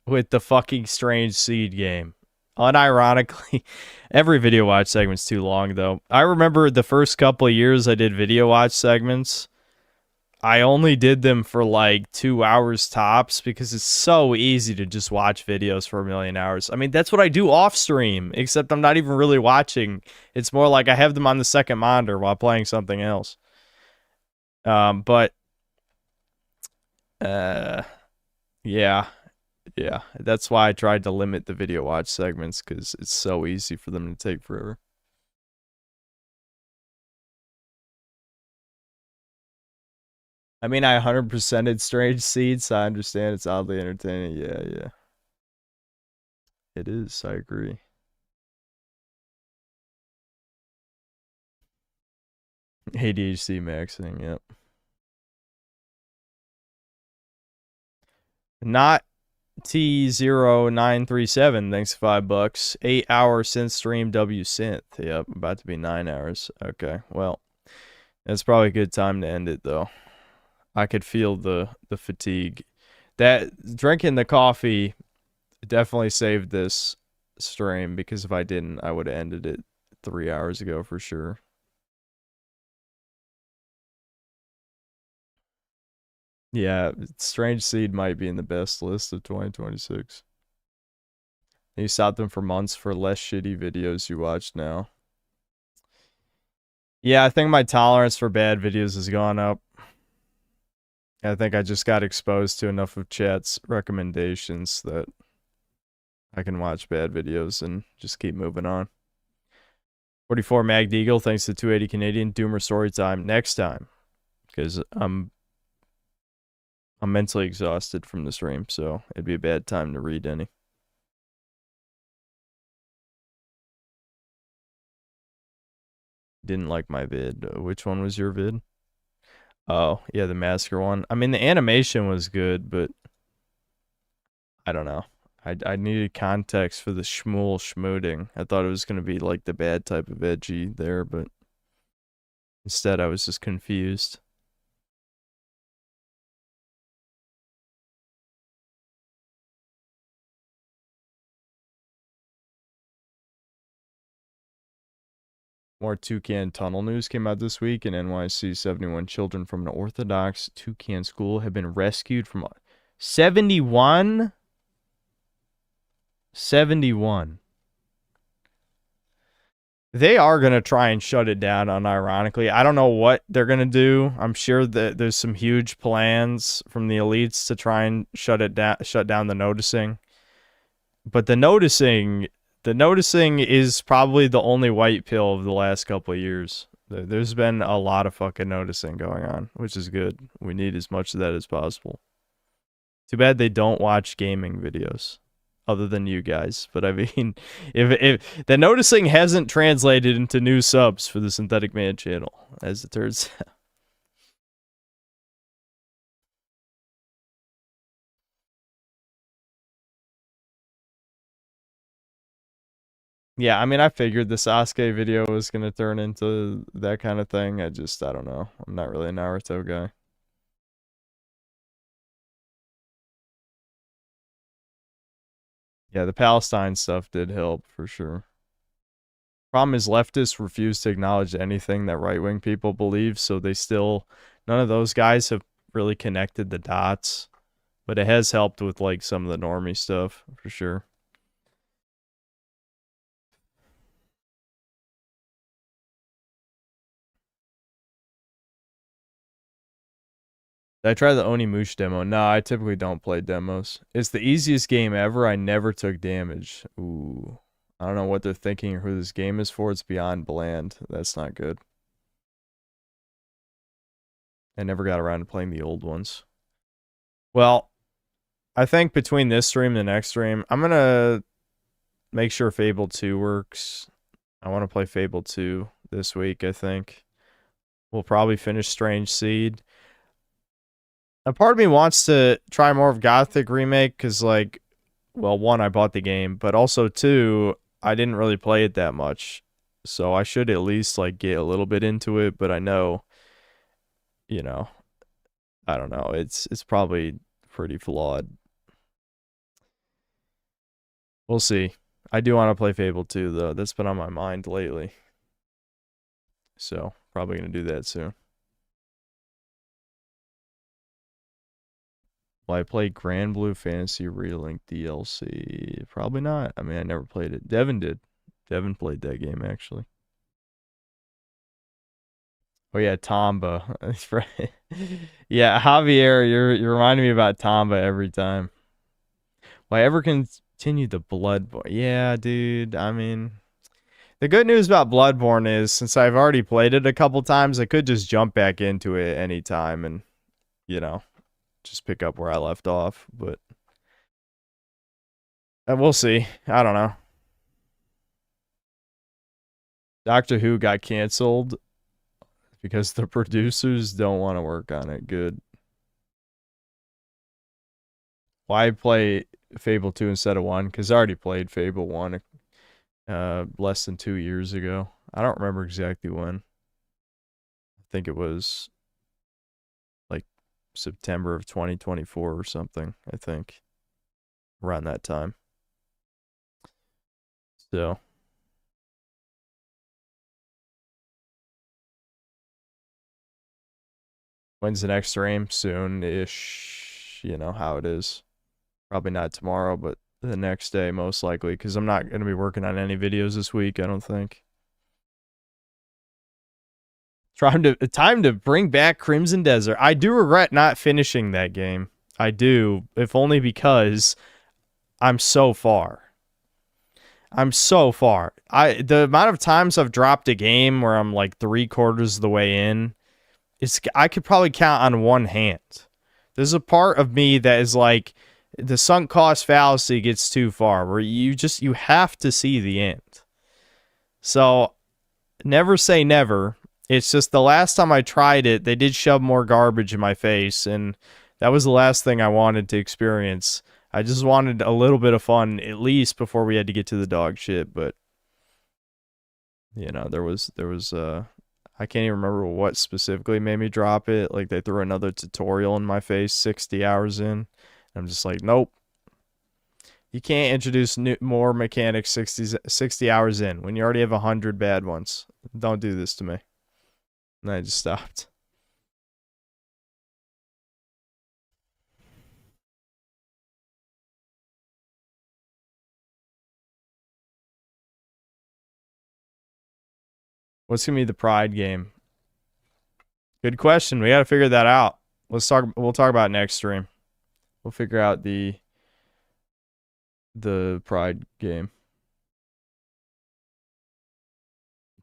with the fucking Strange Seed game. Unironically, every video watch segment's too long, though. I remember the first couple of years I did video watch segments, I only did them for like 2 hours tops because it's so easy to just watch videos for 1,000,000 hours. I mean, that's what I do off stream, except I'm not even really watching. It's more like I have them on the second monitor while playing something else. Yeah, that's why I tried to limit the video watch segments, because it's so easy for them to take forever. I mean, I 100%ed Strange Seed, so I understand it's oddly entertaining. Yeah. It is, I agree. ADHD maxing, yep. Not T0937, thanks for $5. 8 hours since stream W synth. Yep, about to be 9 hours. Okay, well, that's probably a good time to end it though. I could feel the fatigue. That drinking the coffee definitely saved this stream, because if I didn't, I would have ended it 3 hours ago for sure. Yeah, Strange Seed might be in the best list of 2026. You sought them for months for less shitty videos you watch now. Yeah, I think my tolerance for bad videos has gone up. I think I just got exposed to enough of chat's recommendations that I can watch bad videos and just keep moving on. 44 Mag Deagle, thanks to 280 Canadian. Doomer story time next time, because I'm mentally exhausted from the stream, so it'd be a bad time to read any. Didn't like my vid. Which one was your vid? Oh, yeah, the Massacre one. I mean, the animation was good, but I don't know. I needed context for the schmool schmooting. I thought it was going to be like the bad type of edgy there, but instead I was just confused. More Toucan tunnel news came out this week. In NYC, 71 children from an Orthodox Toucan school have been rescued from 71? 71. They are going to try and shut it down, unironically. I don't know what they're going to do. I'm sure that there's some huge plans from the elites to try and shut down the noticing. But the noticing is probably the only white pill of the last couple of years. There's been a lot of fucking noticing going on, which is good. We need as much of that as possible. Too bad they don't watch gaming videos, other than you guys. But I mean, if the noticing hasn't translated into new subs for the Synthetic Man channel, as it turns out. Yeah, I mean, I figured the Sasuke video was going to turn into that kind of thing. I don't know. I'm not really a Naruto guy. Yeah, the Palestine stuff did help, for sure. Problem is, leftists refuse to acknowledge anything that right-wing people believe, so none of those guys have really connected the dots. But it has helped with, like, some of the normie stuff, for sure. Did I try the Onimush demo? No, I typically don't play demos. It's the easiest game ever. I never took damage. Ooh. I don't know what they're thinking or who this game is for. It's beyond bland. That's not good. I never got around to playing the old ones. Well, I think between this stream and the next stream, I'm going to make sure Fable 2 works. I want to play Fable 2 this week, I think. We'll probably finish Strange Seed. A part of me wants to try more of Gothic Remake because, like, well, one, I bought the game, but also, two, I didn't really play it that much. So I should at least, like, get a little bit into it, but I know, you know, I don't know. It's probably pretty flawed. We'll see. I do want to play Fable 2 though. That's been on my mind lately. So, probably going to do that soon. Will I play Grand Blue Fantasy Relink DLC? Probably not. I mean, I never played it. Devin did. Devin played that game, actually. Oh, yeah, Tomba. Yeah, Javier, you're reminding me about Tomba every time. Will I ever continue the Bloodborne? Yeah, dude. I mean, the good news about Bloodborne is, since I've already played it a couple times, I could just jump back into it anytime and, you know, just pick up where I left off, but we'll see. I don't know. Doctor Who got canceled because the producers don't want to work on it. Good. Why play Fable 2 instead of 1? Because I already played Fable 1 less than 2 years ago. I don't remember exactly when. I think it was September of 2024 or something, I think. Around that time. So. When's the next stream? Soon-ish. You know how it is. Probably not tomorrow, but the next day, most likely. Because I'm not going to be working on any videos this week, I don't think. Time to bring back Crimson Desert. I do regret not finishing that game. I do, if only because I'm so far. I'm so far. The amount of times I've dropped a game where I'm like 3/4 of the way in, I could probably count on one hand. There's a part of me that is like, the sunk cost fallacy gets too far, where you have to see the end. So, never say never. It's just the last time I tried it, they did shove more garbage in my face, and that was the last thing I wanted to experience. I just wanted a little bit of fun, at least before we had to get to the dog shit, but, you know, there was I can't even remember what specifically made me drop it. Like, they threw another tutorial in my face 60 hours in. I'm just like, nope. You can't introduce more mechanics 60 hours in when you already have 100 bad ones. Don't do this to me. And I just stopped. What's gonna be the Pride game? Good question. We gotta figure that out. We'll talk about it next stream. We'll figure out the Pride game.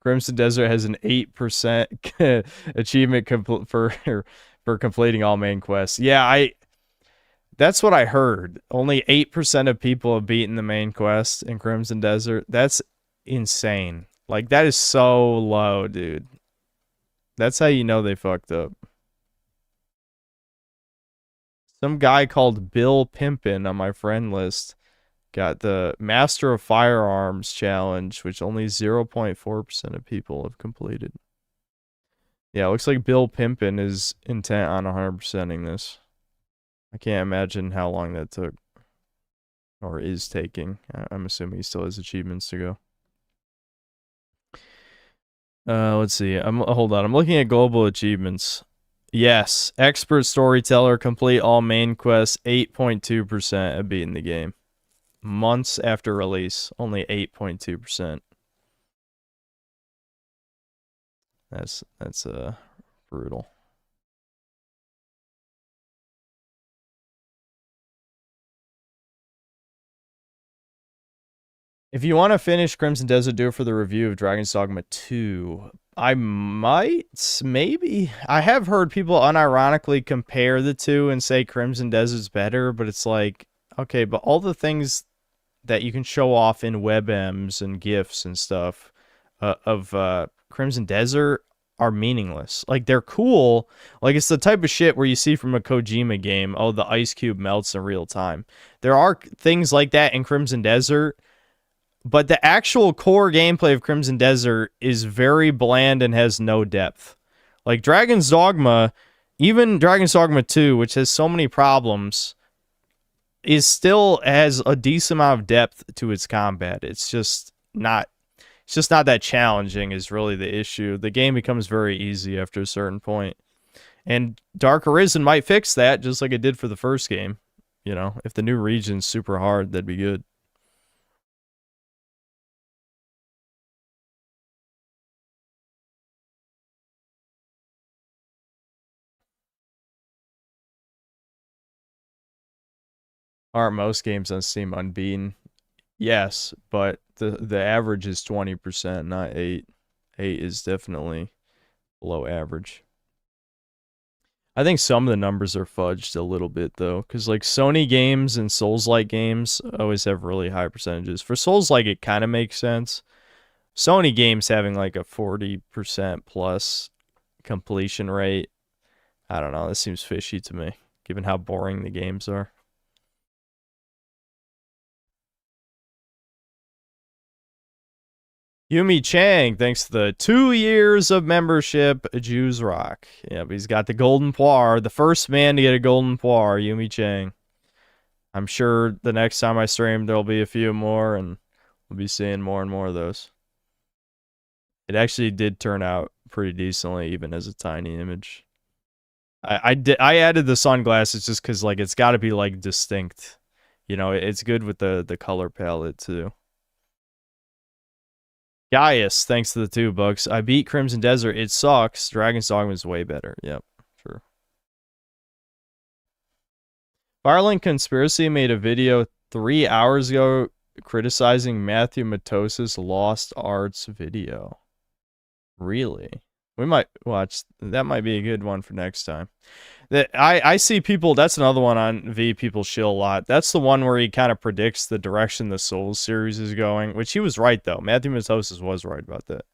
Crimson Desert has an 8% achievement for completing all main quests. Yeah, that's what I heard. Only 8% of people have beaten the main quest in Crimson Desert. That's insane. Like, that is so low, dude. That's how you know they fucked up. Some guy called Bill Pimpin on my friend list got the Master of Firearms challenge, which only 0.4% of people have completed. Yeah, it looks like Bill Pimpin is intent on 100%ing this. I can't imagine how long that took. Or is taking. I'm assuming he still has achievements to go. Let's see. Hold on. I'm looking at global achievements. Yes, expert storyteller, complete all main quests. 8.2% have beaten the game. Months after release, only 8.2%. That's brutal. If you want to finish Crimson Desert, do it for the review of Dragon's Dogma 2. I might, maybe. I have heard people unironically compare the two and say Crimson Desert's better, but it's like, okay, but all the things that you can show off in WebMs and GIFs and stuff of Crimson Desert are meaningless. Like, they're cool. Like, it's the type of shit where you see from a Kojima game, oh, the ice cube melts in real time. There are things like that in Crimson Desert, but the actual core gameplay of Crimson Desert is very bland and has no depth. Like, Dragon's Dogma even Dragon's Dogma 2, which has so many problems, is still has a decent amount of depth to its combat. It's just not that challenging is really the issue. The game becomes very easy after a certain point. And Dark Arisen might fix that, just like it did for the first game. You know, if the new region's super hard, that'd be good. Aren't most games on Steam unbeaten? Yes, but the average is 20%, not 8. 8 is definitely below average. I think some of the numbers are fudged a little bit, though, because like Sony games and Souls-like games always have really high percentages. For Souls-like, it kind of makes sense. Sony games having like a 40% plus completion rate, I don't know, this seems fishy to me, given how boring the games are. Yumi Chang, thanks to the 2 years of membership, Jews Rock. Yeah, but he's got the golden poire. The first man to get a golden poire, Yumi Chang. I'm sure the next time I stream, there'll be a few more, and we'll be seeing more and more of those. It actually did turn out pretty decently, even as a tiny image. I added the sunglasses just because, like, it's got to be, like, distinct. You know, it's good with the color palette, too. Gaius, thanks to the $2. I beat Crimson Desert. It sucks. Dragon's Dogma is way better. Yep, sure. Firelink Conspiracy made a video 3 hours ago criticizing Matthew Matos's Lost Arts video. Really? We might watch. That might be a good one for next time. I see people, that's another one on V people shill a lot. That's the one where he kind of predicts the direction the Souls series is going, which he was right, though. Matthew Matosis was right about that.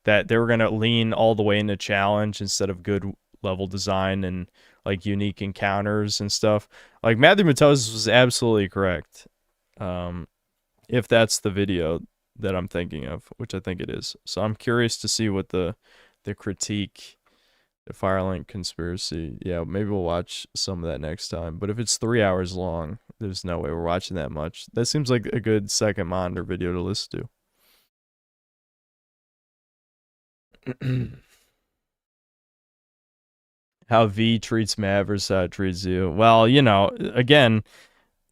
That they were going to lean all the way into challenge instead of good level design and, like, unique encounters and stuff. Like, Matthew Matosis was absolutely correct. If that's the video that I'm thinking of, which I think it is. So I'm curious to see what the critique... The Firelink Conspiracy. Yeah, maybe we'll watch some of that next time. But if it's 3 hours long, there's no way we're watching that much. That seems like a good second monitor video to listen to. How V treats Mav versus how it treats you. Well, you know, again,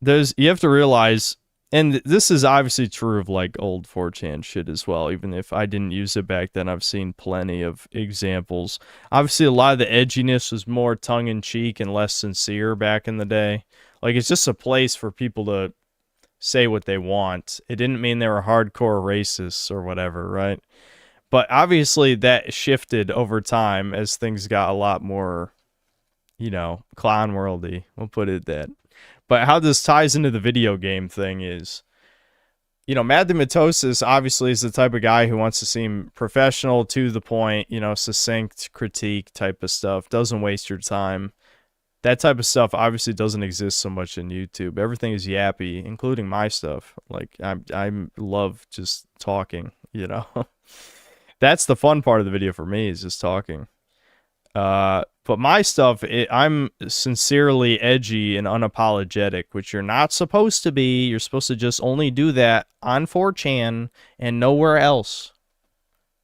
you have to realize, and this is obviously true of like old 4chan shit as well, even if I didn't use it back then. I've seen plenty of examples. Obviously, a lot of the edginess was more tongue-in-cheek and less sincere back in the day. Like, it's just a place for people to say what they want. It didn't mean they were hardcore racists or whatever, right? But obviously, that shifted over time as things got a lot more, you know, clown worldy. We'll put it that. But how this ties into the video game thing is, you know, Matthew Matosis obviously is the type of guy who wants to seem professional, to the point, you know, succinct critique type of stuff, doesn't waste your time. That type of stuff obviously doesn't exist so much in YouTube. Everything is yappy, including my stuff. Like, I love just talking, you know. That's the fun part of the video for me, is just talking. But my stuff, I'm sincerely edgy and unapologetic, which you're not supposed to be. You're supposed to just only do that on 4chan and nowhere else.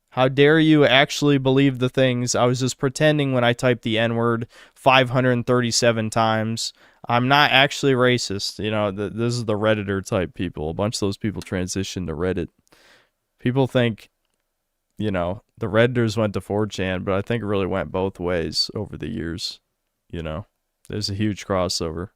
How dare you actually believe the things? I was just pretending when I typed the N-word 537 times. I'm not actually racist. You know, this is the Redditor type people. A bunch of those people transitioned to Reddit. People think, you know, the Redditors went to 4chan, but I think it really went both ways over the years. You know, there's a huge crossover.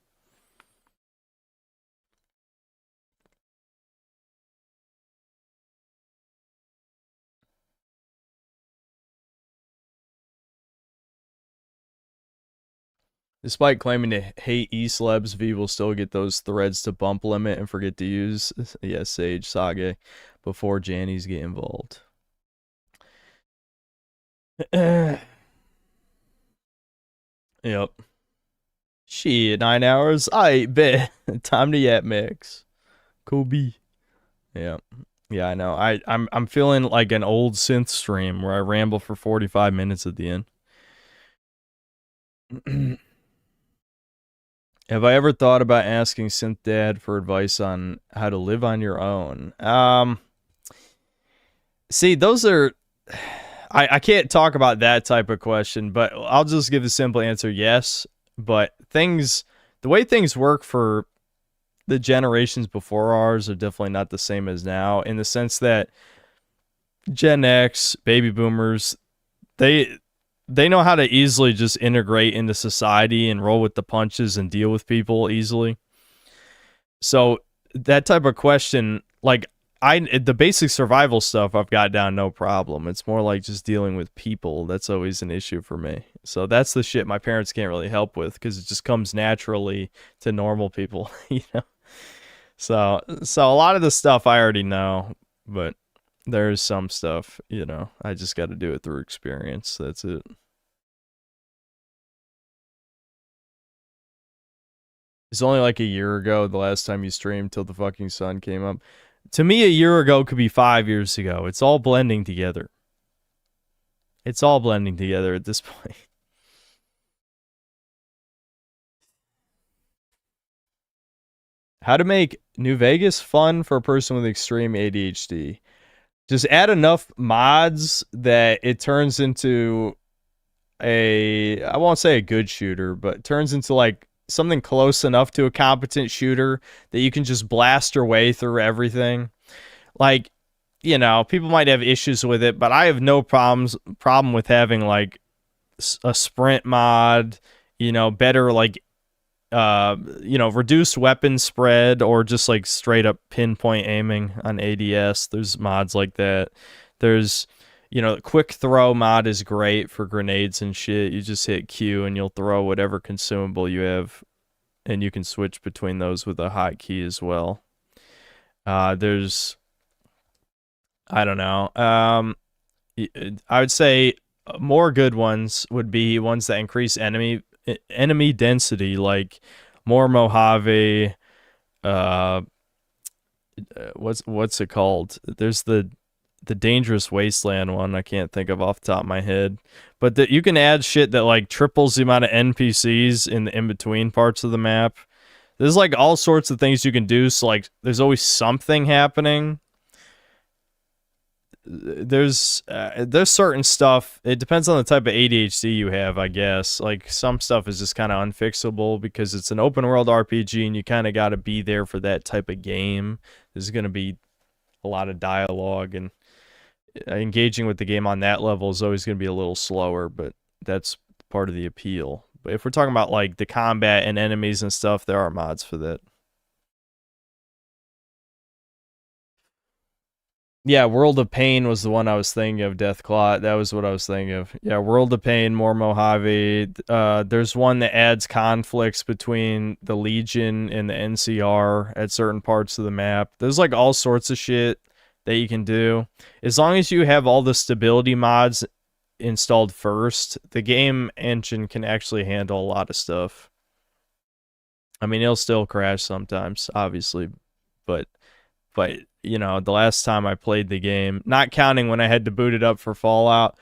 Despite claiming to hate E-Celebs, V will still get those threads to bump limit and forget to use, yes, Sage Sage, before Jannies get involved. Yep. Shit, 9 hours? I bet. Time to yap mix. Kobe. Yeah. Yeah, I know. I'm feeling like an old synth stream where I ramble for 45 minutes at the end. Have I ever thought about asking Synth Dad for advice on how to live on your own? See, those are... I can't talk about that type of question, but I'll just give a simple answer, yes. But the way things work for the generations before ours are definitely not the same as now, in the sense that Gen X, baby boomers, they know how to easily just integrate into society and roll with the punches and deal with people easily. So that type of question, like the basic survival stuff I've got down no problem. It's more like just dealing with people. That's always an issue for me. So that's the shit my parents can't really help with because it just comes naturally to normal people, you know? So a lot of the stuff I already know, but there's some stuff, you know, I just got to do it through experience. That's it. It's only like a year ago, the last time you streamed till the fucking sun came up. To me, a year ago could be 5 years ago. It's all blending together. It's all blending together at this point. How to make New Vegas fun for a person with extreme ADHD. Just add enough mods that it turns into I won't say a good shooter, but turns into like something close enough to a competent shooter that you can just blast your way through everything. Like, you know, people might have issues with it, but I have no problem with having like a sprint mod, you know, better like you know, reduced weapon spread, or just like straight up pinpoint aiming on ADS. There's mods like that. There's, you know, quick throw mod is great for grenades and shit. You just hit Q and you'll throw whatever consumable you have, and you can switch between those with a hotkey as well. There's, I don't know. I would say more good ones would be ones that increase enemy density, like more Mojave. What's it called? There's the Dangerous Wasteland one I can't think of off the top of my head, but that you can add shit that like triples the amount of NPCs in the in-between parts of the map. There's like all sorts of things you can do, so like there's always something happening. There's certain stuff, it depends on the type of ADHD you have, I guess. Like some stuff is just kind of unfixable because it's an open world RPG and you kind of got to be there for that type of game. There's going to be a lot of dialogue, and engaging with the game on that level is always going to be a little slower, but that's part of the appeal. But if we're talking about like the combat and enemies and stuff, there are mods for that. Yeah, World of Pain was the one I was thinking of, Deathclaw. That was what I was thinking of. Yeah, World of Pain, more Mojave. There's one that adds conflicts between the Legion and the NCR at certain parts of the map. There's like all sorts of shit that you can do. As long as you have all the stability mods installed first, the game engine can actually handle a lot of stuff. I mean, it'll still crash sometimes, obviously, but you know, the last time I played the game, not counting when I had to boot it up for Fallout,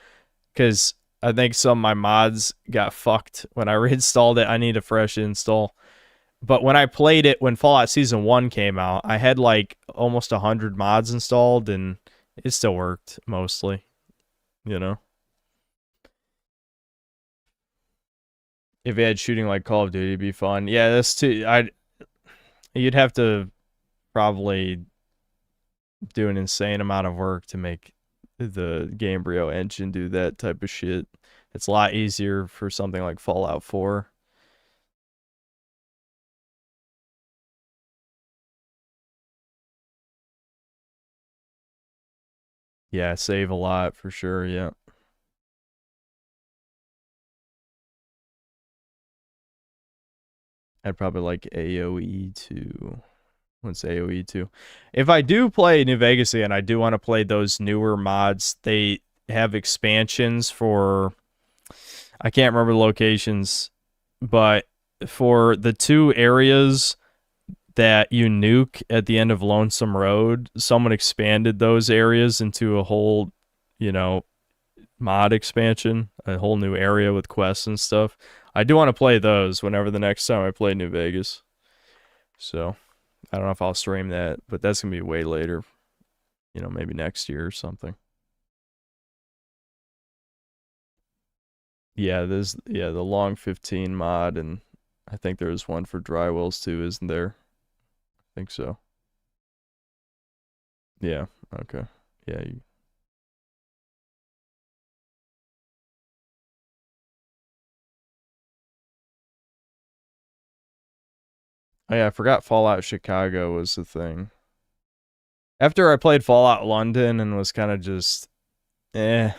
because I think some of my mods got fucked when I reinstalled it. I need a fresh install. But when I played it, when Fallout Season 1 came out, I had like almost 100 mods installed, and it still worked, mostly, you know? If it had shooting like Call of Duty, it'd be fun. Yeah, that's too... You'd have to probably do an insane amount of work to make the Gamebryo engine do that type of shit. It's a lot easier for something like Fallout 4. Yeah, save a lot for sure, yeah. I'd probably like AoE too. What's AoE 2? If I do play New Vegas and I do want to play those newer mods, they have expansions for, I can't remember the locations, but for the 2 areas that you nuke at the end of Lonesome Road, someone expanded those areas into a whole, you know, mod expansion, a whole new area with quests and stuff. I do want to play those whenever the next time I play New Vegas. So, I don't know if I'll stream that, but that's going to be way later. You know, maybe next year or something. Yeah, there's the Long 15 mod, and I think there's one for Drywells too, isn't there? I think so. Yeah, okay. Yeah, Oh yeah, I forgot Fallout Chicago was the thing. After I played Fallout London and was kind of just, I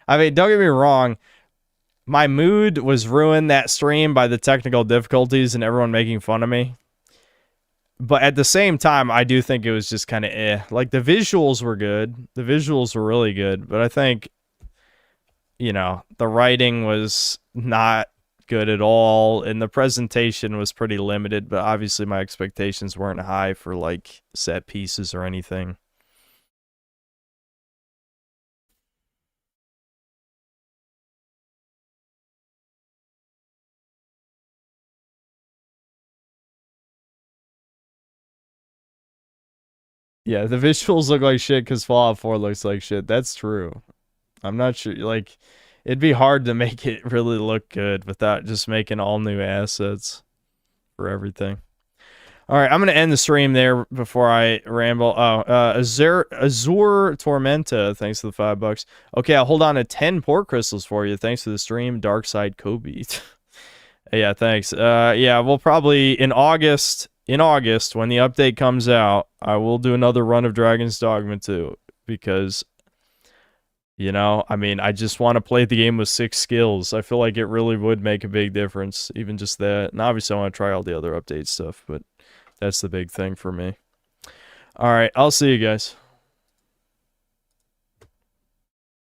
mean, don't get me wrong, my mood was ruined that stream by the technical difficulties and everyone making fun of me. But at the same time, I do think it was just kind of Like, the visuals were good. The visuals were really good. But I think, you know, the writing was not good at all. And the presentation was pretty limited. But obviously my expectations weren't high for, like, set pieces or anything. Yeah, the visuals look like shit because Fallout 4 looks like shit. That's true. I'm not sure. Like, it'd be hard to make it really look good without just making all new assets for everything. All right, I'm going to end the stream there before I ramble. Oh, Azure Tormenta, thanks for the $5. Okay, I'll hold on to 10 port crystals for you. Thanks for the stream, Darkside Kobe. Yeah, thanks. Yeah, we'll probably, in August, when the update comes out, I will do another run of Dragon's Dogma 2, because, you know, I mean, I just want to play the game with 6 skills. I feel like it really would make a big difference, even just that. And obviously I want to try all the other update stuff, but that's the big thing for me. All right, I'll see you guys.